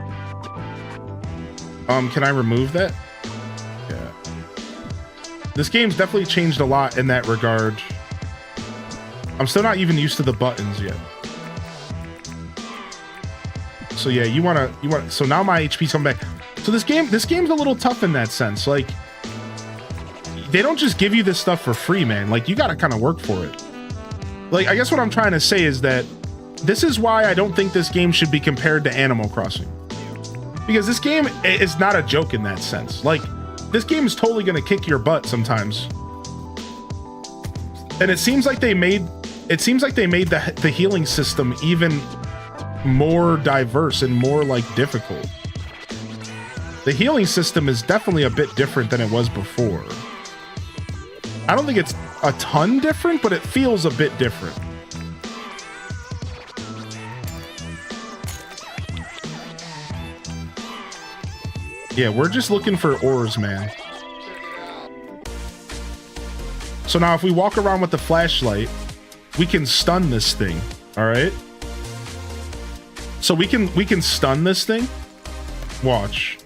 Can I remove that? Yeah. This game's definitely changed a lot in that regard. I'm still not even used to the buttons yet. So yeah, you wanna so now my HP's coming back. So this game's a little tough in that sense. Like, they don't just give you this stuff for free, man. Like, you gotta kind of work for it. Like, I guess what I'm trying to say is that this is why I don't think this game should be compared to Animal Crossing. Because this game is not a joke in that sense. Like, this game is totally gonna kick your butt sometimes. And it seems like they made the healing system even more diverse and more, like, difficult. The healing system is definitely a bit different than it was before. I don't think it's a ton different, but it feels a bit different. Yeah, we're just looking for ores, man. So now if we walk around with the flashlight, we can stun this thing, all right? So we can stun this thing. Watch.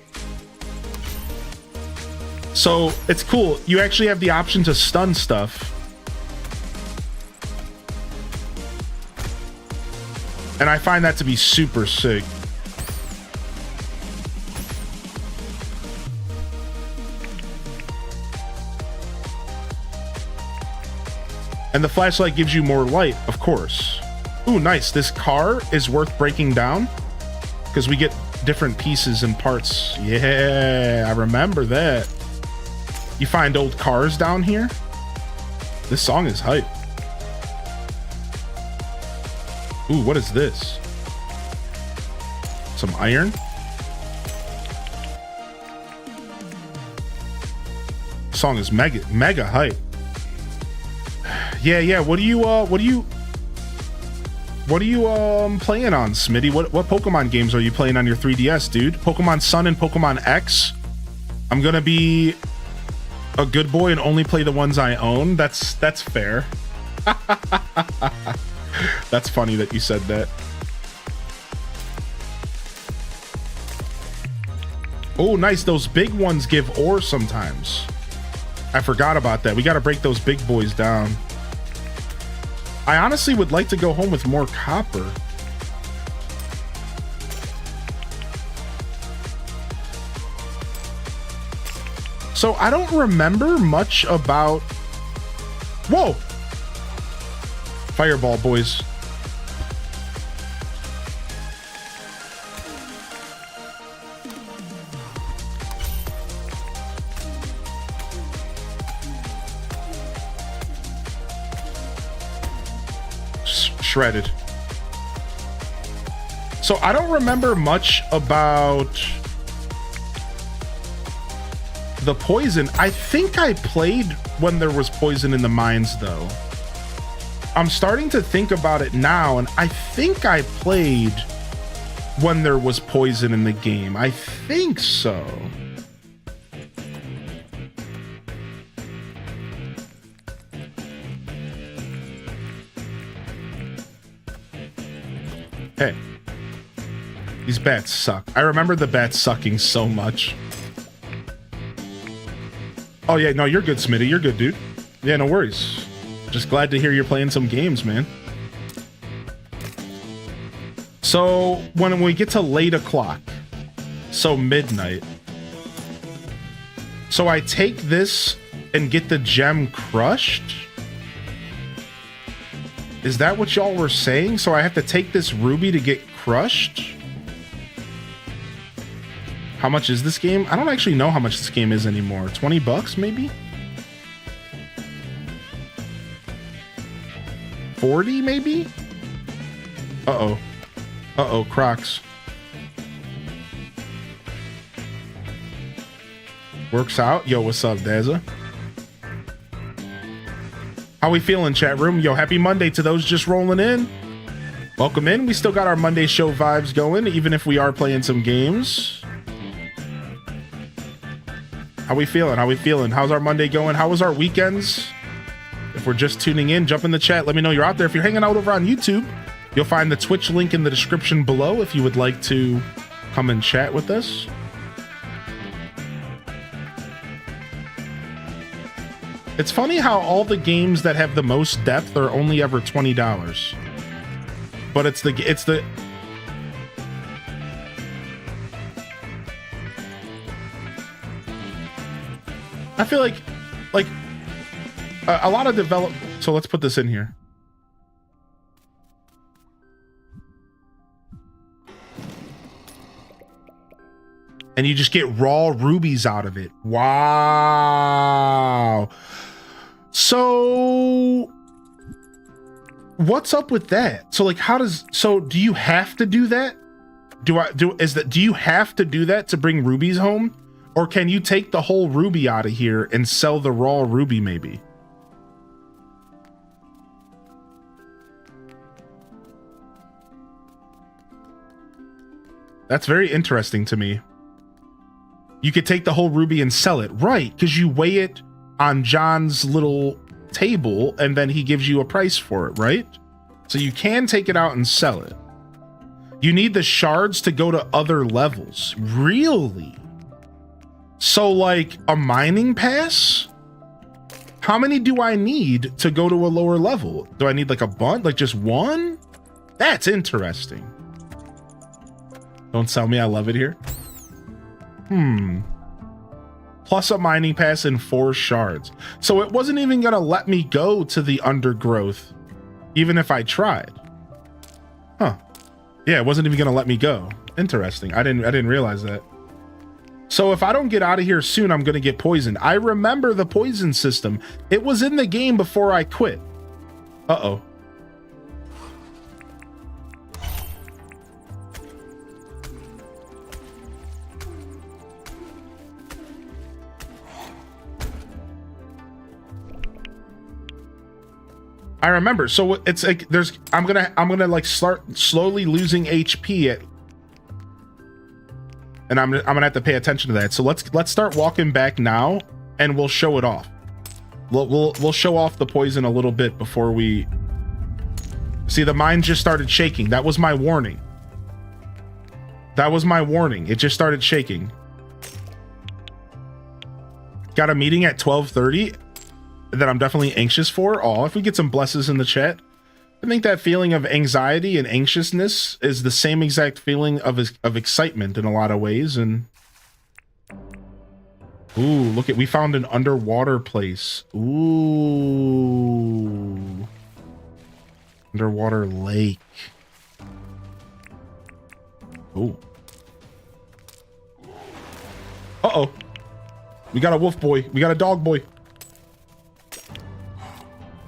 So it's cool. You actually have the option to stun stuff. And I find that to be super sick. And the flashlight gives you more light, of course. Ooh, nice. This car is worth breaking down because we get different pieces and parts. Yeah, I remember that. You find old cars down here. This song is hype. Ooh, what is this? Some iron? Song is mega hype. Yeah, what do you What are you playing on, Smitty? What Pokemon games are you playing on your 3DS, dude? Pokemon Sun and Pokemon X? I'm gonna be a good boy and only play the ones I own. That's fair. That's funny that you said that. Oh, nice. Those big ones give ore sometimes. I forgot about that. We got to break those big boys down. I honestly would like to go home with more copper. So I don't remember much about... Whoa! Fireball, boys. Shredded. So I don't remember much about the poison. I think I played when there was poison in the mines, though. I'm starting to think about it now, and I think I played when there was poison in the game. I think so. Hey, these bats suck. I remember the bats sucking so much. Oh yeah, no, you're good, Smitty. You're good, dude. Yeah, no worries. Just glad to hear you're playing some games, man. So when we get to late o'clock, so midnight, so I take this and get the gem crushed? Is that what y'all were saying? So I have to take this ruby to get crushed? How much is this game? I don't actually know how much this game is anymore. 20 bucks maybe? 40 maybe? Uh-oh. Uh-oh, Crocs. Works out. Yo, what's up, Daza? How we feeling, chat room? Yo, happy Monday to those just rolling in. Welcome in. We still got our Monday show vibes going, even if we are playing some games. How we feeling? How we feeling? How's our Monday going? How was our weekends? If we're just tuning in, jump in the chat. Let me know you're out there. If you're hanging out over on YouTube, you'll find the Twitch link in the description below if you would like to come and chat with us. It's funny how all the games that have the most depth are only ever $20. But it's the I feel like a lot of so let's put this in here. And you just get raw rubies out of it. Wow. So what's up with that? So like, do you have to do that? Do you have to do that to bring rubies home? Or can you take the whole ruby out of here and sell the raw ruby maybe? That's very interesting to me. You could take the whole ruby and sell it, right? Because you weigh it on John's little table and then he gives you a price for it, right? So you can take it out and sell it. You need the shards to go to other levels. Really? So like a mining pass? How many do I need to go to a lower level? Do I need like a bunch? Like just one? That's interesting. Don't sell me, I love it here. Plus a mining pass and 4 shards. So it wasn't even gonna let me go to the undergrowth, even if I tried. Huh. Yeah, it wasn't even gonna let me go. Interesting. I didn't realize that. So if I don't get out of here soon, I'm gonna get poisoned. I remember the poison system. It was in the game before I quit. Uh-oh. I remember. So it's like I'm gonna like start slowly losing HP and I'm gonna have to pay attention to that. So let's start walking back now, and we'll show it off. We'll show off the poison a little bit before we see. The mine just started shaking. That was my warning. That was my warning. It just started shaking. Got a meeting at 12:30 that I'm definitely anxious for. Oh, if we get some blesses in the chat. I think that feeling of anxiety and anxiousness is the same exact feeling of excitement in a lot of ways. And ooh, look at, we found an underwater place. Ooh. Underwater lake. Ooh. Uh-oh. We got a wolf boy. We got a dog boy.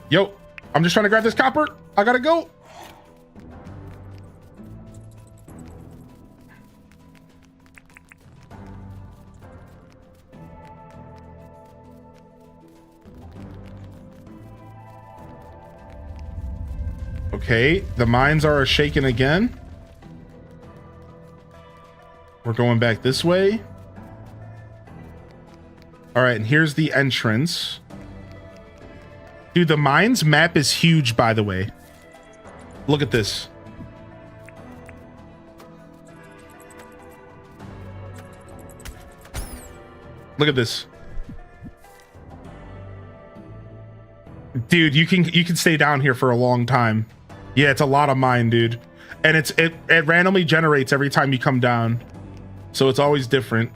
Yo, I'm just trying to grab this copper. I gotta go. Okay, the mines are shaking again. We're going back this way. All right, and here's the entrance. Dude, the mines map is huge, by the way. Look at this. Look at this. Dude, you can stay down here for a long time. Yeah, it's a lot of mine, dude. And it randomly generates every time you come down. So it's always different.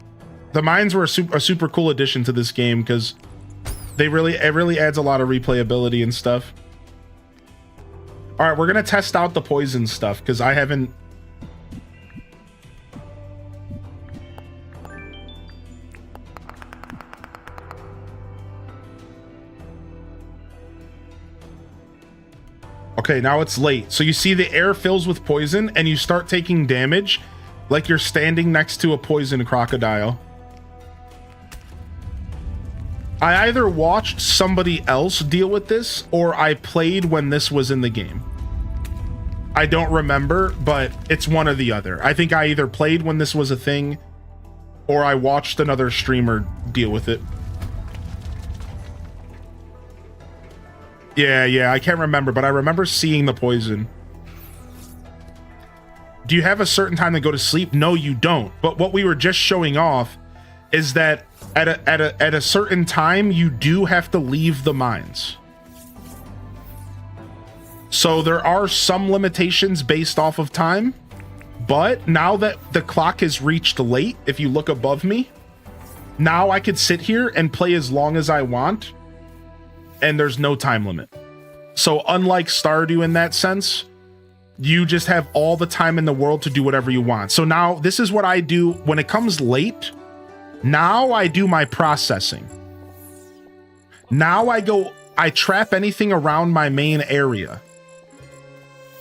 The mines were a super cool addition to this game because it really adds a lot of replayability and stuff. All right, we're gonna test out the poison stuff because I haven't. Okay, now it's late. So you see the air fills with poison and you start taking damage like you're standing next to a poison crocodile. I either watched somebody else deal with this or I played when this was in the game. I don't remember, but it's one or the other. I think I either played when this was a thing or I watched another streamer deal with it. Yeah, I can't remember, but I remember seeing the poison. Do you have a certain time to go to sleep? No, you don't. But what we were just showing off is that at a certain time, you do have to leave the mines. So there are some limitations based off of time, but now that the clock has reached late, if you look above me, now I could sit here and play as long as I want, and there's no time limit. So unlike Stardew in that sense, you just have all the time in the world to do whatever you want. So now this is what I do when it comes late. Now I do my processing. Now I trap anything around my main area.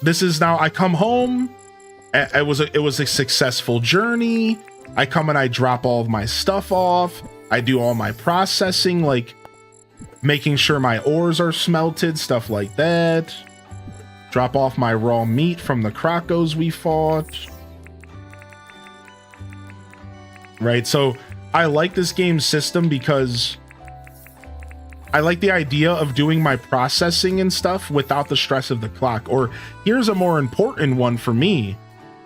This is now I come home. It was a successful journey. I come and I drop all of my stuff off. I do all my processing, like making sure my ores are smelted, stuff like that. Drop off my raw meat from the crocos we fought. Right, so I like this game's system because I like the idea of doing my processing and stuff without the stress of the clock. Or here's a more important one for me.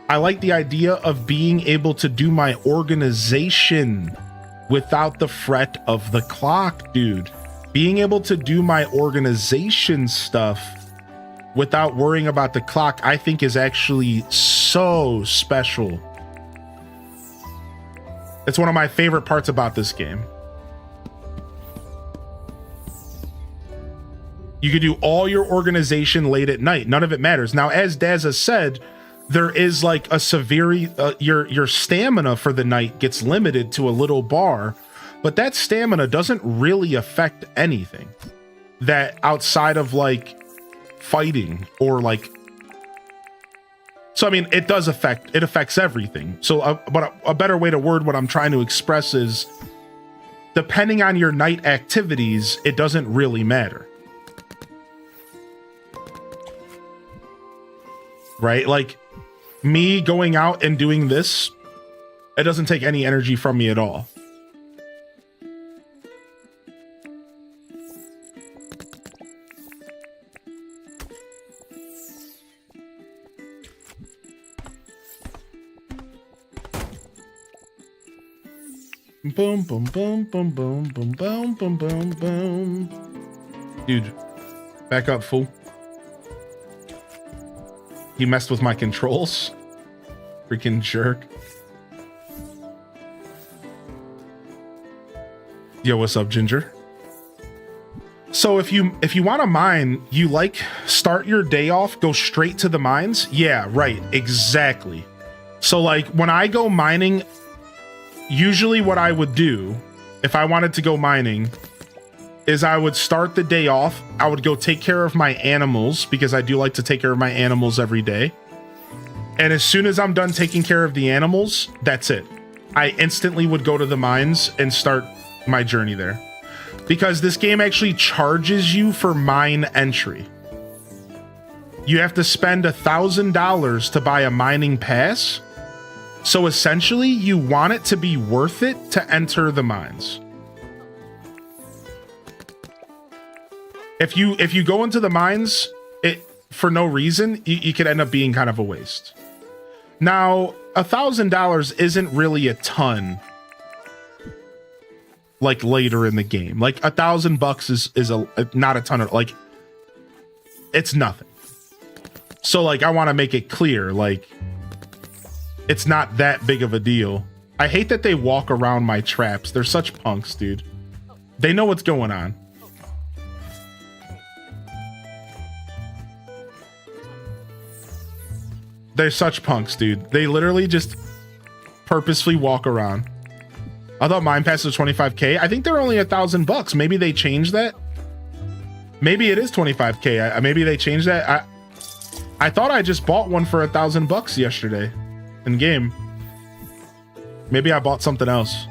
I like the idea of being able to do my organization without the fret of the clock, dude. Being able to do my organization stuff without worrying about the clock, I think is actually so special. It's one of my favorite parts about this game. You can do all your organization late at night. None of it matters. Now, as Daz has said, there is like a severe, your stamina for the night gets limited to a little bar, but that stamina doesn't really affect anything that outside of like fighting or like. So, I mean, it affects everything. So, but a better way to word what I'm trying to express is, depending on your night activities, it doesn't really matter. right? Like me going out and doing this, it doesn't take any energy from me at all. Boom, boom, boom, boom, boom, boom, boom, boom, boom, boom. Dude, back up, fool. You messed with my controls. Freaking jerk. Yo, what's up, Ginger? So if you want to mine, you like start your day off, go straight to the mines? Yeah, right, exactly. So like when I go mining, usually what I would do if I wanted to go mining is I would start the day off. I would go take care of my animals because I do like to take care of my animals every day. And as soon as I'm done taking care of the animals, that's it. I instantly would go to the mines and start my journey there. Because this game actually charges you for mine entry. You have to spend $1,000 to buy a mining pass. So essentially, you want it to be worth it to enter the mines. If you go into the mines for no reason, you could end up being kind of a waste. Now, $1,000 isn't really a ton. Like later in the game, like $1,000 is not a ton of, like, it's nothing. So like I want to make it clear, like it's not that big of a deal. I hate that they walk around my traps. They're such punks, dude. They know what's going on. They're such punks, dude. They literally just purposefully walk around. I thought mine pass was 25k. I think they're only $1,000. Maybe they changed that. Maybe it is 25k. Maybe they changed that. I thought I just bought one for $1,000 yesterday in game. Maybe I bought something else.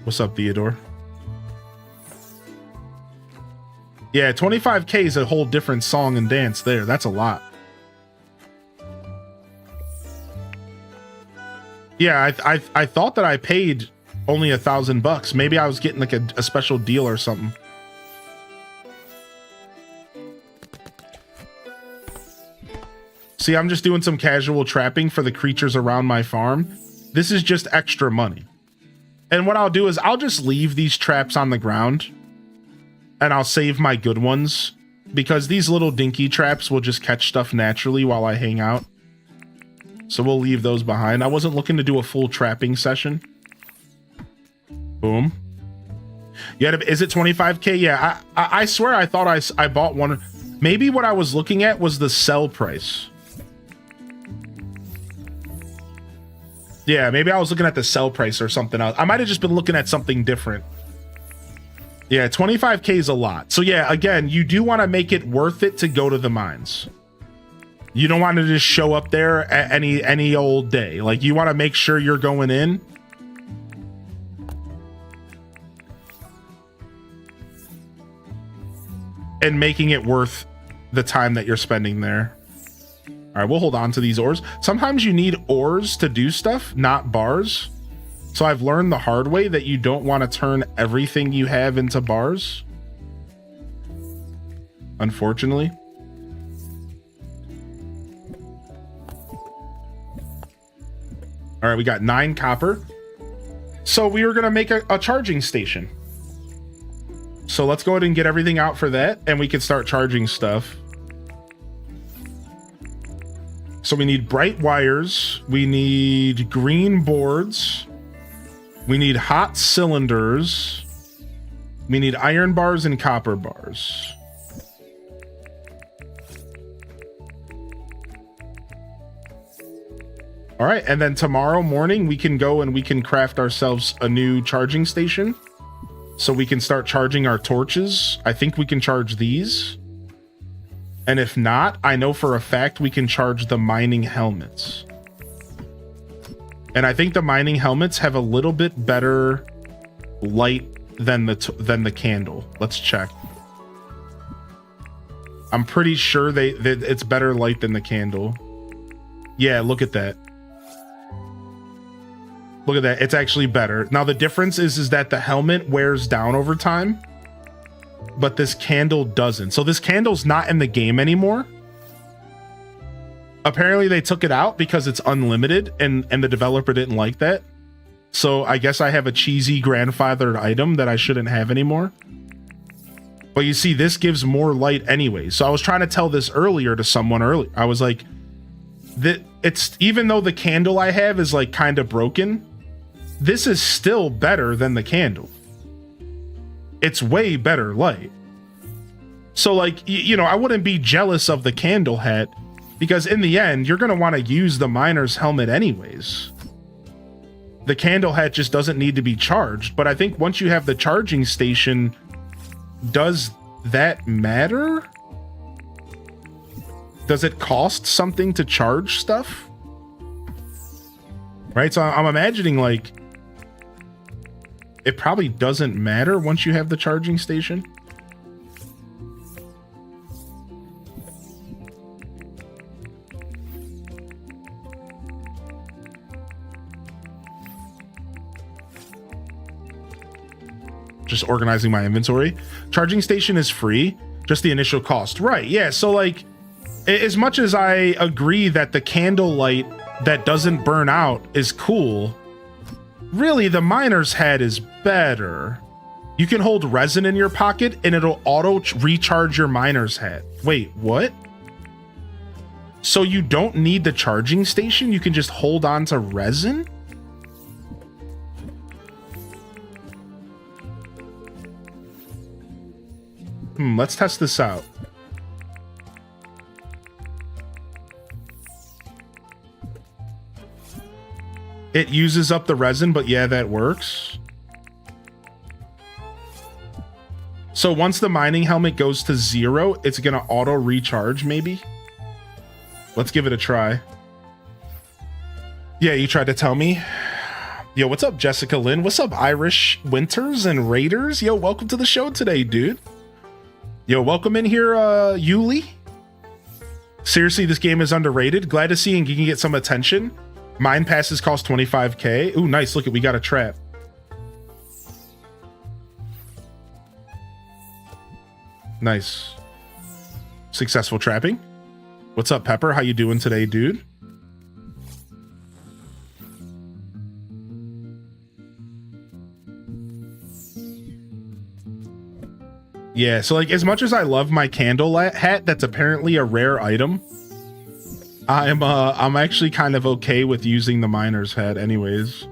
What's up, Theodore? Yeah, 25k is a whole different song and dance there. That's a lot. Yeah, I thought that I paid only $1,000. Maybe I was getting like a special deal or something. See, I'm just doing some casual trapping for the creatures around my farm. This is just extra money. And what I'll do is I'll just leave these traps on the ground and I'll save my good ones because these little dinky traps will just catch stuff naturally while I hang out. So we'll leave those behind. I wasn't looking to do a full trapping session. Boom. Yeah, is it 25k? Yeah, I swear I thought I bought one. Maybe what I was looking at was the sell price. Yeah, maybe I was looking at the sell price or something else. I might have just been looking at something different. Yeah, 25k is a lot. So yeah, again, you do want to make it worth it to go to the mines. You don't want to just show up there at any old day. Like you want to make sure you're going in. And making it worth the time that you're spending there. All right, we'll hold on to these ores. Sometimes you need ores to do stuff, not bars. So I've learned the hard way that you don't want to turn everything you have into bars. Unfortunately. All right, we got 9 copper. So we were going to make a charging station. So let's go ahead and get everything out for that, and we can start charging stuff. So we need bright wires. We need green boards. We need hot cylinders. We need iron bars and copper bars. All right, and then tomorrow morning we can go and we can craft ourselves a new charging station. So we can start charging our torches. I think we can charge these. And if not, I know for a fact we can charge the mining helmets. And I think the mining helmets have a little bit better light than the candle. Let's check. I'm pretty sure that it's better light than the candle. Yeah, look at that. Look at that. It's actually better. Now, the difference is that the helmet wears down over time, but this candle doesn't. So this candle's not in the game anymore. Apparently, they took it out because it's unlimited, and the developer didn't like that. So I guess I have a cheesy grandfathered item that I shouldn't have anymore. But you see, this gives more light anyway. So I was trying to tell this earlier to someone earlier. I was like, that it's, even though the candle I have is like kind of broken, this is still better than the candle. It's way better light. So like, you know, I wouldn't be jealous of the candle hat, because in the end, you're going to want to use the miner's helmet anyways. The candle hat just doesn't need to be charged. But I think once you have the charging station, does that matter? Does it cost something to charge stuff? Right? So I'm imagining like it probably doesn't matter once you have the charging station. Just organizing my inventory. Charging station is free, just the initial cost. Right, yeah, so like, as much as I agree that the candle light that doesn't burn out is cool, really the miner's hat is better. You can hold resin in your pocket and it'll auto recharge your miner's hat. Wait, what? So you don't need the charging station? You can just hold on to resin? Let's test this out. It uses up the resin, but yeah, that works. So once the mining helmet goes to 0, it's gonna auto recharge, maybe? Let's give it a try. Yeah, you tried to tell me. Yo, what's up, Jessica Lynn? What's up, Irish Winters and Raiders? Yo, welcome to the show today, dude. Yo, welcome in here, Yuli. Seriously, this game is underrated. Glad to see you can get some attention. Mine passes cost 25k. Ooh, nice. Look, we got a trap. Nice. Successful trapping. What's up, Pepper? How you doing today, dude? Yeah, so like, as much as I love my candle hat, that's apparently a rare item, I'm actually kind of okay with using the miner's hat anyways.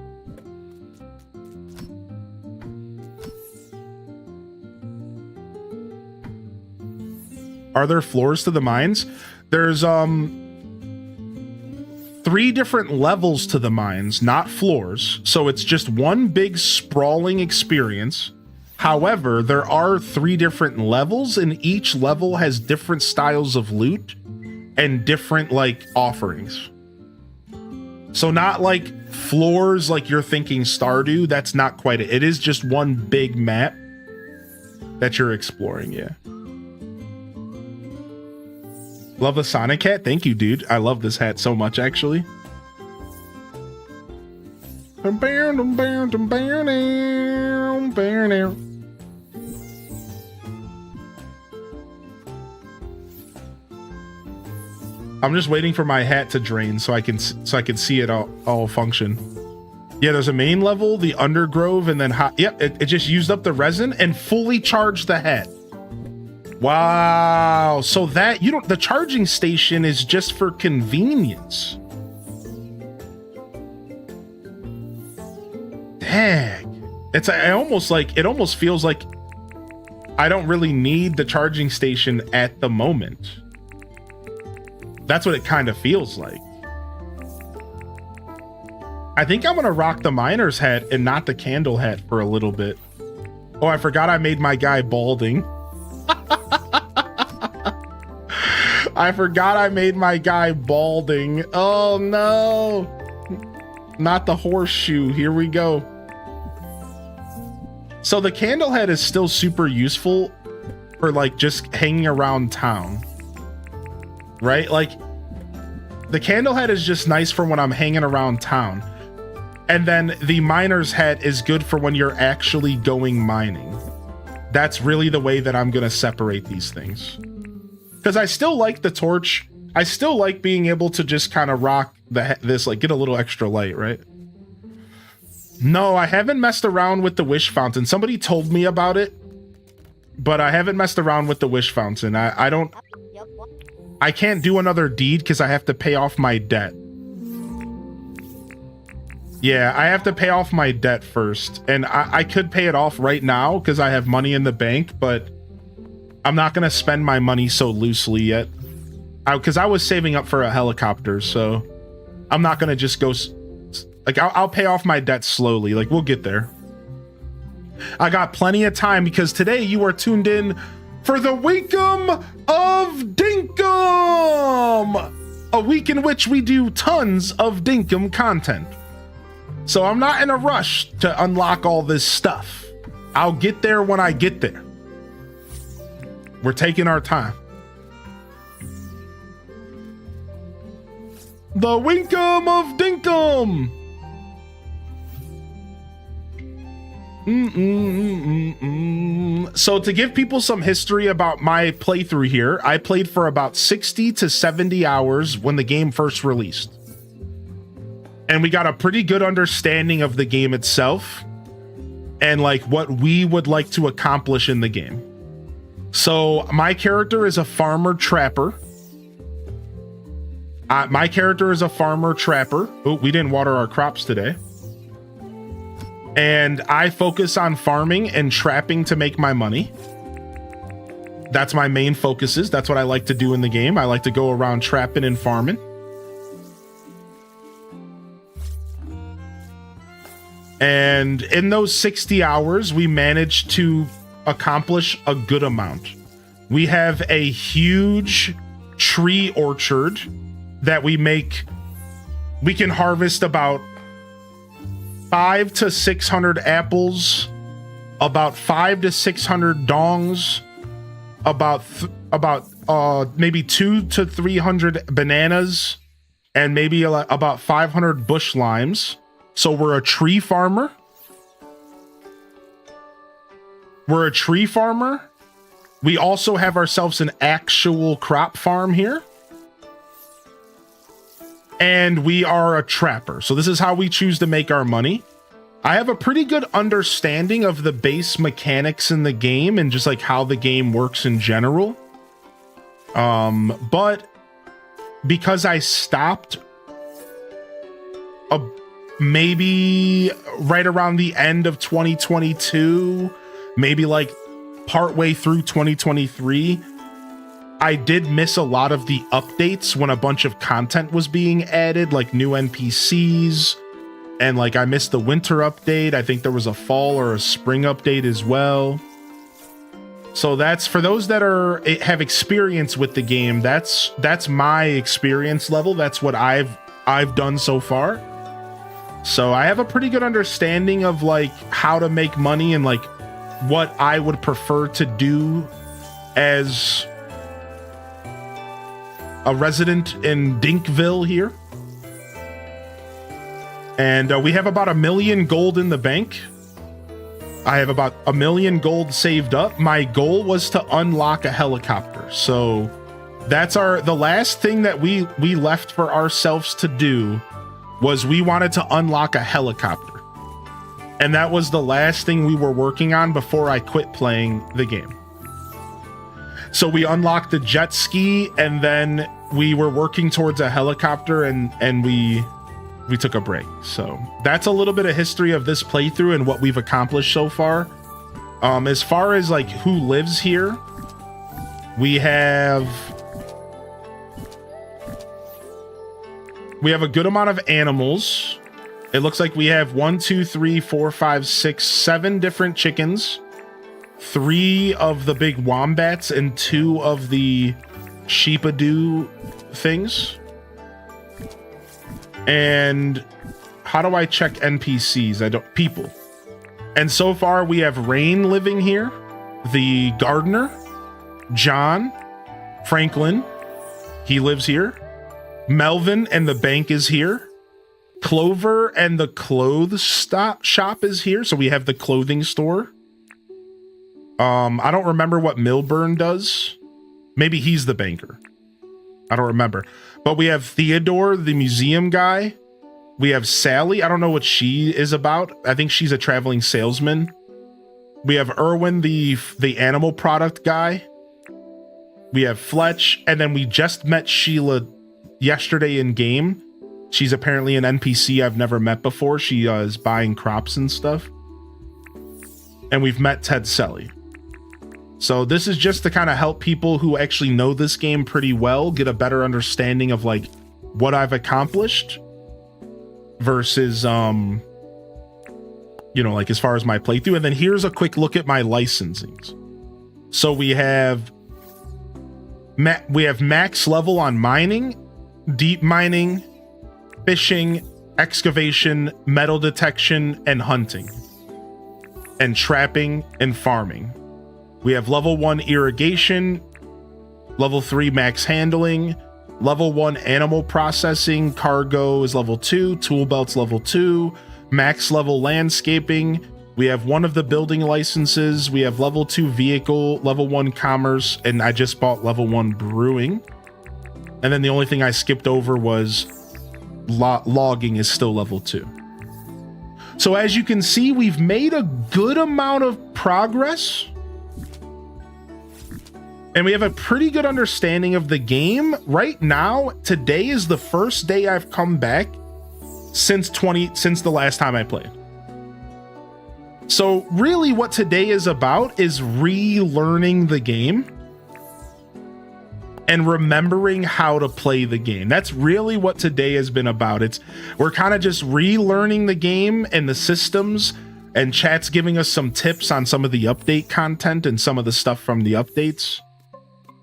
Are there floors to the mines? There's 3 different levels to the mines, not floors. So it's just one big sprawling experience. However, there are 3 different levels, and each level has different styles of loot and different like offerings. So not like floors like you're thinking Stardew. That's not quite it. It is just one big map that you're exploring. Yeah. Love the Sonic hat. Thank you, dude. I love this hat so much, actually. I'm just waiting for my hat to drain so I can see it all function. Yeah, there's a main level, the undergrove, and then yep, it just used up the resin and fully charged the hat. Wow. So that the charging station is just for convenience. Dang. It almost feels like I don't really need the charging station at the moment. That's what it kind of feels like. I think I'm gonna rock the miner's hat and not the candle hat for a little bit. Oh, I forgot I made my guy balding. I forgot I made my guy balding. Oh no. Not the horseshoe. Here we go. So the candle head is still super useful for like just hanging around town. Right? Like The candle head is just nice for when I'm hanging around town. And then the miner's hat is good for when you're actually going mining. That's really the way that I'm going to separate these things. Because I still like the torch. I still like being able to just kind of rock this, like get a little extra light, right? No, I haven't messed around with the wish fountain. Somebody told me about it, but I haven't messed around with the wish fountain. I can't do another deed because I have to pay off my debt. Yeah, I have to pay off my debt first. And I could pay it off right now because I have money in the bank, but I'm not going to spend my money so loosely yet. Because I was saving up for a helicopter, so I'm not going to just go... Like, I'll pay off my debt slowly. Like, we'll get there. I got plenty of time because today you are tuned in for the WEEKUM of Dinkum! A week in which we do tons of Dinkum content. So I'm not in a rush to unlock all this stuff. I'll get there when I get there. We're taking our time. The WEEKUM of Dinkum! So to give people some history about my playthrough here, I played for about 60 to 70 hours when the game first released. And we got a pretty good understanding of the game itself and like what we would like to accomplish in the game. So my character is a farmer trapper. Oh, we didn't water our crops today. And I focus on farming and trapping to make my money. That's my main focuses. That's what I like to do in the game. I like to go around trapping and farming. And in those 60 hours, we managed to accomplish a good amount. We have a huge tree orchard that we make. We can harvest about 500 to 600 apples, about 500 to 600 dongs, about maybe 200 to 300 bananas, and maybe about 500 bush limes. So we're a tree farmer. We also have ourselves an actual crop farm here. And we are a trapper. So this is how we choose to make our money. I have a pretty good understanding of the base mechanics in the game and just like how the game works in general. But because I stopped maybe right around the end of 2022, maybe like partway through 2023, I did miss a lot of the updates when a bunch of content was being added, like new NPCs, and like I missed the winter update. I think there was a fall or a spring update as well. So that's for those that have experience with the game. That's my experience level. That's what I've done so far. So I have a pretty good understanding of like how to make money and like what I would prefer to do as a resident in Dinkville here. And we have about 1 million gold in the bank. I have about 1 million gold saved up. My goal was to unlock a helicopter. So that's the last thing that we left for ourselves to do was we wanted to unlock a helicopter. And that was the last thing we were working on before I quit playing the game. So we unlocked the jet ski and then we were working towards a helicopter and we took a break. So that's a little bit of history of this playthrough and what we've accomplished so far. As far as like who lives here, we have a good amount of animals. It looks like we have 1, 2, 3, 4, 5, 6, 7 different chickens, 3 of the big wombats, and 2 of the sheepadoo things. And how do I check NPCs? People. And so far we have Rain living here, the gardener, John, Franklin, he lives here. Melvin and the bank is here. Clover and the clothes shop is here. So we have the clothing store. I don't remember what Milburn does. Maybe he's the banker. I don't remember. But we have Theodore, the museum guy. We have Sally. I don't know what she is about. I think she's a traveling salesman. We have Erwin, the animal product guy. We have Fletch. And then we just met Sheila yesterday in game. She's apparently an NPC I've never met before. She is buying crops and stuff. And we've met Ted Selly. So this is just to kind of help people who actually know this game pretty well get a better understanding of like what I've accomplished versus you know, like as far as my playthrough. And then here's a quick look at my licensings. So we have max level on mining, deep mining, fishing, excavation, metal detection, and hunting, and trapping and farming. We have level 1 irrigation, level 3 max handling, level 1 animal processing, cargo is level 2, tool belts level 2, max level landscaping. We have one of the building licenses. We have level 2 vehicle, level 1 commerce, and I just bought level 1 brewing. And then the only thing I skipped over was logging is still level 2. So as you can see, we've made a good amount of progress. And we have a pretty good understanding of the game. Right now, today is the first day I've come back since the last time I played. So really what today is about is relearning the game and remembering how to play the game. That's really what today has been about. We're kind of just relearning the game and the systems, and chat's giving us some tips on some of the update content and some of the stuff from the updates.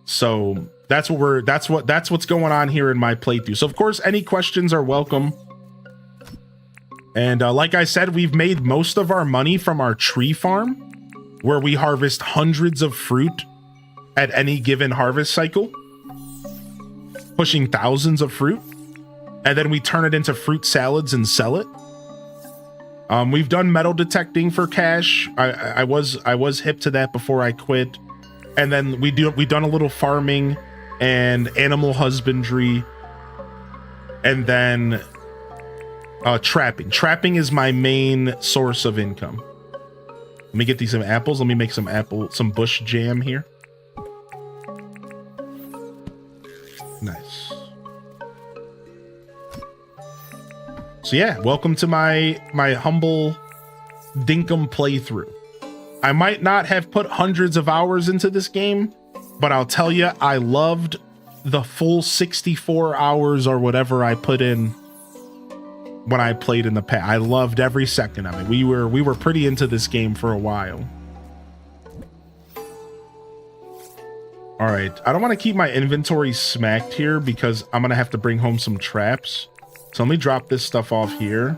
So that's what's going on here in my playthrough. So of course, any questions are welcome. And like I said, we've made most of our money from our tree farm, where we harvest hundreds of fruit at any given harvest cycle, pushing thousands of fruit, and then we turn it into fruit salads and sell it. We've done metal detecting for cash. I was hip to that before I quit. And then we've done a little farming and animal husbandry, and then trapping. Trapping is my main source of income. Let me get these some apples. Let me make some bush jam here. Nice. So yeah, welcome to my humble Dinkum playthrough. I might not have put hundreds of hours into this game, but I'll tell you, I loved the full 64 hours or whatever I put in when I played in the past. I loved every second of it. We were pretty into this game for a while. All right, I don't want to keep my inventory smacked here because I'm gonna have to bring home some traps. So let me drop this stuff off here.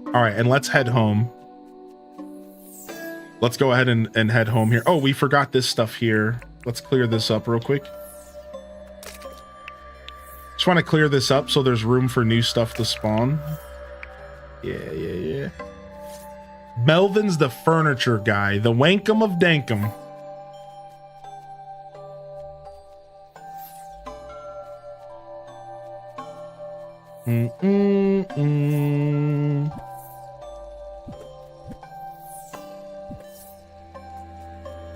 All right, and let's head home. Let's go ahead and head home here. Oh, we forgot this stuff here. Let's clear this up real quick. Just want to clear this up so there's room for new stuff to spawn. Yeah. Melvin's the furniture guy, the wankum of Dinkum.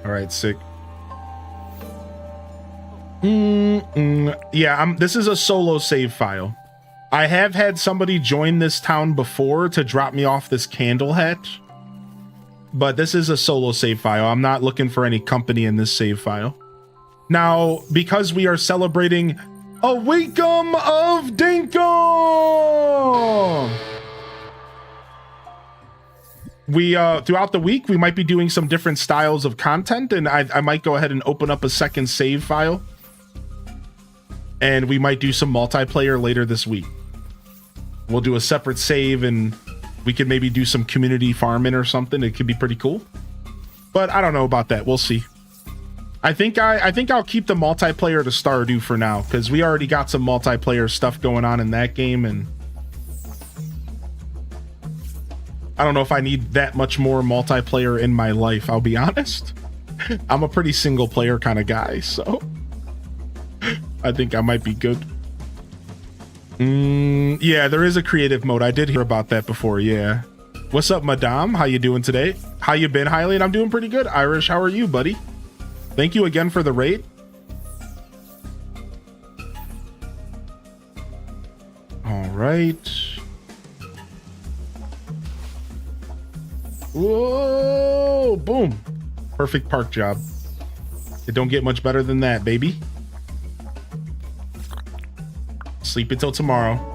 All right, sick. Yeah, this is a solo save file. I have had somebody join this town before to drop me off this candle hat, but this is a solo save file. I'm not looking for any company in this save file. Now, because we are celebrating a WEEKUM of Dinkum, we throughout the week we might be doing some different styles of content, and I might go ahead and open up a second save file, and we might do some multiplayer later this week. We'll do a separate save, and we could maybe do some community farming or something. It could be pretty cool, but I don't know about that. We'll see. I think I'll keep the multiplayer to Stardew for now, because we already got some multiplayer stuff going on in that game, and I don't know if I need that much more multiplayer in my life, I'll be honest. I'm a pretty single player kind of guy, so I think I might be good. Yeah, there is a creative mode. I did hear about that before, yeah. What's up, Madame? How you doing today? How you been, Hylian? I'm doing pretty good. Irish, how are you, buddy? Thank you again for the raid. All right. Whoa, boom. Perfect park job. It don't get much better than that, baby. Sleep until tomorrow.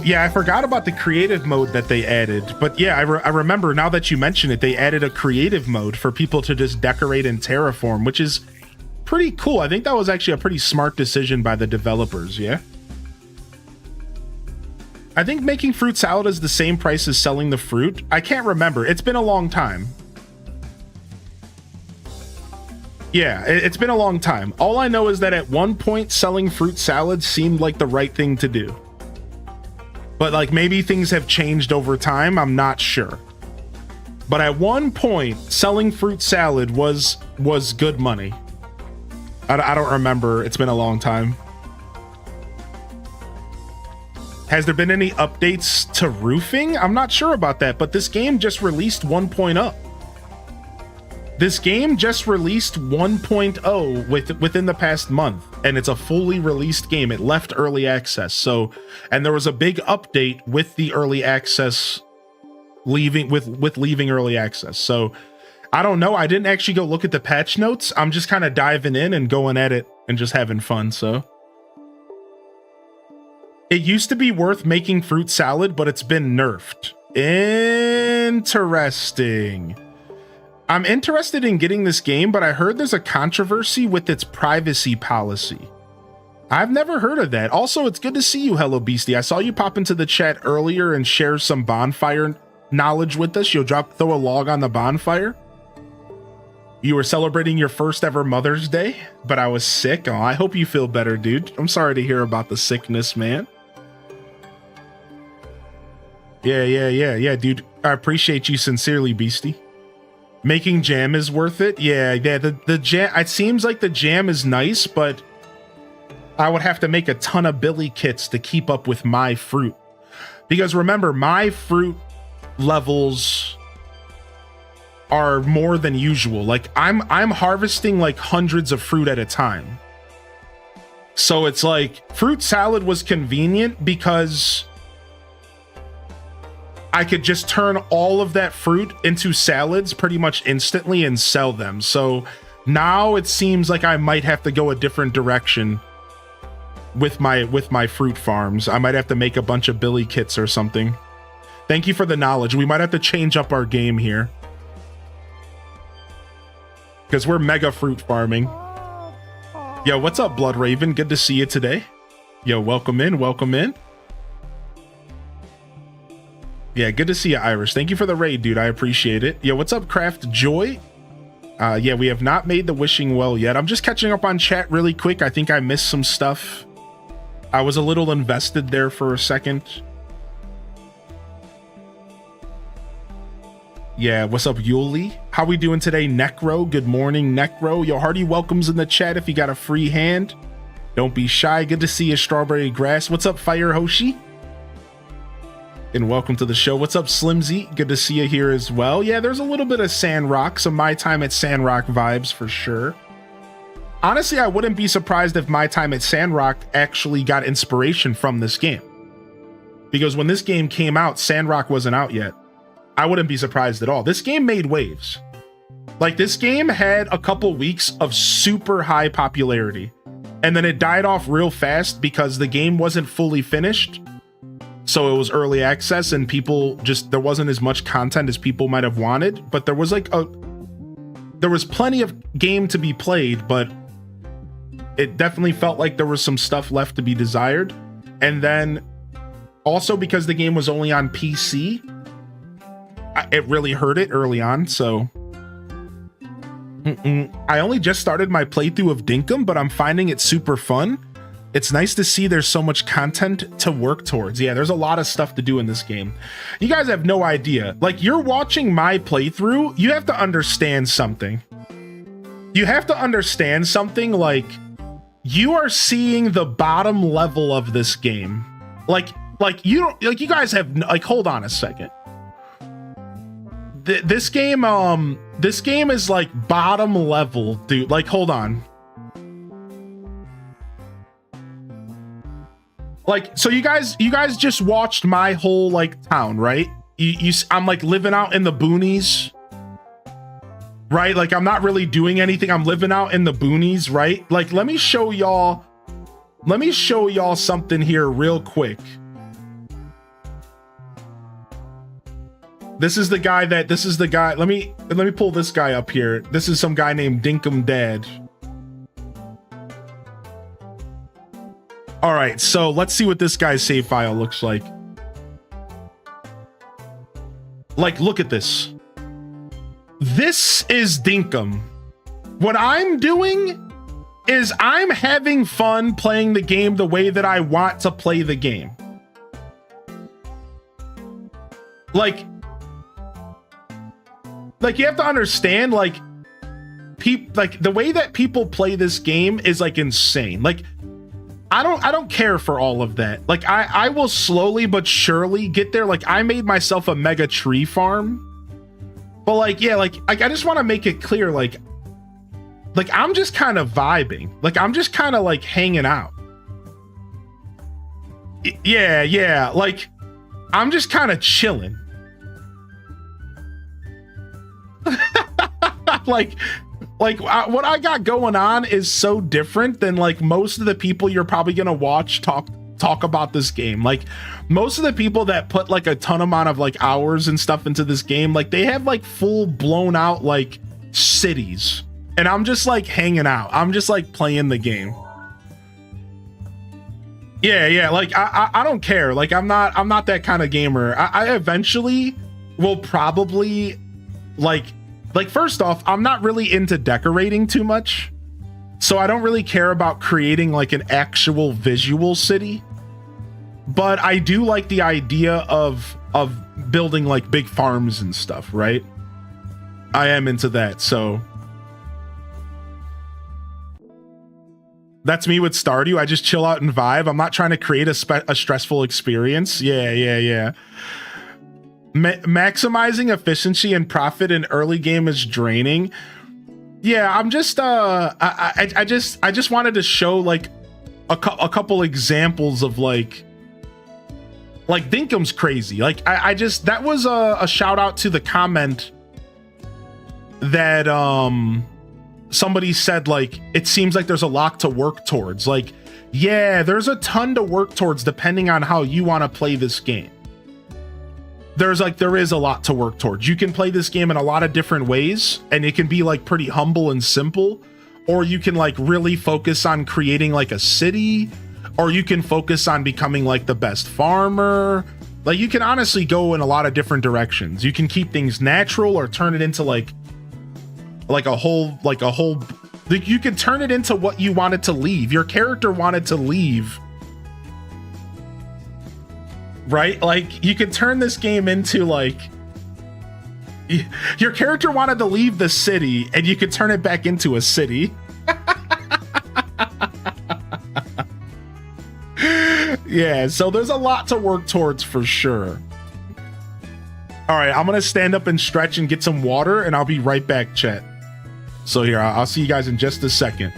Yeah, I forgot about the creative mode that they added, but yeah, I remember now that you mention it, they added a creative mode for people to just decorate and terraform, which is pretty cool. I think that was actually a pretty smart decision by the developers. Yeah, I think making fruit salad is the same price as selling the fruit. I can't remember. It's been a long time. Yeah, it's been a long time. All I know is that at one point selling fruit salad seemed like the right thing to do. But like maybe things have changed over time, I'm not sure. But at one point, selling fruit salad was good money. I don't remember. It's been a long time. Has there been any updates to roofing? I'm not sure about that, but this game just released 1.0. This game just released 1.0 within the past month, and it's a fully released game. It left early access, so, and there was a big update with the early access leaving leaving early access. So I don't know. I didn't actually go look at the patch notes. I'm just kind of diving in and going at it and just having fun. So it used to be worth making fruit salad, but it's been nerfed. Interesting. I'm interested in getting this game, but I heard there's a controversy with its privacy policy. I've never heard of that. Also, it's good to see you, Hello Beastie. I saw you pop into the chat earlier and share some bonfire knowledge with us. You'll throw a log on the bonfire. You were celebrating your first ever Mother's Day, but I was sick. Oh, I hope you feel better, dude. I'm sorry to hear about the sickness, man. Yeah, dude. I appreciate you sincerely, Beastie. Making jam is worth it. Yeah, the jam, it seems like the jam is nice, but I would have to make a ton of billy kits to keep up with my fruit. Because remember, my fruit levels are more than usual. Like I'm harvesting like hundreds of fruit at a time. So it's like fruit salad was convenient because I could just turn all of that fruit into salads pretty much instantly and sell them. So now it seems like I might have to go a different direction with my fruit farms. I might have to make a bunch of billy kits or something. Thank you for the knowledge. We might have to change up our game here, because we're mega fruit farming. Yo, what's up, Blood Raven? Good to see you today. Yo, welcome in, welcome in. Yeah, good to see you, Irish. Thank you for the raid, dude. I appreciate it. Yo, what's up, Craft Joy? Yeah, we have not made the wishing well yet. I'm just catching up on chat really quick. I think I missed some stuff. I was a little invested there for a second. Yeah, what's up, Yuli? How we doing today, Necro? Good morning, Necro. Yo, hearty welcomes in the chat if you got a free hand. Don't be shy. Good to see you, Strawberry Grass. What's up, Fire Hoshi? And welcome to the show. What's up, Slimzy? Good to see you here as well. Yeah, there's a little bit of Sandrock, some My Time at Sandrock vibes for sure. Honestly, I wouldn't be surprised if My Time at Sandrock actually got inspiration from this game. Because when this game came out, Sandrock wasn't out yet. I wouldn't be surprised at all. This game made waves. Like, this game had a couple weeks of super high popularity, and then it died off real fast because the game wasn't fully finished. So it was early access and people just, there wasn't as much content as people might have wanted, but there was there was plenty of game to be played, but it definitely felt like there was some stuff left to be desired. And then also because the game was only on PC, it really hurt it early on. So I only just started my playthrough of Dinkum, but I'm finding it super fun. It's nice to see there's so much content to work towards. Yeah, there's a lot of stuff to do in this game. You guys have no idea. Like, you're watching my playthrough, you have to understand something. You have to understand something, like, you are seeing the bottom level of this game. Like you don't, like, you guys have, like, hold on a second. This game is like bottom level, dude. Like, hold on. Like, so you guys just watched my whole like town, right? I'm like living out in the boonies, right? Like, I'm not really doing anything. I'm living out in the boonies, right? Like, let me show y'all something here real quick. This is the guy. Let me pull this guy up here. This is some guy named Dinkum Dad. All right, so let's see what this guy's save file looks like. Like, look at this. This is Dinkum. What I'm doing is I'm having fun playing the game the way that I want to play the game. Like you have to understand, like the way that people play this game is like insane. Like, I don't care for all of that. Like, I will slowly but surely get there. Like, I made myself a mega tree farm, but like, yeah, like I just want to make it clear, like I'm just kind of vibing. Like, I'm just kind of like hanging out. Yeah, like I'm just kind of chilling. like what I got going on is so different than like most of the people you're probably gonna watch talk about this game. Like, most of the people that put like a ton amount of like hours and stuff into this game, like they have like full blown out like cities, and I'm just like hanging out. I'm just like playing the game. Yeah, like I don't care. Like, I'm not that kind of gamer. I eventually will probably like first off, I'm not really into decorating too much, so I don't really care about creating like an actual visual city, but I do like the idea of building like big farms and stuff, right? I am into that. So that's me with Stardew. I just chill out and vibe. I'm not trying to create a stressful experience. Yeah. Maximizing efficiency and profit in early game is draining. Yeah, I'm just I just wanted to show like a couple examples of like Dinkum's crazy. Like, I just, that was a shout out to the comment that somebody said, like, it seems like there's a lot to work towards. Like, yeah, there's a ton to work towards depending on how you want to play this game. There is a lot to work towards. You can play this game in a lot of different ways, and it can be like pretty humble and simple, or you can like really focus on creating like a city, or you can focus on becoming like the best farmer. Like, you can honestly go in a lot of different directions. You can keep things natural or turn it into like a whole, you can turn it into what you wanted to leave. Your character wanted to leave, right? Like, you could turn this game into like, your character wanted to leave the city and you could turn it back into a city. Yeah, so there's a lot to work towards for sure. All right, I'm gonna stand up and stretch and get some water, and I'll be right back, chat. So here, I'll see you guys in just a second.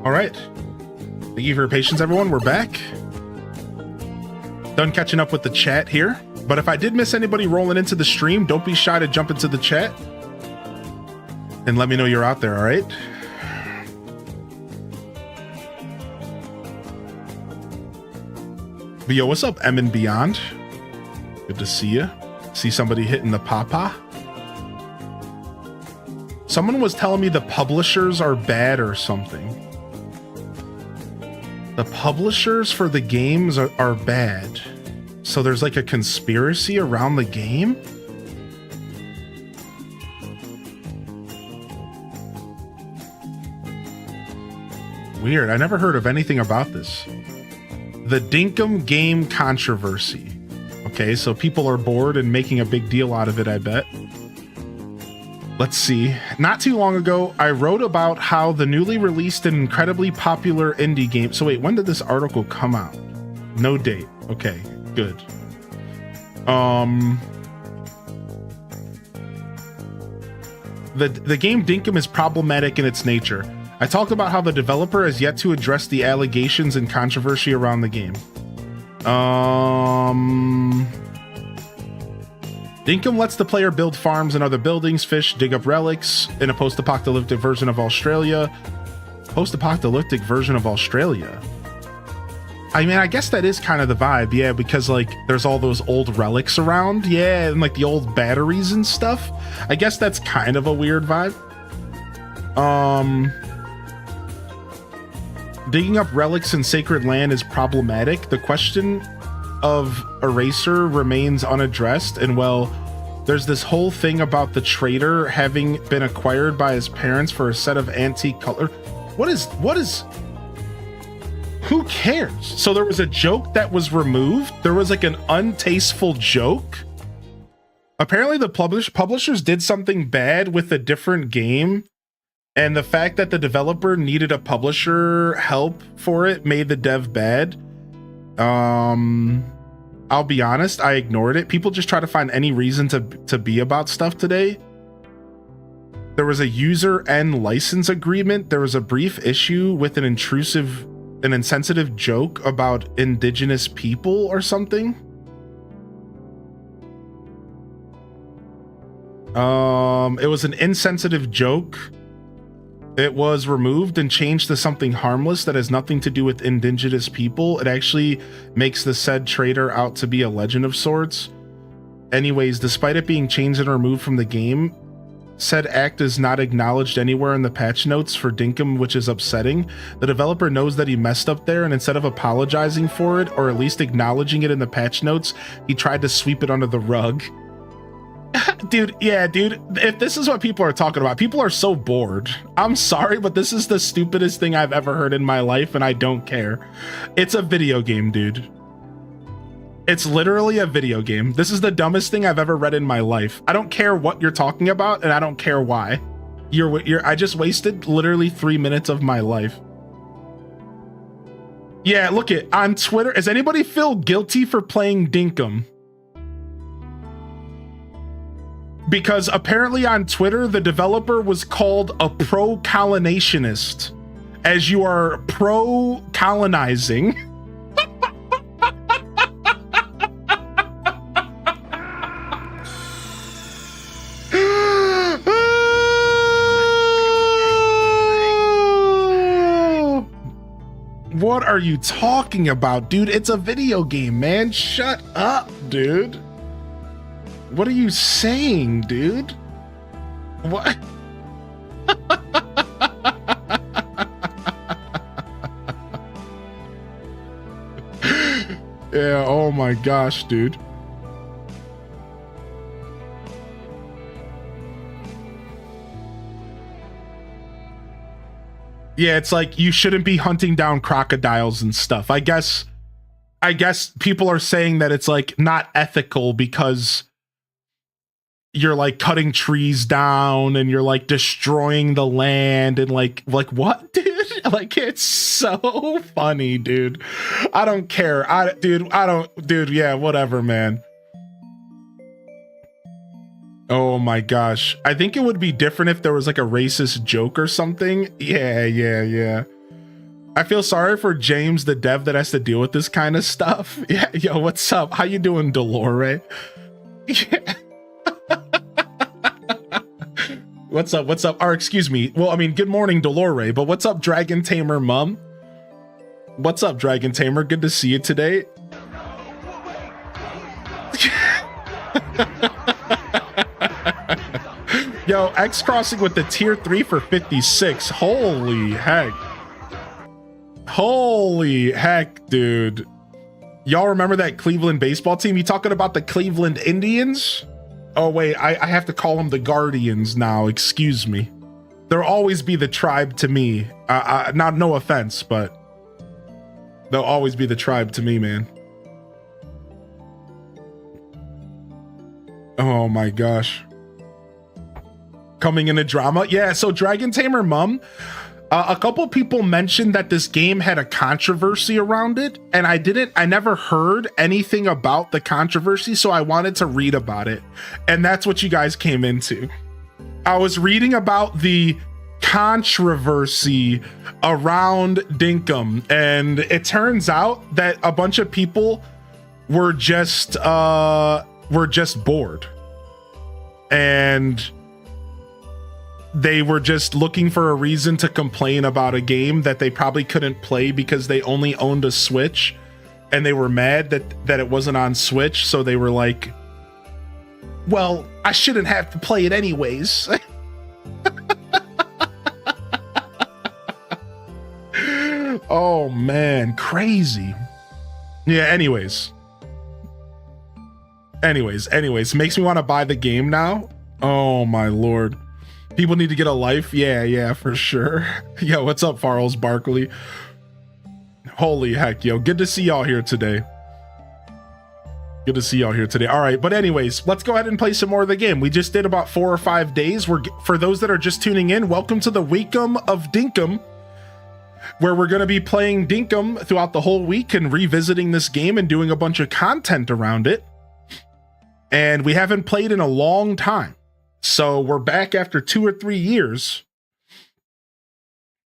All right. Thank you for your patience, everyone. We're back. Done catching up with the chat here. But if I did miss anybody rolling into the stream, don't be shy to jump into the chat and let me know you're out there, all right? But yo, what's up, M and Beyond? Good to see you. See somebody hitting the papa. Someone was telling me the publishers are bad or something. The publishers for the games are bad. So there's like a conspiracy around the game? Weird. I never heard of anything about this. The Dinkum game controversy. Okay, so people are bored and making a big deal out of it, I bet. Let's see. Not too long ago, I wrote about how the newly released and incredibly popular indie game. So wait, when did this article come out? No date. Okay, good. The game Dinkum is problematic in its nature. I talked about how the developer has yet to address the allegations and controversy around the game. Dinkum lets the player build farms and other buildings, fish, dig up relics in a post-apocalyptic version of Australia. Post-apocalyptic version of Australia. I mean, I guess that is kind of the vibe, yeah, because like there's all those old relics around, yeah, and like the old batteries and stuff. I guess that's kind of a weird vibe. Digging up relics in sacred land is problematic. The question of eraser remains unaddressed, and well, there's this whole thing about the trader having been acquired by his parents for a set of antique color. What is who cares? So there was a joke that was removed. There was like an untasteful joke. Apparently the publishers did something bad with a different game, and the fact that the developer needed a publisher help for it made the dev bad. I'll be honest, I ignored it. People just try to find any reason to be about stuff today. There was a user and license agreement. There was a brief issue with an insensitive joke about indigenous people or something. It was an insensitive joke. It was removed and changed to something harmless that has nothing to do with indigenous people. It actually makes the said trader out to be a legend of sorts. Anyways, despite it being changed and removed from the game, said act is not acknowledged anywhere in the patch notes for Dinkum, which is upsetting. The developer knows that he messed up there, and instead of apologizing for it, or at least acknowledging it in the patch notes, he tried to sweep it under the rug. Dude, yeah, dude, if this is what people are talking about, people are so bored. I'm sorry, but this is the stupidest thing I've ever heard in my life, and I don't care. It's a video game, dude. It's literally a video game. This is the dumbest thing I've ever read in my life. I don't care what you're talking about, and I don't care why. I just wasted literally 3 minutes of my life. Yeah, look it on Twitter. Does anybody feel guilty for playing Dinkum? Because apparently on Twitter, the developer was called a pro-colonizationist, as you are pro-colonizing. What are you talking about, dude? It's a video game, man. Shut up, dude. What are you saying, dude? What? Yeah, oh my gosh, dude. Yeah, it's like you shouldn't be hunting down crocodiles and stuff. I guess people are saying that it's like not ethical because you're like cutting trees down and you're like destroying the land and like what, dude? Like, it's so funny, dude. I don't care. Dude, yeah, whatever, man. Oh my gosh. I think it would be different if there was like a racist joke or something. Yeah. I feel sorry for James, the dev that has to deal with this kind of stuff. Yeah, yo, what's up? How you doing, Dolore? Yeah. What's up? Or excuse me. Well, I mean, good morning, Dolore, but what's up, Dragon Tamer Mum? What's up, Dragon Tamer? Good to see you today. Yo, X crossing with the tier 3 for 56. Holy heck. Holy heck, dude. Y'all remember that Cleveland baseball team? You talking about the Cleveland Indians? Oh, wait, I have to call them the Guardians now. Excuse me. They'll always be the tribe to me. Not no offense, but they'll always be the tribe to me, man. Oh my gosh. Coming in a drama. Yeah, so Dragon Tamer Mum, a couple people mentioned that this game had a controversy around it, and I never heard anything about the controversy, so I wanted to read about it. And that's what you guys came into. I was reading about the controversy around Dinkum, and it turns out that a bunch of people were just bored. And they were just looking for a reason to complain about a game that they probably couldn't play because they only owned a Switch, and they were mad that it wasn't on Switch, so they were like, well, I shouldn't have to play it anyways. Oh man, crazy. Yeah, anyways, makes me want to buy the game now. Oh my lord. People need to get a life. Yeah, for sure. Yo, what's up, Farles Barkley? Holy heck, yo. Good to see y'all here today. Good to see y'all here today. All right, but anyways, let's go ahead and play some more of the game. We just did about 4 or 5 days. For those that are just tuning in, welcome to the WEEKUM of Dinkum, where we're going to be playing Dinkum throughout the whole week and revisiting this game and doing a bunch of content around it. And we haven't played in a long time. So we're back after 2 or 3 years,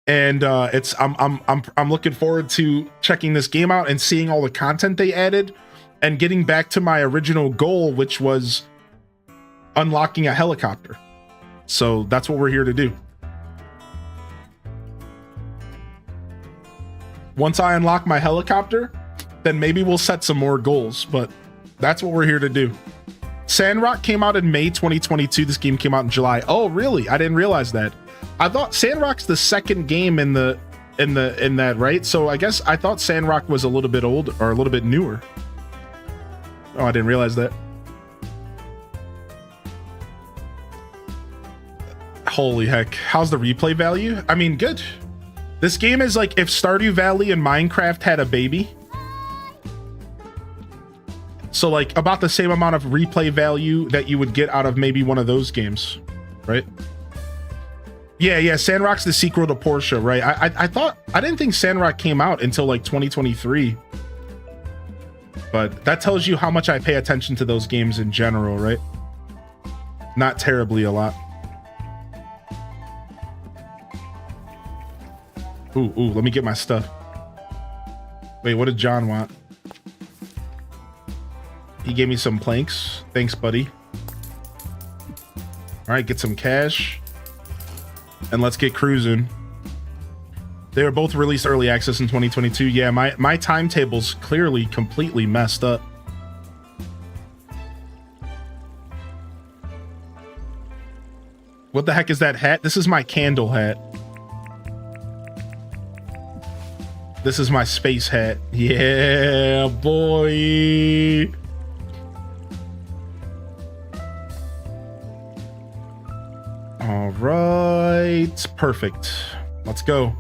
and I'm looking forward to checking this game out and seeing all the content they added, and getting back to my original goal, which was unlocking a helicopter. So that's what we're here to do. Once I unlock my helicopter, then maybe we'll set some more goals, but that's what we're here to do. Sandrock came out in May 2022. This game came out in July. Oh, really? I didn't realize that. I thought Sandrock's the second game in that, right? So I guess I thought Sandrock was a little bit old or a little bit newer. Oh, I didn't realize that. Holy heck. How's the replay value? I mean, good. This game is like if Stardew Valley and Minecraft had a baby. So like about the same amount of replay value that you would get out of maybe one of those games, right? Yeah, Sandrock's the sequel to Porsche, right? I didn't think Sandrock came out until like 2023. But that tells you how much I pay attention to those games in general, right? Not terribly a lot. Ooh, let me get my stuff. Wait, what did John want? He gave me some planks. Thanks, buddy. All right, get some cash. And let's get cruising. They were both released early access in 2022. Yeah, my timetable's clearly completely messed up. What the heck is that hat? This is my candle hat. This is my space hat. Yeah, boy. All right, perfect. Let's go.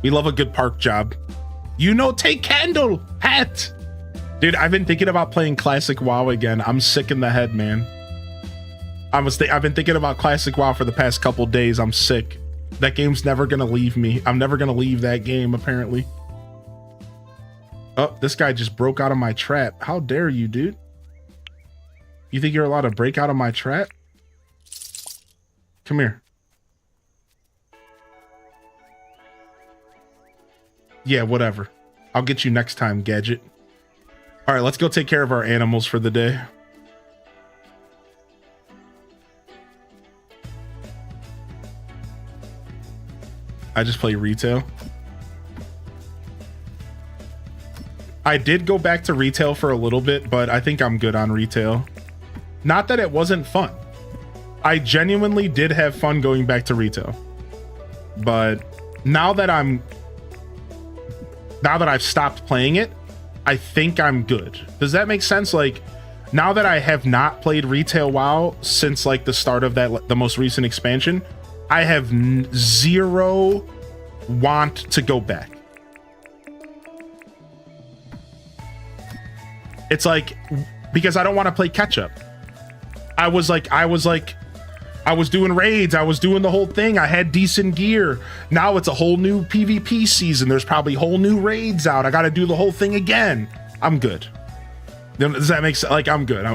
We love a good park job. You know, take candle hat. Dude, I've been thinking about playing classic WoW again. I'm sick in the head, man. I've been thinking about classic WoW for the past couple days. I'm sick. That game's never gonna leave me. I'm never gonna leave that game, apparently. Oh, this guy just broke out of my trap. How dare you, dude? You think you're allowed to break out of my trap? Come here. Yeah, whatever. I'll get you next time, Gadget. All right, let's go take care of our animals for the day. I just play retail. I did go back to retail for a little bit, but I think I'm good on retail. Not that it wasn't fun. I genuinely did have fun going back to retail. But now that I've stopped playing it, I think I'm good. Does that make sense? Like, now that I have not played retail WoW since like the start of the most recent expansion, I have zero want to go back. It's like, because I don't want to play catch up. I was doing raids. I was doing the whole thing. I had decent gear. Now it's a whole new PvP season. There's probably whole new raids out. I got to do the whole thing again. I'm good. Does that make sense? Like, I'm good.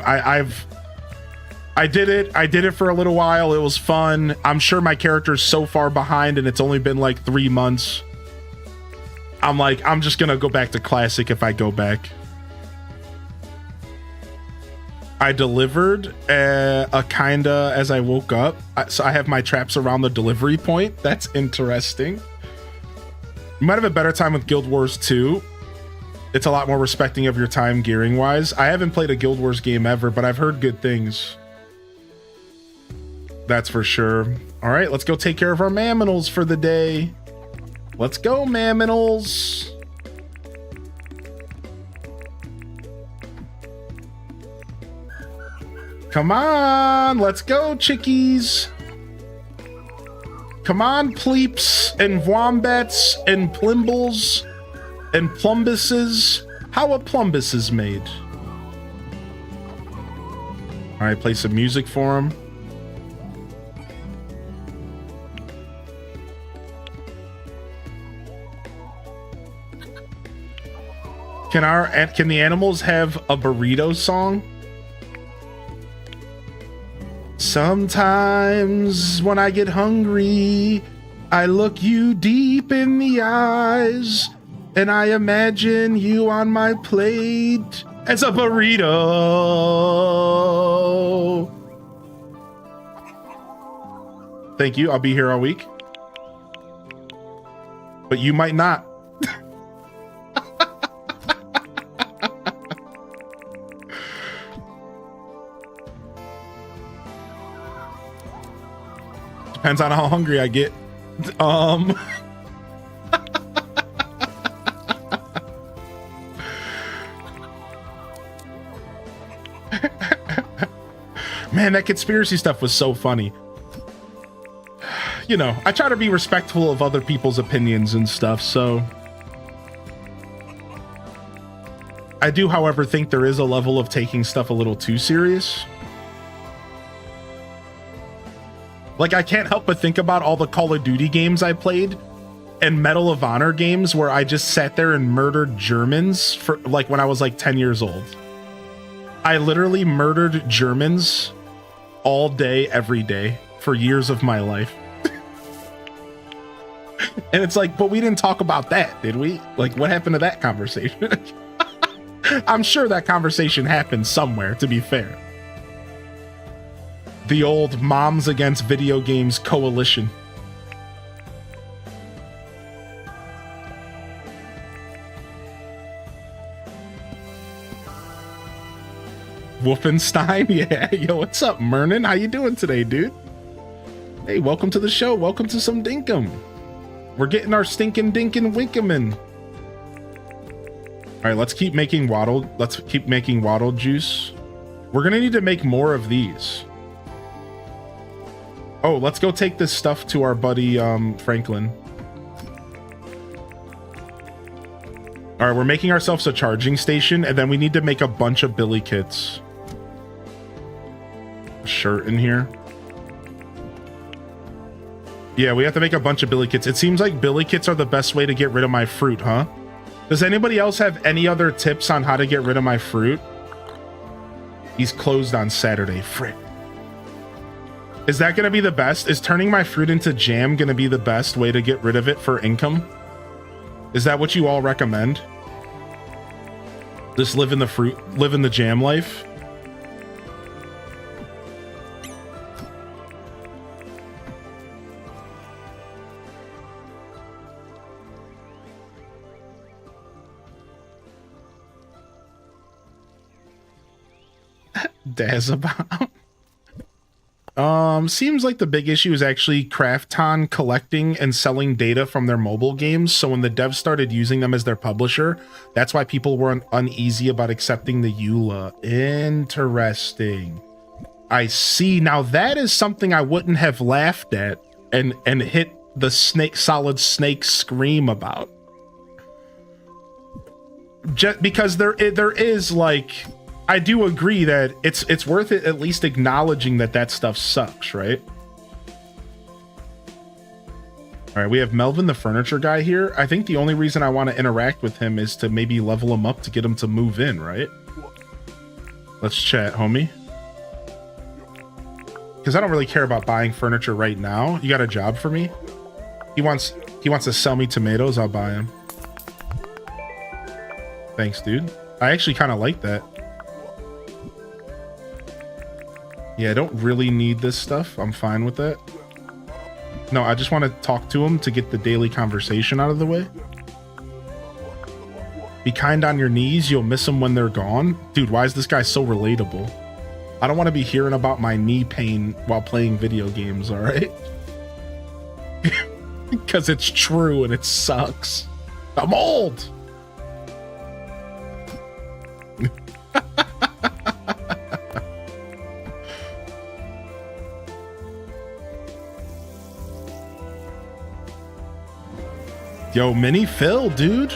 I did it. I did it for a little while. It was fun. I'm sure my character's so far behind and it's only been like 3 months. I'm like, I'm just going to go back to classic if I go back. I delivered a kinda as I woke up. So I have my traps around the delivery point. That's interesting. You might have a better time with Guild Wars 2. It's a lot more respecting of your time gearing wise. I haven't played a Guild Wars game ever, but I've heard good things. That's for sure. All right, let's go take care of our mamminals for the day. Let's go, mamminals. Come on, let's go, chickies. Come on, pleeps and wombats and plimbles and plumbuses. How a plumbus is made. All right, play some music for him. Can the animals have a burrito song? Sometimes when I get hungry, I look you deep in the eyes and I imagine you on my plate as a burrito. Thank you. I'll be here all week. But you might not. Depends on how hungry I get. Man, that conspiracy stuff was so funny. You know, I try to be respectful of other people's opinions and stuff, so I do, however, think there is a level of taking stuff a little too serious. Like, I can't help but think about all the Call of Duty games I played and Medal of Honor games where I just sat there and murdered Germans for like when I was like 10 years old. I literally murdered Germans all day, every day for years of my life. And it's like, but we didn't talk about that, did we? Like, what happened to that conversation? I'm sure that conversation happened somewhere, to be fair. The old Moms Against Video Games coalition. Wolfenstein? Yeah. Yo, what's up, Mernon? How you doing today, dude? Hey, welcome to the show. Welcome to some Dinkum. We're getting our stinking Dinkin' Winkum in. All right, let's keep making waddle. Let's keep making waddle juice. We're gonna need to make more of these. Oh, let's go take this stuff to our buddy Franklin. All right, we're making ourselves a charging station, and then we need to make a bunch of billy kits. A shirt in here. Yeah, we have to make a bunch of billy kits. It seems like billy kits are the best way to get rid of my fruit, huh? Does anybody else have any other tips on how to get rid of my fruit? He's closed on Saturday. Frick. Is that going to be the best? Is turning my fruit into jam going to be the best way to get rid of it for income? Is that what you all recommend? Just live in the jam life? Dazabout. Seems like the big issue is actually Krafton collecting and selling data from their mobile games. So when the devs started using them as their publisher, that's why people were uneasy about accepting the EULA. Interesting. I see. Now that is something I wouldn't have laughed at and hit the solid snake scream about. Just because there is like, I do agree that it's worth it at least acknowledging that stuff sucks, right? All right, we have Melvin, the furniture guy here. I think the only reason I want to interact with him is to maybe level him up to get him to move in, right? Let's chat, homie. Because I don't really care about buying furniture right now. You got a job for me? He wants to sell me tomatoes. I'll buy him. Thanks, dude. I actually kind of like that. Yeah, I don't really need this stuff. I'm fine with that. No, I just want to talk to him to get the daily conversation out of the way. Be kind on your knees. You'll miss them when they're gone. Dude, why is this guy so relatable? I don't want to be hearing about my knee pain while playing video games, all right? Because it's true and it sucks. I'm old. Yo, Mini Phil, dude.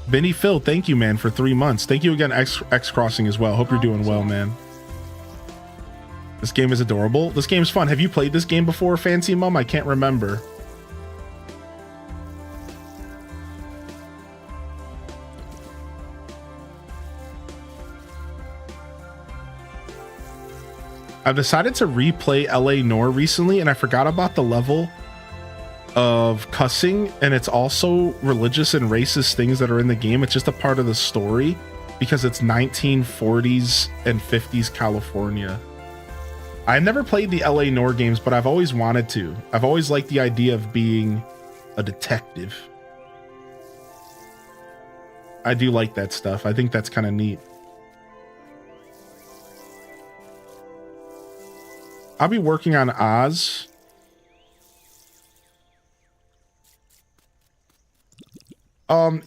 Benny Phil, thank you, man, for 3 months. Thank you again, X Crossing as well. Hope you're doing well, man. This game is adorable. This game's fun. Have you played this game before, Fancy Mom? I can't remember. I've decided to replay LA Noire recently, and I forgot about the level of cussing, and it's also religious and racist things that are in the game. It's just a part of the story because it's 1940s and 50s California. I never played the LA Noire games, but I've always wanted to. I've always liked the idea of being a detective. I do like that stuff. I think that's kind of neat. I'll be working on Oz.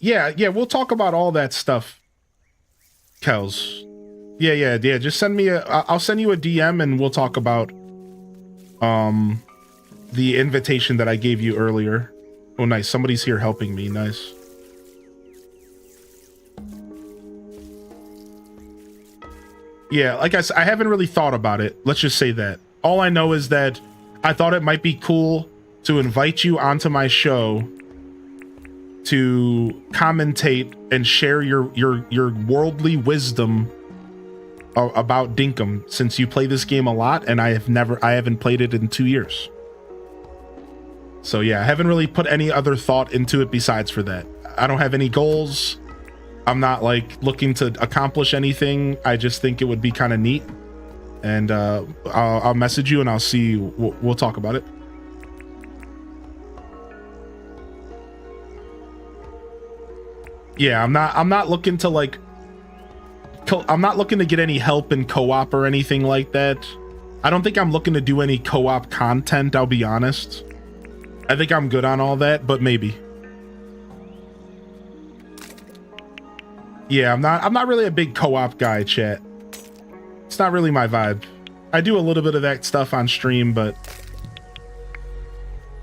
Yeah, we'll talk about all that stuff, Kels. Yeah, just send me I'll send you a DM and we'll talk about the invitation that I gave you earlier. Oh, nice. Somebody's here helping me. Nice. Yeah, like I said, I haven't really thought about it. Let's just say that. All I know is that I thought it might be cool to invite you onto my show to commentate and share your worldly wisdom about Dinkum, since you play this game a lot and I haven't played it in 2 years. So yeah, I haven't really put any other thought into it besides for that. I don't have any goals. I'm not like looking to accomplish anything. I just think it would be kind of neat. And I'll message you and I'll see. We'll talk about it. Yeah, I'm not looking to like. I'm not looking to get any help in co-op or anything like that. I don't think I'm looking to do any co-op content. I'll be honest. I think I'm good on all that, but maybe. Yeah, I'm not really a big co-op guy, chat. It's not really my vibe. I do a little bit of that stuff on stream, but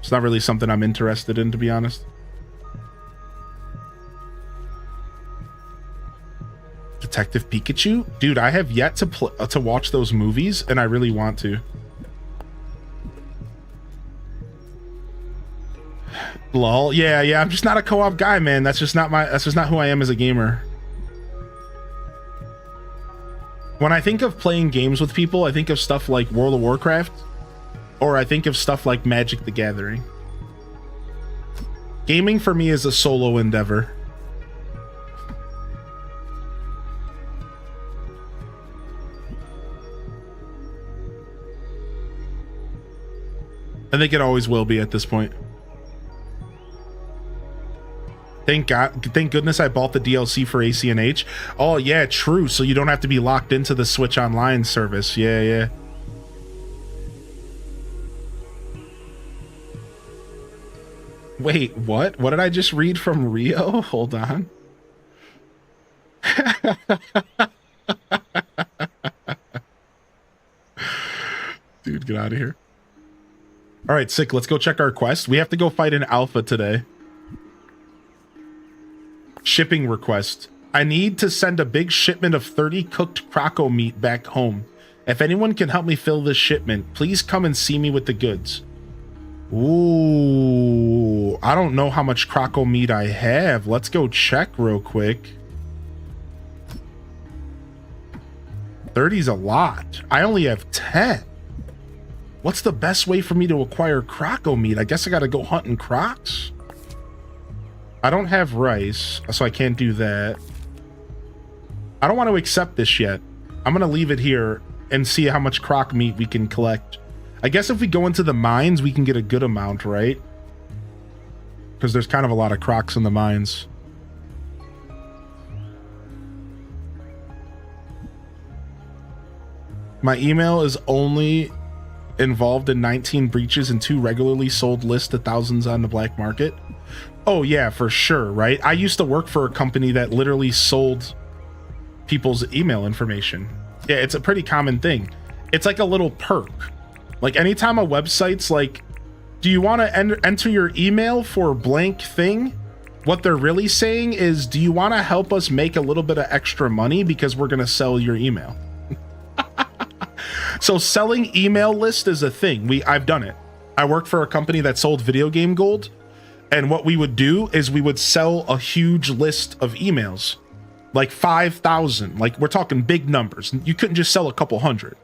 it's not really something I'm interested in, to be honest. Detective Pikachu? Dude, I have yet to watch those movies, and I really want to. Lol. Yeah, I'm just not a co-op guy, man. That's just not who I am as a gamer. When I think of playing games with people, I think of stuff like World of Warcraft, or I think of stuff like Magic the Gathering. Gaming for me is a solo endeavor. I think it always will be at this point. Thank goodness I bought the DLC for ACNH. Oh yeah, true. So you don't have to be locked into the Switch Online service. Yeah. Wait, what? What did I just read from Rio? Hold on. Dude, get out of here. All right, sick. Let's go check our quest. We have to go fight an alpha today. Shipping request. I need to send a big shipment of 30 cooked croco meat back home. If anyone can help me fill this shipment, please come and see me with the goods. Ooh, I don't know how much croco meat I have. Let's go check real quick. 30's a lot. I only have 10. What's the best way for me to acquire croco meat? I guess I gotta go hunting crocs. I don't have rice, so I can't do that. I don't want to accept this yet. I'm gonna leave it here and see how much croc meat we can collect. I guess if we go into the mines, we can get a good amount, right? Because there's kind of a lot of crocs in the mines. My email is only involved in 19 breaches and 2 regularly sold lists to thousands on the black market. Oh yeah, for sure, right? I used to work for a company that literally sold people's email information. Yeah, it's a pretty common thing. It's like a little perk. Like anytime a website's like, do you want to enter your email for blank thing? What they're really saying is, do you want to help us make a little bit of extra money because we're going to sell your email? So selling email list is a thing. I've done it. I worked for a company that sold video game gold. And what we would do is we would sell a huge list of emails, like 5,000. Like we're talking big numbers. You couldn't just sell a couple hundred.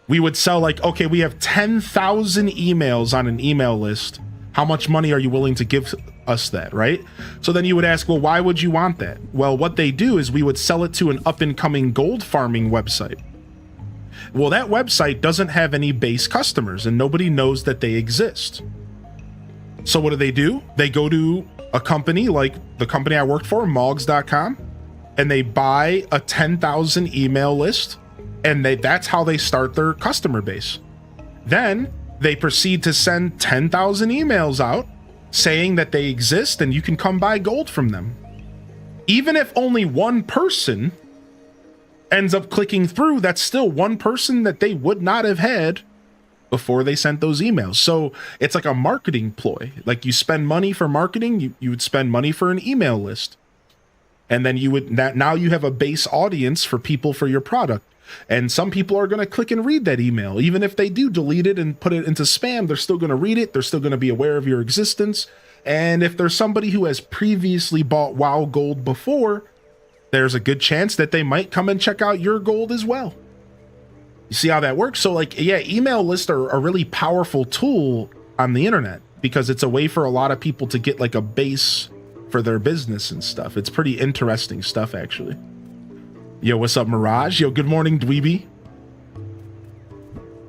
We would sell like, okay, we have 10,000 emails on an email list. How much money are you willing to give us that, right? So then you would ask, well, why would you want that? Well, what they do is we would sell it to an up and coming gold farming website. Well, that website doesn't have any base customers and nobody knows that they exist. So what do? They go to a company like the company I worked for, Mogs.com, and they buy a 10,000 email list, and that's how they start their customer base. Then they proceed to send 10,000 emails out saying that they exist and you can come buy gold from them. Even if only one person ends up clicking through, that's still one person that they would not have had before they sent those emails. So it's like a marketing ploy. Like you spend money for marketing, you would spend money for an email list. And then now you have a base audience for people for your product. And some people are going to click and read that email. Even if they do delete it and put it into spam, they're still going to read it. They're still going to be aware of your existence. And if there's somebody who has previously bought WoW Gold before, there's a good chance that they might come and check out your gold as well. You see how that works? So like, yeah, email lists are a really powerful tool on the internet because it's a way for a lot of people to get like a base for their business and stuff. It's pretty interesting stuff, actually. Yo, what's up, Mirage? Yo, good morning, Dweeby.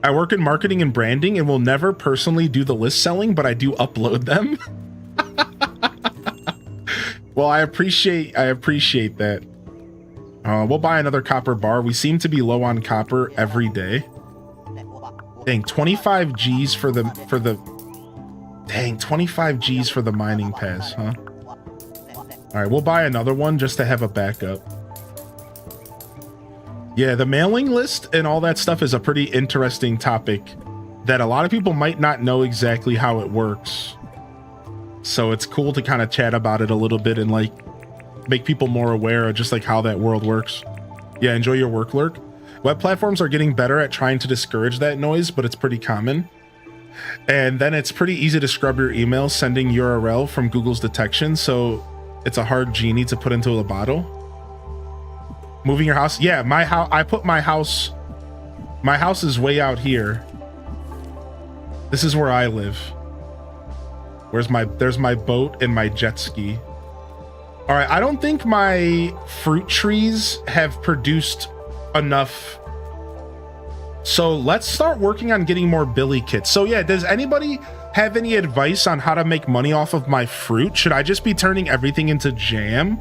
I work in marketing and branding and will never personally do the list selling, but I do upload them. Well, I appreciate that. We'll buy another copper bar. We seem to be low on copper every day. Dang, 25 G's for the dang, 25 G's for the mining pass, huh? All right, we'll buy another one just to have a backup. Yeah, the mailing list and all that stuff is a pretty interesting topic that a lot of people might not know exactly how it works. So it's cool to kind of chat about it a little bit and like make people more aware of just like how that world works. Yeah, enjoy your work, Lurk. Web platforms are getting better at trying to discourage that noise, but it's pretty common. And then it's pretty easy to scrub your email sending URL from Google's detection. So it's a hard genie to put into a bottle. Moving your house. Yeah, my house. I put my house. My house is way out here. This is where I live. There's my boat and my jet ski. All right, I don't think my fruit trees have produced enough. So let's start working on getting more billy kits. So yeah, does anybody have any advice on how to make money off of my fruit? Should I just be turning everything into jam?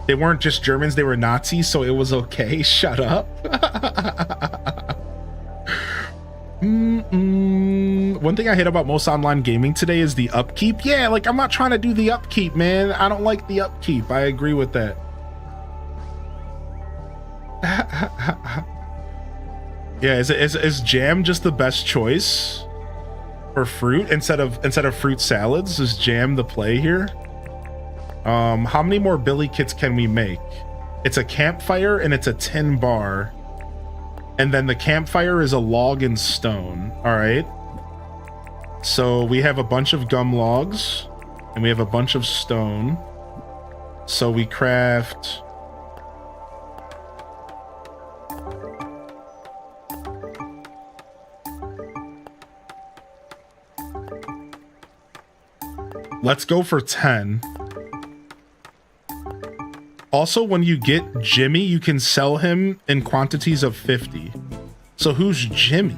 They weren't just Germans, they were Nazis, so it was okay. Shut up. One thing I hate about most online gaming today is the upkeep. Yeah, like I'm not trying to do the upkeep, man. I don't like the upkeep. I agree with that. Yeah, is jam just the best choice for fruit instead of fruit salads? Is jam the play here? How many more billy kits can we make? It's a campfire and it's a tin bar. And then the campfire is a log and stone. All right. So we have a bunch of gum logs and we have a bunch of stone. So we craft... Let's go for 10. Also, when you get Jimmy, you can sell him in quantities of 50. So who's Jimmy?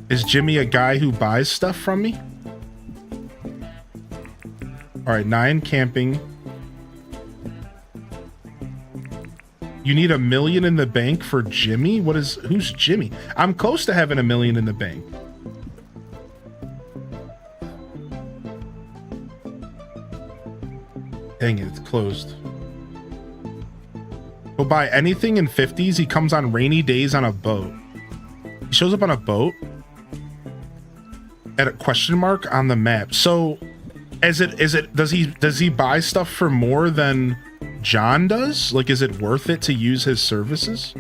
Is Jimmy a guy who buys stuff from me? All right, 9 camping. You need $1 million in the bank for Jimmy? Who's Jimmy? I'm close to having $1 million in the bank. Dang it, it's closed. He'll buy anything in 50s. He comes on rainy days on a boat. He shows up on a boat at a question mark on the map. So does he buy stuff for more than John does? Like, is it worth it to use his services?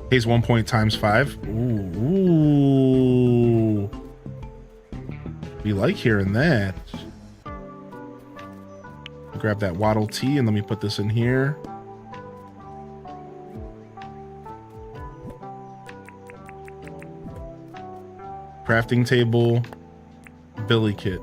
Pays 1 point times 5. Ooh. We like hearing that. Grab that Waddle Tea and let me put this in here. Crafting table, billy kit.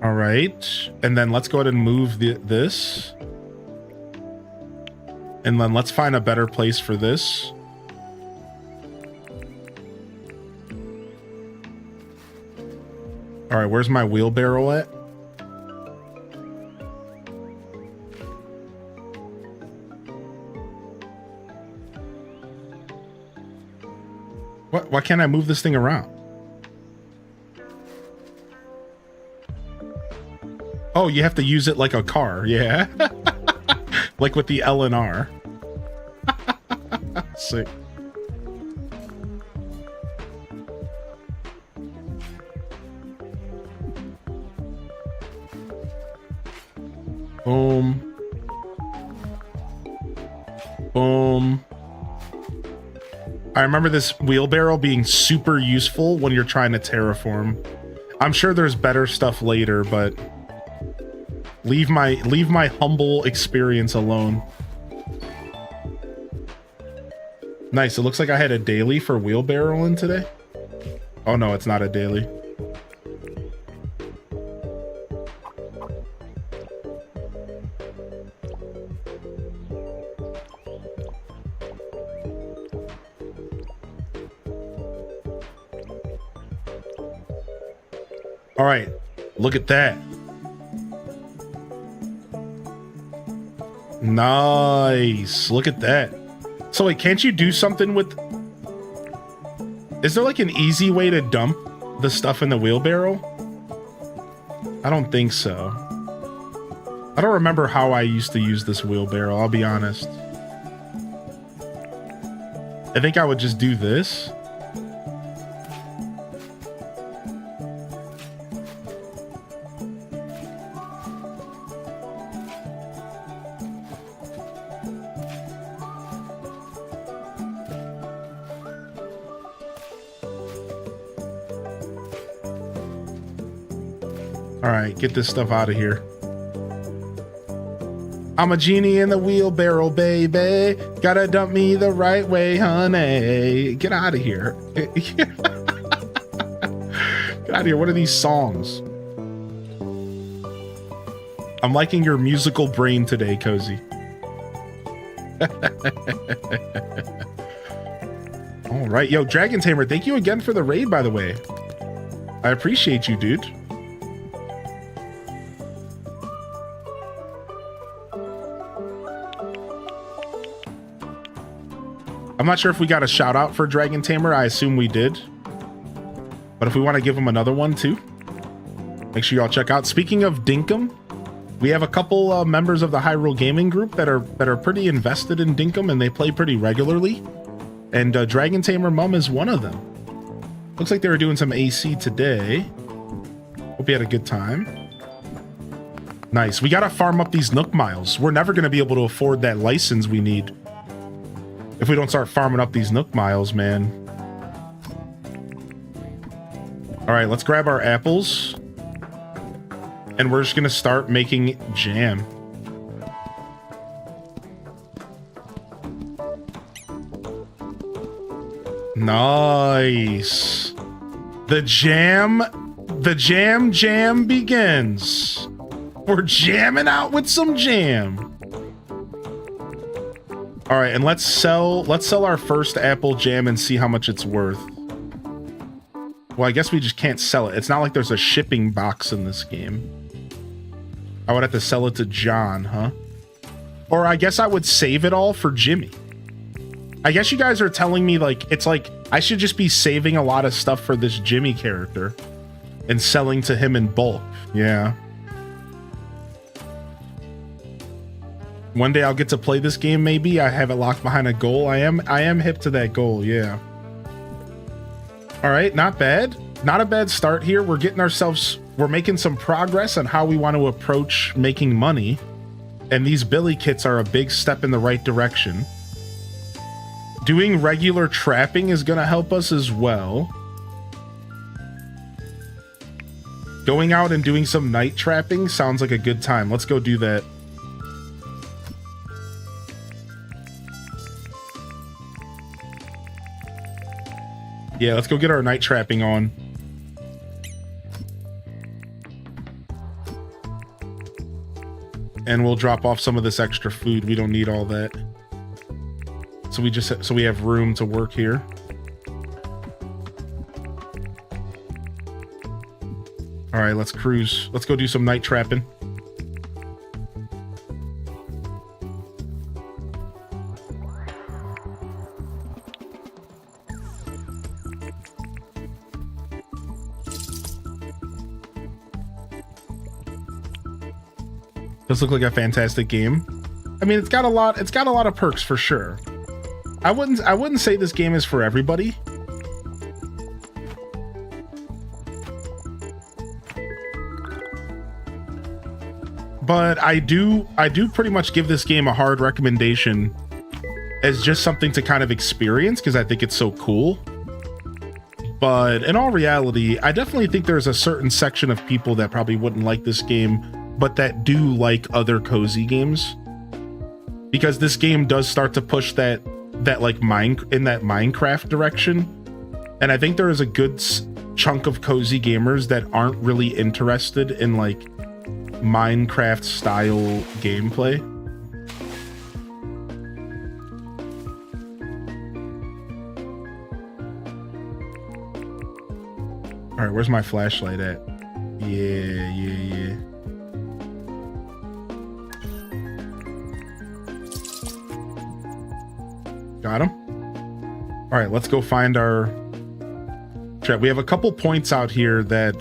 All right, and then let's go ahead and move this. And then let's find a better place for this. All right, where's my wheelbarrow at? What? Why can't I move this thing around? Oh, you have to use it like a car, yeah. Like with the L and R. Sick. Boom. Boom. I remember this wheelbarrow being super useful when you're trying to terraform. I'm sure there's better stuff later, but leave my humble experience alone. Nice. It looks like I had a daily for wheelbarrowing today. Oh no, it's not a daily. All right, look at that. Nice. Look at that. So wait, can't you do something with... Is there like an easy way to dump the stuff in the wheelbarrow? I don't think so. I don't remember how I used to use this wheelbarrow, I'll be honest. I think I would just do this. All right, get this stuff out of here. I'm a genie in the wheelbarrow, baby. Gotta dump me the right way, honey. Get out of here. Get out of here. What are these songs? I'm liking your musical brain today, Cozy. All right. Yo, Dragon Tamer, thank you again for the raid, by the way. I appreciate you, dude. I'm not sure if we got a shout out for Dragon Tamer. I assume we did. But if we want to give him another one too, make sure y'all check out. Speaking of Dinkum, we have a couple members of the Hyrule Gaming Group that are pretty invested in Dinkum, and they play pretty regularly. And Dragon Tamer Mum is one of them. Looks like they were doing some AC today. Hope you had a good time. Nice. We got to farm up these Nook Miles. We're never going to be able to afford that license we need if we don't start farming up these Nook Miles, man. All right, let's grab our apples. And we're just going to start making jam. Nice. The jam begins. We're jamming out with some jam. All right, and let's sell our first apple jam and see how much it's worth. Well, I guess we just can't sell it. It's not like there's a shipping box in this game. I would have to sell it to John, huh? Or I guess I would save it all for Jimmy. I guess you guys are telling me like it's like I should just be saving a lot of stuff for this Jimmy character and selling to him in bulk. Yeah. One day I'll get to play this game, maybe. I have it locked behind a goal. I am hip to that goal, yeah. All right, not bad. Not a bad start here. We're making some progress on how we want to approach making money. And these Billy kits are a big step in the right direction. Doing regular trapping is going to help us as well. Going out and doing some night trapping sounds like a good time. Let's go do that. Yeah, let's go get our night trapping on. And we'll drop off some of this extra food. We don't need all that. So we have room to work here. All right, let's cruise. Let's go do some night trapping. Does look like a fantastic game. I mean, it's got a lot of perks for sure. I wouldn't say this game is for everybody. But I do pretty much give this game a hard recommendation as just something to kind of experience because I think it's so cool. But in all reality, I definitely think there's a certain section of people that probably wouldn't like this game, but that do like other cozy games. Because this game does start to push that like Minecraft direction. And I think there is a good chunk of cozy gamers that aren't really interested in like Minecraft style gameplay. All right, where's my flashlight at? Yeah. Got him. All right, let's go find our trap. We have a couple points out here that,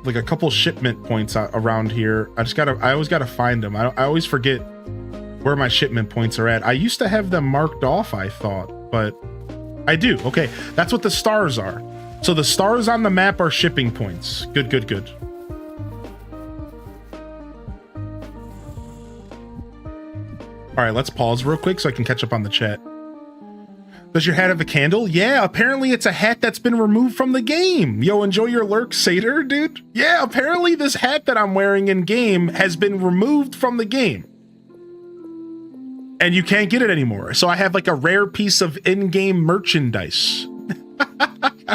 like a couple shipment points out around here. I always gotta find them. I always forget where my shipment points are at. I used to have them marked off, I thought, but I do. Okay, that's what the stars are. So the stars on the map are shipping points. Good, good, good. All right, let's pause real quick so I can catch up on the chat. Does your hat have a candle? Yeah, apparently it's a hat that's been removed from the game. Yo, enjoy your lurk, Satyr, dude. Yeah, apparently this hat that I'm wearing in game has been removed from the game. And you can't get it anymore. So I have like a rare piece of in-game merchandise.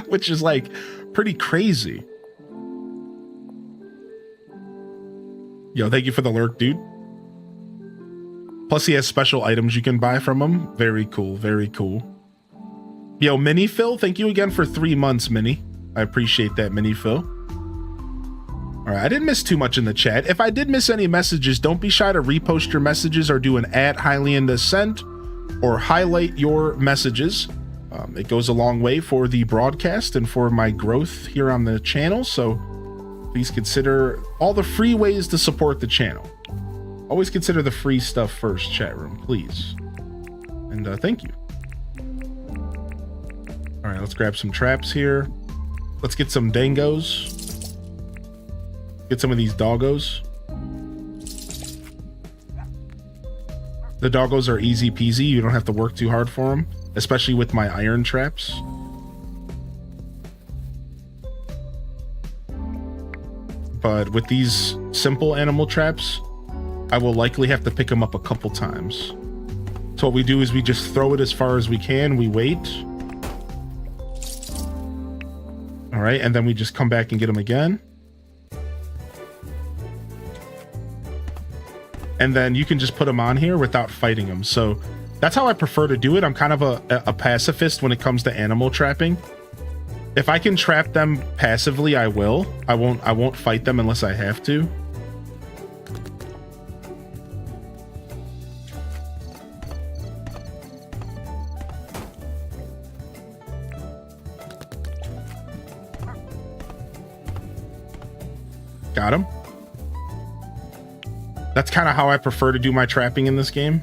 Which is like pretty crazy. Yo, thank you for the lurk, dude. Plus he has special items you can buy from him. Very cool, very cool. Yo, Mini Phil, thank you again for 3 months, Mini. I appreciate that, Mini Phil. All right, I didn't miss too much in the chat. If I did miss any messages, don't be shy to repost your messages or do an @HighlyInDescent or highlight your messages. It goes a long way for the broadcast and for my growth here on the channel. So please consider all the free ways to support the channel. Always consider the free stuff first, chat room, please. And thank you. All right, let's grab some traps here. Let's get some dangos. Get some of these doggos. The doggos are easy peasy. You don't have to work too hard for them, especially with my iron traps. But with these simple animal traps, I will likely have to pick them up a couple times. So what we do is we just throw it as far as we can. We wait. All right, and then we just come back and get them again. And then you can just put them on here without fighting them. So that's how I prefer to do it. I'm kind of a pacifist when it comes to animal trapping. If I can trap them passively, I will. I won't fight them unless I have to. Got him. That's kind of how I prefer to do my trapping in this game.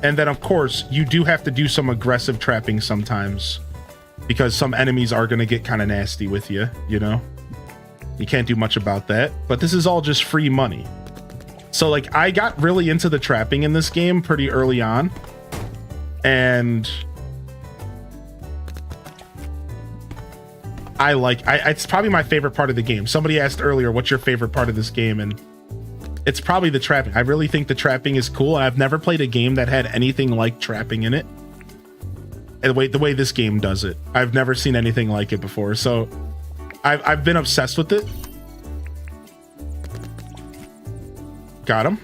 And then, of course, you do have to do some aggressive trapping sometimes, because some enemies are going to get kind of nasty with you, you know? You can't do much about that. But this is all just free money. So, like, I got really into the trapping in this game pretty early on. And it's probably my favorite part of the game. Somebody asked earlier, what's your favorite part of this game? And it's probably the trapping. I really think the trapping is cool. I've never played a game that had anything like trapping in it. And the way this game does it, I've never seen anything like it before. So I've been obsessed with it. Got him.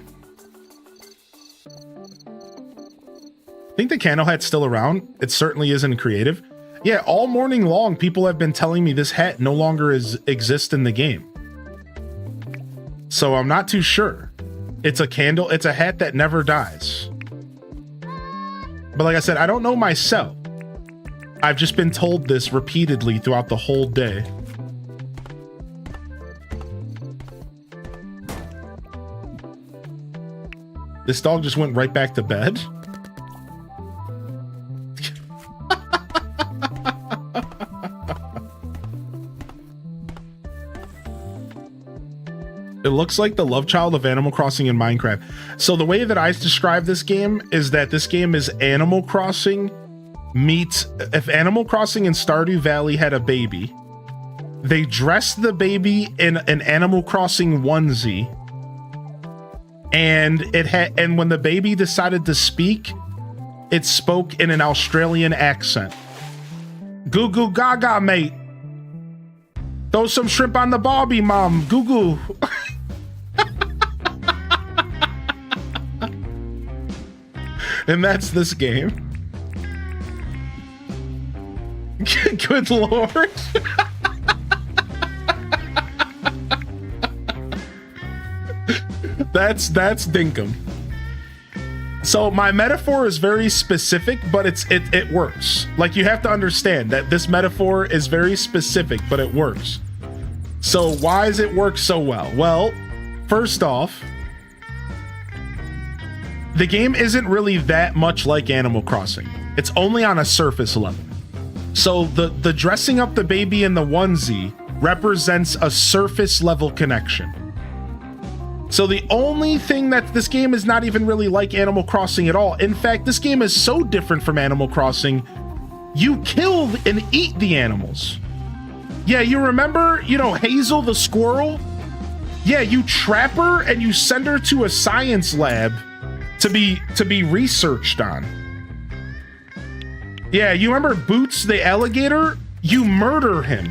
I think the candle hat's still around. It certainly isn't creative. Yeah, all morning long, people have been telling me this hat no longer exists in the game. So I'm not too sure. It's a candle. It's a hat that never dies. But like I said, I don't know myself. I've just been told this repeatedly throughout the whole day. This dog just went right back to bed. It looks like the love child of Animal Crossing and Minecraft. So the way that I describe this game is that this game is Animal Crossing meets, if Animal Crossing and Stardew Valley had a baby, they dressed the baby in an Animal Crossing onesie, and when the baby decided to speak, it spoke in an Australian accent. Goo goo gaga, mate. Throw some shrimp on the barbie, mom. Goo goo. And that's this game. Good lord. That's Dinkum. So my metaphor is very specific, but it works. Like, you have to understand that this metaphor is very specific, but it works. So why does it work so well? Well, first off, the game isn't really that much like Animal Crossing. It's only on a surface level. So the dressing up the baby in the onesie represents a surface level connection. So the only thing that this game is not even really like Animal Crossing at all. In fact, this game is so different from Animal Crossing, you kill and eat the animals. Yeah, you remember, you know, Hazel the squirrel? Yeah, you trap her and you send her to a science lab to be researched on. Yeah, you remember Boots the alligator? You murder him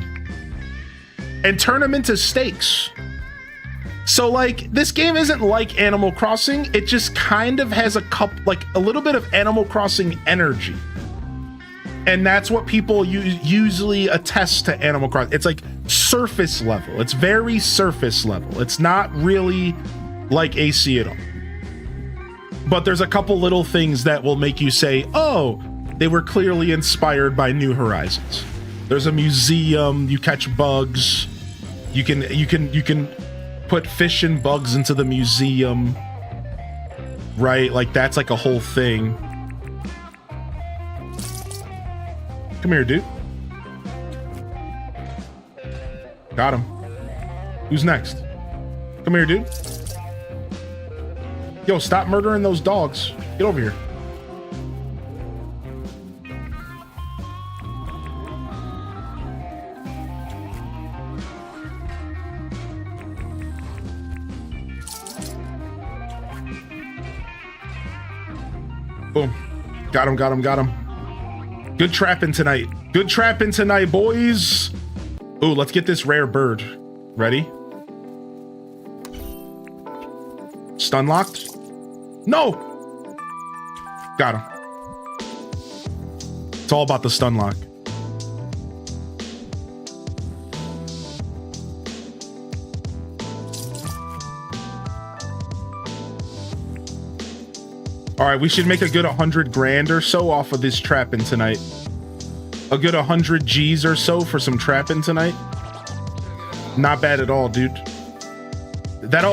and turn him into steaks. So, like, this game isn't like Animal Crossing. It just kind of has a little bit of Animal Crossing energy. And that's what people usually attest to Animal Crossing. It's like surface level. It's very surface level. It's not really like AC at all. But there's a couple little things that will make you say, oh, they were clearly inspired by New Horizons. There's a museum, you catch bugs. You can put fish and bugs into the museum, right? Like, that's like a whole thing. Come here, dude. Got him. Who's next? Come here, dude. Yo, stop murdering those dogs. Get over here. Boom. Got him, got him, got him. Good trapping tonight. Good trapping tonight, boys. Ooh, let's get this rare bird. Ready? Stun locked? No! Got him. It's all about the stun lock. All right, we should make a good 100 grand or so off of this trapping tonight. A good 100 G's or so for some trapping tonight. Not bad at all, dude.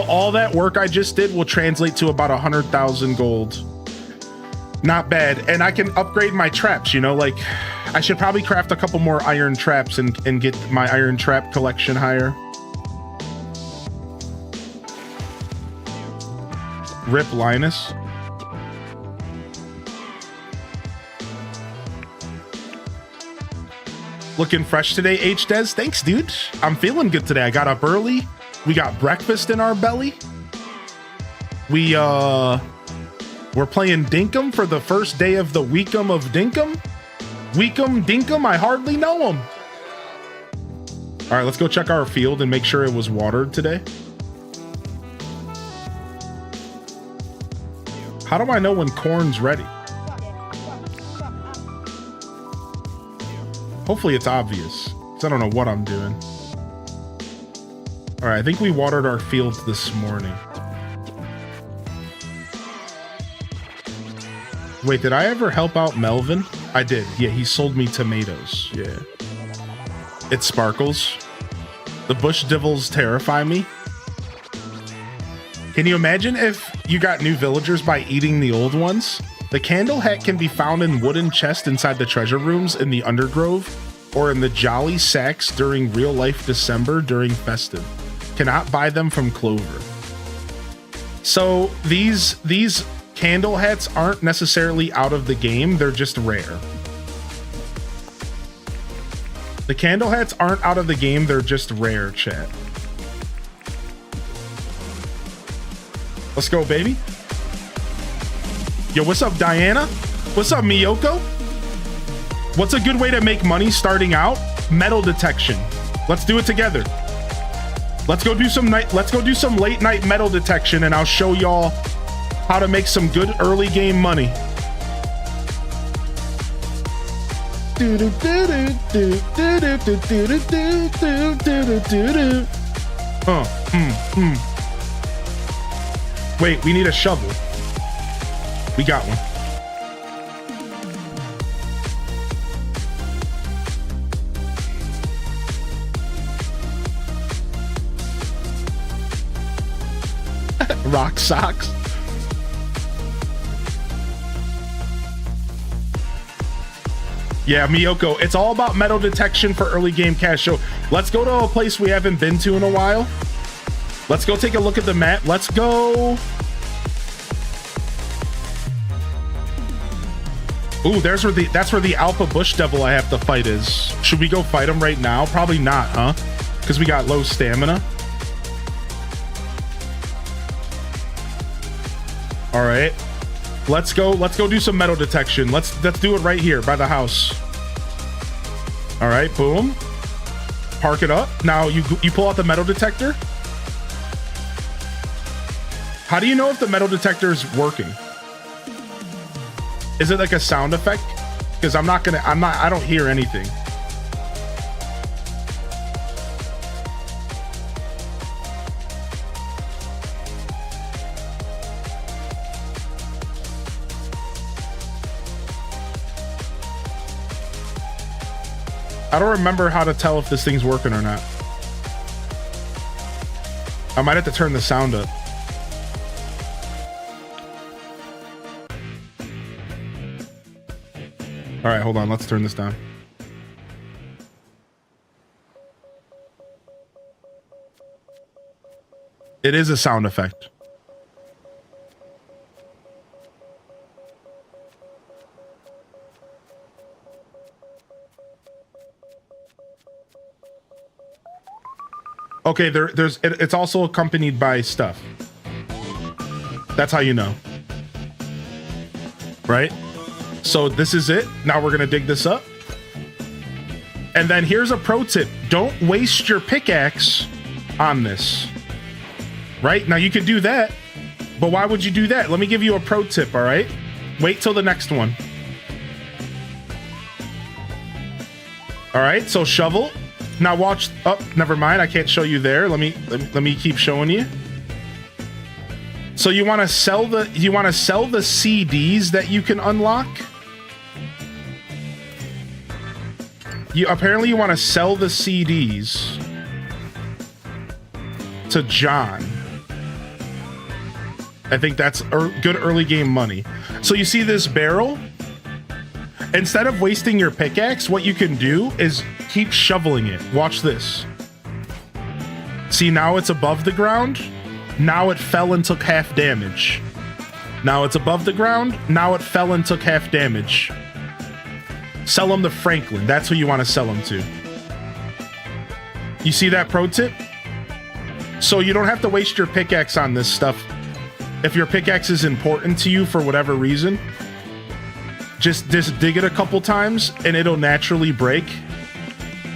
All that work I just did will translate to about 100,000 gold. Not bad. And I can upgrade my traps, you know, like I should probably craft a couple more iron traps and get my iron trap collection higher. Rip Linus. Looking fresh today, H-Des. Thanks, dude. I'm feeling good today. I got up early. We got breakfast in our belly. We're playing Dinkum for the first day of the WEEKUM of Dinkum. WEEKUM, Dinkum, I hardly know him. All right, let's go check our field and make sure it was watered today. How do I know when corn's ready? Hopefully it's obvious, because I don't know what I'm doing. All right, I think we watered our fields this morning. Wait, did I ever help out Melvin? I did. Yeah, he sold me tomatoes. Yeah. It sparkles. The bush devils terrify me. Can you imagine if you got new villagers by eating the old ones? The candle hat can be found in wooden chests inside the treasure rooms in the Undergrove or in the Jolly Sacks during real life December during festive. Cannot buy them from Clover. So these candle hats aren't necessarily out of the game, they're just rare. The candle hats aren't out of the game, they're just rare, chat. Let's go, baby. Yo, what's up, Diana? What's up, Miyoko? What's a good way to make money starting out? Metal detection. Let's do it together. Let's go do some late night metal detection, and I'll show y'all how to make some good early game money. Wait, we need a shovel. We got one. Rock socks. Yeah, Miyoko, it's all about metal detection for early game cash. So let's go to a place we haven't been to in a while. Let's go take a look at the map. Let's go. Ooh, that's where the alpha bush devil I have to fight is. Should we go fight him right now? Probably not, huh? Because we got low stamina. All right, let's go do some metal detection. Let's do it right here by the house. All right, boom. Park it up. Now you pull out the metal detector. How do you know if the metal detector is working? Is it like a sound effect? Because I don't hear anything. I don't remember how to tell if this thing's working or not. I might have to turn the sound up. All right, hold on. Let's turn this down. It is a sound effect. Okay, it's also accompanied by stuff. That's how you know. Right? So this is it. Now we're gonna dig this up. And then here's a pro tip. Don't waste your pickaxe on this. Right? Now you could do that, but why would you do that? Let me give you a pro tip, all right? Wait till the next one. All right, so shovel. Now watch. Oh, never mind. I can't show you there. Let me keep showing you. So you want to sell the CDs that you can unlock. Apparently you want to sell the CDs to John. I think that's good early game money. So you see this barrel? Instead of wasting your pickaxe, what you can do is keep shoveling it. Watch this. See, now it's above the ground. Now it fell and took half damage. Now it's above the ground. Now it fell and took half damage. Sell them to Franklin. That's who you want to sell them to. You see that pro tip? So you don't have to waste your pickaxe on this stuff. If your pickaxe is important to you for whatever reason, just dig it a couple times and it'll naturally break.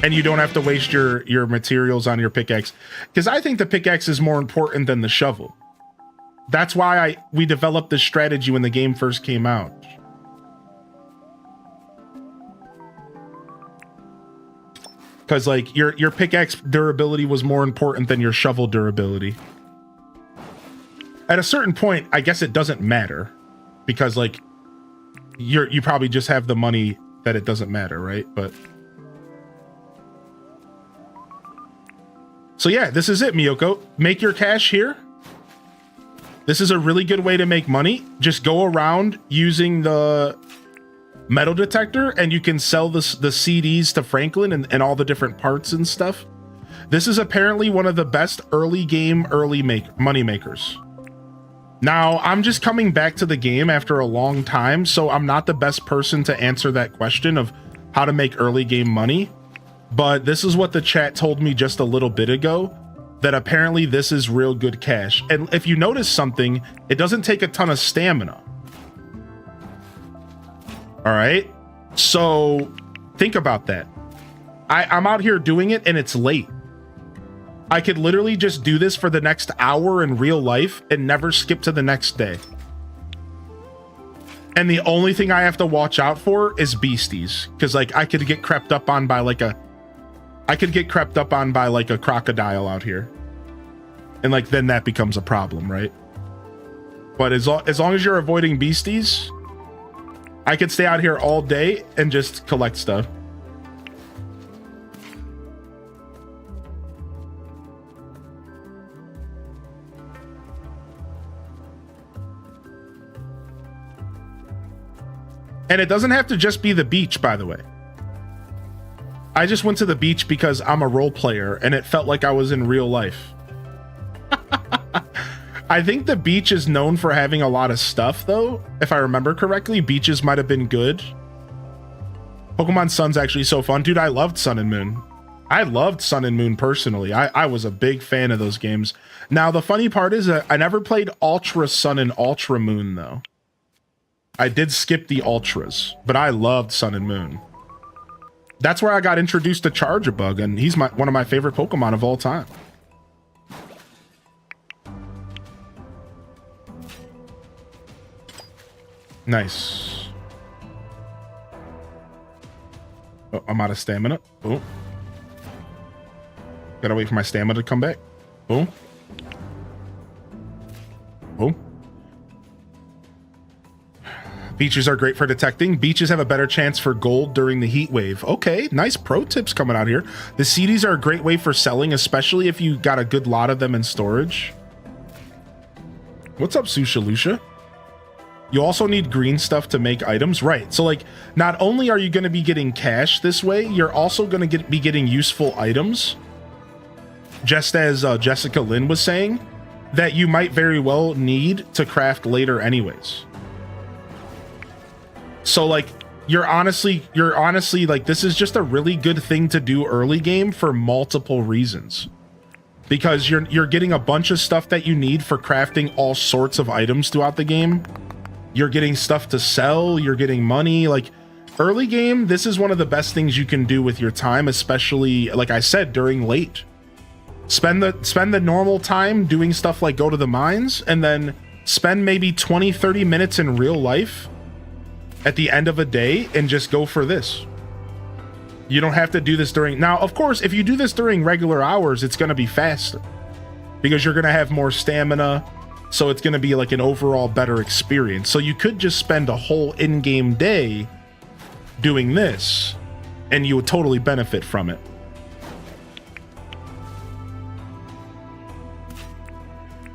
And you don't have to waste your materials on your pickaxe. Because I think the pickaxe is more important than the shovel. That's why we developed this strategy when the game first came out. Because like your pickaxe durability was more important than your shovel durability. At a certain point, I guess it doesn't matter. Because like you probably just have the money that it doesn't matter, right? But so yeah, this is it, Miyoko. Make your cash here. This is a really good way to make money. Just go around using the metal detector and you can sell the CDs to Franklin and all the different parts and stuff. This is apparently one of the best early money makers. Now, I'm just coming back to the game after a long time, so I'm not the best person to answer that question of how to make early game money. But this is what the chat told me just a little bit ago, that apparently this is real good cash. And if you notice something, it doesn't take a ton of stamina. All right, so think about that. I'm out here doing it and it's late. I could literally just do this for the next hour in real life and never skip to the next day. And the only thing I have to watch out for is beasties. Because like I could get crept up on by like a crocodile out here. And like then that becomes a problem, right? But as long as you're avoiding beasties, I could stay out here all day and just collect stuff. And it doesn't have to just be the beach, by the way. I just went to the beach because I'm a role player and it felt like I was in real life. I think the beach is known for having a lot of stuff, though. If I remember correctly, beaches might have been good. Pokemon Sun's actually so fun. Dude, I loved Sun and Moon. I loved Sun and Moon personally. I was a big fan of those games. Now, the funny part is that I never played Ultra Sun and Ultra Moon, though. I did skip the Ultras, but I loved Sun and Moon. That's where I got introduced to Charjabug, and he's one of my favorite Pokemon of all time. Nice. Oh, I'm out of stamina. Oh. Gotta wait for my stamina to come back. Oh. Oh. Beaches are great for detecting. Beaches have a better chance for gold during the heat wave. Okay, nice pro tips coming out here. The CDs are a great way for selling, especially if you got a good lot of them in storage. What's up, Susha Lucia? You also need green stuff to make items. Right, so like, not only are you going to be getting cash this way, you're also going to be getting useful items. Just as Jessica Lynn was saying, that you might very well need to craft later anyways. So like, you're honestly like, this is just a really good thing to do early game for multiple reasons. Because you're getting a bunch of stuff that you need for crafting all sorts of items throughout the game. You're getting stuff to sell, you're getting money. Like, early game, this is one of the best things you can do with your time, especially, like I said, during late. Spend the normal time doing stuff like go to the mines, and then spend maybe 20-30 minutes in real life at the end of a day and just go for this. You don't have to do this during... Now, of course, if you do this during regular hours, it's going to be faster because you're going to have more stamina. So it's going to be like an overall better experience. So you could just spend a whole in-game day doing this and you would totally benefit from it.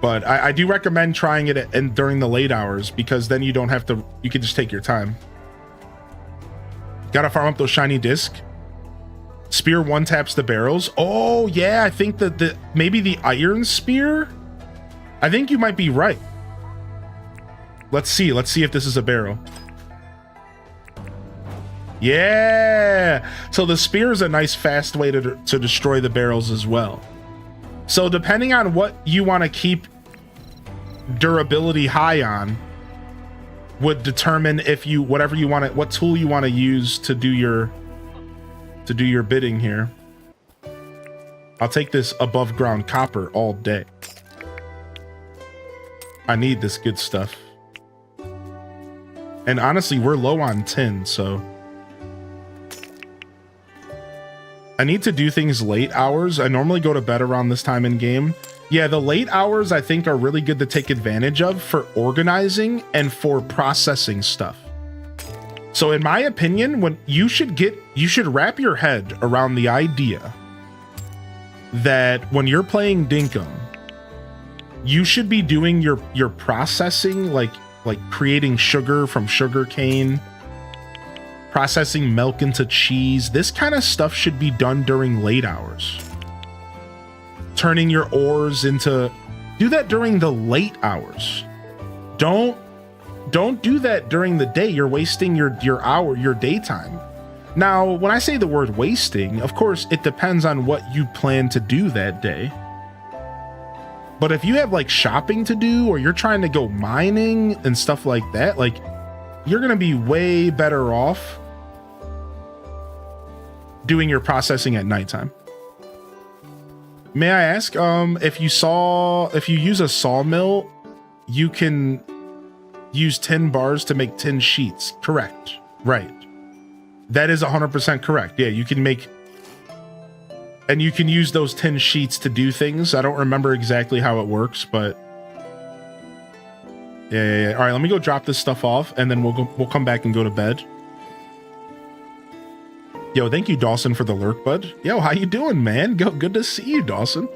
But I do recommend trying it during the late hours because then you don't have to, you can just take your time. Gotta farm up those shiny discs. Spear one taps the barrels. Oh yeah, I think that maybe the iron spear? I think you might be right. Let's see if this is a barrel. Yeah. So the spear is a nice fast way to destroy the barrels as well. So depending on what you want to keep durability high on would determine if you, whatever you want to, what tool you want to use to do your bidding here. I'll take this above ground copper all day. I need this good stuff. And honestly, we're low on tin, so I need to do things late hours. I normally go to bed around this time in game. Yeah, the late hours I think are really good to take advantage of for organizing and for processing stuff. So in my opinion, when you should wrap your head around the idea that when you're playing Dinkum, you should be doing your processing, like creating sugar from sugar cane, processing milk into cheese. This kind of stuff should be done during late hours. Turning your ores into, do that during the late hours. Don't do that during the day. You're wasting your daytime. Now, when I say the word wasting, of course, it depends on what you plan to do that day. But if you have like shopping to do, or you're trying to go mining and stuff like that, like, you're going to be way better off doing your processing at nighttime. May I ask, if you use a sawmill, you can use 10 bars to make 10 sheets. Correct. Right. That is 100% correct. Yeah, you can make, and you can use those 10 sheets to do things. I don't remember exactly how it works, but Yeah. All right, let me go drop this stuff off, and then we'll come back and go to bed. Yo, thank you, Dawson, for the lurk, bud. Yo, how you doing, man? Good to see you, Dawson.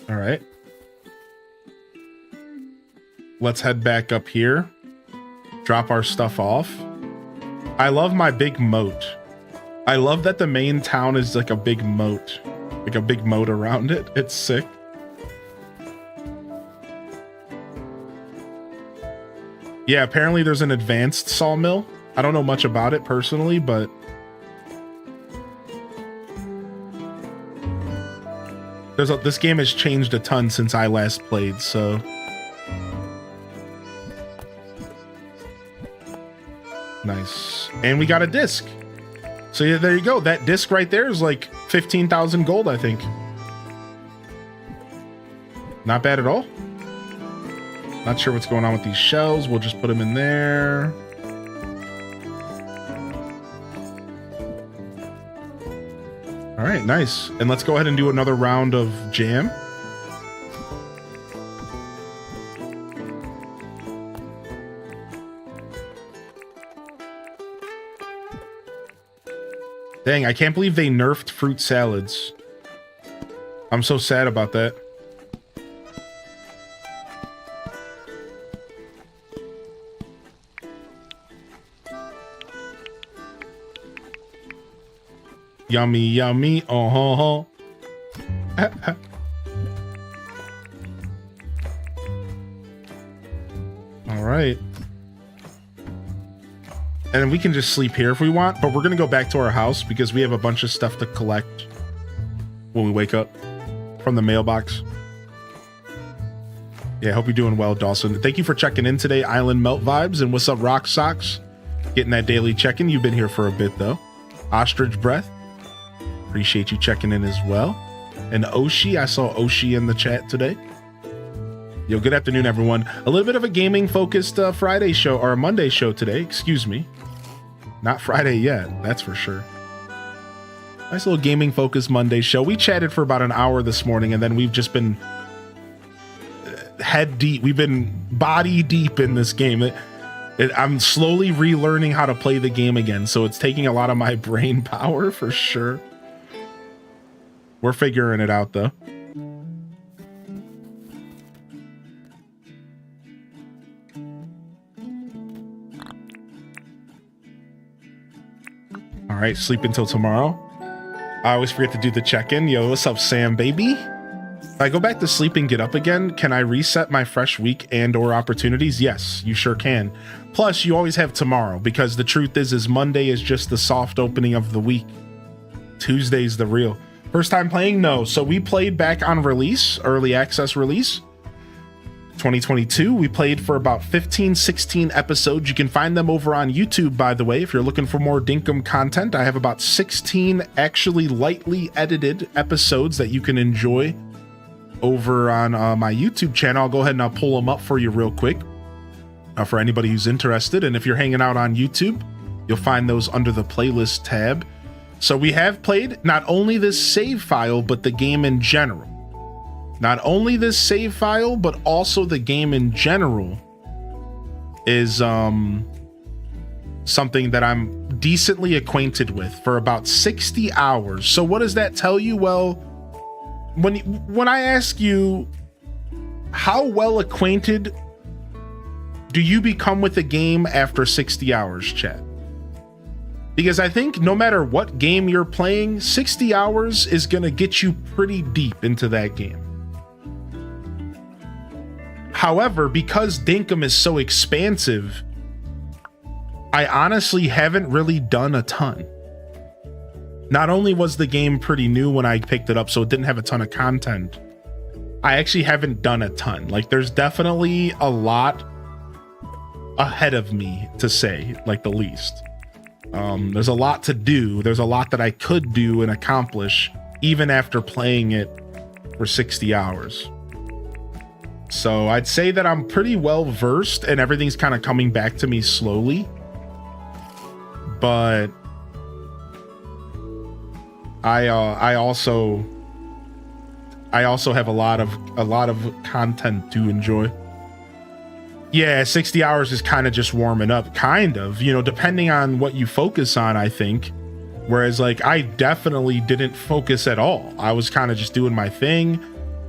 All right. Let's head back up here. Drop our stuff off. I love my big moat. I love that the main town is like a big moat. Like a big moat around it. It's sick. Yeah, apparently there's an advanced sawmill. I don't know much about it personally, but this game has changed a ton since I last played, so nice. And we got a disc. So yeah, there you go. That disc right there is like 15,000 gold, I think. Not bad at all. Not sure what's going on with these shells. We'll just put them in there. All right, nice. And let's go ahead and do another round of jam. Dang, I can't believe they nerfed fruit salads. I'm so sad about that. Yummy, yummy, oh. All right. And we can just sleep here if we want, but we're going to go back to our house because we have a bunch of stuff to collect when we wake up from the mailbox. Yeah, I hope you're doing well, Dawson. Thank you for checking in today, Island Melt Vibes. And what's up, Rock Socks? Getting that daily check-in. You've been here for a bit, though. Ostrich Breath. Appreciate you checking in as well. And Oshi, I saw Oshi in the chat today. Yo, good afternoon, everyone. A little bit of a gaming-focused Friday show, or a Monday show today, excuse me. Not Friday yet, that's for sure. Nice little gaming-focused Monday show. We chatted for about an hour this morning, and then we've just been head deep. We've been body deep in this game. I'm slowly relearning how to play the game again, so it's taking a lot of my brain power for sure. We're figuring it out, though. All right, sleep until tomorrow. I always forget to do the check-in. Yo, what's up, Sam, baby? If I go back to sleep and get up again, can I reset my fresh week and or opportunities? Yes, you sure can. Plus, you always have tomorrow, because the truth is Monday is just the soft opening of the week. Tuesday's the real. First time playing? No. So we played back on release, early access release. 2022, we played for about 15-16 episodes. You can find them over on YouTube, by the way, if you're looking for more Dinkum content. I have about 16 actually lightly edited episodes that you can enjoy over on my YouTube channel. I'll go ahead and I'll pull them up for you real quick for anybody who's interested. And if you're hanging out on YouTube, you'll find those under the playlist tab. So we have played not only this save file, but the game in general. Not only this save file, but also the game in general is something that I'm decently acquainted with for about 60 hours. So what does that tell you? Well, when I ask you how well acquainted do you become with a game after 60 hours, chat? Because I think no matter what game you're playing, 60 hours is going to get you pretty deep into that game. However, because Dinkum is so expansive, I honestly haven't really done a ton. Not only was the game pretty new when I picked it up, so it didn't have a ton of content, I actually haven't done a ton. Like, there's definitely a lot ahead of me, to say, like, the least. There's a lot to do. There's a lot that I could do and accomplish even after playing it for 60 hours. So I'd say that I'm pretty well versed and everything's kind of coming back to me slowly. But I also have a lot of content to enjoy. Yeah, 60 hours is kind of just warming up, kind of, you know, depending on what you focus on, I think. Whereas like I definitely didn't focus at all. I was kind of just doing my thing.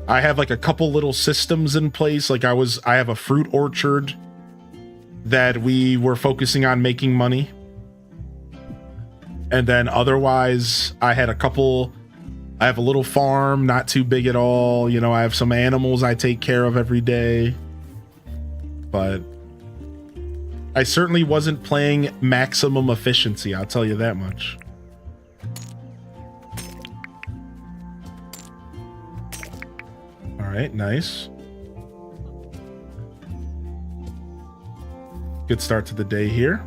I have like a couple little systems in place. Like I have a fruit orchard that we were focusing on making money. And then otherwise I have a little farm, not too big at all. You know, I have some animals I take care of every day. But I certainly wasn't playing maximum efficiency, I'll tell you that much. All right, nice. Good start to the day here.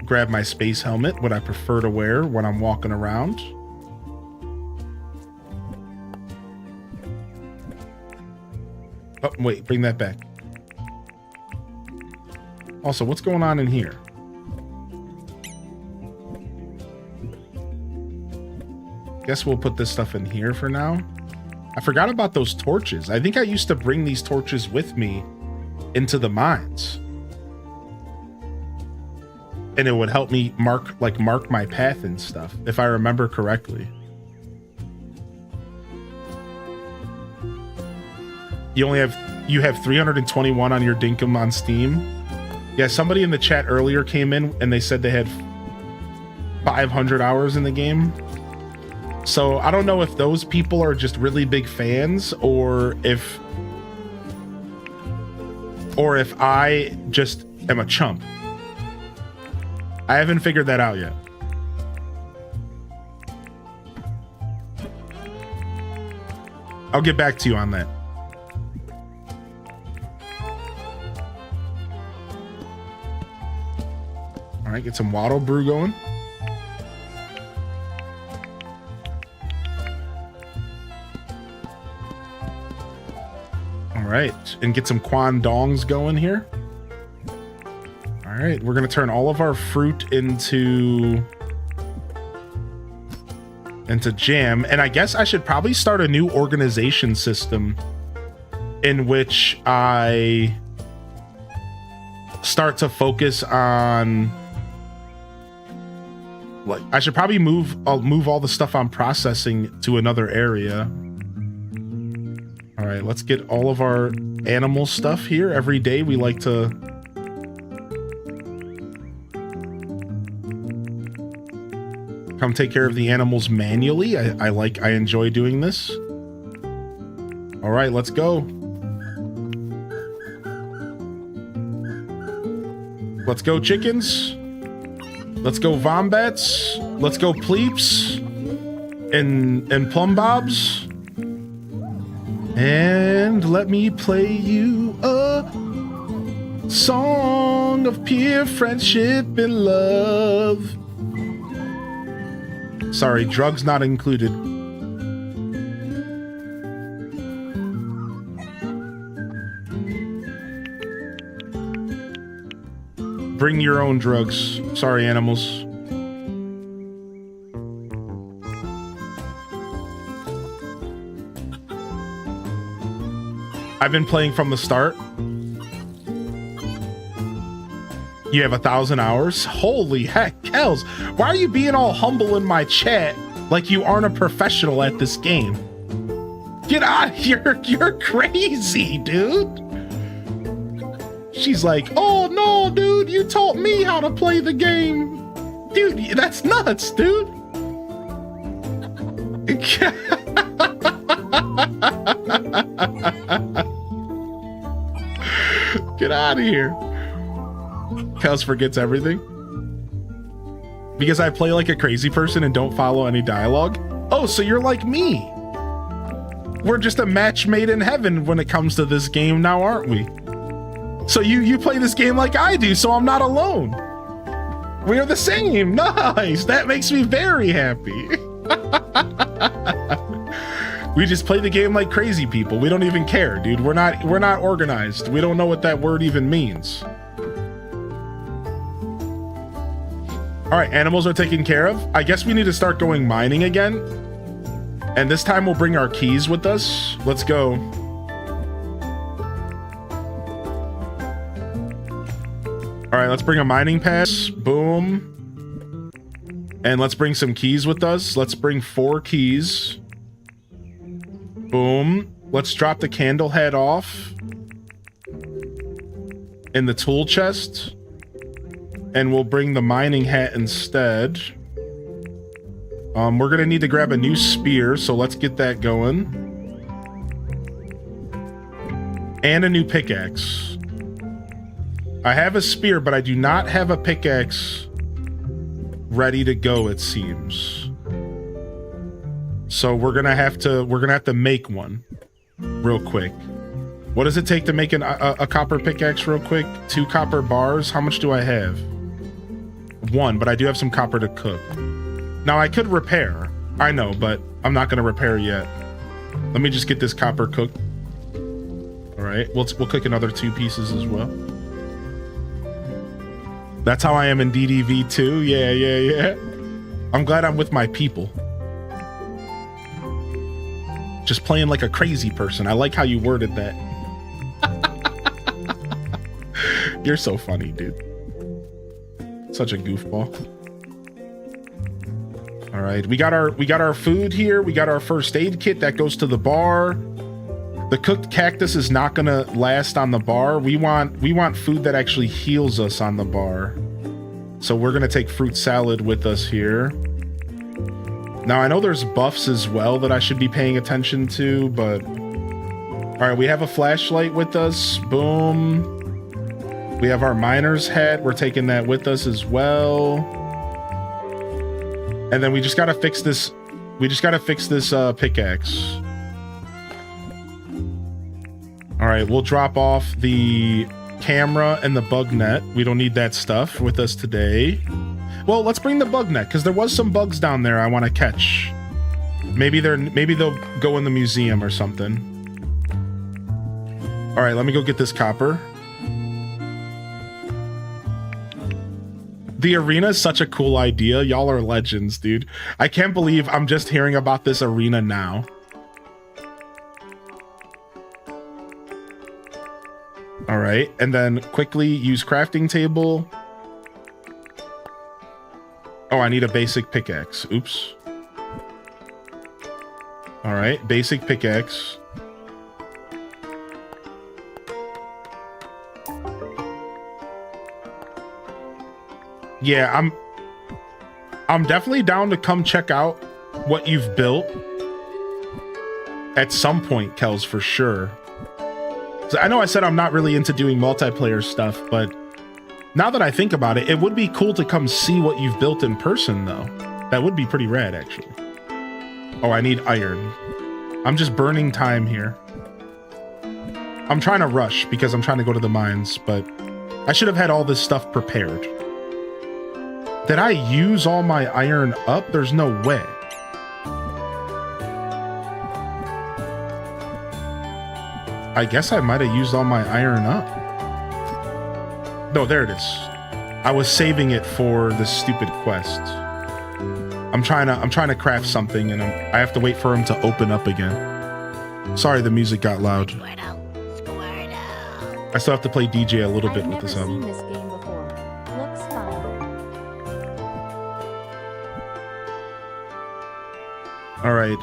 Grab my space helmet, what I prefer to wear when I'm walking around. Oh, wait, bring that back. Also, what's going on in here? Guess we'll put this stuff in here for now. I forgot about those torches. I think I used to bring these torches with me into the mines. And it would help me mark my path and stuff, if I remember correctly. You have 321 on your Dinkum on Steam. Yeah, somebody in the chat earlier came in and they said they had 500 hours in the game. So I don't know if those people are just really big fans or if I just am a chump. I haven't figured that out yet. I'll get back to you on that. All right, get some Waddle Brew going. All right, and get some Kwandongs going here. All right, we're gonna turn all of our fruit into jam, and I guess I should probably start a new organization system in which I start to focus on, like, I should probably move all the stuff I'm processing to another area. All right, let's get all of our animal stuff here. Every day we like to come take care of the animals manually. I enjoy doing this. All right, let's go. Let's go, chickens. Let's go, Vombats. Let's go, Pleeps. And Plumbobs. And let me play you a song of pure friendship and love. Sorry, drugs not included. Bring your own drugs. Sorry, animals. I've been playing from the start. You have 1,000 hours? Holy heck, Kels. Why are you being all humble in my chat like you aren't a professional at this game? Get out of here. You're crazy, dude. She's like, oh no, dude, you taught me how to play the game. Dude, that's nuts, dude. Get out of here. Kels forgets everything. Because I play like a crazy person and don't follow any dialogue. Oh, so you're like me. We're just a match made in heaven when it comes to this game now, aren't we? So you play this game like I do, so I'm not alone. We are the same. Nice. That makes me very happy. We just play the game like crazy people. We don't even care, dude. We're not organized. We don't know what that word even means. All right, animals are taken care of. I guess we need to start going mining again. And this time we'll bring our keys with us. Let's go. All right, let's bring a mining pass. Boom. And let's bring some keys with us. Let's bring 4 keys. Boom. Let's drop the candle head off in the tool chest. And we'll bring the mining hat instead. We're gonna need to grab a new spear, so let's get that going. And a new pickaxe. I have a spear, but I do not have a pickaxe ready to go, it seems. So we're gonna have to make one real quick. What does it take to make a copper pickaxe real quick? 2 copper bars. How much do I have? 1, but I do have some copper to cook. Now I could repair. I know, but I'm not gonna repair yet. Let me just get this copper cooked. All right, we'll cook another 2 pieces as well. That's how I am in DDV too. Yeah. I'm glad I'm with my people. Just playing like a crazy person. I like how you worded that. You're so funny, dude. Such a goofball. All right, we got our food here. We got our first aid kit that goes to the bar. The cooked cactus is not gonna last on the bar. We want food that actually heals us on the bar. So we're gonna take fruit salad with us here. Now I know there's buffs as well that I should be paying attention to, but all right, we have a flashlight with us. Boom. We have our miner's hat. We're taking that with us as well. And then we just gotta fix this. We just gotta fix this pickaxe. All right, we'll drop off the camera and the bug net. We don't need that stuff with us today. Well, let's bring the bug net because there was some bugs down there I want to catch. Maybe they'll go in the museum or something. All right, let me go get this copper. The arena is such a cool idea. Y'all are legends, dude. I can't believe I'm just hearing about this arena now. All right, and then quickly use crafting table. Oh, I need a basic pickaxe. Oops. All right, basic pickaxe. Yeah, I'm definitely down to come check out what you've built at some point, Kels, for sure. So I know I said I'm not really into doing multiplayer stuff, but now that I think about it, it would be cool to come see what you've built in person, though. That would be pretty rad, actually. Oh, I need iron. I'm just burning time here. I'm trying to rush because I'm trying to go to the mines, but I should have had all this stuff prepared. Did I use all my iron up? There's no way. I guess I might have used all my iron up. No, there it is. I was saving it for this stupid quest. I'm trying to craft something, and I have to wait for him to open up again. Sorry, the music got loud. I still have to play DJ a little bit with this album. I've never seen this game before. Looks fun. All right,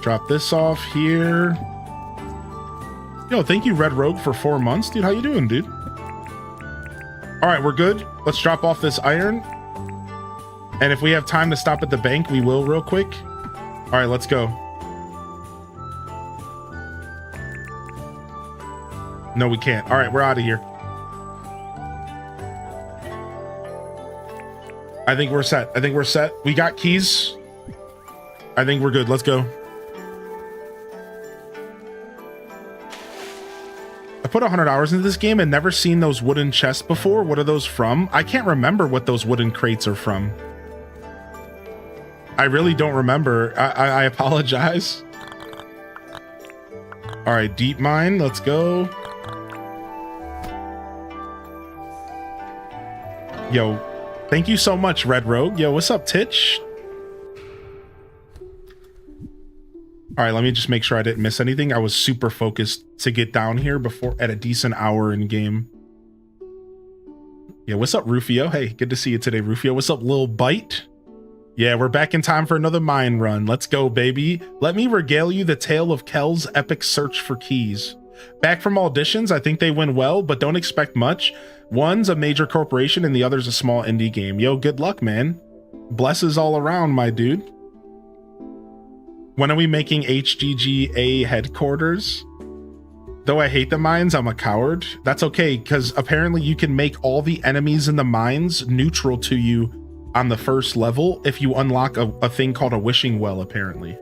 drop this off here. Yo, thank you, Red Rogue, for 4 months. Dude, how you doing, dude? All right, we're good. Let's drop off this iron. And if we have time to stop at the bank, we will real quick. All right, let's go. No, we can't. All right, we're out of here. I think we're set. I think we're set. We got keys. I think we're good. Let's go. I put 100 hours into this game and never seen those wooden chests before. What are those from? I can't remember what those wooden crates are from. I really don't remember. I apologize. All right, deep mine. Let's go. Yo, thank you so much, Red Rogue. Yo, what's up, Titch? All right, let me just make sure I didn't miss anything. I was super focused to get down here before at a decent hour in game. Yeah, what's up, Rufio? Hey, good to see you today, Rufio. What's up, Lil Bite? Yeah, we're back in time for another mine run. Let's go, baby. Let me regale you the tale of Kel's epic search for keys. Back from auditions, I think they went well, but don't expect much. One's a major corporation and the other's a small indie game. Yo, good luck, man. Blesses all around, my dude. When are we making HGGA headquarters? Though I hate the mines, I'm a coward. That's okay, because apparently you can make all the enemies in the mines neutral to you on the first level if you unlock a thing called a wishing well, apparently.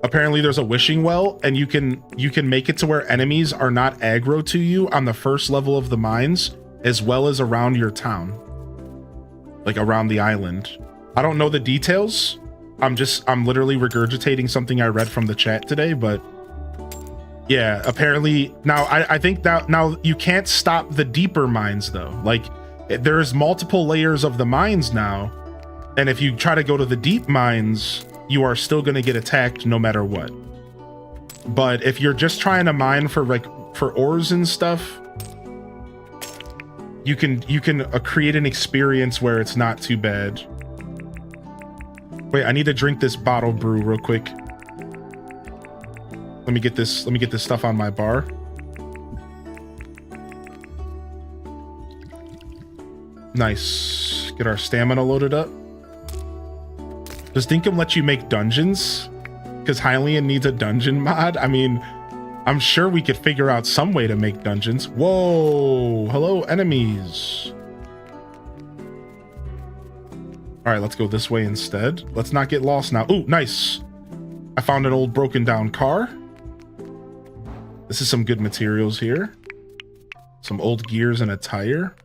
Apparently there's a wishing well, and you can make it to where enemies are not aggro to you on the first level of the mines, as well as around your town. Like around the island. I don't know the details. I'm literally regurgitating something I read from the chat today, but yeah, apparently now I think that now you can't stop the deeper mines though. Like there's multiple layers of the mines now, and if you try to go to the deep mines, you are still going to get attacked no matter what. But if you're just trying to mine for ores and stuff, you can create an experience where it's not too bad. Wait, I need to drink this bottle brew real quick. Let me get this stuff on my bar. Nice. Get our stamina loaded up. Does Dinkum let you make dungeons? Because Hylian needs a dungeon mod? I mean, I'm sure we could figure out some way to make dungeons. Whoa! Hello, enemies. All right, let's go this way instead. Let's not get lost now. Ooh, nice. I found an old broken down car. This is some good materials here. Some old gears and a tire.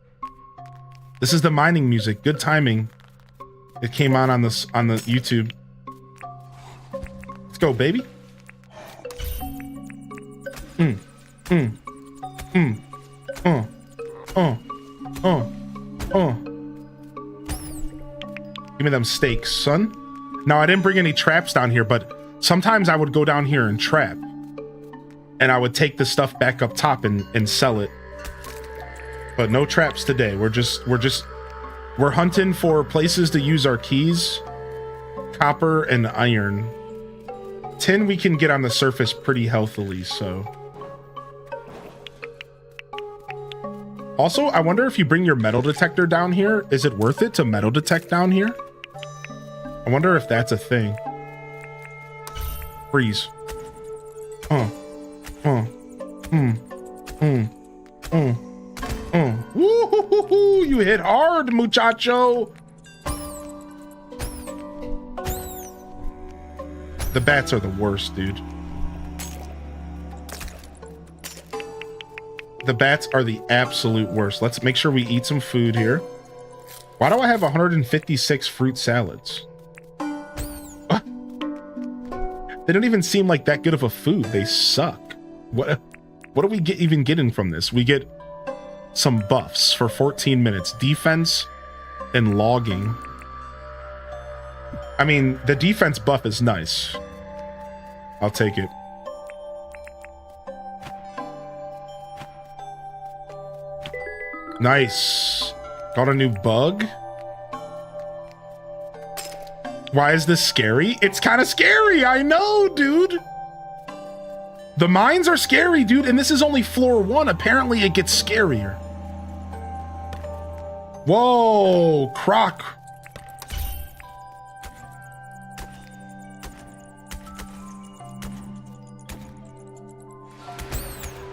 This is the mining music. Good timing. It came on the YouTube. Let's go, baby. Give me them steaks, son. Now, I didn't bring any traps down here, but sometimes I would go down here and trap. And I would take the stuff back up top and sell it. But no traps today. We're hunting for places to use our keys, copper and iron. Tin we can get on the surface pretty healthily, so. Also, I wonder if you bring your metal detector down here, is it worth it to metal detect down here? I wonder if that's a thing. Freeze. Woo-hoo-hoo-hoo, you hit hard, muchacho. The bats are the worst, dude. The bats are the absolute worst. Let's make sure we eat some food here. Why do I have 156 fruit salads? What? They don't even seem like that good of a food. They suck. What do we even getting from this? We get some buffs for 14 minutes. Defense and logging. I mean, the defense buff is nice. I'll take it. Nice. Got a new bug. Why is this scary? It's kind of scary. I know, dude. The mines are scary, dude. And this is only floor 1. Apparently it gets scarier. Whoa, croc.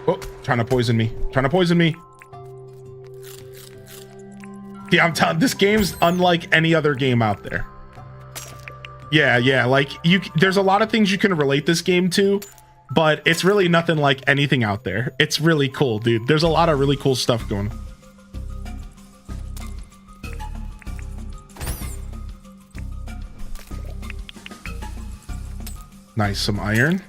Oh, trying to poison me. Trying to poison me. Yeah, I'm telling, this game's unlike any other game out there. Yeah, like there's a lot of things you can relate this game to, but it's really nothing like anything out there. It's really cool, dude. There's a lot of really cool stuff going on. Nice, some iron.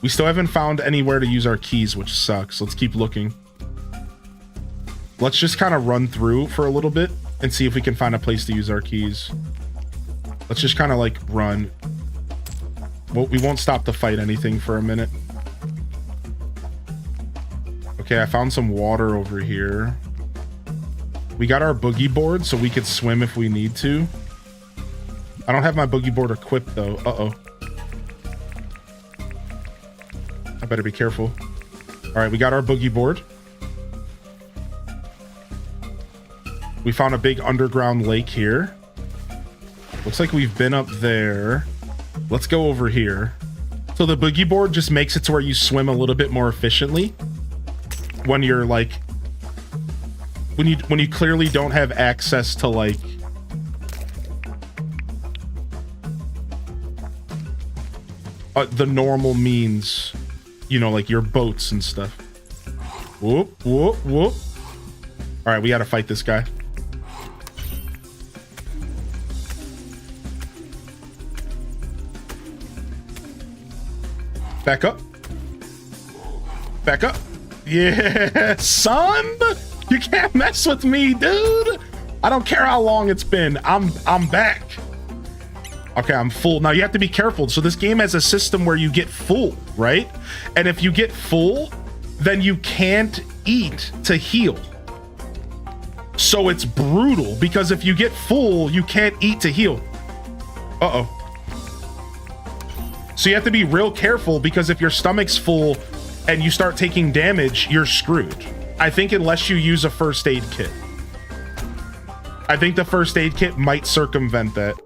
We still haven't found anywhere to use our keys, which sucks. Let's keep looking. Let's just kind of run through for a little bit and see if we can find a place to use our keys. Let's just kind of like run. Well, we won't stop to fight anything for a minute. Okay, I found some water over here. We got our boogie board so we could swim if we need to. I don't have my boogie board equipped though. Uh-oh. I better be careful. All right, we got our boogie board. We found a big underground lake here. Looks like we've been up there. Let's go over here. So the boogie board just makes it to where you swim a little bit more efficiently when you're like, when you clearly don't have access to like the normal means, you know, like your boats and stuff. Whoop, whoop, whoop. All right, we got to fight this guy. Back up. Back up. Yeah, son. You can't mess with me, dude. I don't care how long it's been. I'm back. Okay, I'm full. Now you have to be careful. So this game has a system where you get full, right? And if you get full, then you can't eat to heal. So it's brutal because if you get full, you can't eat to heal. Uh-oh. So you have to be real careful because if your stomach's full and you start taking damage, you're screwed. I think unless you use a first aid kit. I think the first aid kit might circumvent that.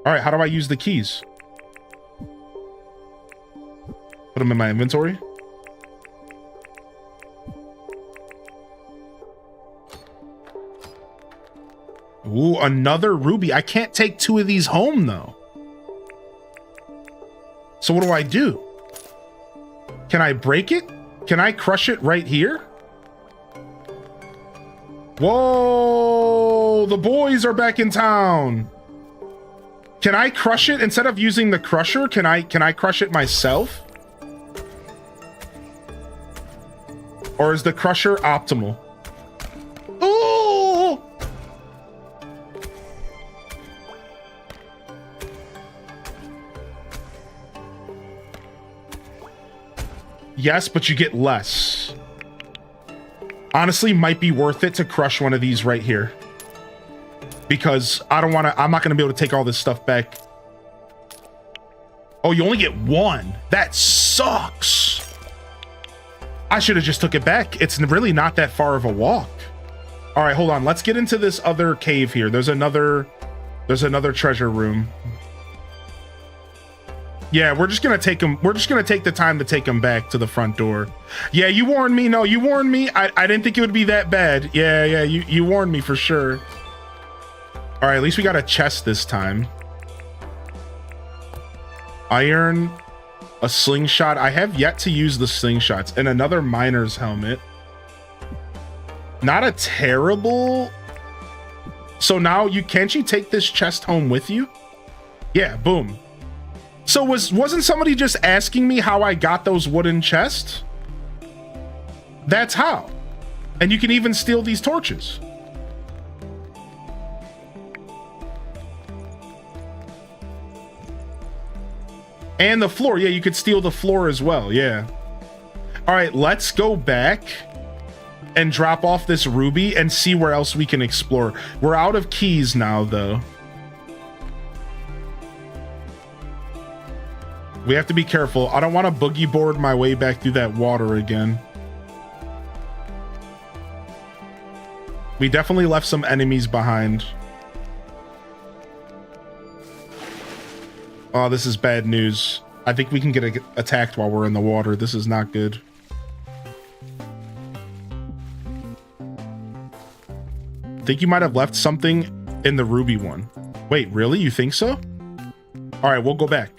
All right, how do I use the keys? Put them in my inventory. Ooh, another ruby. I can't take 2 of these home though. So what do I do? Can I break it? Can I crush it right here? Whoa, the boys are back in town. Can I crush it instead of using the crusher? Can I crush it myself? Or is the crusher optimal? Oh! Yes, but you get less. Honestly, might be worth it to crush one of these right here. Because I'm not going to be able to take all this stuff back. Oh, you only get 1. That sucks. I should have just took it back. It's really not that far of a walk. All right, hold on. Let's get into this other cave here. There's another treasure room. Yeah, we're just going to take him. We're just going to take the time to take him back to the front door. Yeah, you warned me. No, you warned me. I didn't think it would be that bad. Yeah, you warned me for sure. All right, at least we got a chest this time. Iron, a slingshot. I have yet to use the slingshots. And another miner's helmet. Not a terrible... So now can't you take this chest home with you? Yeah, boom. So wasn't somebody just asking me how I got those wooden chests? That's how. And you can even steal these torches. And the floor. Yeah, you could steal the floor as well. Yeah. All right, let's go back and drop off this ruby and see where else we can explore. We're out of keys now, though. We have to be careful. I don't want to boogie board my way back through that water again. We definitely left some enemies behind. Oh, this is bad news. I think we can get attacked while we're in the water. This is not good. I think you might have left something in the ruby one. Wait, really? You think so? All right, we'll go back.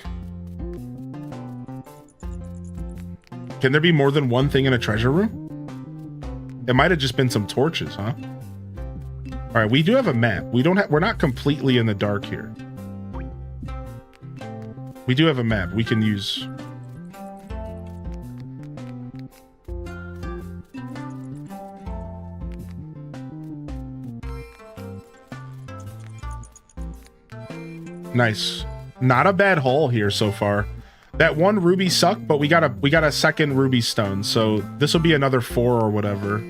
Can there be more than one thing in a treasure room? It might have just been some torches, huh? All right, we do have a map. We're not completely in the dark here. We do have a map we can use. Nice. Not a bad haul here so far. That one ruby sucked, but we got a second ruby stone, so this will be another 4 or whatever.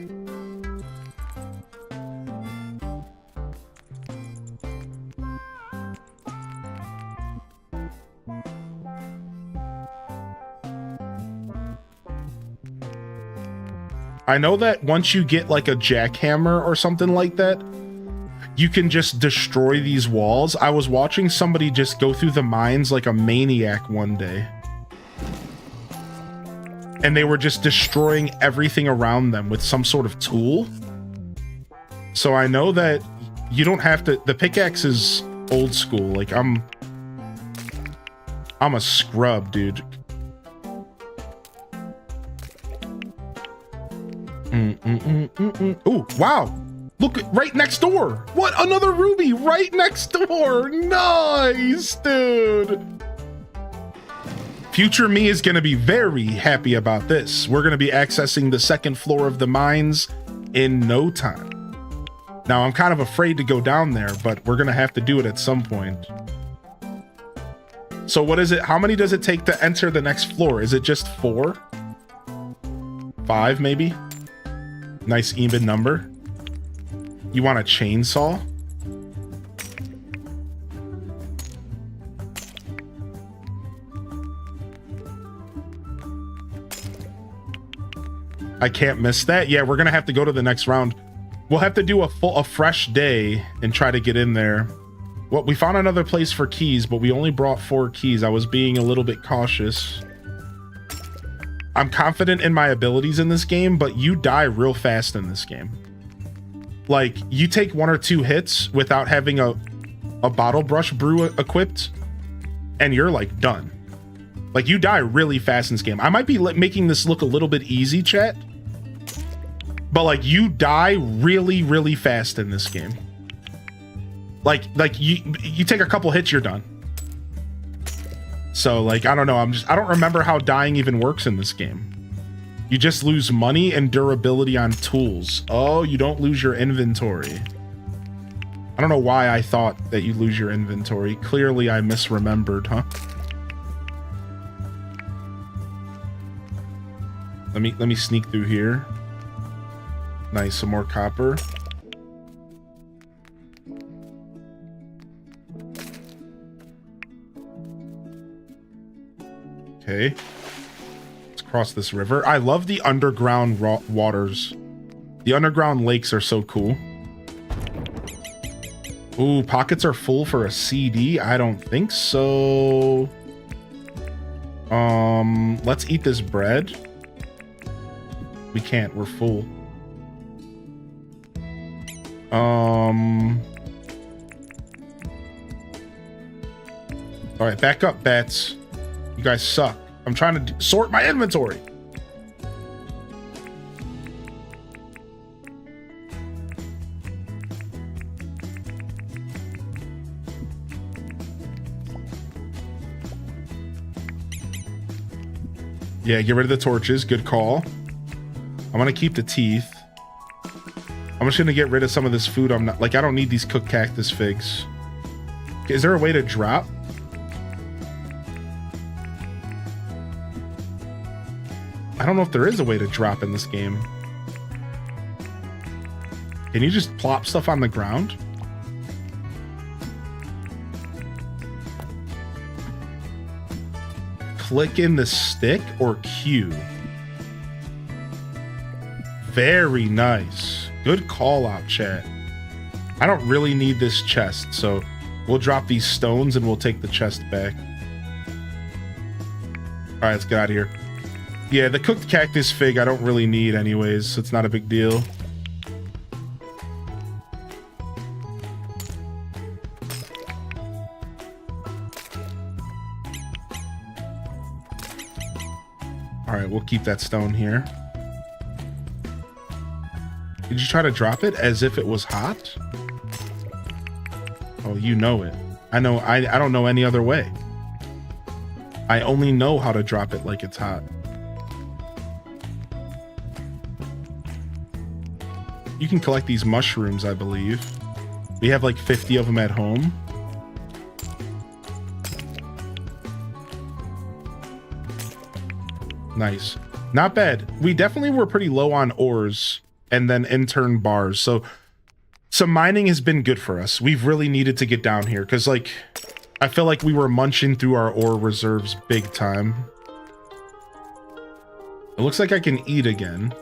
I know that once you get like a jackhammer or something like that, you can just destroy these walls. I was watching somebody just go through the mines like a maniac one day. And they were just destroying everything around them with some sort of tool. So I know that you don't have to... The pickaxe is old school. Like, I'm a scrub, dude. Ooh, wow. Look, right next door. What? Another ruby right next door. Nice, dude. Future me is going to be very happy about this. We're going to be accessing the second floor of the mines in no time. Now, I'm kind of afraid to go down there, but we're going to have to do it at some point. So what is it? How many does it take to enter the next floor? Is it just 4? 5, maybe? Nice even number. You want a chainsaw? I can't miss that. Yeah, we're gonna have to go to the next round. We'll have to do a fresh day and try to get in there. Well, we found another place for keys, but we only brought 4 keys. I was being a little bit cautious. I'm confident in my abilities in this game, but you die real fast in this game. Like, you take 1 or 2 hits without having a bottle brush brew equipped, and you're like done. Like, you die really fast in this game. I might be making this look a little bit easy, chat, but like, you die really, really fast in this game. Like you take a couple hits, you're done. So like, I don't know. I don't remember how dying even works in this game. You just lose money and durability on tools. Oh, you don't lose your inventory. I don't know why I thought that you lose your inventory. Clearly I misremembered, huh? Let me sneak through here. Nice, some more copper. Okay. Let's cross this river. I love the underground waters. The underground lakes are so cool. Ooh, pockets are full for a CD? I don't think so. Let's eat this bread. We can't, we're full. All right, back up, bats. You guys suck. I'm trying to sort my inventory. Yeah, get rid of the torches. Good call. I'm gonna keep the teeth. I'm just gonna get rid of some of this food. I don't need these cooked cactus figs. Is there a way to drop? I don't know if there is a way to drop in this game. Can you just plop stuff on the ground? Click in the stick or Q? Very nice. Good call out, chat. I don't really need this chest, so we'll drop these stones and we'll take the chest back. All right, let's get out of here. Yeah, the cooked cactus fig I don't really need anyways, so it's not a big deal. All right, we'll keep that stone here. Did you try to drop it as if it was hot? Oh, you know it. I know. I don't know any other way. I only know how to drop it like it's hot. You can collect these mushrooms, I believe. We have like 50 of them at home. Nice. Not bad. We definitely were pretty low on ores and then intern bars. So some mining has been good for us. We've really needed to get down here because, like, I feel like we were munching through our ore reserves big time. It looks like I can eat again.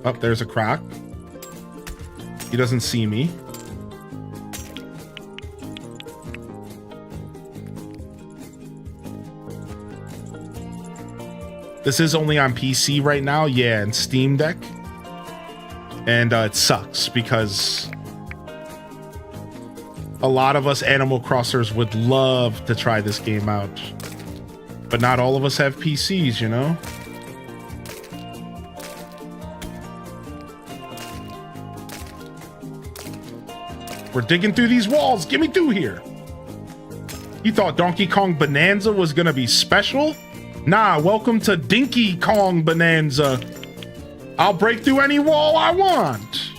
Oh, there's a croc. He doesn't see me. This is only on PC right now, yeah, and Steam Deck. And it sucks because a lot of us Animal Crossers would love to try this game out. But not all of us have PCs, you know? We're digging through these walls. Get me through here. You thought Donkey Kong Bonanza was gonna be special? Nah, welcome to Dinky Kong Bonanza. I'll break through any wall I want.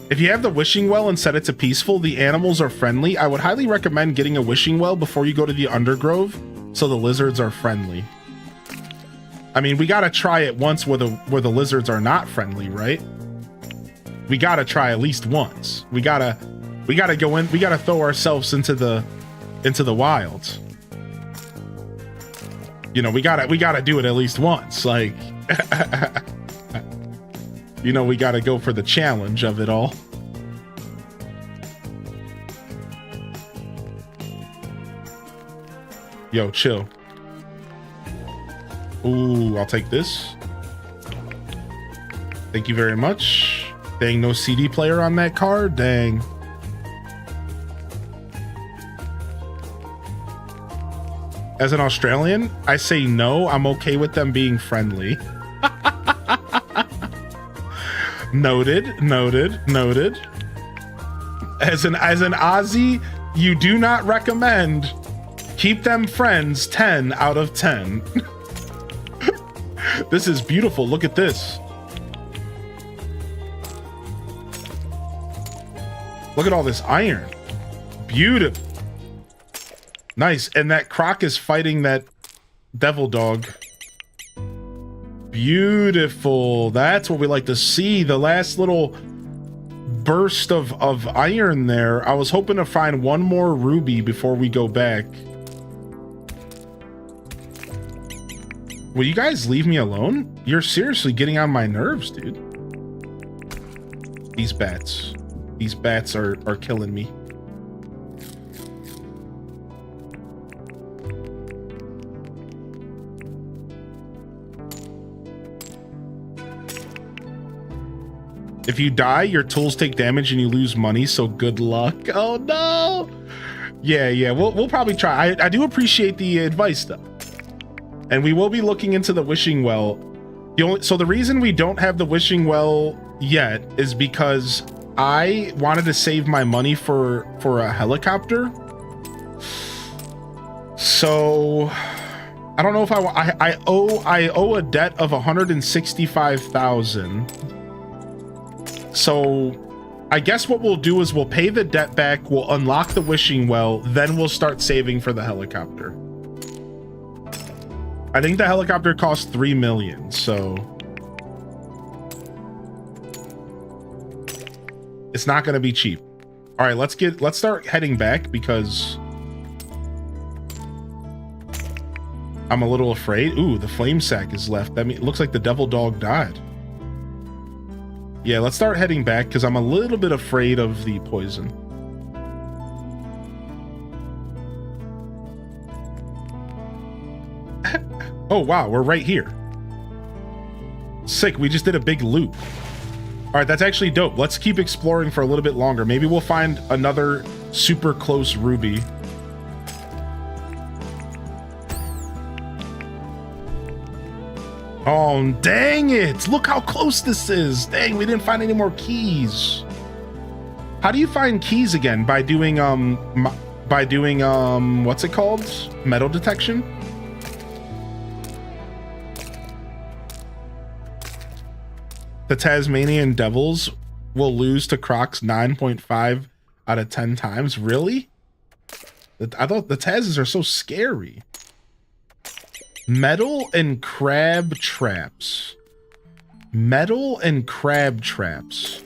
If you have the wishing well and set it to peaceful, the animals are friendly. I would highly recommend getting a wishing well before you go to the Undergrove, so the lizards are friendly. I mean, we gotta try it once where the lizards are not friendly, right? We gotta try at least once. We gotta go in. We gotta throw ourselves into the wild. You know, we gotta do it at least once. Like, you know, we gotta go for the challenge of it all. Yo, chill. Ooh, I'll take this. Thank you very much. Dang, no CD player on that card. Dang. As an Australian, I say no. I'm okay with them being friendly. Noted, noted, noted. As an Aussie, you do not recommend. Keep them friends. 10 out of 10. This is beautiful. Look at this. Look at all this iron. Beautiful. Nice. And that croc is fighting that devil dog. Beautiful. That's what we like to see. The last little burst of iron there. I was hoping to find one more ruby before we go back. Will you guys leave me alone? You're seriously getting on my nerves, dude. These bats. These bats are killing me. If you die, your tools take damage and you lose money, so good luck. Oh no! Yeah, we'll probably try. I do appreciate the advice though. And we will be looking into the wishing well. So the reason we don't have the wishing well yet is because I wanted to save my money for a helicopter. So I don't know if I owe a debt of 165,000. So I guess what we'll do is we'll pay the debt back, we'll unlock the wishing well, then we'll start saving for the helicopter. I think the helicopter costs 3 million, so it's not going to be cheap. All right, let's start heading back because I'm a little afraid. Ooh, the flame sack is left. That means it looks like the devil dog died. Yeah, let's start heading back because I'm a little bit afraid of the poison. Oh, wow, we're right here. Sick, we just did a big loop. All right, that's actually dope. Let's keep exploring for a little bit longer. Maybe we'll find another super close ruby. Oh, dang it. Look how close this is. Dang, we didn't find any more keys. How do you find keys again? By doing, what's it called? Metal detection? The Tasmanian Devils will lose to Crocs 9.5 out of 10 times. Really? I thought the Tazes are so scary. Metal and crab traps. Metal and crab traps.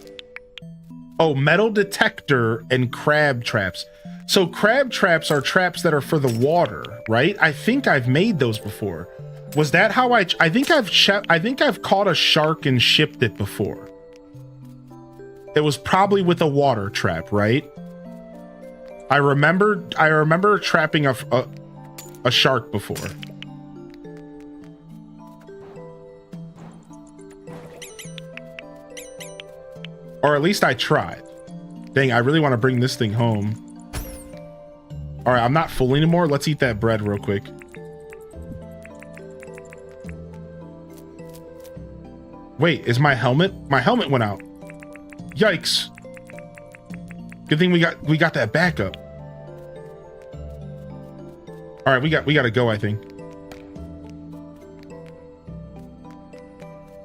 Oh, metal detector and crab traps. So crab traps are traps that are for the water, right? I think I've made those before. Was that how I think I've caught a shark and shipped it before. It was probably with a water trap, right? I remember trapping a shark before. Or at least I tried. Dang, I really want to bring this thing home. All right, I'm not full anymore. Let's eat that bread real quick. Wait, is my helmet? My helmet went out. Yikes. Good thing we got that backup. All right, we got to go, I think.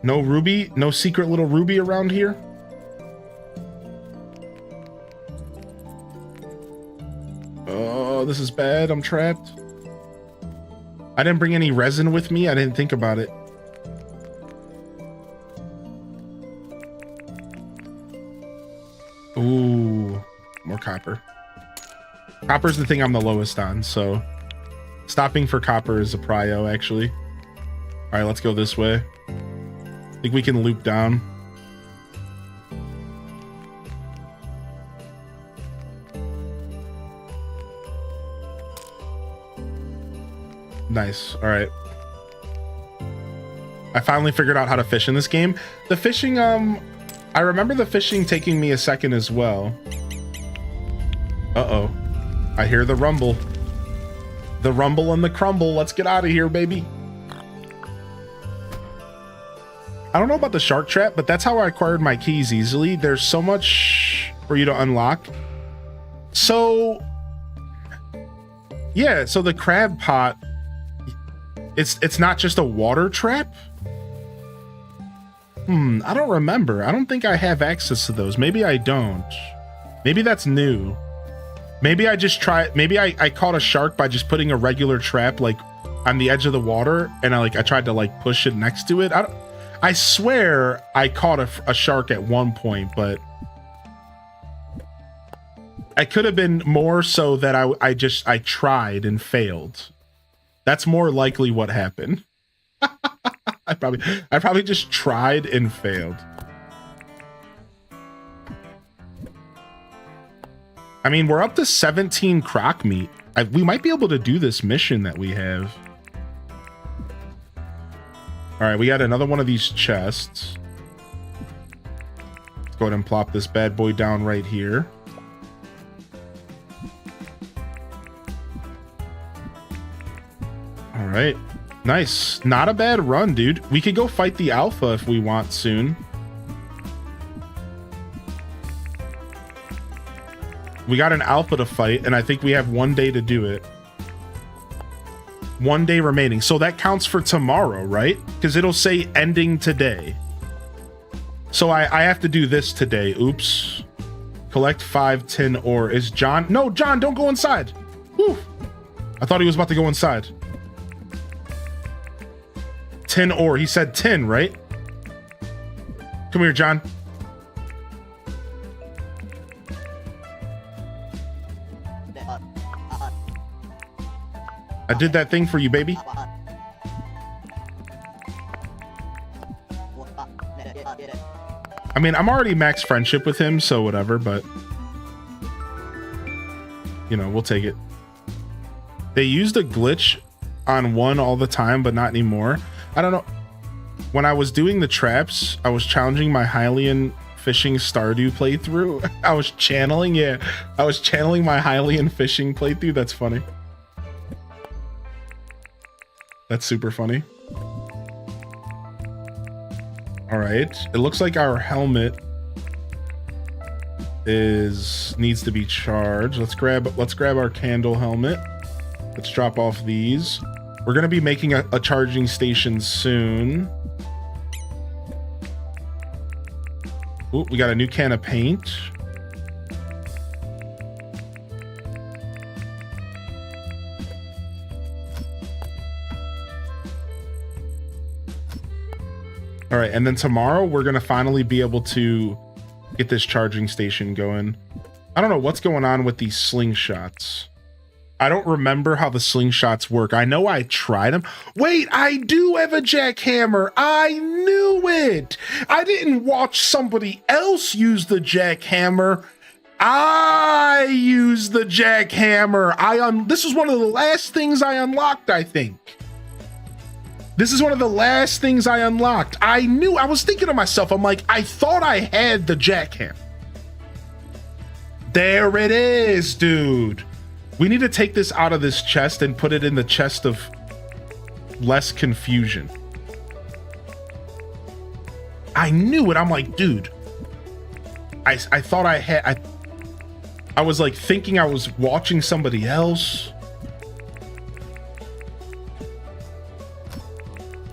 No ruby, no secret little ruby around here. Oh, this is bad. I'm trapped. I didn't bring any resin with me. I didn't think about it. Ooh, more copper. Copper's the thing I'm the lowest on, so stopping for copper is a prio, actually. All right, let's go this way. I think we can loop down. Nice. All right. I finally figured out how to fish in this game. The fishing, I remember the fishing taking me a second as well. Uh-oh. I hear the rumble. The rumble and the crumble. Let's get out of here, baby. I don't know about the shark trap, but that's how I acquired my keys easily. There's so much for you to unlock. So, yeah, so the crab pot, it's not just a water trap? I don't remember. I don't think I have access to those. Maybe I don't. Maybe that's new. Maybe I just maybe I caught a shark by just putting a regular trap like on the edge of the water, and I tried to like push it next to it. I swear I caught a shark at one point, but I could have been more so that I tried and failed. That's more likely what happened. I probably just tried and failed. I mean, we're up to 17 croc meat. We might be able to do this mission that we have. All right, we got another one of these chests. Let's go ahead and plop this bad boy down right here. All right. Nice. Not a bad run, dude. We could go fight the alpha if we want soon. We got an alpha to fight, and I think we have 1 day to do it. 1 day remaining. So that counts for tomorrow, right? Because it'll say ending today. So I have to do this today. Oops. Collect 5 tin ore. Is John... No, John, don't go inside. Whew. I thought he was about to go inside. Tin ore. He said tin, right? Come here, John. I did that thing for you, baby. I mean, I'm already max friendship with him, so whatever, but you know, we'll take it. They used a glitch on 1 all the time, but not anymore. I don't know. When I was doing the traps, I was challenging my Hylian fishing Stardew playthrough. I was channeling my Hylian fishing playthrough. That's funny. That's super funny. All right. It looks like our helmet needs to be charged. Let's grab our candle helmet. Let's drop off these. We're gonna be making a charging station soon. Ooh, we got a new can of paint. All right, and then tomorrow we're gonna finally be able to get this charging station going. I don't know what's going on with these slingshots. I don't remember how the slingshots work. I know I tried them. Wait, I do have a jackhammer. I knew it. I didn't watch somebody else use the jackhammer. I used the jackhammer. This was one of the last things I unlocked, I think. This is one of the last things I unlocked. I was thinking to myself, I'm like, I thought I had the jackhammer. There it is, dude. We need to take this out of this chest and put it in the chest of less confusion. I knew it. I'm like, dude, I thought I had, I was like thinking I was watching somebody else.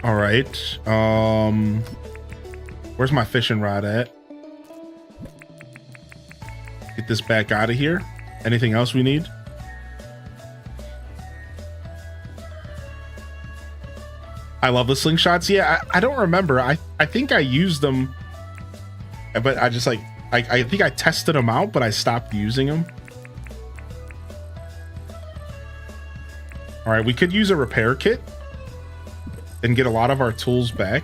All right. Where's my fishing rod at? Get this back out of here. Anything else we need? I love the slingshots. Yeah, I don't remember. I think I used them, but I just like, I think I tested them out, but I stopped using them. All right, we could use a repair kit and get a lot of our tools back.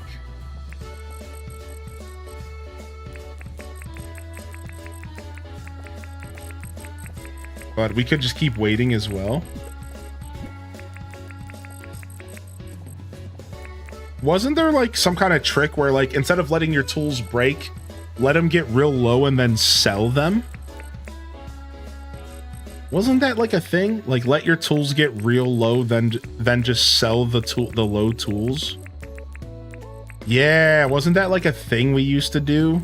But we could just keep waiting as well. Wasn't there like some kind of trick where like instead of letting your tools break, let them get real low and then sell them? Wasn't that like a thing? Like let your tools get real low, then just sell the low tools? Yeah, wasn't that like a thing we used to do?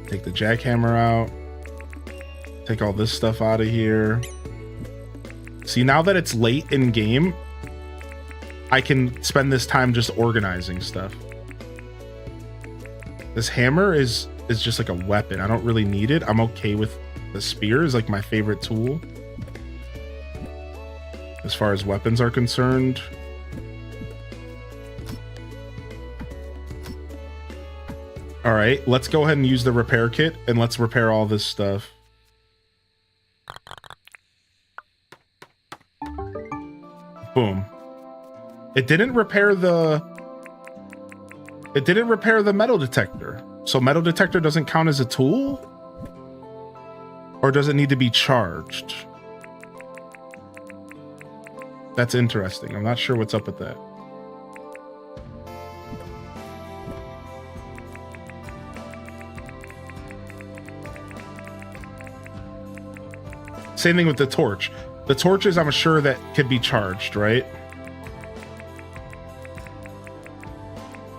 Take the jackhammer out. Take all this stuff out of here. See, now that it's late in game, I can spend this time just organizing stuff. This hammer is just like a weapon. I don't really need it. I'm okay with the spear is like my favorite tool as far as weapons are concerned. All right, let's go ahead and use the repair kit and let's repair all this stuff. Boom. It didn't repair the metal detector. So metal detector doesn't count as a tool? Or does it need to be charged? That's interesting. I'm not sure what's up with that. Same thing with the torch. The torches, I'm sure that could be charged, right?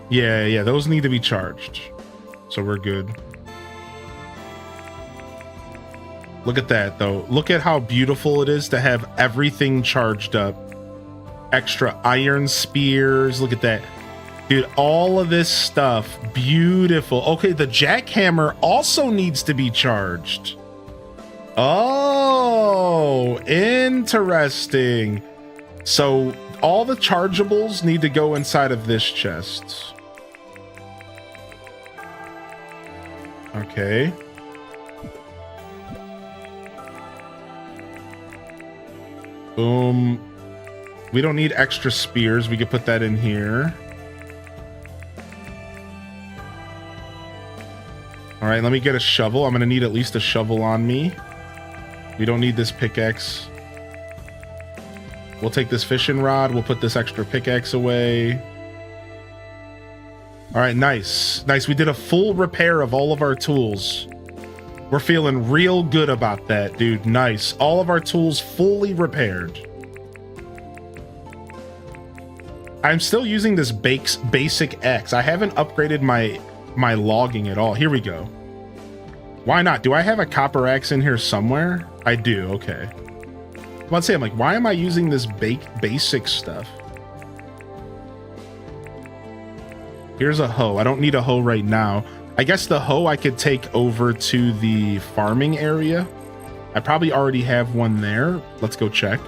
Yeah, those need to be charged. So we're good. Look at that, though. Look at how beautiful it is to have everything charged up. Extra iron spears. Look at that. Dude, all of this stuff. Beautiful. Okay, the jackhammer also needs to be charged. Oh, interesting. So all the chargeables need to go inside of this chest. Okay. Boom. We don't need extra spears. We could put that in here. All right, let me get a shovel. I'm going to need at least a shovel on me. We don't need this pickaxe. We'll take this fishing rod. We'll put this extra pickaxe away. All right, nice. Nice. We did a full repair of all of our tools. We're feeling real good about that, dude. Nice. All of our tools fully repaired. I'm still using this basic X. I haven't upgraded my logging at all. Here we go. Why not? Do I have a copper axe in here somewhere? I do. Okay. Let's say I'm like, why am I using this basic stuff? Here's a hoe. I don't need a hoe right now. I guess the hoe I could take over to the farming area. I probably already have one there. Let's go check.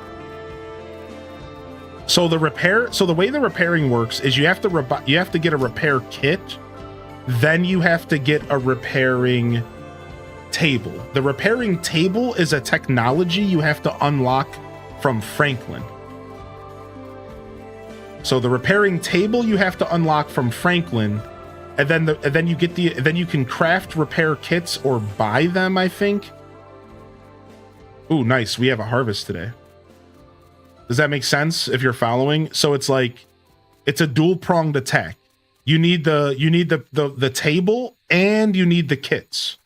So the way the repairing works is you have to get a repair kit, then you have to get a repairing table. The repairing table is a technology you have to unlock from Franklin. So the repairing table you have to unlock from Franklin, and then you can craft repair kits or buy them, I think. Ooh, nice. We have a harvest today. Does that make sense if you're following? So it's like it's a dual-pronged attack. You need the table and you need the kits.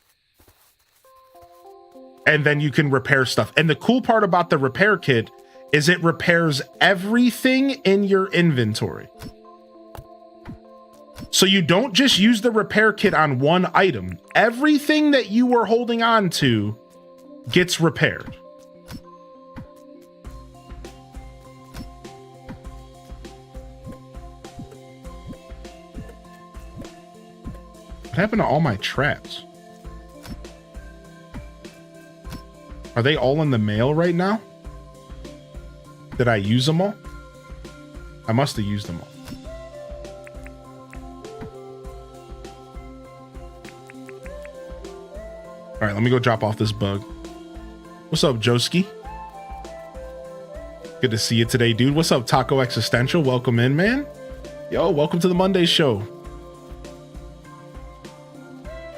And then you can repair stuff. And the cool part about the repair kit is it repairs everything in your inventory. So you don't just use the repair kit on one item. Everything that you were holding on to gets repaired. What happened to all my traps? Are they all in the mail right now? Did I use them all? I must have used them all. All right, let me go drop off this bug. What's up, Joski? Good to see you today, dude. What's up, Taco Existential? Welcome in, man. Yo, welcome to the Monday show.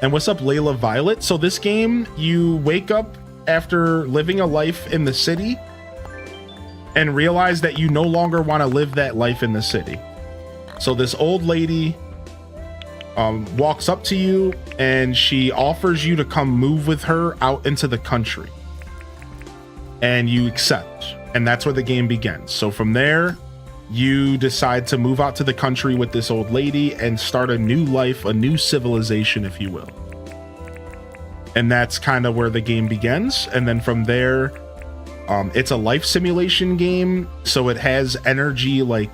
And what's up, Layla Violet? So this game, you wake up after living a life in the city and realize that you no longer want to live that life in the city. So this old lady walks up to you and she offers you to come move with her out into the country. And you accept. And that's where the game begins. So from there, you decide to move out to the country with this old lady and start a new life, a new civilization, if you will. And that's kind of where the game begins. And then from there, it's a life simulation game. So it has energy, like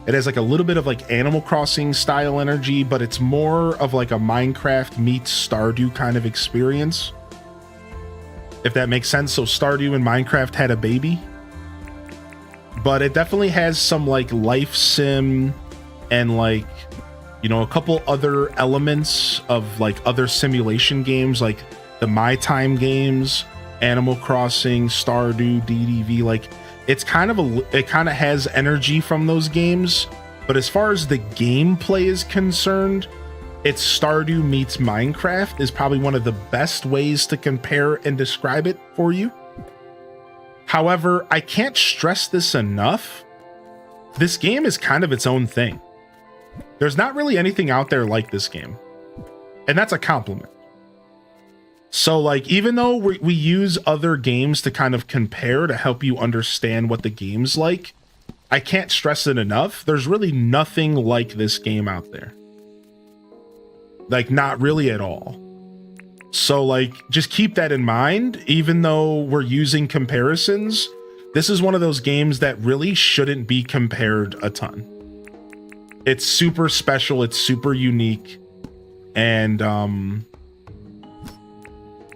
it has like a little bit of like Animal Crossing style energy, but it's more of like a Minecraft meets Stardew kind of experience, if that makes sense. So Stardew and Minecraft had a baby. But it definitely has some like life sim and like, you know, a couple other elements of like other simulation games like the My Time games, Animal Crossing, Stardew, DDV. Like it kind of has energy from those games. But as far as the gameplay is concerned, it's Stardew meets Minecraft is probably one of the best ways to compare and describe it for you. However, I can't stress this enough. This game is kind of its own thing. There's not really anything out there like this game. And that's a compliment. So like, even though we use other games to kind of compare to help you understand what the game's like, I can't stress it enough. There's really nothing like this game out there. Like, not really at all. So like, just keep that in mind. Even though we're using comparisons, this is one of those games that really shouldn't be compared a ton. It's super special. It's super unique. And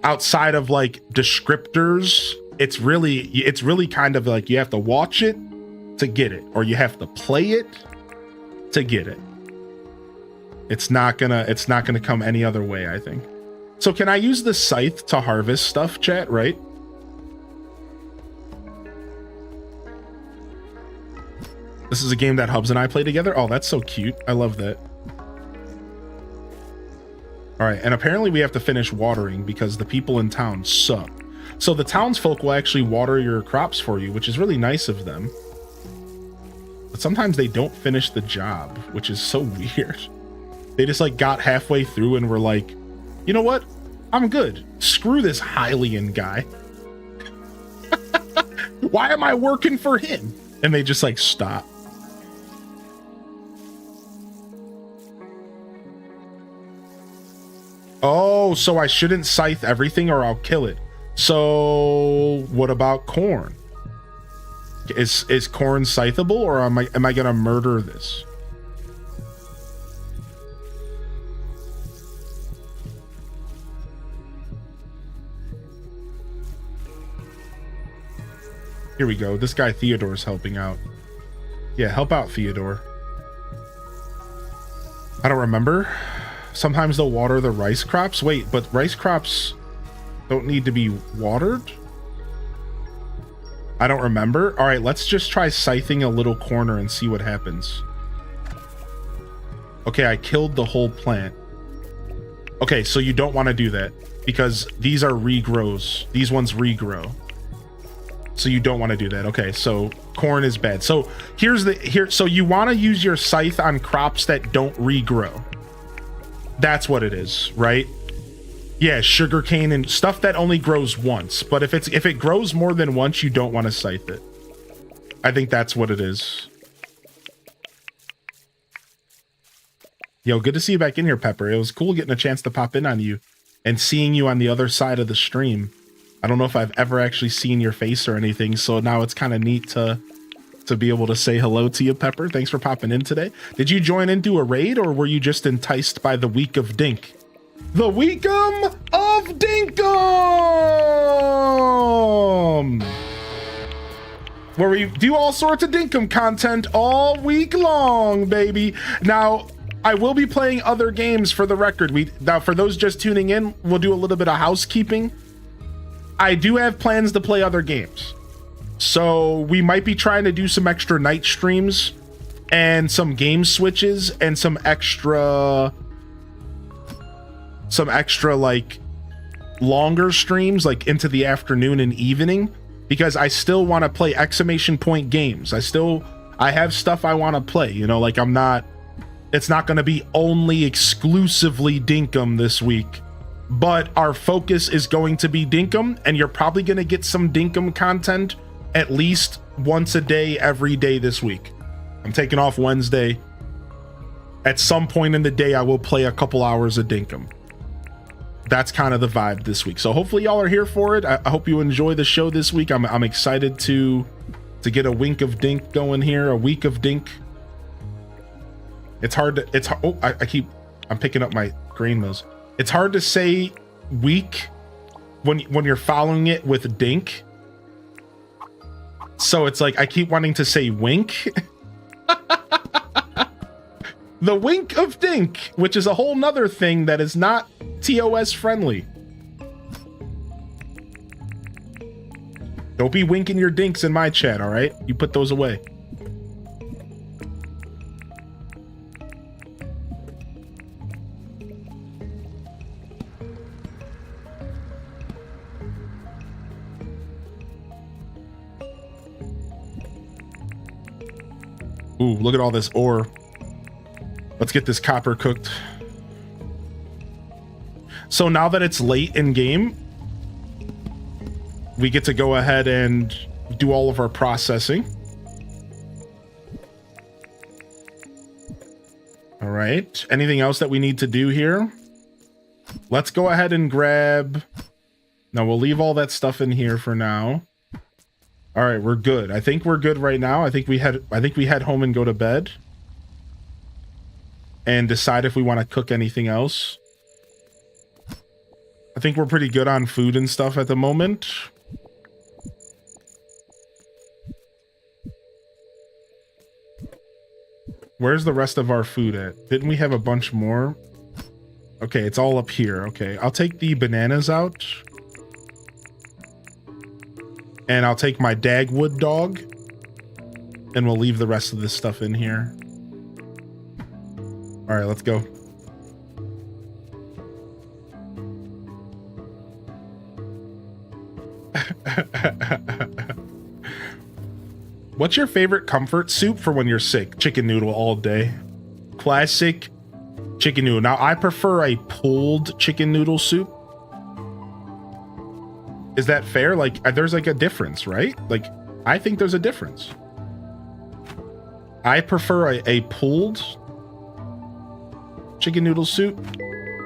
outside of like descriptors, it's really kind of like you have to watch it to get it, or you have to play it to get it. It's not gonna come any other way, I think. So can I use the scythe to harvest stuff, chat, right? This is a game that Hubs and I play together. Oh, that's so cute. I love that. All right, and apparently we have to finish watering because the people in town suck. So the townsfolk will actually water your crops for you, which is really nice of them. But sometimes they don't finish the job, which is so weird. They just like got halfway through and were like, you know what? I'm good. Screw this Hylian guy. Why am I working for him? And they just like stop. Oh, so I shouldn't scythe everything or I'll kill it. So what about corn? Is corn scythable, or am I gonna murder this? Here we go. This guy Theodore's helping out. Yeah, help out, Theodore. I don't remember. Sometimes they'll water the rice crops. Wait, but rice crops don't need to be watered? I don't remember. All right, let's just try scything a little corner and see what happens. Okay, I killed the whole plant. Okay, so you don't want to do that because these are regrows. These ones regrow. So you don't want to do that. Okay, so corn is bad. So so you want to use your scythe on crops that don't regrow. That's what it is, right? Yeah, sugarcane and stuff that only grows once. But if it grows more than once, you don't want to scythe it. I think that's what it is. Yo, good to see you back in here, Pepper. It was cool getting a chance to pop in on you and seeing you on the other side of the stream. I don't know if I've ever actually seen your face or anything, so now it's kind of neat to be able to say hello to you, Pepper. Thanks for popping in today. Did you join into a raid, or were you just enticed by the week of Dink? The WEEKUM of Dinkum! Where we do all sorts of Dinkum content all week long, baby. Now, I will be playing other games for the record. Now, for those just tuning in, we'll do a little bit of housekeeping. I do have plans to play other games. So we might be trying to do some extra night streams and some game switches and some extra like longer streams like into the afternoon and evening, because I still want to play exclamation point games. I have stuff I want to play, you know, like it's not going to be only exclusively Dinkum this week. But our focus is going to be Dinkum, and you're probably going to get some Dinkum content at least once a day, every day this week. I'm taking off Wednesday. At some point in the day, I will play a couple hours of Dinkum. That's kind of the vibe this week. So hopefully y'all are here for it. I hope you enjoy the show this week. I'm excited to get a wink of Dink going here, a week of Dink. It's hard to, oh, I'm picking up my grain mills. It's hard to say week when you're following it with Dink. So it's like I keep wanting to say wink. The wink of Dink, which is a whole nother thing that is not TOS friendly. Don't be winking your dinks in my chat, all right? You put those away. Ooh, look at all this ore. Let's get this copper cooked. So now that it's late in game, we get to go ahead and do all of our processing. All right. Anything else that we need to do here? Let's go ahead and grab... Now we'll leave all that stuff in here for now. All right, we're good. I think we're good right now. I think we head home and go to bed and decide if we want to cook anything else. I think we're pretty good on food and stuff at the moment. Where's the rest of our food at? Didn't we have a bunch more? Okay, it's all up here. Okay, I'll take the bananas out. And I'll take my Dagwood dog. And we'll leave the rest of this stuff in here. All right, let's go. What's your favorite comfort soup for when you're sick? Chicken noodle all day. Classic chicken noodle. Now, I prefer a pulled chicken noodle soup. Is that fair? Like, there's like a difference, right? Like, I think there's a difference. I prefer a pulled chicken noodle soup.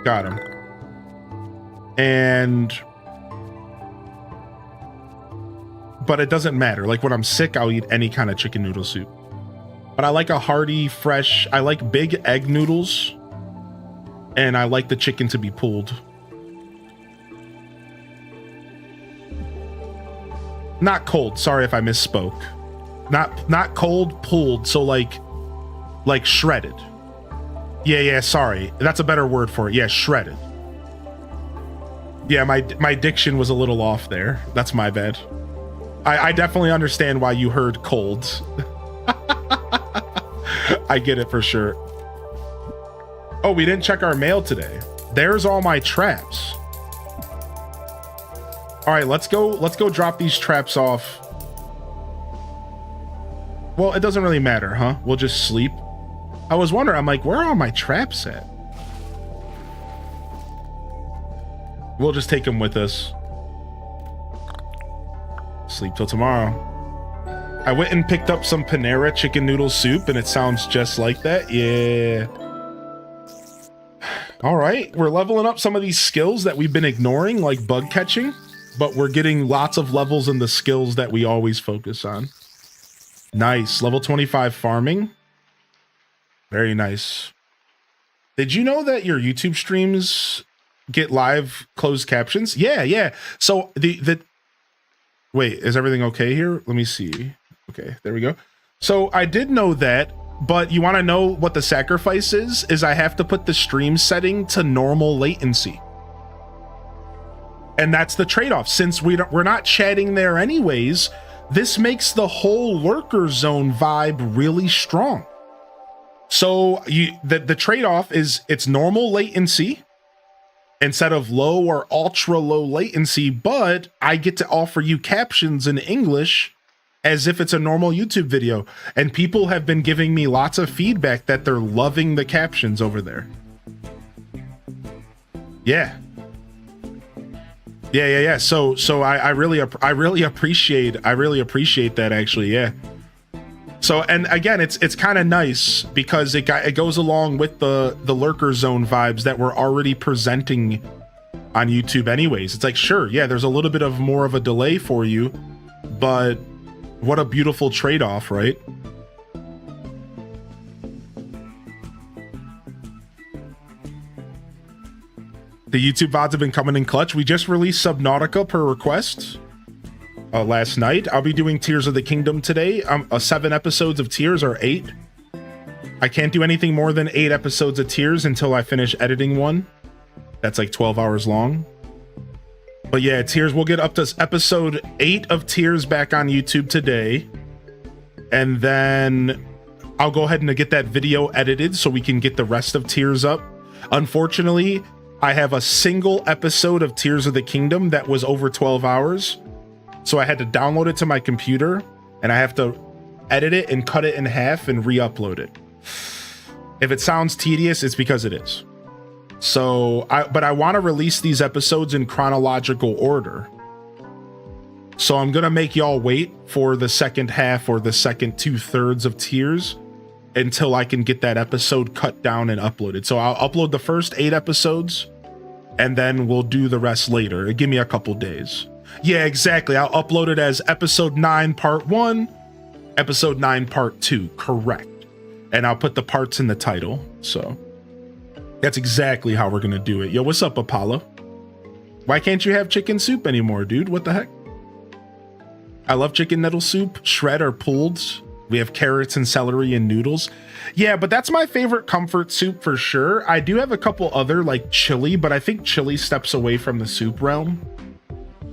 Got him. But it doesn't matter. Like, when I'm sick, I'll eat any kind of chicken noodle soup. But I like a hearty, fresh, I like big egg noodles. And I like the chicken to be pulled. Not cold. Sorry if I misspoke. Not cold, pulled. So like shredded. Yeah, sorry. That's a better word for it. Yeah, shredded. Yeah, my diction was a little off there. That's my bad. I definitely understand why you heard cold. I get it for sure. Oh, we didn't check our mail today. There's all my traps. All right, let's go drop these traps off. Well, it doesn't really matter, huh? We'll just sleep. I was wondering, I'm like, where are all my traps at? We'll just take them with us. Sleep till tomorrow. I went and picked up some Panera chicken noodle soup, and it sounds just like that. Yeah. All right, we're leveling up some of these skills that we've been ignoring, like bug catching, but we're getting lots of levels in the skills that we always focus on. Nice. Level 25 farming. Very nice. Did you know that your YouTube streams get live closed captions? Yeah. So wait, is everything okay here? Let me see. Okay, there we go. So I did know that, but you want to know what the sacrifice is I have to put the stream setting to normal latency. And that's the trade-off. Since we're not chatting there anyways, this makes the whole lurker zone vibe really strong. So the trade-off is it's normal latency instead of low or ultra low latency, but I get to offer you captions in English as if it's a normal YouTube video. And people have been giving me lots of feedback that they're loving the captions over there. Yeah. So I really appreciate that, actually. Yeah. So, and again, it's kind of nice because it goes along with the lurker zone vibes that we're already presenting on YouTube anyways. It's like, sure, yeah, there's a little bit of more of a delay for you, but what a beautiful trade-off, right? The YouTube VODs have been coming in clutch. We just released Subnautica per request last night. I'll be doing Tears of the Kingdom today. 7 episodes of Tears, or 8. I can't do anything more than 8 episodes of Tears until I finish editing one. That's like 12 hours long. But yeah, Tears, we'll get up to episode 8 of Tears back on YouTube today. And then I'll go ahead and get that video edited so we can get the rest of Tears up. Unfortunately, I have a single episode of Tears of the Kingdom that was over 12 hours. So I had to download it to my computer, and I have to edit it and cut it in half and re-upload it. If it sounds tedious, it's because it is. So, but I want to release these episodes in chronological order. So I'm going to make y'all wait for the second half or the second 2/3 of Tears until I can get that episode cut down and uploaded. So I'll upload the first 8 episodes, and then we'll do the rest later. Give me a couple days. Yeah, exactly. I'll upload it as episode 9 part 1, episode 9 part 2. Correct. And I'll put the parts in the title. So that's exactly how we're going to do it. Yo, what's up, Apollo? Why can't you have chicken soup anymore, dude? What the heck? I love chicken noodle soup, shred or pulled. We have carrots and celery and noodles. Yeah, but that's my favorite comfort soup for sure. I do have a couple other, like chili, but I think chili steps away from the soup realm.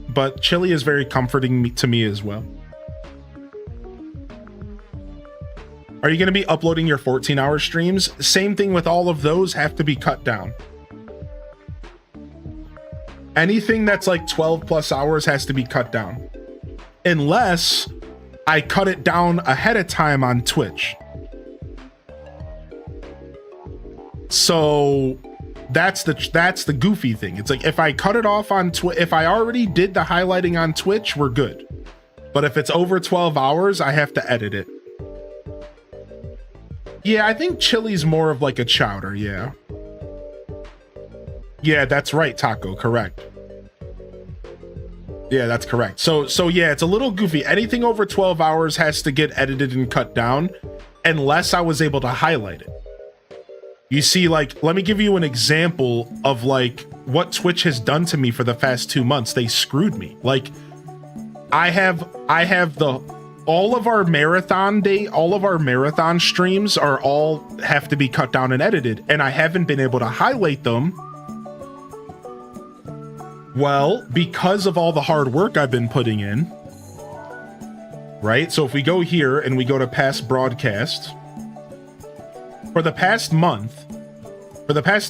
But chili is very comforting to me as well. Are you going to be uploading your 14-hour streams? Same thing with all of those, have to be cut down. Anything that's like 12 plus hours has to be cut down. Unless I cut it down ahead of time on Twitch. So That's the goofy thing. It's like if I cut it off on Twitch, if I already did the highlighting on Twitch, we're good. But if it's over 12 hours, I have to edit it. Yeah, I think chili's more of like a chowder, yeah. Yeah, that's right, Taco, correct. Yeah, that's correct. So yeah, it's a little goofy. Anything over 12 hours has to get edited and cut down unless I was able to highlight it. You see, like, let me give you an example of like what Twitch has done to me for the past 2 months. They screwed me. Like, I have all of our marathon streams have to be cut down and edited, and I haven't been able to highlight them. Well, because of all the hard work I've been putting in, right? So if we go here and we go to past broadcast, for the past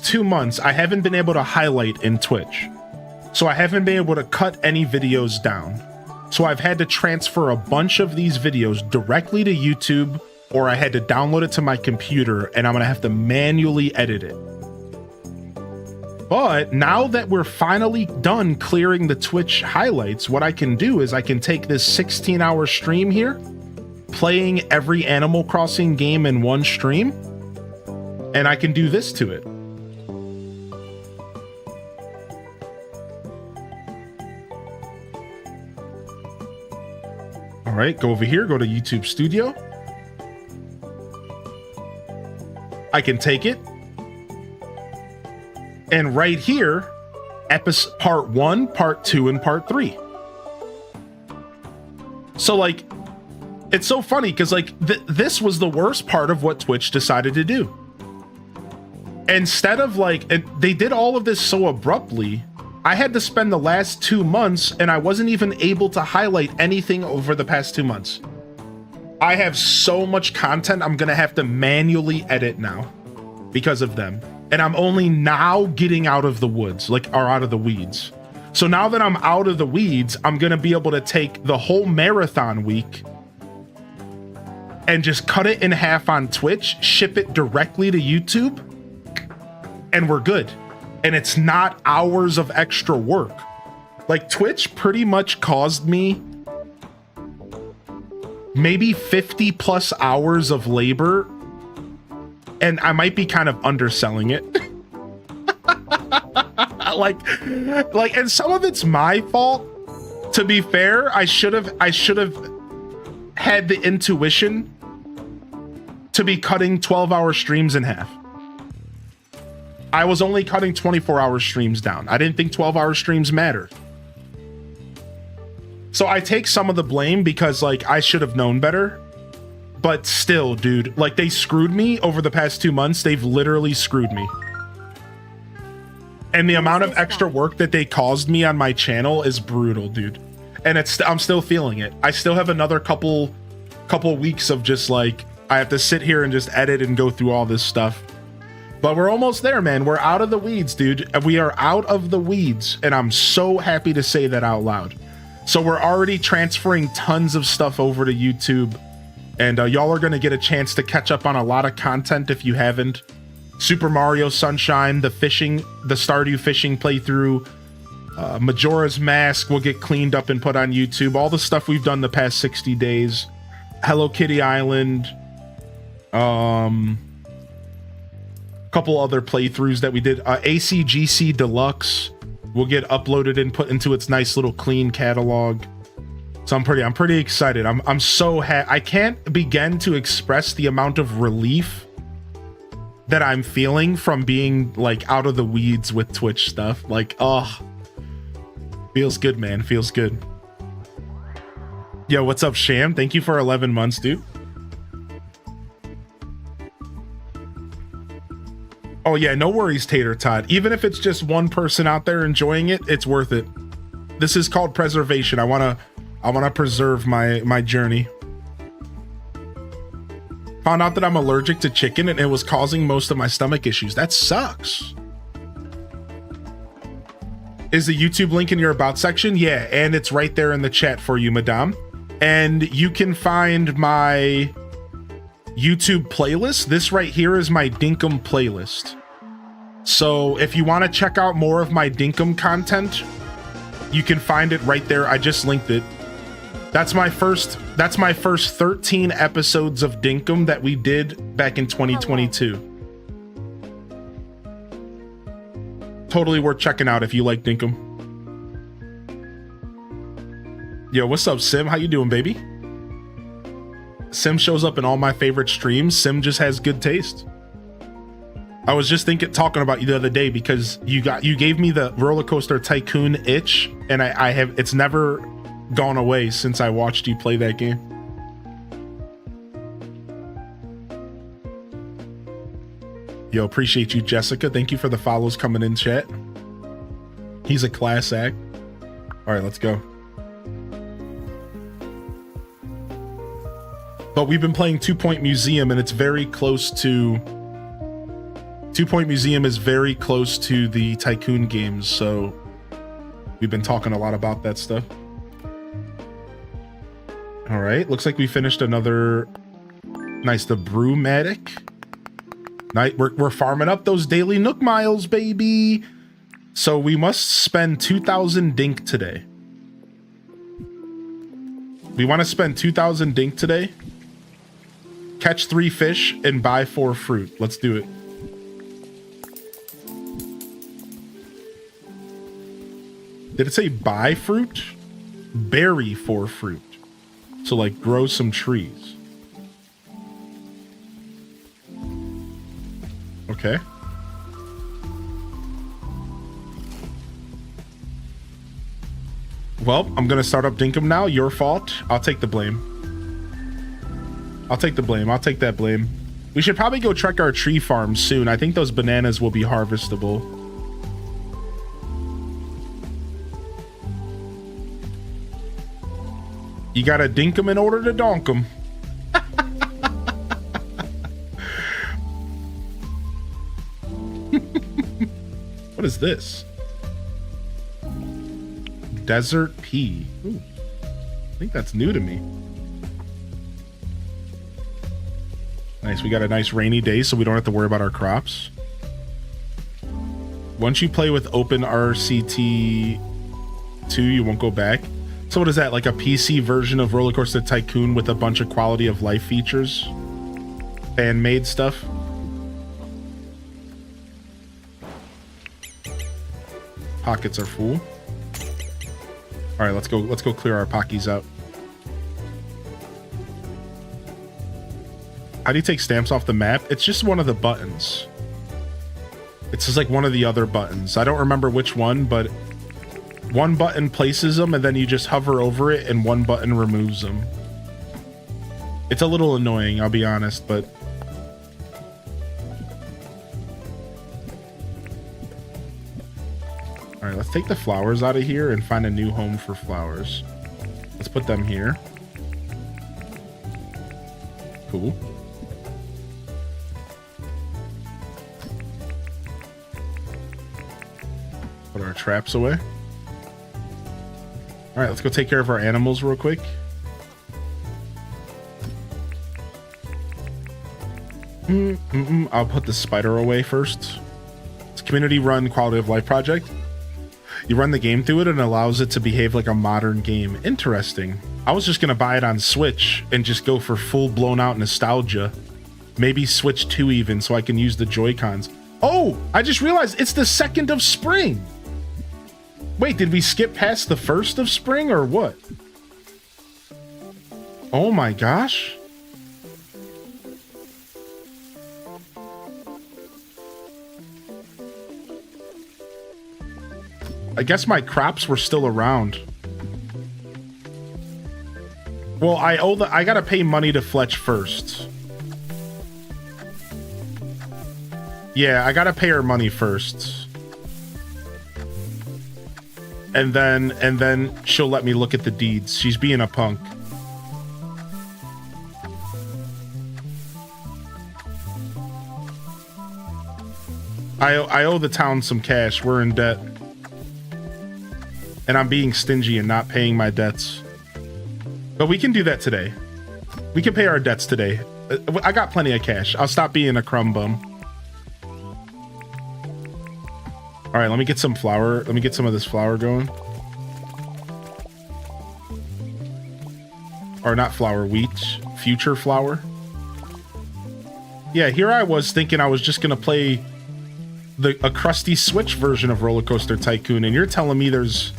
2 months, I haven't been able to highlight in Twitch. So I haven't been able to cut any videos down. So I've had to transfer a bunch of these videos directly to YouTube, or I had to download it to my computer, and I'm gonna have to manually edit it. But now that we're finally done clearing the Twitch highlights, what I can do is I can take this 16-hour stream here, playing every Animal Crossing game in one stream, and I can do this to it. All right, go over here, go to YouTube Studio. I can take it. And right here, episode part 1, part 2, and part 3. So like, it's so funny because like this was the worst part of what Twitch decided to do. Instead of like, and they did all of this so abruptly, I had to spend the last 2 months and I wasn't even able to highlight anything over the past 2 months. I have so much content I'm gonna have to manually edit now because of them. And I'm only now getting out of the woods, or out of the weeds. So now that I'm out of the weeds, I'm gonna be able to take the whole marathon week and just cut it in half on Twitch, ship it directly to YouTube, and we're good. And it's not hours of extra work. Like, Twitch pretty much caused me maybe 50 plus hours of labor, and I might be kind of underselling it. like, and some of it's my fault. To be fair, I should have had the intuition to be cutting 12-hour streams in half. I was only cutting 24-hour streams down. I didn't think 12-hour streams mattered. So I take some of the blame because like I should have known better. But still, dude, like they screwed me over the past 2 months. They've literally screwed me. And the amount of extra work that they caused me on my channel is brutal, dude. And I'm still feeling it. I still have another couple weeks of just like, I have to sit here and just edit and go through all this stuff. But we're almost there, man. We're out of the weeds, dude. We are out of the weeds. And I'm so happy to say that out loud. So we're already transferring tons of stuff over to YouTube. And y'all are going to get a chance to catch up on a lot of content if you haven't. Super Mario Sunshine, the Stardew fishing playthrough, Majora's Mask will get cleaned up and put on YouTube. All the stuff we've done the past 60 days. Hello Kitty Island. Couple other playthroughs that we did. ACGC Deluxe will get uploaded and put into its nice little clean catalog. So I'm pretty excited. I'm so I can't begin to express the amount of relief that I'm feeling from being like out of the weeds with Twitch stuff. Like, oh, feels good, man. Feels good. Yo, what's up, Sham? Thank you for 11 months, dude. Oh yeah, no worries, Tater Todd. Even if it's just one person out there enjoying it, it's worth it. This is called preservation. I wanna preserve my journey. Found out that I'm allergic to chicken and it was causing most of my stomach issues. That sucks. Is the YouTube link in your about section? Yeah, and it's right there in the chat for you, madame. And you can find my YouTube playlist. This right here is my Dinkum playlist. So if you want to check out more of my Dinkum content, you can find it right there. I just linked it. That's my first 13 episodes of Dinkum that we did back in 2022. Totally worth checking out if you like Dinkum. Yo, what's up, Sim? How you doing, baby? Sim shows up in all my favorite streams. Sim just has good taste. I was just talking about you the other day because you gave me the Roller Coaster Tycoon itch, and it's never gone away since I watched you play that game. Yo, appreciate you, Jessica. Thank you for the follows coming in, chat. He's a class act. All right, let's go. But we've been playing 2 Point Museum, and it's very close to... 2 Point Museum is very close to the Tycoon games, so we've been talking a lot about that stuff. All right, looks like we finished another... Nice, the Brewmatic. We're farming up those daily Nook miles, baby. So we must spend 2,000 Dink today. We want to spend 2,000 Dink today. Catch 3 fish and buy 4 fruit. Let's do it. Did it say buy fruit? Bury 4 fruit. So like grow some trees. Okay. Well, I'm gonna start up Dinkum now. Your fault. I'll take the blame. I'll take the blame. I'll take that blame. We should probably go check our tree farm soon. I think those bananas will be harvestable. You gotta dink 'em in order to donk 'em. What is this? Desert pea. Ooh, I think that's new to me. Nice, we got a nice rainy day, so we don't have to worry about our crops. Once you play with Open RCT 2, you won't go back. So what is that, like a PC version of Roller Coaster Tycoon with a bunch of quality of life features? Fan-made stuff? Pockets are full. All right, let's go clear our Pockies out. How do you take stamps off the map? It's just one of the buttons. It's just like one of the other buttons. I don't remember which one, but one button places them and then you just hover over it and one button removes them. It's a little annoying, I'll be honest, but... All right, let's take the flowers out of here and find a new home for flowers. Let's put them here. Cool. Put our traps away. All right, let's go take care of our animals real quick. I'll put the spider away first. It's a community-run quality of life project. You run the game through it and it allows it to behave like a modern game. Interesting. I was just gonna buy it on Switch and just go for full blown out nostalgia. Maybe Switch 2 even, so I can use the Joy-Cons. Oh, I just realized it's the 2nd of spring. Wait, did we skip past the 1st of spring or what? Oh my gosh. I guess my crops were still around. Well, I gotta pay money to Fletch first. Yeah, I gotta pay her money first. And then she'll let me look at the deeds. She's being a punk. I owe the town some cash. We're in debt. And I'm being stingy and not paying my debts. But we can do that today. We can pay our debts today. I got plenty of cash. I'll stop being a crumb bum. All right, let me get some flour. Let me get some of this flour going. Or not flour, wheat. Future flour. Yeah, here I was thinking I was just going to play a crusty Switch version of Roller Coaster Tycoon, and you're telling me there's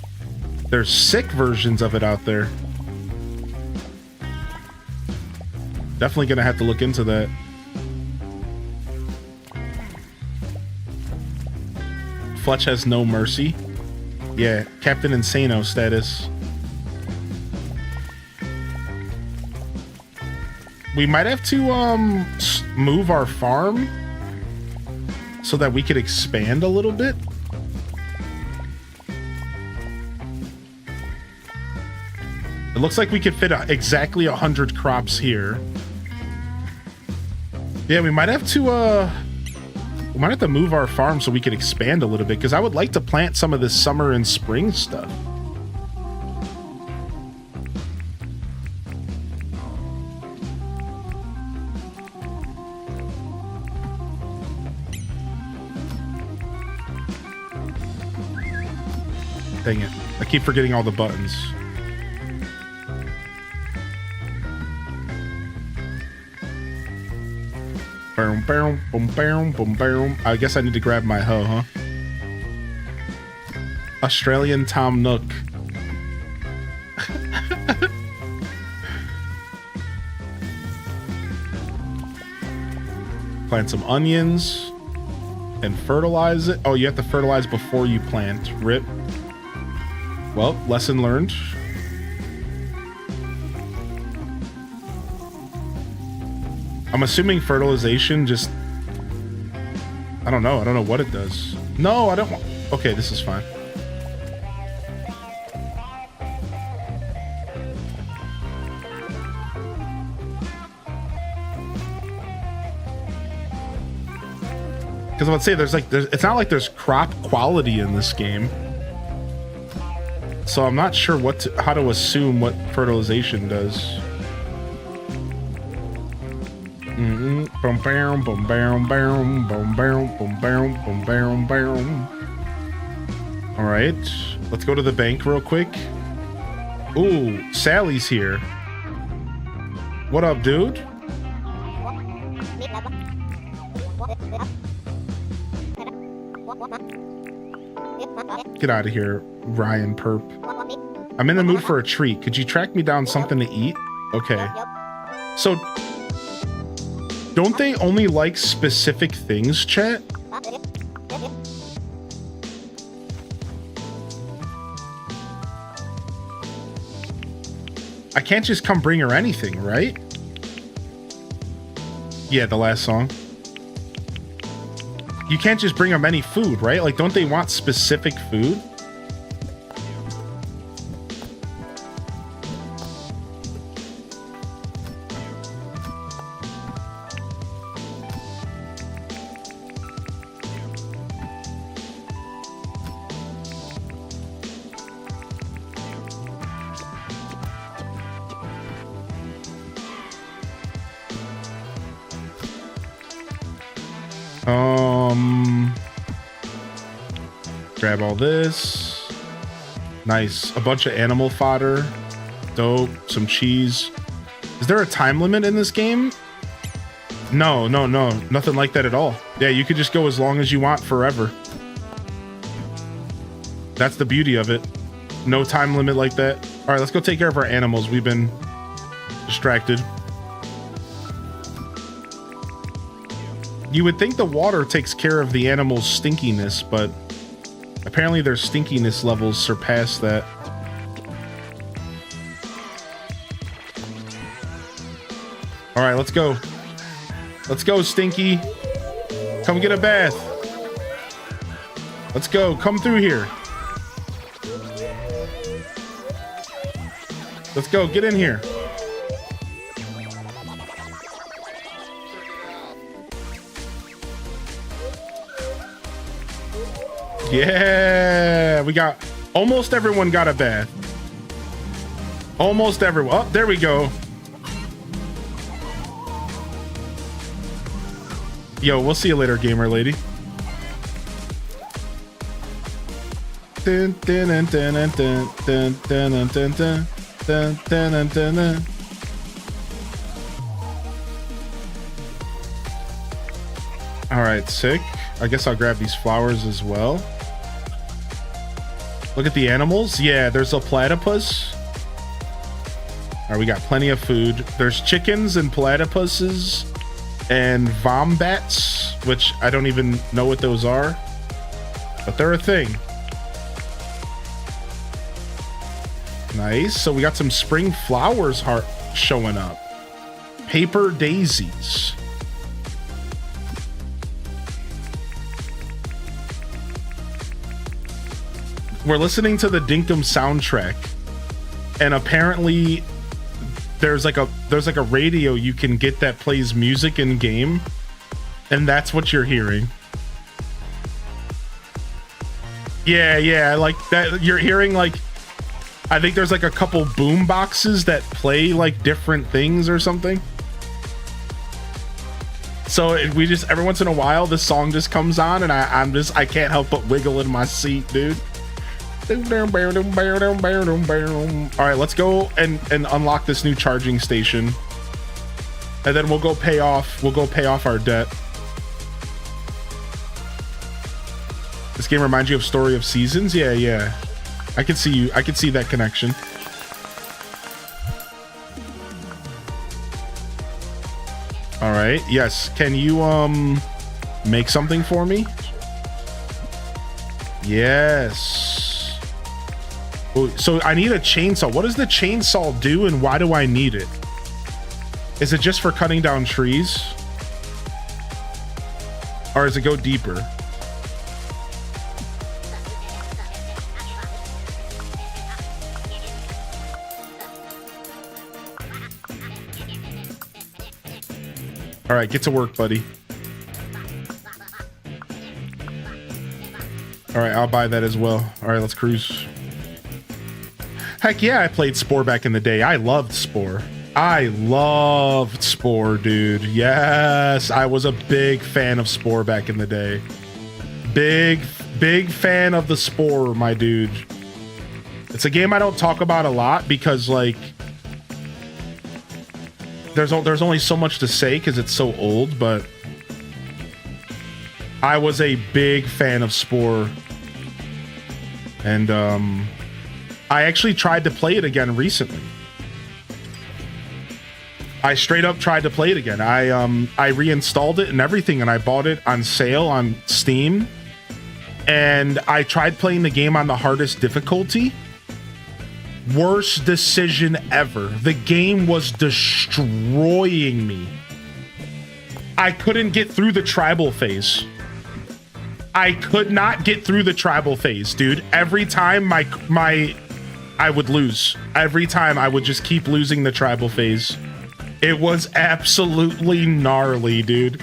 sick versions of it out there. Definitely going to have to look into that. Fletch has no mercy. Yeah, Captain Insano status. We might have to move our farm so that we could expand a little bit. It looks like we could fit exactly 100 crops here. Yeah, we might have to move our farm so we could expand a little bit, because I would like to plant some of this summer and spring stuff. Dang it. I keep forgetting all the buttons. Boom, boom, boom, boom, boom, boom. I guess I need to grab my hoe, huh? Australian Tom Nook. Plant some onions and fertilize it. Oh, you have to fertilize before you plant. Rip. Well, lesson learned. I'm assuming fertilization just... I don't know. I don't know what it does. No, I don't want... Okay, this is fine. Because I would say there's it's not like there's crop quality in this game. So I'm not sure how to assume what fertilization does. Boom, boom, boom, boom, boom, boom, boom, boom, boom, boom. All right, let's go to the bank real quick. Ooh, Sally's here. What up, dude? Get out of here, Ryan Perp. I'm in the mood for a treat. Could you track me down something to eat? Okay. So, don't they only like specific things, chat? I can't just come bring her anything, right? Yeah, the last song. You can't just bring them any food, right? Like, don't they want specific food? Grab all this. Nice. A bunch of animal fodder. Dope. Some cheese. Is there a time limit in this game? No. Nothing like that at all. Yeah, you could just go as long as you want forever. That's the beauty of it. No time limit like that. All right, let's go take care of our animals. We've been distracted. You would think the water takes care of the animal's stinkiness, but apparently their stinkiness levels surpass that. All right, let's go. Let's go, Stinky. Come get a bath. Let's go. Come through here. Let's go. Get in here. Yeah, we got almost everyone got a bath. Almost everyone. Oh, there we go. Yo, we'll see you later, gamer lady. Dun, dun, dun, dun, dun, dun, dun, dun, dun, dun, dun, dun, dun, dun. All right, sick. I guess I'll grab these flowers as well. Look at the animals. Yeah, there's a platypus. All right, we got plenty of food. There's chickens and platypuses and wombats, which I don't even know what those are, but they're a thing. Nice. So we got some spring flowers showing up. Paper daisies. We're listening to the Dinkum soundtrack, and apparently there's like a radio you can get that plays music in game, and that's what you're hearing. Yeah, like that you're hearing. Like, I think there's like a couple boom boxes that play like different things or something. So we just, every once in a while, this song just comes on, and I can't help but wiggle in my seat, dude. All right, let's go and unlock this new charging station, and then we'll go pay off our debt. This game reminds you of Story of Seasons. Yeah, I can see that connection. All right, yes, can you make something for me? Yes. So I need a chainsaw. What does the chainsaw do, and why do I need it? Is it just for cutting down trees? Or does it go deeper? All right, get to work, buddy. All right, I'll buy that as well. All right, let's cruise. Heck yeah, I played Spore back in the day. I loved Spore. Dude. Yes, I was a big fan of Spore back in the day. Big fan of the Spore, my dude. It's a game I don't talk about a lot because, like, there's only so much to say because it's so old, but I was a big fan of Spore. And, I actually tried to play it again recently. I straight up tried to play it again. I reinstalled it and everything, and I bought it on sale on Steam. And I tried playing the game on the hardest difficulty. Worst decision ever. The game was destroying me. I couldn't get through the tribal phase. I could not get through the tribal phase, dude. Every time I would lose. Every time I would just keep losing the tribal phase. It was absolutely gnarly, dude.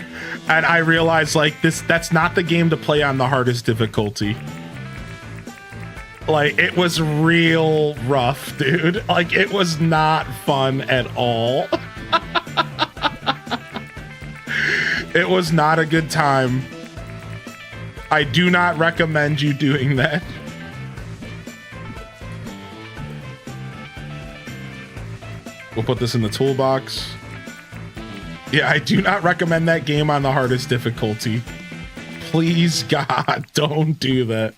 And I realized, like, that's not the game to play on the hardest difficulty. Like, it was real rough, dude. Like, it was not fun at all. It was not a good time. I do not recommend you doing that. We'll put this in the toolbox. Yeah, I do not recommend that game on the hardest difficulty. Please, God, don't do that.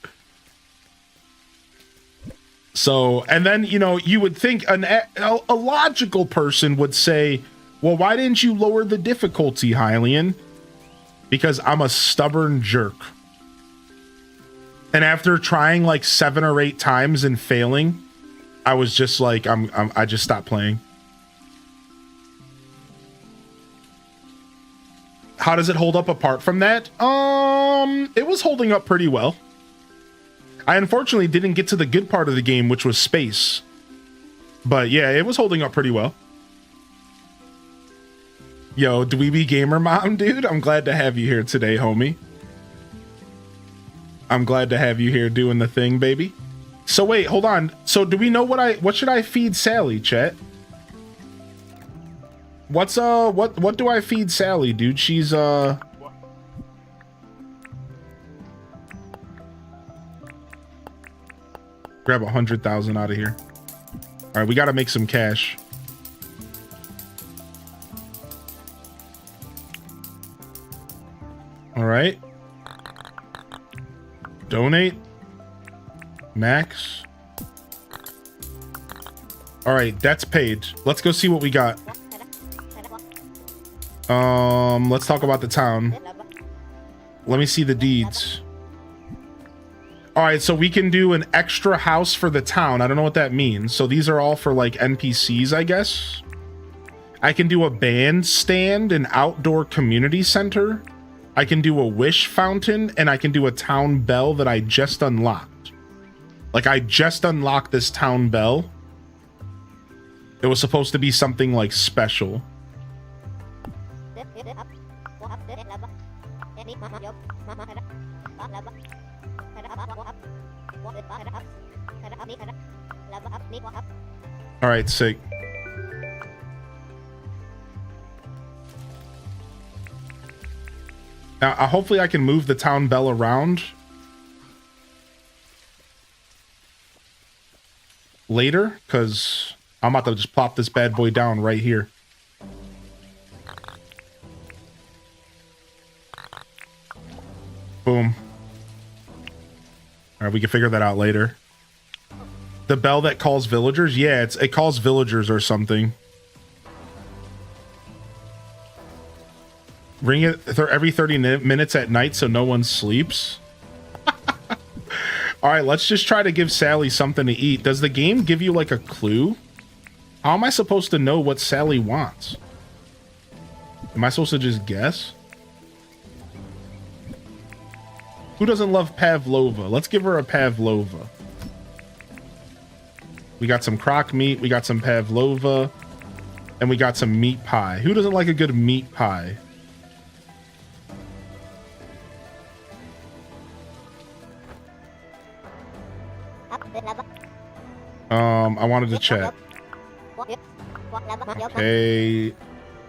So, and then, you know, you would think a logical person would say, well, why didn't you lower the difficulty, Hylian? Because I'm a stubborn jerk. And after trying like 7 or 8 times and failing, I was just like, I just stopped playing. How does it hold up apart from that? It was holding up pretty well. I unfortunately didn't get to the good part of the game, which was space. But yeah, it was holding up pretty well. Yo, Dweeby Gamer Mom, dude, I'm glad to have you here today, homie. I'm glad to have you here doing the thing, baby. So wait, hold on. So do we know what should I feed Sally, chat? What do I feed Sally, dude? She's Grab 100,000 out of here. All right, we got to make some cash. All right. Donate. Max. All right, that's paid. Let's go see what we got. Let's talk about the town. Let me see the deeds. All right, so we can do an extra house for the town. I don't know what that means. So these are all for like NPCs, I guess. I can do a bandstand, an outdoor community center. I can do a wish fountain, and I can do a town bell that I just unlocked. Like, I just unlocked this town bell. It was supposed to be something like special. All right, sick. Now, hopefully I can move the town bell around later, because I'm about to just plop this bad boy down right here. Boom. All right, we can figure that out later. The bell that calls villagers? Yeah, it calls villagers or something. Ring it every 30 minutes at night so no one sleeps. All right, let's just try to give Sally something to eat. Does the game give you like a clue? How am I supposed to know what Sally wants? Am I supposed to just guess? Who doesn't love pavlova? Let's give her a pavlova. We got some crock meat, we got some pavlova, and we got some meat pie. Who doesn't like a good meat pie? I wanted to chat. Okay,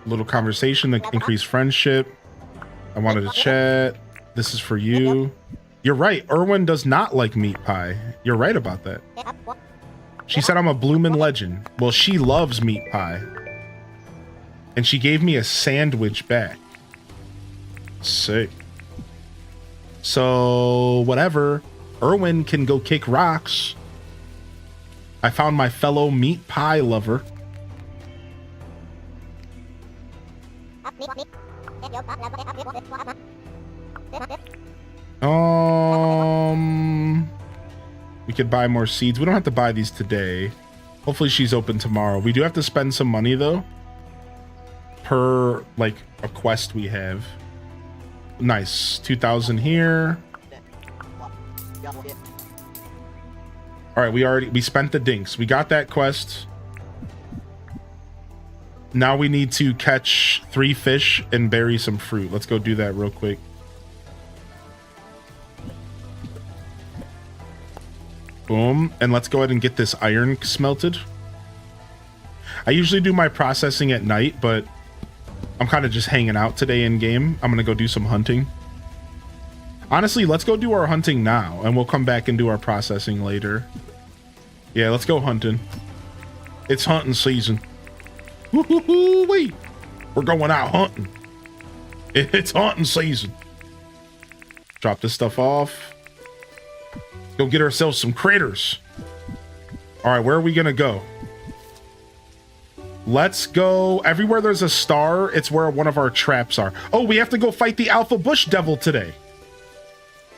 little conversation to increase friendship. I wanted to chat. This is for you. You're right. Erwin does not like meat pie. You're right about that. She said I'm a bloomin' legend. Well, she loves meat pie. And she gave me a sandwich back. Sick. So, whatever. Erwin can go kick rocks. I found my fellow meat pie lover. We could buy more seeds. We don't have to buy these today. Hopefully she's open tomorrow. We do have to spend some money though. Per like a quest we have. Nice. 2,000 here. All right, we spent the dinks. We got that quest. Now we need to catch 3 fish and bury some fruit. Let's go do that real quick. Boom. And let's go ahead and get this iron smelted. I usually do my processing at night, but I'm kind of just hanging out today in game. I'm going to go do some hunting. Honestly, let's go do our hunting now, and we'll come back and do our processing later. Yeah, let's go hunting. It's hunting season. Woo-hoo-hoo-wee. We're going out hunting. It's hunting season. Drop this stuff off. Go get ourselves some critters. All right, where are we going to go? Let's go. Everywhere there's a star, it's where one of our traps are. Oh, we have to go fight the Alpha Bush Devil today.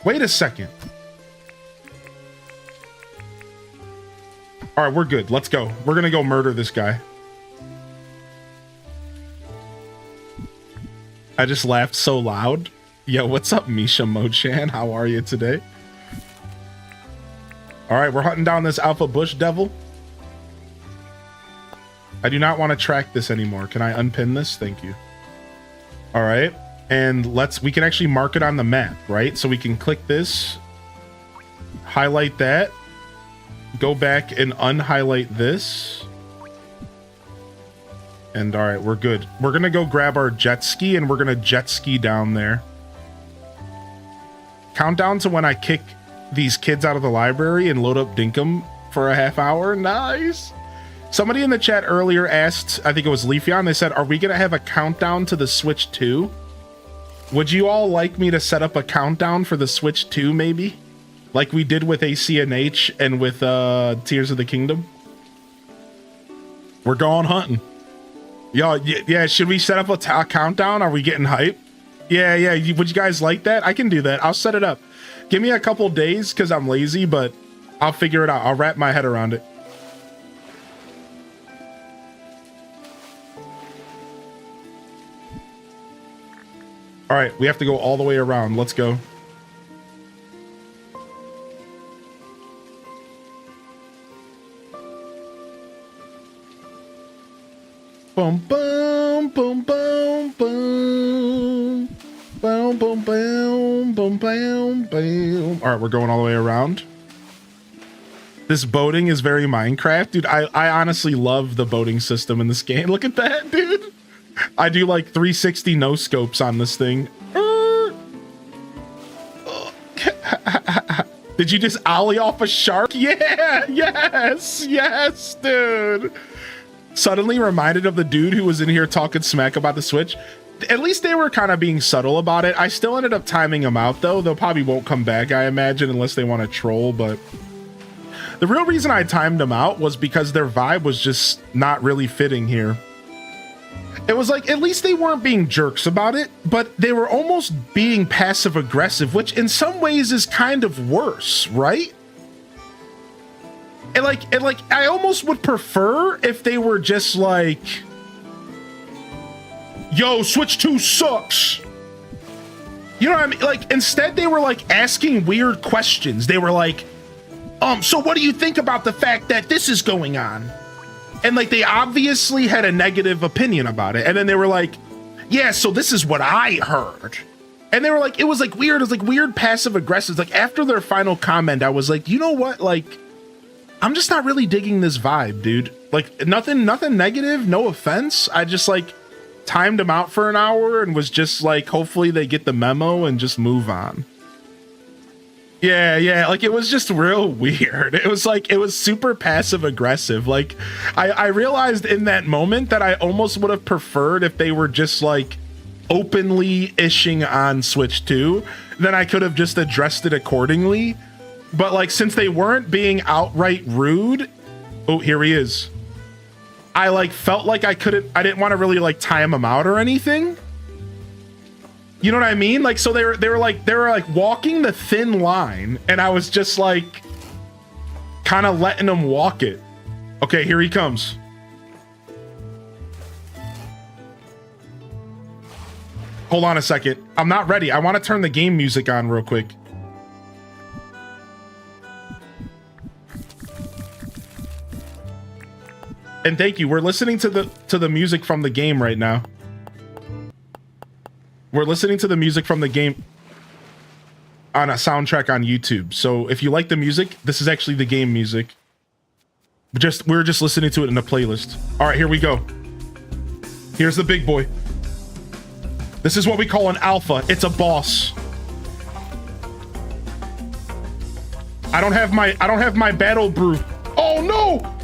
Wait a second. All right, we're good. Let's go. We're going to go murder this guy. I just laughed so loud. Yo, what's up, Misha Mochan? How are you today? All right, we're hunting down this Alpha Bush Devil. I do not want to track this anymore. Can I unpin this? Thank you. All right. And we can actually mark it on the map, right? So we can click this, highlight that, go back and unhighlight this. And all right, we're good. We're going to go grab our jet ski and we're going to jet ski down there. Count down to when I kick these kids out of the library and load up Dinkum for a half hour. Nice. Somebody in the chat earlier asked, I think it was Leafeon, they said, are we going to have a countdown to the Switch 2? Would you all like me to set up a countdown for the Switch 2, maybe? Like we did with ACNH and with Tears of the Kingdom? We're going hunting. Yo, yeah, should we set up a countdown? Are we getting hype? Yeah, would you guys like that? I can do that. I'll set it up. Give me a couple days because I'm lazy, but I'll figure it out. I'll wrap my head around it. All right, we have to go all the way around. Let's go. Boom, boom, boom, boom, boom. Boom, boom, boom, boom, boom, boom. All right, we're going all the way around. This boating is very Minecraft. Dude, I honestly love the boating system in this game. Look at that, dude. I do like 360 no scopes on this thing. Did you just ollie off a shark? Yeah, yes, dude. Suddenly reminded of the dude who was in here talking smack about the Switch. At least they were kind of being subtle about it. I still ended up timing them out, though. They'll probably won't come back, I imagine, unless they want to troll, but the real reason I timed them out was because their vibe was just not really fitting here. It was like, at least they weren't being jerks about it, but they were almost being passive aggressive, which in some ways is kind of worse, right? And like, I almost would prefer if they were just like, yo, Switch 2 sucks. You know what I mean? Like, instead they were like asking weird questions. They were like, so what do you think about the fact that this is going on? And like, they obviously had a negative opinion about it. And then they were like, yeah, so this is what I heard. And they were like, it was like weird. It was like weird passive aggressive. Like after their final comment, I was like, you know what? Like, I'm just not really digging this vibe, dude. Like nothing negative, no offense. I just like timed them out for an hour and was just like, hopefully they get the memo and just move on. Yeah, like it was just real weird. It was like, it was super passive aggressive. Like I realized in that moment that I almost would have preferred if they were just like openly ishing on Switch 2, then I could have just addressed it accordingly. But like, since they weren't being outright rude, oh, here he is. I like felt like I didn't want to really like time him out or anything. You know what I mean? Like, so they were like walking the thin line, and I was just like kind of letting them walk it. Okay, here he comes. Hold on a second. I'm not ready. I want to turn the game music on real quick. And thank you. We're listening to the music from the game right now. We're listening to the music from the game on a soundtrack on YouTube. So if you like the music, this is actually the game music. We're just listening to it in a playlist. All right, here we go. Here's the big boy. This is what we call an alpha. It's a boss. I don't have my battle brew. Oh no!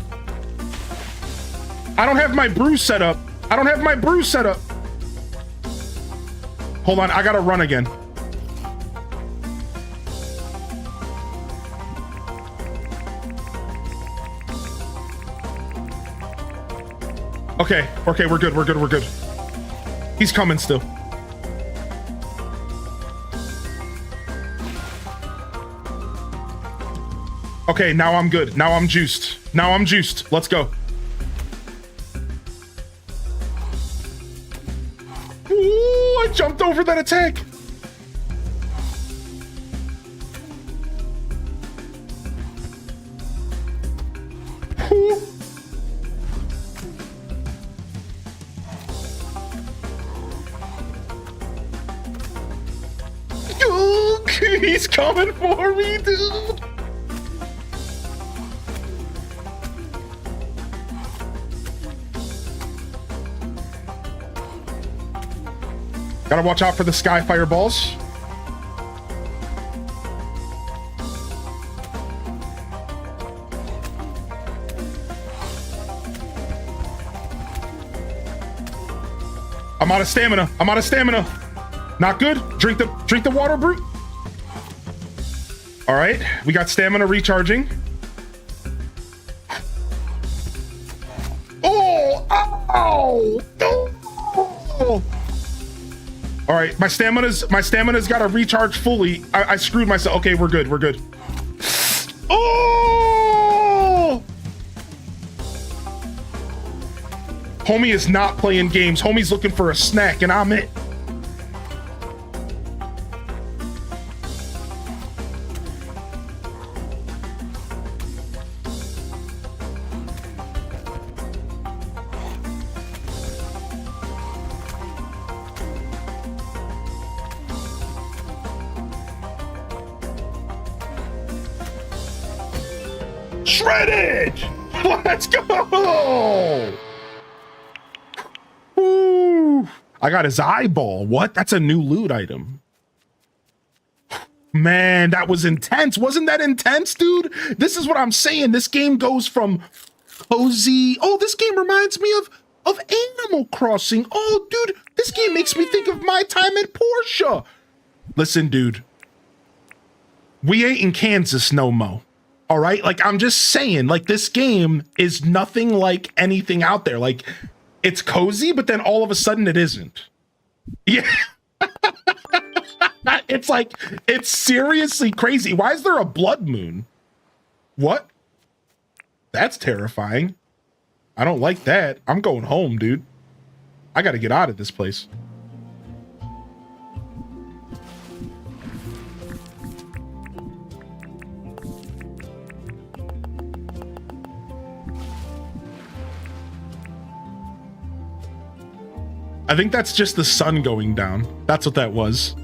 I don't have my brew set up. Hold on, I gotta run again. Okay, we're good. He's coming still. Okay, now I'm good. Now I'm juiced. Let's go. Ooh, I jumped over that attack. Ooh. Ooh, he's coming for me, dude. Gotta watch out for the sky fireballs. I'm out of stamina. I'm out of stamina. Not good. Drink the water, brute. All right, we got stamina recharging. Oh, ow, oh. All right, my stamina's got to recharge fully. I screwed myself. Okay, we're good. We're good. Oh! Homie is not playing games. Homie's looking for a snack, and I'm it. Shredded! Let's go! Ooh. I got his eyeball. What? That's a new loot item. Man, that was intense. Wasn't that intense, dude? This is what I'm saying. This game goes from cozy. Oh, this game reminds me of Animal Crossing. Oh, dude, this game makes me think of my time in Porsche. Listen, dude. We ain't in Kansas no mo. All right, like I'm just saying, like this game is nothing like anything out there. Like it's cozy, but then all of a sudden it isn't. Yeah. It's like, it's seriously crazy. Why is there a blood moon? What? That's terrifying. I don't like that. I'm going home, dude. I got to get out of this place. I think that's just the sun going down. That's what that was.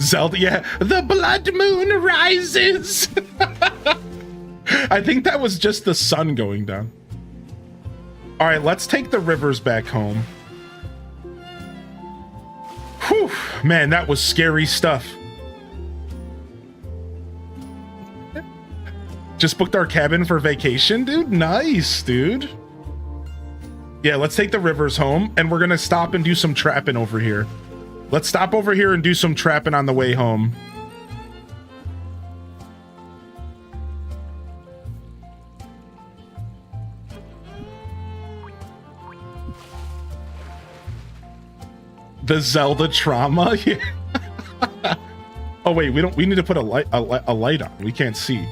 Zelda, yeah. The blood moon rises. I think that was just the sun going down. All right, let's take the rivers back home. Whew, man, that was scary stuff. Just booked our cabin for vacation, dude. Nice, dude. Yeah, let's take the rivers home, and we're gonna stop and do some trapping over here. Let's stop over here and do some trapping on the way home. The Zelda trauma? Yeah. Oh wait, we need to put a light on. We can't see.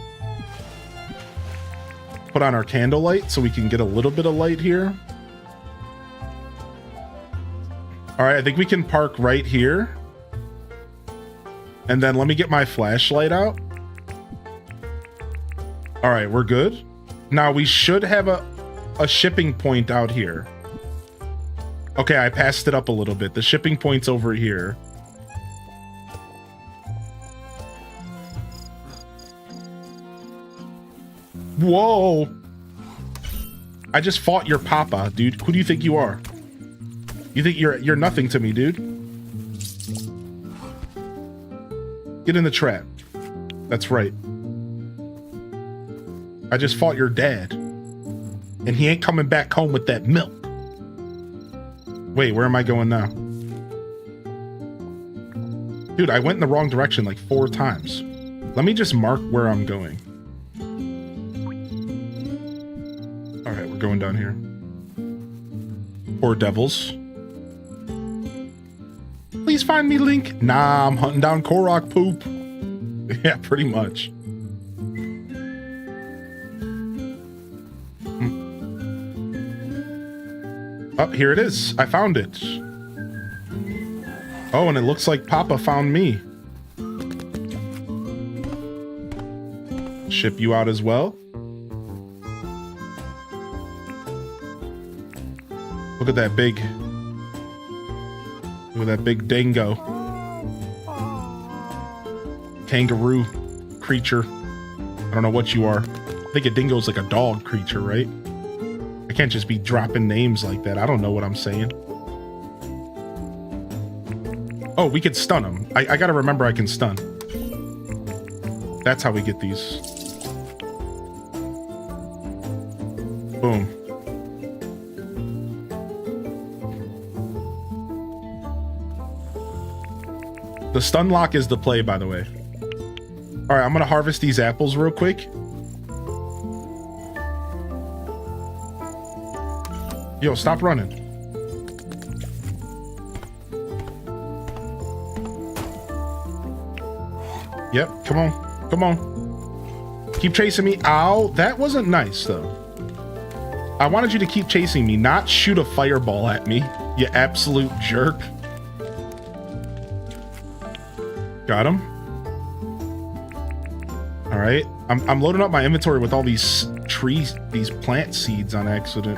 Put on our candlelight so we can get a little bit of light here. All right, I think we can park right here. And then let me get my flashlight out. All right, we're good. Now we should have a shipping point out here. Okay, I passed it up a little bit. The shipping point's over here. Whoa. I just fought your papa, dude. Who do you think you are? You think you're nothing to me, dude? Get in the trap. That's right. I just fought your dad. And he ain't coming back home with that milk. Wait, where am I going now? Dude, I went in the wrong direction like 4 times. Let me just mark where I'm going. All right, we're going down here. Poor devils. Please find me, Link. Nah, I'm hunting down Korok poop. Yeah, pretty much. Oh, here it is. I found it. Oh, and it looks like Papa found me. Ship you out as well. Look at that big... Look at that big dingo. Kangaroo creature. I don't know what you are. I think a dingo's like a dog creature, right? I can't just be dropping names like that. I don't know what I'm saying. Oh, we could stun him. I gotta remember I can stun. That's how we get these. Boom. The stun lock is the play, by the way. All right, I'm gonna harvest these apples real quick. Yo, stop running. Yep, come on, come on. Keep chasing me. Ow, that wasn't nice though. I wanted you to keep chasing me, not shoot a fireball at me, you absolute jerk. Got him. All right, I'm loading up my inventory with all these trees, these plant seeds on accident.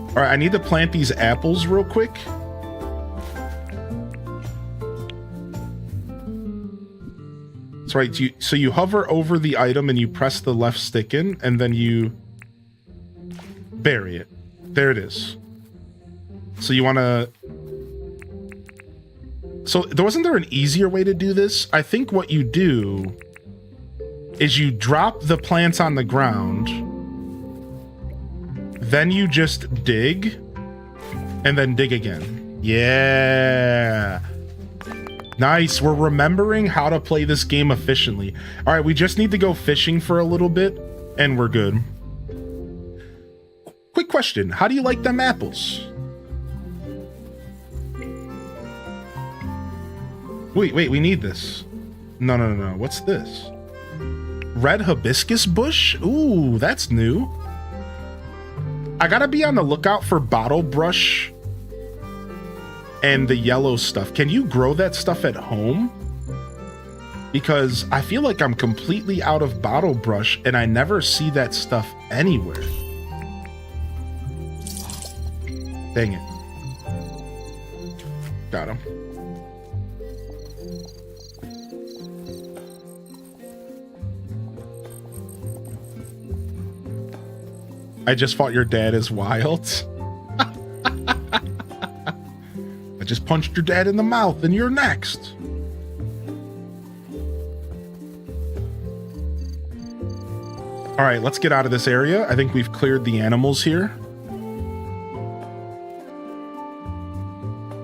All right, I need to plant these apples real quick. That's right. So you hover over the item and you press the left stick in, and then you bury it. There it is. So you want to... So wasn't there an easier way to do this? I think what you do is you drop the plants on the ground, then you just dig, and then dig again. Yeah. Nice. We're remembering how to play this game efficiently. All right, we just need to go fishing for a little bit, and we're good. Quick question. How do you like them apples? Wait, we need this. No. What's this? Red hibiscus bush? Ooh, that's new. I gotta be on the lookout for bottle brush and the yellow stuff. Can you grow that stuff at home? Because I feel like I'm completely out of bottle brush and I never see that stuff anywhere. Dang it. Got him. I just fought your dad as wild. I just punched your dad in the mouth and you're next. All right, let's get out of this area. I think we've cleared the animals here.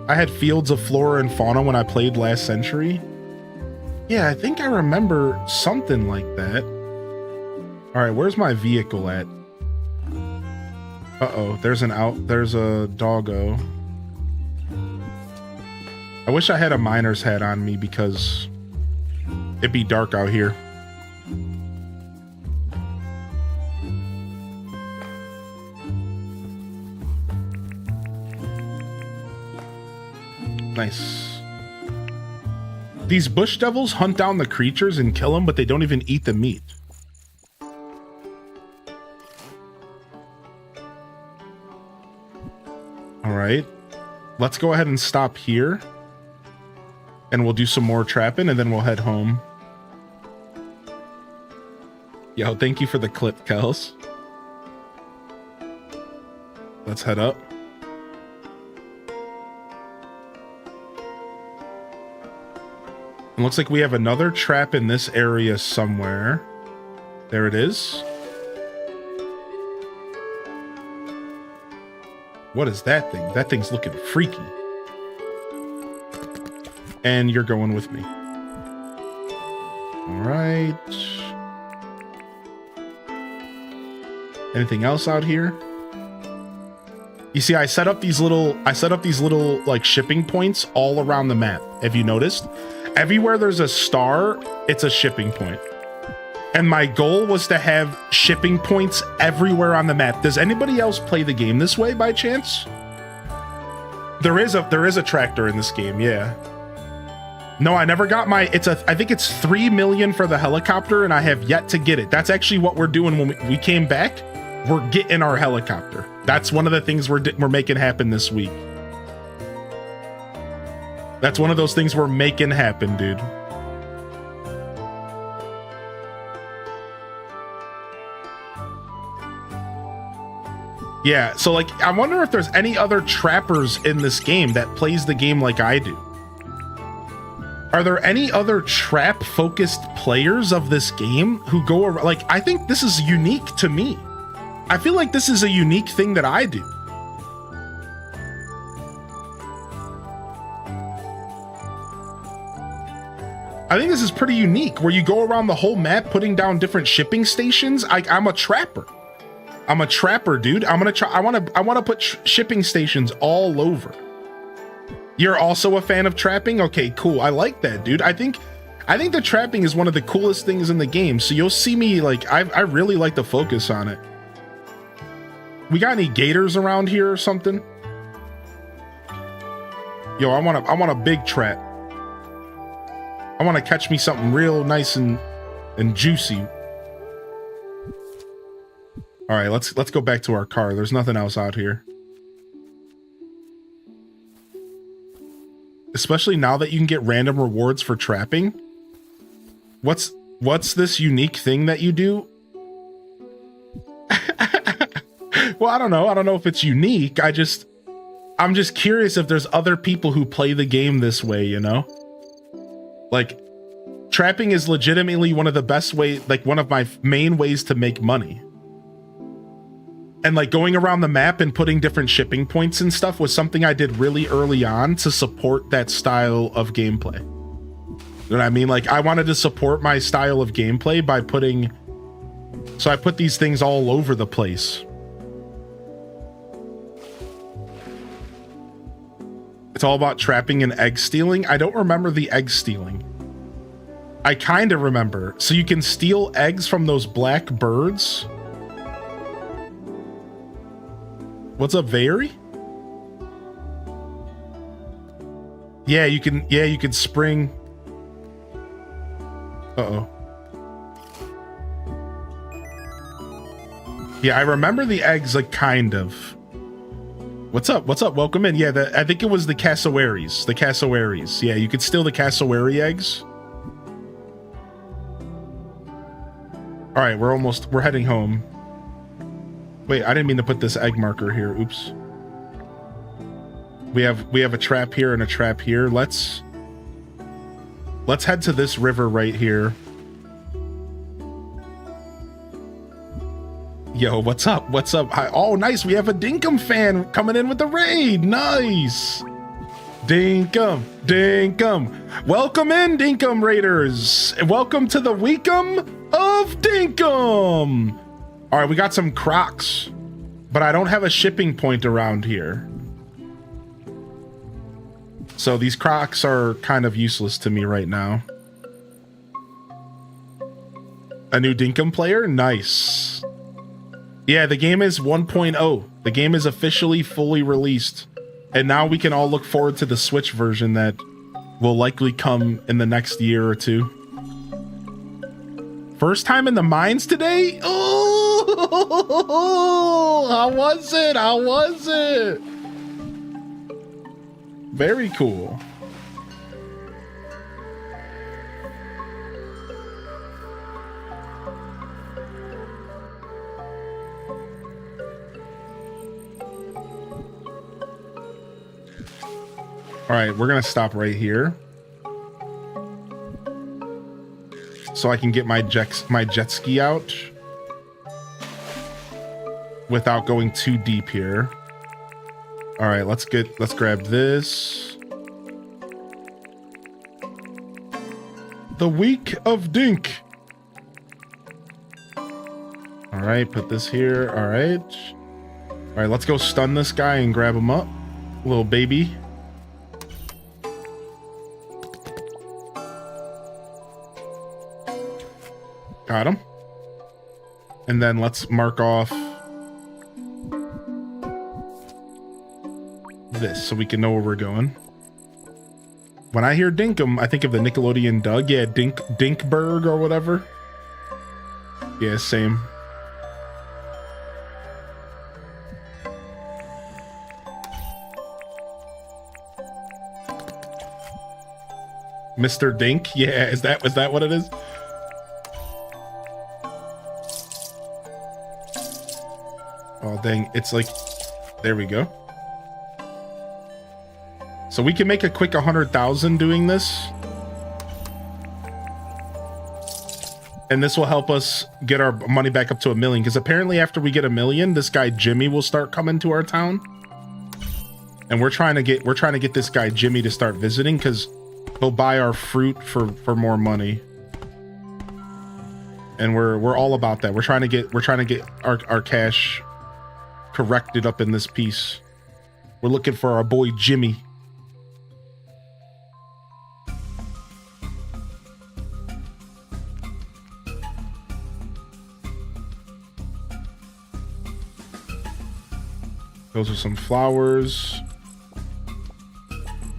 I had fields of flora and fauna when I played last century. Yeah, I think I remember something like that. All right, where's my vehicle at? Uh-oh, there's a doggo. I wish I had a miner's hat on me because it'd be dark out here. Nice. These bush devils hunt down the creatures and kill them, but they don't even eat the meat. All right, let's go ahead and stop here and we'll do some more trapping and then we'll head home. Yo, thank you for the clip, Kels. Let's head up. It looks like we have another trap in this area somewhere. There it is. What is that thing? That thing's looking freaky. And you're going with me. All right. Anything else out here? You see, I set up these little like shipping points all around the map. Have you noticed? Everywhere there's a star, it's a shipping point. And my goal was to have shipping points everywhere on the map. Does anybody else play the game this way by chance? There is a tractor in this game, yeah. No, I never got my, I think it's 3 million for the helicopter and I have yet to get it. That's actually what we're doing when we came back. We're getting our helicopter. That's one of the things we're making happen this week. That's one of those things we're making happen, dude. Yeah, so like, I wonder if there's any other trappers in this game that plays the game like I do. Are there any other trap-focused players of this game who go around? Like, I think this is unique to me. I feel like this is a unique thing that I do. I think this is pretty unique, where you go around the whole map putting down different shipping stations. I'm a trapper. I'm a trapper, dude. I'm gonna try. I want to put shipping stations all over. You're also a fan of trapping? Okay, cool. I like that, dude. I think the trapping is one of the coolest things in the game. So you'll see me like I really like to focus on it. We got any gators around here or something? Yo, I want a big trap. I want to catch me something real nice and juicy. All right, let's go back to our car. There's nothing else out here. Especially now that you can get random rewards for trapping. What's this unique thing that you do? Well, I don't know. I don't know if it's unique. I'm just curious if there's other people who play the game this way, you know? Like, trapping is legitimately one of the best ways, like one of my main ways to make money. And like going around the map and putting different shipping points and stuff was something I did really early on to support that style of gameplay. You know what I mean? Like I wanted to support my style of gameplay by so I put these things all over the place. It's all about trapping and egg stealing. I don't remember the egg stealing. I kind of remember. So you can steal eggs from those black birds. What's up, Very? Yeah, you can spring. Uh-oh. Yeah, I remember the eggs, like, kind of. What's up? What's up? Welcome in. Yeah, I think it was the cassowaries. The cassowaries. Yeah, you could steal the cassowary eggs. All right, we're heading home. Wait, I didn't mean to put this egg marker here. Oops. We have a trap here and a trap here. Let's head to this river right here. Yo, what's up? What's up? Hi. Oh, nice. We have a Dinkum fan coming in with the raid. Nice. Dinkum. Dinkum. Welcome in, Dinkum Raiders. Welcome to the WEEKUM of Dinkum. All right, we got some Crocs, but I don't have a shipping point around here. So these Crocs are kind of useless to me right now. A new Dinkum player? Nice. Yeah, the game is 1.0. The game is officially fully released. And now we can all look forward to the Switch version that will likely come in the next year or two. First time in the mines today? Oh, how was it? How was it? Very cool. All right, we're gonna stop right here. So I can get my jet ski out without going too deep here. All right, let's grab this. The week of Dink. All right, put this here. All right, let's go stun this guy and grab him up, little baby. Got him. And then let's mark off this so we can know where we're going. When I hear Dinkum, I think of the Nickelodeon Doug. Yeah, Dinkberg or whatever. Yeah, same. Mr. Dink? Yeah, is that what it is? Oh, dang. It's like, there we go. So we can make a quick 100,000 doing this. And this will help us get our money back up to 1 million. Because apparently after we get 1 million, this guy Jimmy will start coming to our town. And we're trying to get this guy Jimmy to start visiting. Because He'll buy our fruit for more money. And we're all about that. We're trying to get our cash corrected up in this piece. We're looking for our boy Jimmy. Those are some flowers.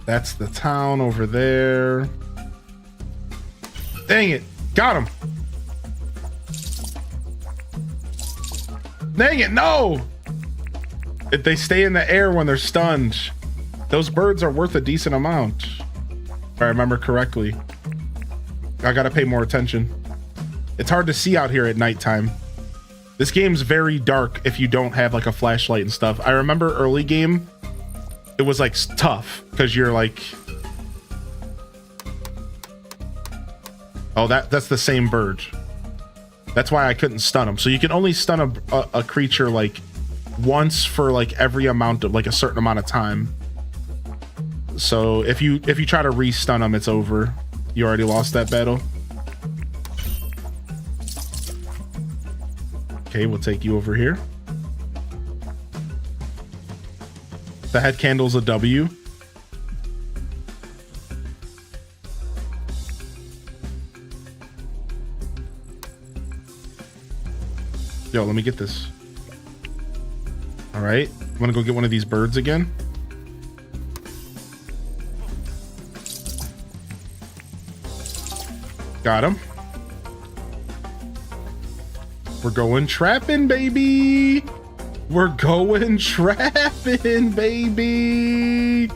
That's the town over there. Dang it. Got him. Dang it, no! If they stay in the air when they're stunned, those birds are worth a decent amount. If I remember correctly. I gotta pay more attention. It's hard to see out here at nighttime. This game's very dark if you don't have like a flashlight and stuff. I remember early game, it was like tough because you're like, oh, that's the same bird. That's why I couldn't stun him. So you can only stun a creature like once for like every amount of like a certain amount of time. So if you try to re-stun him, it's over. You already lost that battle. Okay, we'll take you over here. The head candle's a W. Yo, let me get this. All right, I'm gonna go get one of these birds again. Got him. We're going trapping, baby. We're going trapping, baby.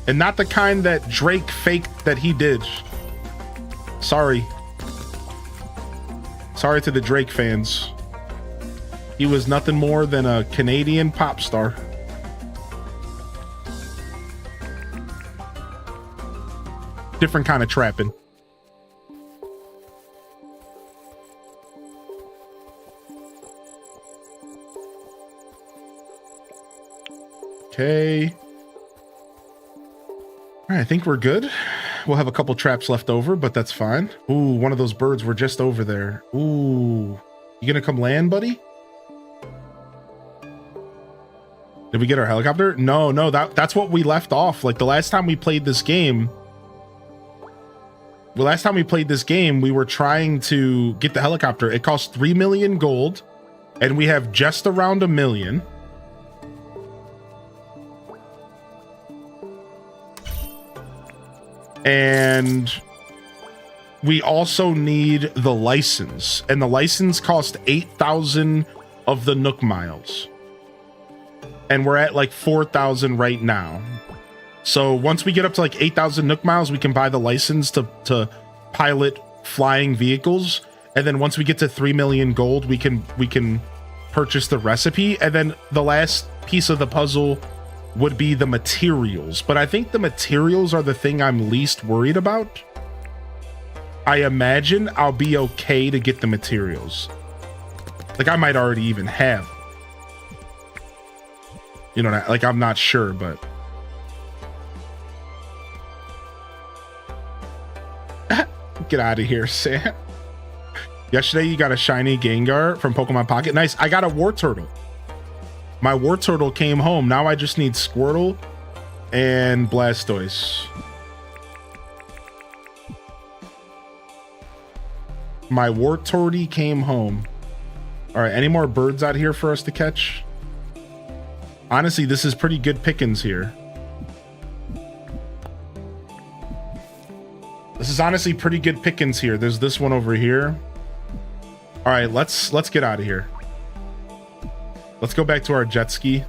And not the kind that Drake faked that he did. Sorry. Sorry to the Drake fans. He was nothing more than a Canadian pop star. Different kind of trapping. Okay. All right, I think we're good. We'll have a couple traps left over, but that's fine. Ooh, one of those birds were just over there. Ooh. You gonna come land, buddy? Did we get our helicopter? No, that's what we left off. Like the last time we played this game, we were trying to get the helicopter. It cost 3 million gold, and we have just around 1 million. And we also need the license, and the license cost 8,000 of the Nook miles. And we're at like 4,000 right now. So once we get up to like 8,000 Nook miles, we can buy the license to pilot flying vehicles. And then once we get to 3 million gold, we can purchase the recipe. And then the last piece of the puzzle would be the materials. But I think the materials are the thing I'm least worried about. I imagine I'll be okay to get the materials. Like I might already even have, you know, like I'm not sure, but get out of here, Sam. Yesterday you got a shiny Gengar from Pokemon Pocket. Nice. I got a War Turtle. My War Turtle came home. Now I just need Squirtle and Blastoise. My War Torty came home. All right, any more birds out here for us to catch? Honestly, this is pretty good pickings here. This is honestly pretty good pickings here. There's this one over here. All right, let's get out of here. Let's go back to our jet ski.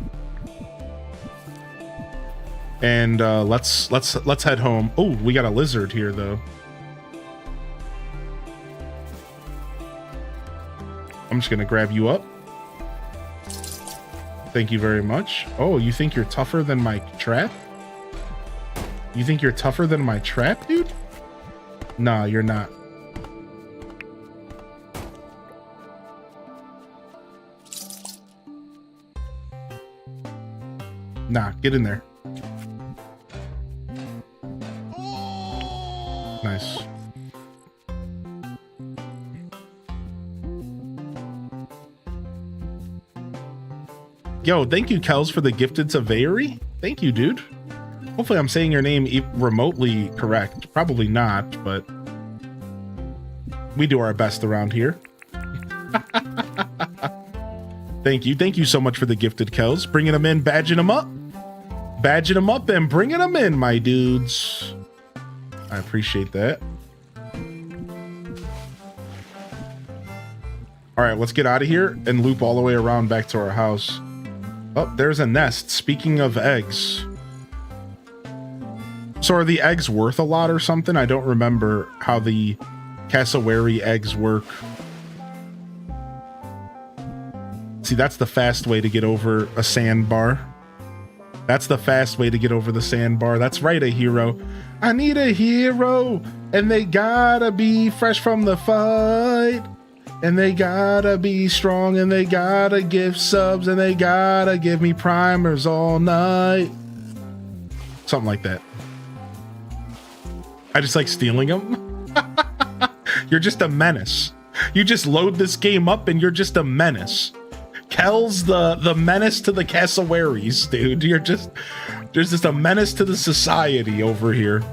And let's head home. Oh, we got a lizard here though. I'm just gonna grab you up. Thank you very much. Oh, you think you're tougher than my trap? You think you're tougher than my trap, dude? Nah, you're not. Nah, get in there. Nice. Yo, thank you, Kels, for the gifted to Vary. Thank you, dude. Hopefully I'm saying your name remotely correct. Probably not, but we do our best around here. Thank you. Thank you so much for the gifted, Kels. Bringing them in, badging them up. Badging them up and bringing them in, my dudes. I appreciate that. All right, let's get out of here and loop all the way around back to our house. Oh, there's a nest. Speaking of eggs. So are the eggs worth a lot or something? I don't remember how the cassowary eggs work. See, that's the fast way to get over a sandbar. That's the fast way to get over the sandbar. That's right, a hero. I need a hero, and they gotta be fresh from the fight. And they gotta be strong, and they gotta give subs, and they gotta give me primers all night. Something like that. I just like stealing them. You're just a menace. You just load this game up, and you're just a menace. Kel's the menace to the cassowaries, dude. There's just a menace to the society over here.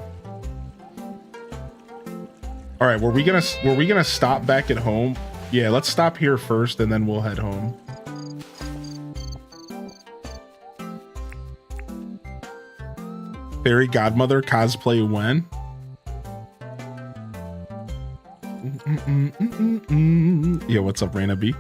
All right, were we gonna stop back at home? Yeah, let's stop here first, and then we'll head home. Fairy Godmother cosplay when? Yo, what's up, Raina B?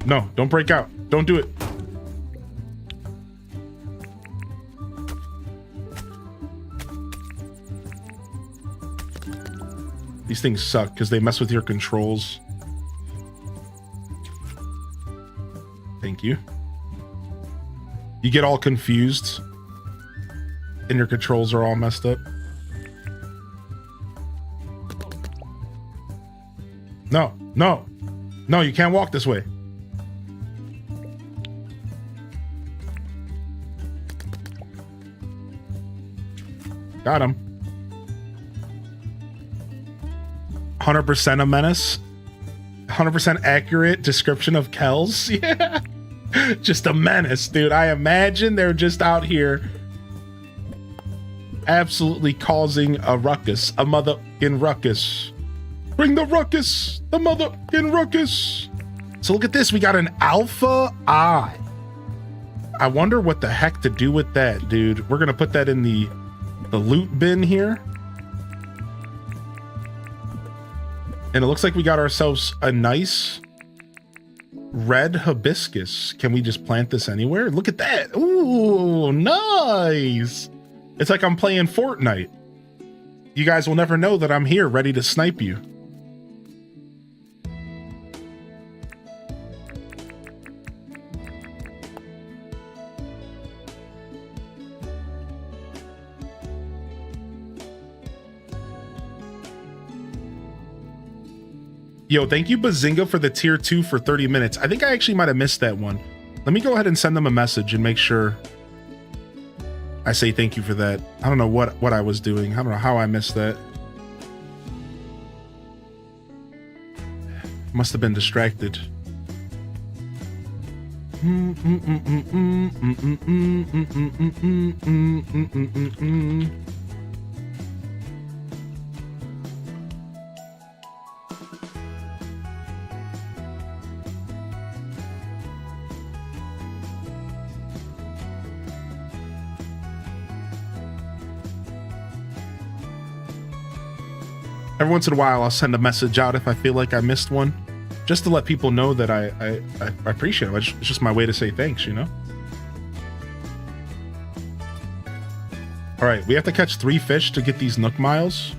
No, don't break out. Don't do it. These things suck because they mess with your controls. Thank you. You get all confused and your controls are all messed up. No, you can't walk this way. Got him. 100% a menace. 100% accurate description of Kells. Yeah. Just a menace, dude. I imagine they're just out here absolutely causing a ruckus. A motherfucking ruckus. Bring the ruckus. The motherfucking ruckus. So look at this. We got an alpha eye. I wonder what the heck to do with that, dude. We're going to put that in the loot bin here. And it looks like we got ourselves a nice red hibiscus. Can we just plant this anywhere? Look at that. Ooh, nice. It's like I'm playing Fortnite. You guys will never know that I'm here ready to snipe you. Yo, thank you, Bazinga, for the tier 2 for 30 minutes. I think I actually might have missed that one. Let me go ahead and send them a message and make sure I say thank you for that. I don't know what I was doing. I don't know how I missed that. Must have been distracted. Every once in a while, I'll send a message out if I feel like I missed one, just to let people know that I appreciate it. It's just my way to say thanks, you know? All right, we have to catch 3 fish to get these Nook miles.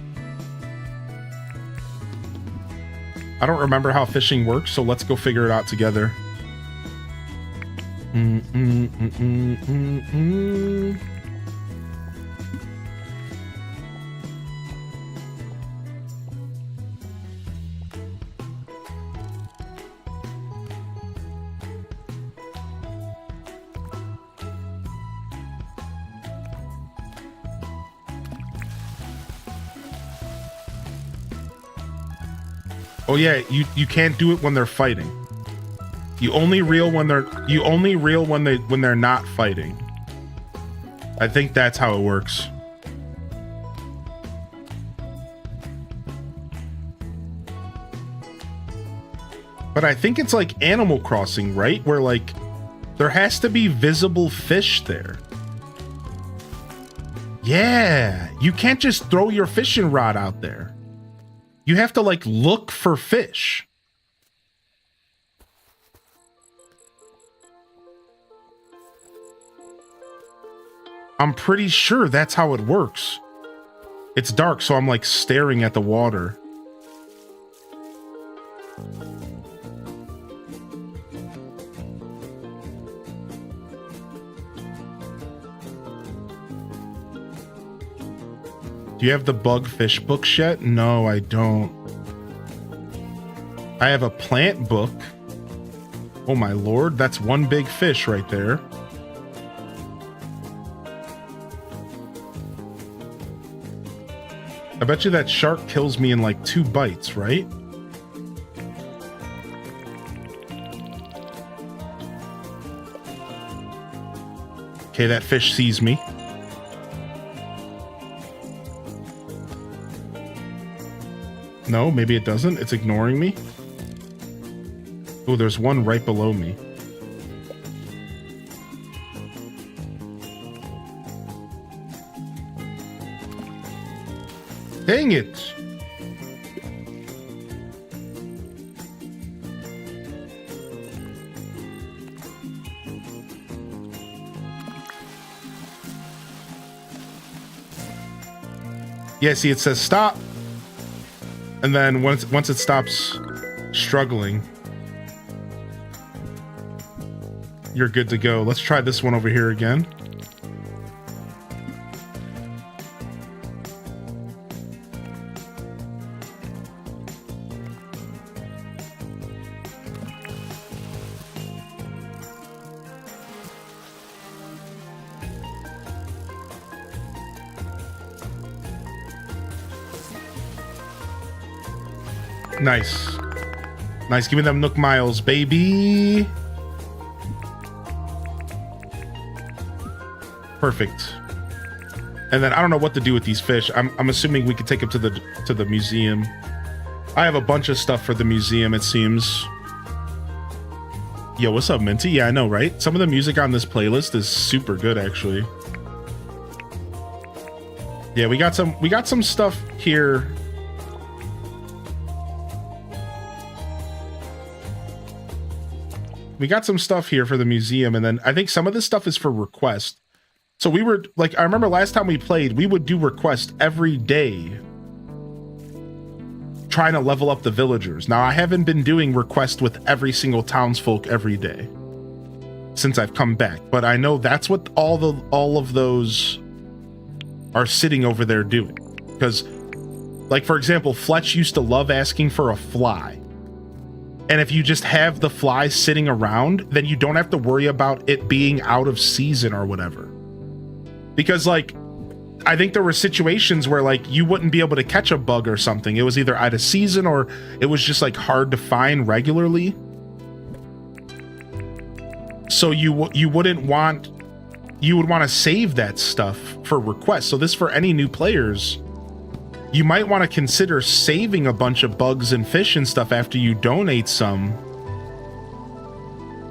I don't remember how fishing works, so let's go figure it out together. Oh yeah, you can't do it when they're fighting. You only reel when they're not fighting. I think that's how it works. But I think it's like Animal Crossing, right? Where like there has to be visible fish there. Yeah, you can't just throw your fishing rod out there. You have to like look for fish. I'm pretty sure that's how it works. It's dark, so I'm like staring at the water. Do you have the bug fish books yet? No, I don't. I have a plant book. Oh my lord, that's one big fish right there. I bet you that shark kills me in like 2 bites, right? Okay, that fish sees me. No, maybe it doesn't. It's ignoring me. Oh, there's one right below me. Dang it! Yeah, see, it says stop. And then once it stops struggling, you're good to go. Let's try this one over here again. Nice. Nice. Give me them Nook Miles, baby. Perfect. And then I don't know what to do with these fish. I'm assuming we could take them to the museum. I have a bunch of stuff for the museum, it seems. Yo, what's up, Minty? Yeah, I know, right? Some of the music on this playlist is super good, actually. Yeah, we got some stuff here. We got some stuff here for the museum, and then I think some of this stuff is for request. So we were, like, I remember last time we played, we would do request every day, trying to level up the villagers. Now, I haven't been doing request with every single townsfolk every day since I've come back, but I know that's what all of those are sitting over there doing. Because, like, for example, Fletch used to love asking for a fly. And if you just have the fly sitting around, then you don't have to worry about it being out of season or whatever. Because, like, I think there were situations where, like, you wouldn't be able to catch a bug or something. It was either out of season or it was just, like, hard to find regularly. So you would want to save that stuff for requests. So this, for any new players, you might want to consider saving a bunch of bugs and fish and stuff after you donate some,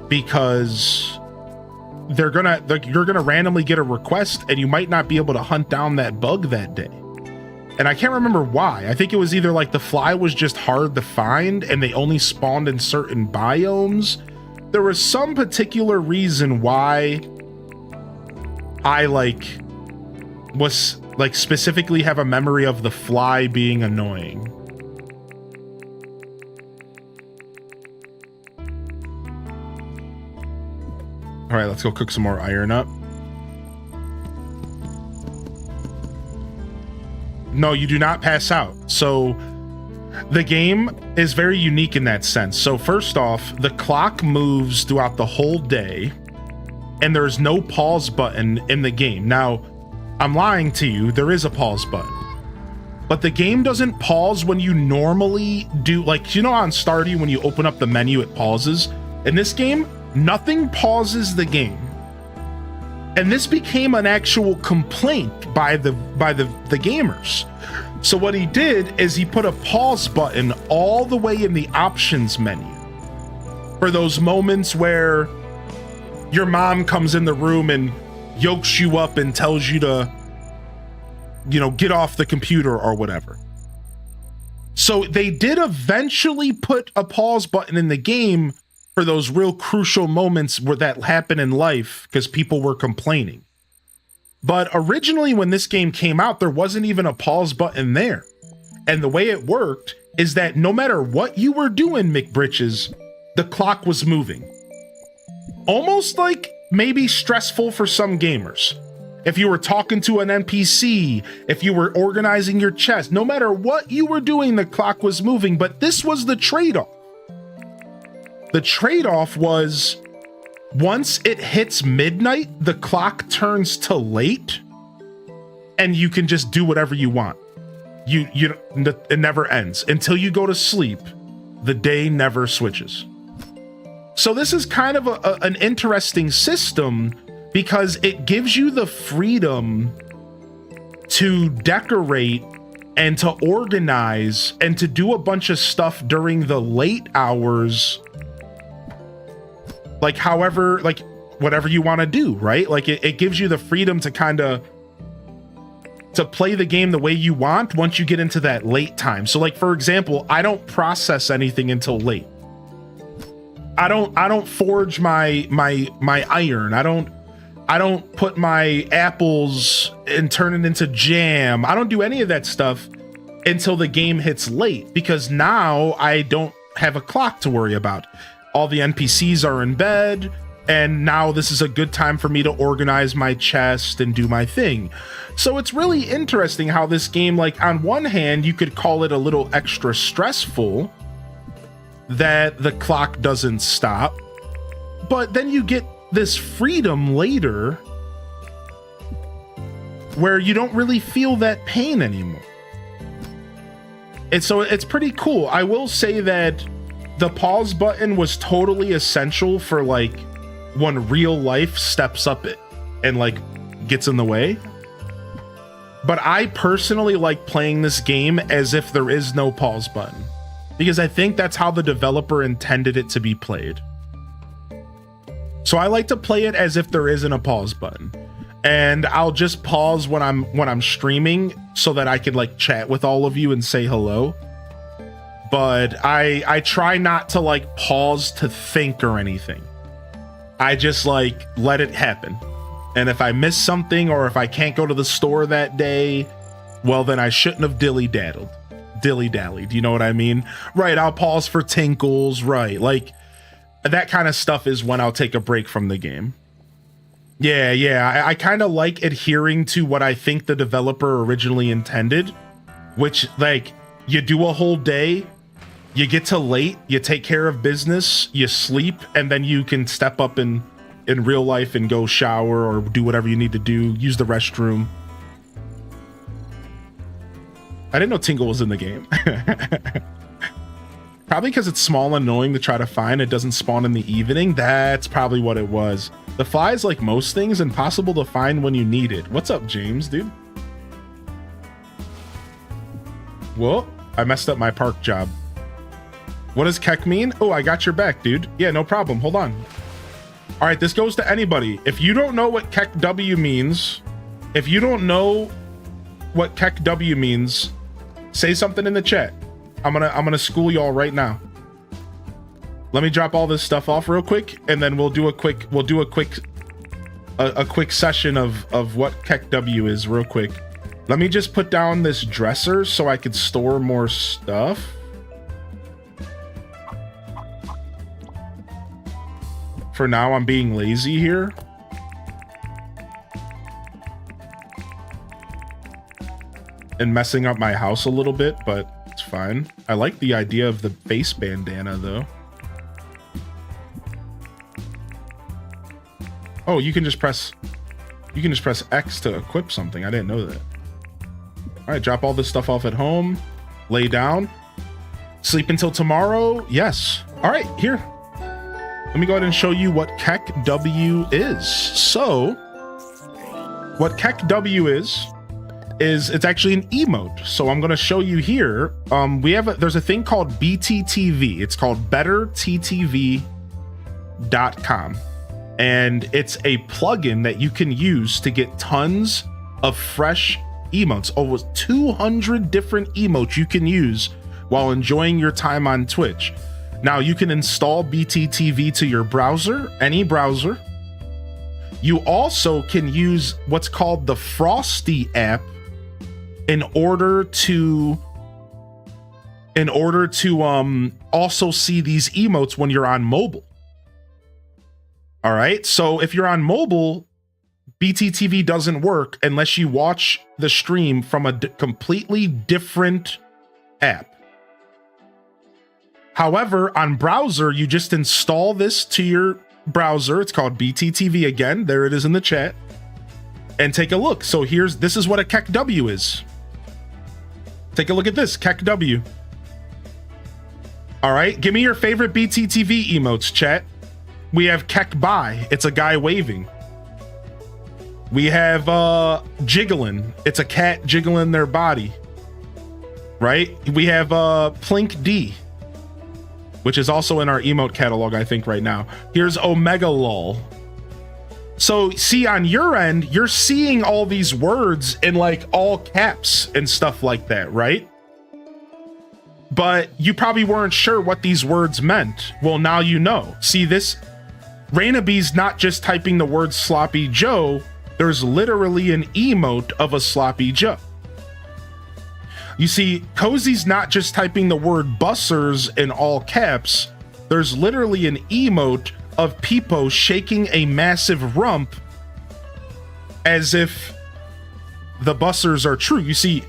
because you're gonna randomly get a request and you might not be able to hunt down that bug that day. And I can't remember why. I think it was either like the fly was just hard to find and they only spawned in certain biomes. There was some particular reason why I was specifically have a memory of the fly being annoying. All right, let's go cook some more iron up. No, you do not pass out. So the game is very unique in that sense. So first off, the clock moves throughout the whole day and there's no pause button in the game. Now, I'm lying to you, there is a pause button. but the game doesn't pause when you normally do. Like, you know, on Stardew, when you open up the menu, it pauses. In this game, nothing pauses the game. And this became an actual complaint by the gamers. So what he did is he put a pause button all the way in the options menu for those moments where your mom comes in the room and yokes you up and tells you to, you know, get off the computer or whatever. So they did eventually put a pause button in the game for those real crucial moments where that happen in life because people were complaining. But originally when this game came out, there wasn't even a pause button there. And the way it worked is that no matter what you were doing, McBritches, the clock was moving. Almost like maybe stressful for some gamers. If you were talking to an NPC, if you were organizing your chest, no matter what you were doing, the clock was moving. But this was the trade-off. The trade-off was once it hits midnight, the clock turns to late and you can just do whatever you want. It never ends. Until you go to sleep, the day never switches. So this is kind of an interesting system because it gives you the freedom to decorate and to organize and to do a bunch of stuff during the late hours. Like however, like whatever you want to do, right? Like it gives you the freedom to kind of to play the game the way you want once you get into that late time. So like, for example, I don't process anything until late. I don't forge my iron. I don't put my apples and turn it into jam. I don't do any of that stuff until the game hits late because now I don't have a clock to worry about. All the NPCs are in bed, and now this is a good time for me to organize my chest and do my thing. So it's really interesting how this game, like, on one hand, you could call it a little extra stressful that the clock doesn't stop, but then you get this freedom later where you don't really feel that pain anymore. And so it's pretty cool. I will say that the pause button was totally essential for like when real life steps up it and like gets in the way. But I personally like playing this game as if there is no pause button because I think that's how the developer intended it to be played. So I like to play it as if there isn't a pause button, and I'll just pause when I'm streaming so that I can like chat with all of you and say hello. But I try not to like pause to think or anything. I just like let it happen. And if I miss something or if I can't go to the store that day, well, then I shouldn't have dilly-dallied. You know what I mean? Right, I'll pause for tinkles, right? Like that kind of stuff is when I'll take a break from the game. Yeah, I kind of like adhering to what I think the developer originally intended, which like you do a whole day, you get to late, you take care of business, you sleep, and then you can step up in real life and go shower or do whatever you need to do, use the restroom. I didn't know Tingle was in the game. Probably because it's small and annoying to try to find. It doesn't spawn in the evening. That's probably what it was. The fly is like most things, impossible to find when you need it. What's up, James, dude? Whoa, I messed up my park job. What does Keck mean? Oh, I got your back, dude. Yeah, no problem. Hold on. All right, this goes to anybody. If you don't know what Keck W means, if you don't know what Keck W means, say something in the chat. I'm gonna school y'all right now. Let me drop all this stuff off real quick, and then we'll do a quick session of what Keck W is real quick. Let me just put down this dresser so I could store more stuff. For now, I'm being lazy here. And messing up my house a little bit, but it's fine. I like the idea of the face bandana, though. Oh, you can just press X to equip something. I didn't know that. All right, drop all this stuff off at home, lay down, sleep until tomorrow. Yes. All right, here. Let me go ahead and show you what KEKW is. So what KEKW is it's actually an emote. So I'm going to show you here. There's a thing called BTTV. It's called betterttv.com. And it's a plugin that you can use to get tons of fresh emotes. Over 200 different emotes you can use while enjoying your time on Twitch. Now you can install BTTV to your browser, any browser. You also can use what's called the Frosty app in order to also see these emotes when you're on mobile. All right, so if you're on mobile, BTTV doesn't work unless you watch the stream from a completely different app. However, on browser, you just install this to your browser. It's called BTTV again. There it is in the chat. And take a look. So this is what a KEKW is. Take a look at this, KEKW. All right, give me your favorite BTTV emotes, chat. We have Kek-Bye. It's a guy waving. We have Jiggling. It's a cat jiggling their body. Right? We have Plink D, which is also in our emote catalog, I think, right now. Here's Omega Lol. So see, on your end, you're seeing all these words in like all caps and stuff like that, right? But you probably weren't sure what these words meant. Well, now you know. See this? Rainabee's not just typing the word Sloppy Joe. There's literally an emote of a Sloppy Joe. You see, Cozy's not just typing the word bussers in all caps. There's literally an emote of Peepo shaking a massive rump as if the bussers are true. You see,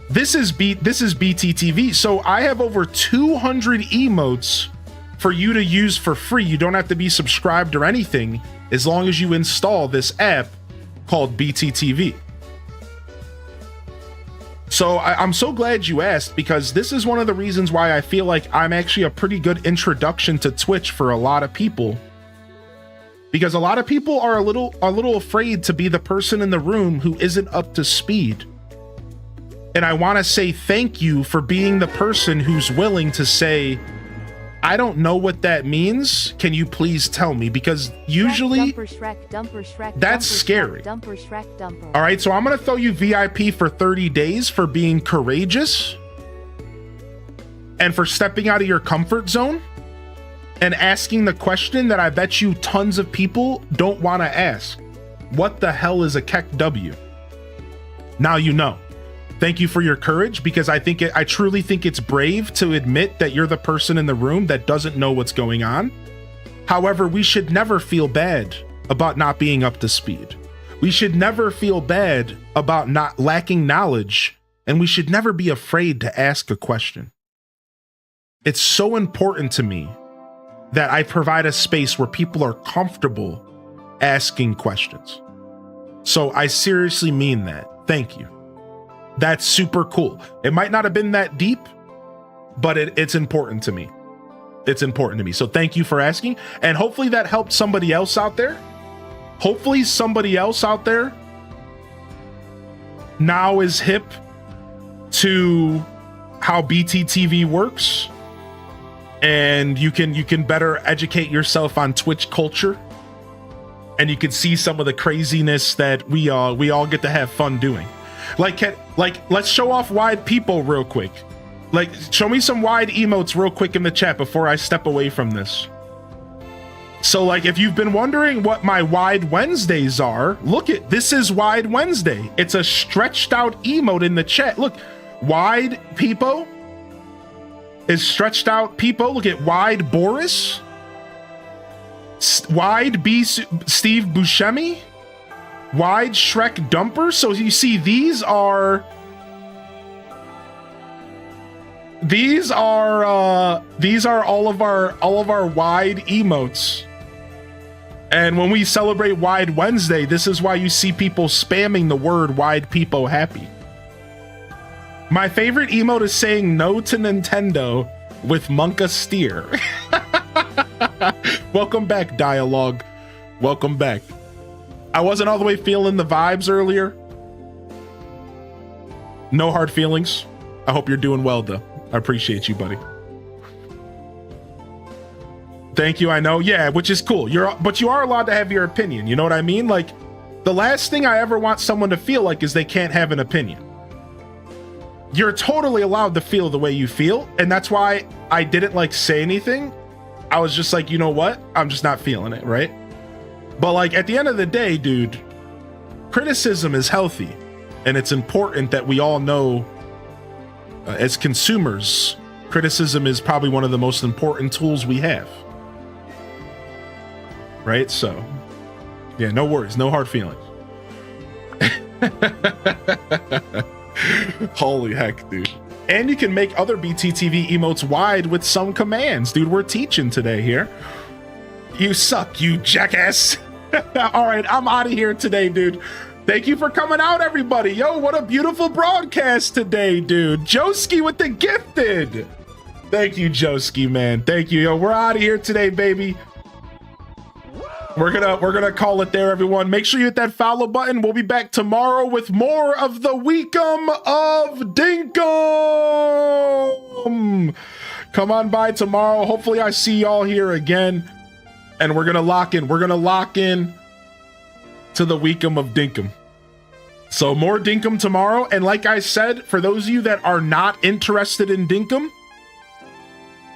this is BTTV. So I have over 200 emotes for you to use for free. You don't have to be subscribed or anything as long as you install this app called BTTV. So I'm so glad you asked, because this is one of the reasons why I feel like I'm actually a pretty good introduction to Twitch for a lot of people. Because a lot of people are a little afraid to be the person in the room who isn't up to speed. And I want to say thank you for being the person who's willing to say, I don't know what that means. Can you please tell me? Because usually that's scary. All right, so I'm going to throw you VIP for 30 days for being courageous and for stepping out of your comfort zone and asking the question that I bet you tons of people don't want to ask. What the hell is a KEKW? Now you know. Thank you for your courage, because I truly think it's brave to admit that you're the person in the room that doesn't know what's going on. However, we should never feel bad about not being up to speed. We should never feel bad about not lacking knowledge, and we should never be afraid to ask a question. It's so important to me that I provide a space where people are comfortable asking questions. So I seriously mean that. Thank you. That's super cool. It might not have been that deep, but it's important to me. It's important to me. So thank you for asking. And hopefully that helped somebody else out there. Hopefully somebody else out there now is hip to how BTTV works. And you can better educate yourself on Twitch culture. And you can see some of the craziness that we all get to have fun doing. Like, let's show off wide people real quick. Like, show me some wide emotes real quick in the chat before I step away from this. So, like, if you've been wondering what my Wide Wednesdays are, look at this is Wide Wednesday. It's a stretched out emote in the chat. Look, wide Peepo is stretched out Peepo. Look at wide Boris. Wide B Steve Buscemi. Wide Shrek Dumper. So you see, these are all of our wide emotes. And when we celebrate Wide Wednesday, this is why you see people spamming the word wide Peepo happy. My favorite emote is saying no to Nintendo with Monka Steer. Welcome back, Dialogue. Welcome back. I wasn't all the way feeling the vibes earlier. No hard feelings. I hope you're doing well, though. I appreciate you, buddy. Thank you. I know. Yeah, which is cool. But you are allowed to have your opinion. You know what I mean? Like, the last thing I ever want someone to feel like is they can't have an opinion. You're totally allowed to feel the way you feel. And that's why I didn't like say anything. I was just like, you know what? I'm just not feeling it, right? But like at the end of the day, dude, criticism is healthy. And it's important that we all know as consumers, criticism is probably one of the most important tools we have. Right? So, yeah, no worries. No hard feelings. Holy heck, dude. And you can make other BTTV emotes wide with some commands. Dude, we're teaching today here. You suck, you jackass. All right, I'm out of here today, dude. Thank you for coming out, everybody. Yo, what a beautiful broadcast today, dude. Joski with the gifted. Thank you, Joski, man. Thank you. Yo, we're out of here today, baby. We're gonna call it there, everyone. Make sure you hit that follow button. We'll be back tomorrow with more of the WEEKUM of Dinkum. Come on by tomorrow. Hopefully I see y'all here again. And we're gonna lock in. We're gonna lock in to the WEEKUM of Dinkum. So more Dinkum tomorrow. And like I said, for those of you that are not interested in Dinkum,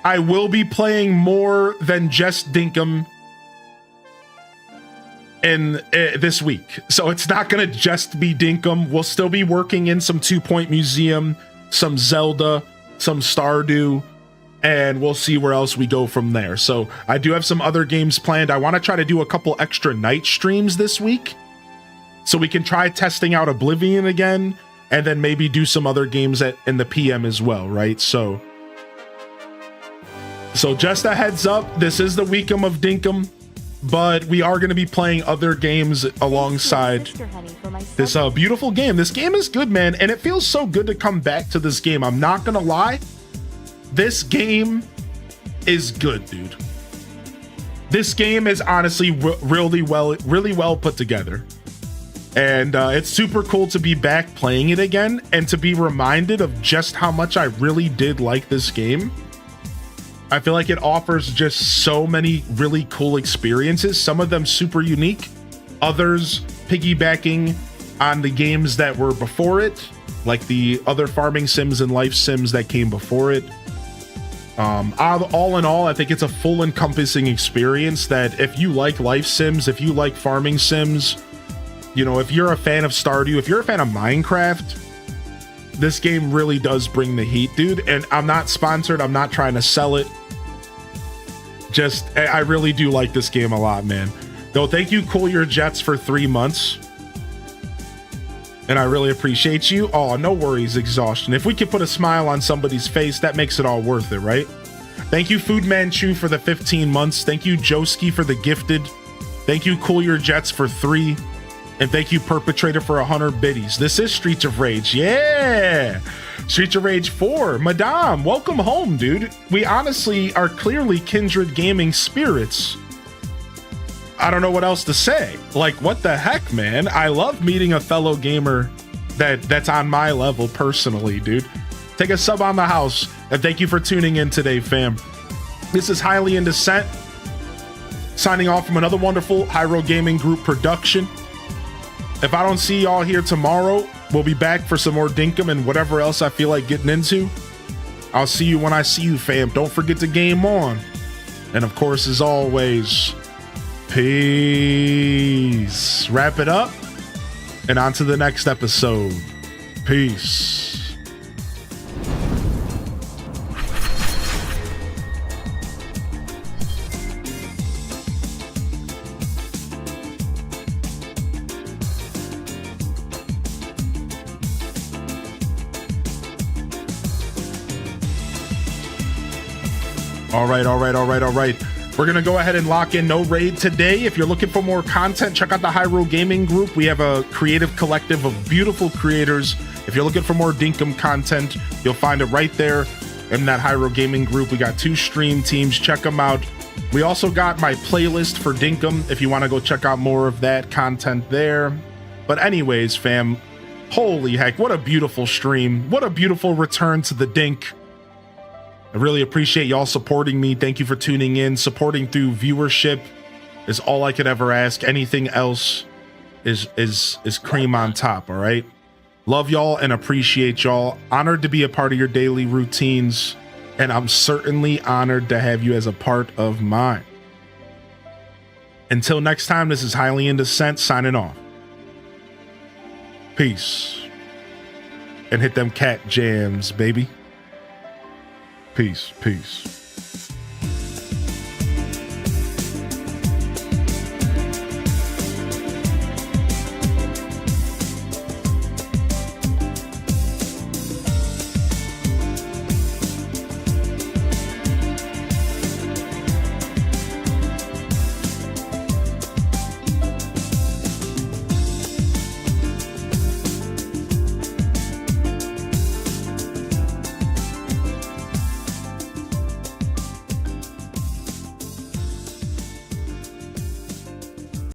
I will be playing more than just Dinkum in this week. So it's not gonna just be Dinkum. We'll still be working in some 2 Point Museum, some Zelda, some Stardew, and we'll see where else we go from there. So I do have some other games planned. I want to try to do a couple extra night streams this week so we can try testing out Oblivion again, and then maybe do some other games in the PM as well, right? So just a heads up, this is the WEEKUM of Dinkum, but we are going to be playing other games alongside this beautiful game. This game is good, man, and it feels so good to come back to this game. I'm not going to lie. This game is good, dude. This game is honestly really well put together. And it's super cool to be back playing it again and to be reminded of just how much I really did like this game. I feel like it offers just so many really cool experiences, some of them super unique, others piggybacking on the games that were before it, like the other farming sims and life sims that came before it. All in all, I think it's a full encompassing experience that if you like life sims, if you like farming sims, you know, if you're a fan of Stardew, if you're a fan of Minecraft, this game really does bring the heat, dude. And I'm not sponsored. I'm not trying to sell it. Just, I really do like this game a lot, man. Though, thank you, Cool Your Jets, for 3 months. And I really appreciate you. Oh, no worries, Exhaustion. If we could put a smile on somebody's face, that makes it all worth it, right? Thank you, Food Manchu, for the 15 months. Thank you, Joski, for the gifted. Thank you, Cool Your Jets, for 3. And thank you, Perpetrator, for 100 biddies. This is Streets of Rage. Yeah! Streets of Rage 4. Madame, welcome home, dude. We honestly are clearly kindred gaming spirits. I don't know what else to say. Like, what the heck, man? I love meeting a fellow gamer that's on my level personally, dude. Take a sub on the house, and thank you for tuning in today, fam. This is Highly in Descent, signing off from another wonderful Hyro Gaming Group production. If I don't see y'all here tomorrow, we'll be back for some more Dinkum and whatever else I feel like getting into. I'll see you when I see you, fam. Don't forget to game on. And of course, as always, peace. Wrap it up and on to the next episode. Peace. All right. We're going to go ahead and lock in no raid today. If you're looking for more content, check out the Hyro Gaming Group. We have a creative collective of beautiful creators If you're looking for more Dinkum content, you'll find it right there in that Hyro Gaming group. We got 2 stream teams. Check them out. We also got my playlist for Dinkum if you want to go check out more of that content there. But anyways, fam, holy heck, what a beautiful stream. What a beautiful return to the Dink. I really appreciate y'all supporting me. Thank you for tuning in. Supporting through viewership is all I could ever ask. Anything else is cream on top, all right? Love y'all and appreciate y'all. Honored to be a part of your daily routines, and I'm certainly honored to have you as a part of mine. Until next time, this is Highly in Descent signing off. Peace. And hit them cat jams, baby. Peace, peace.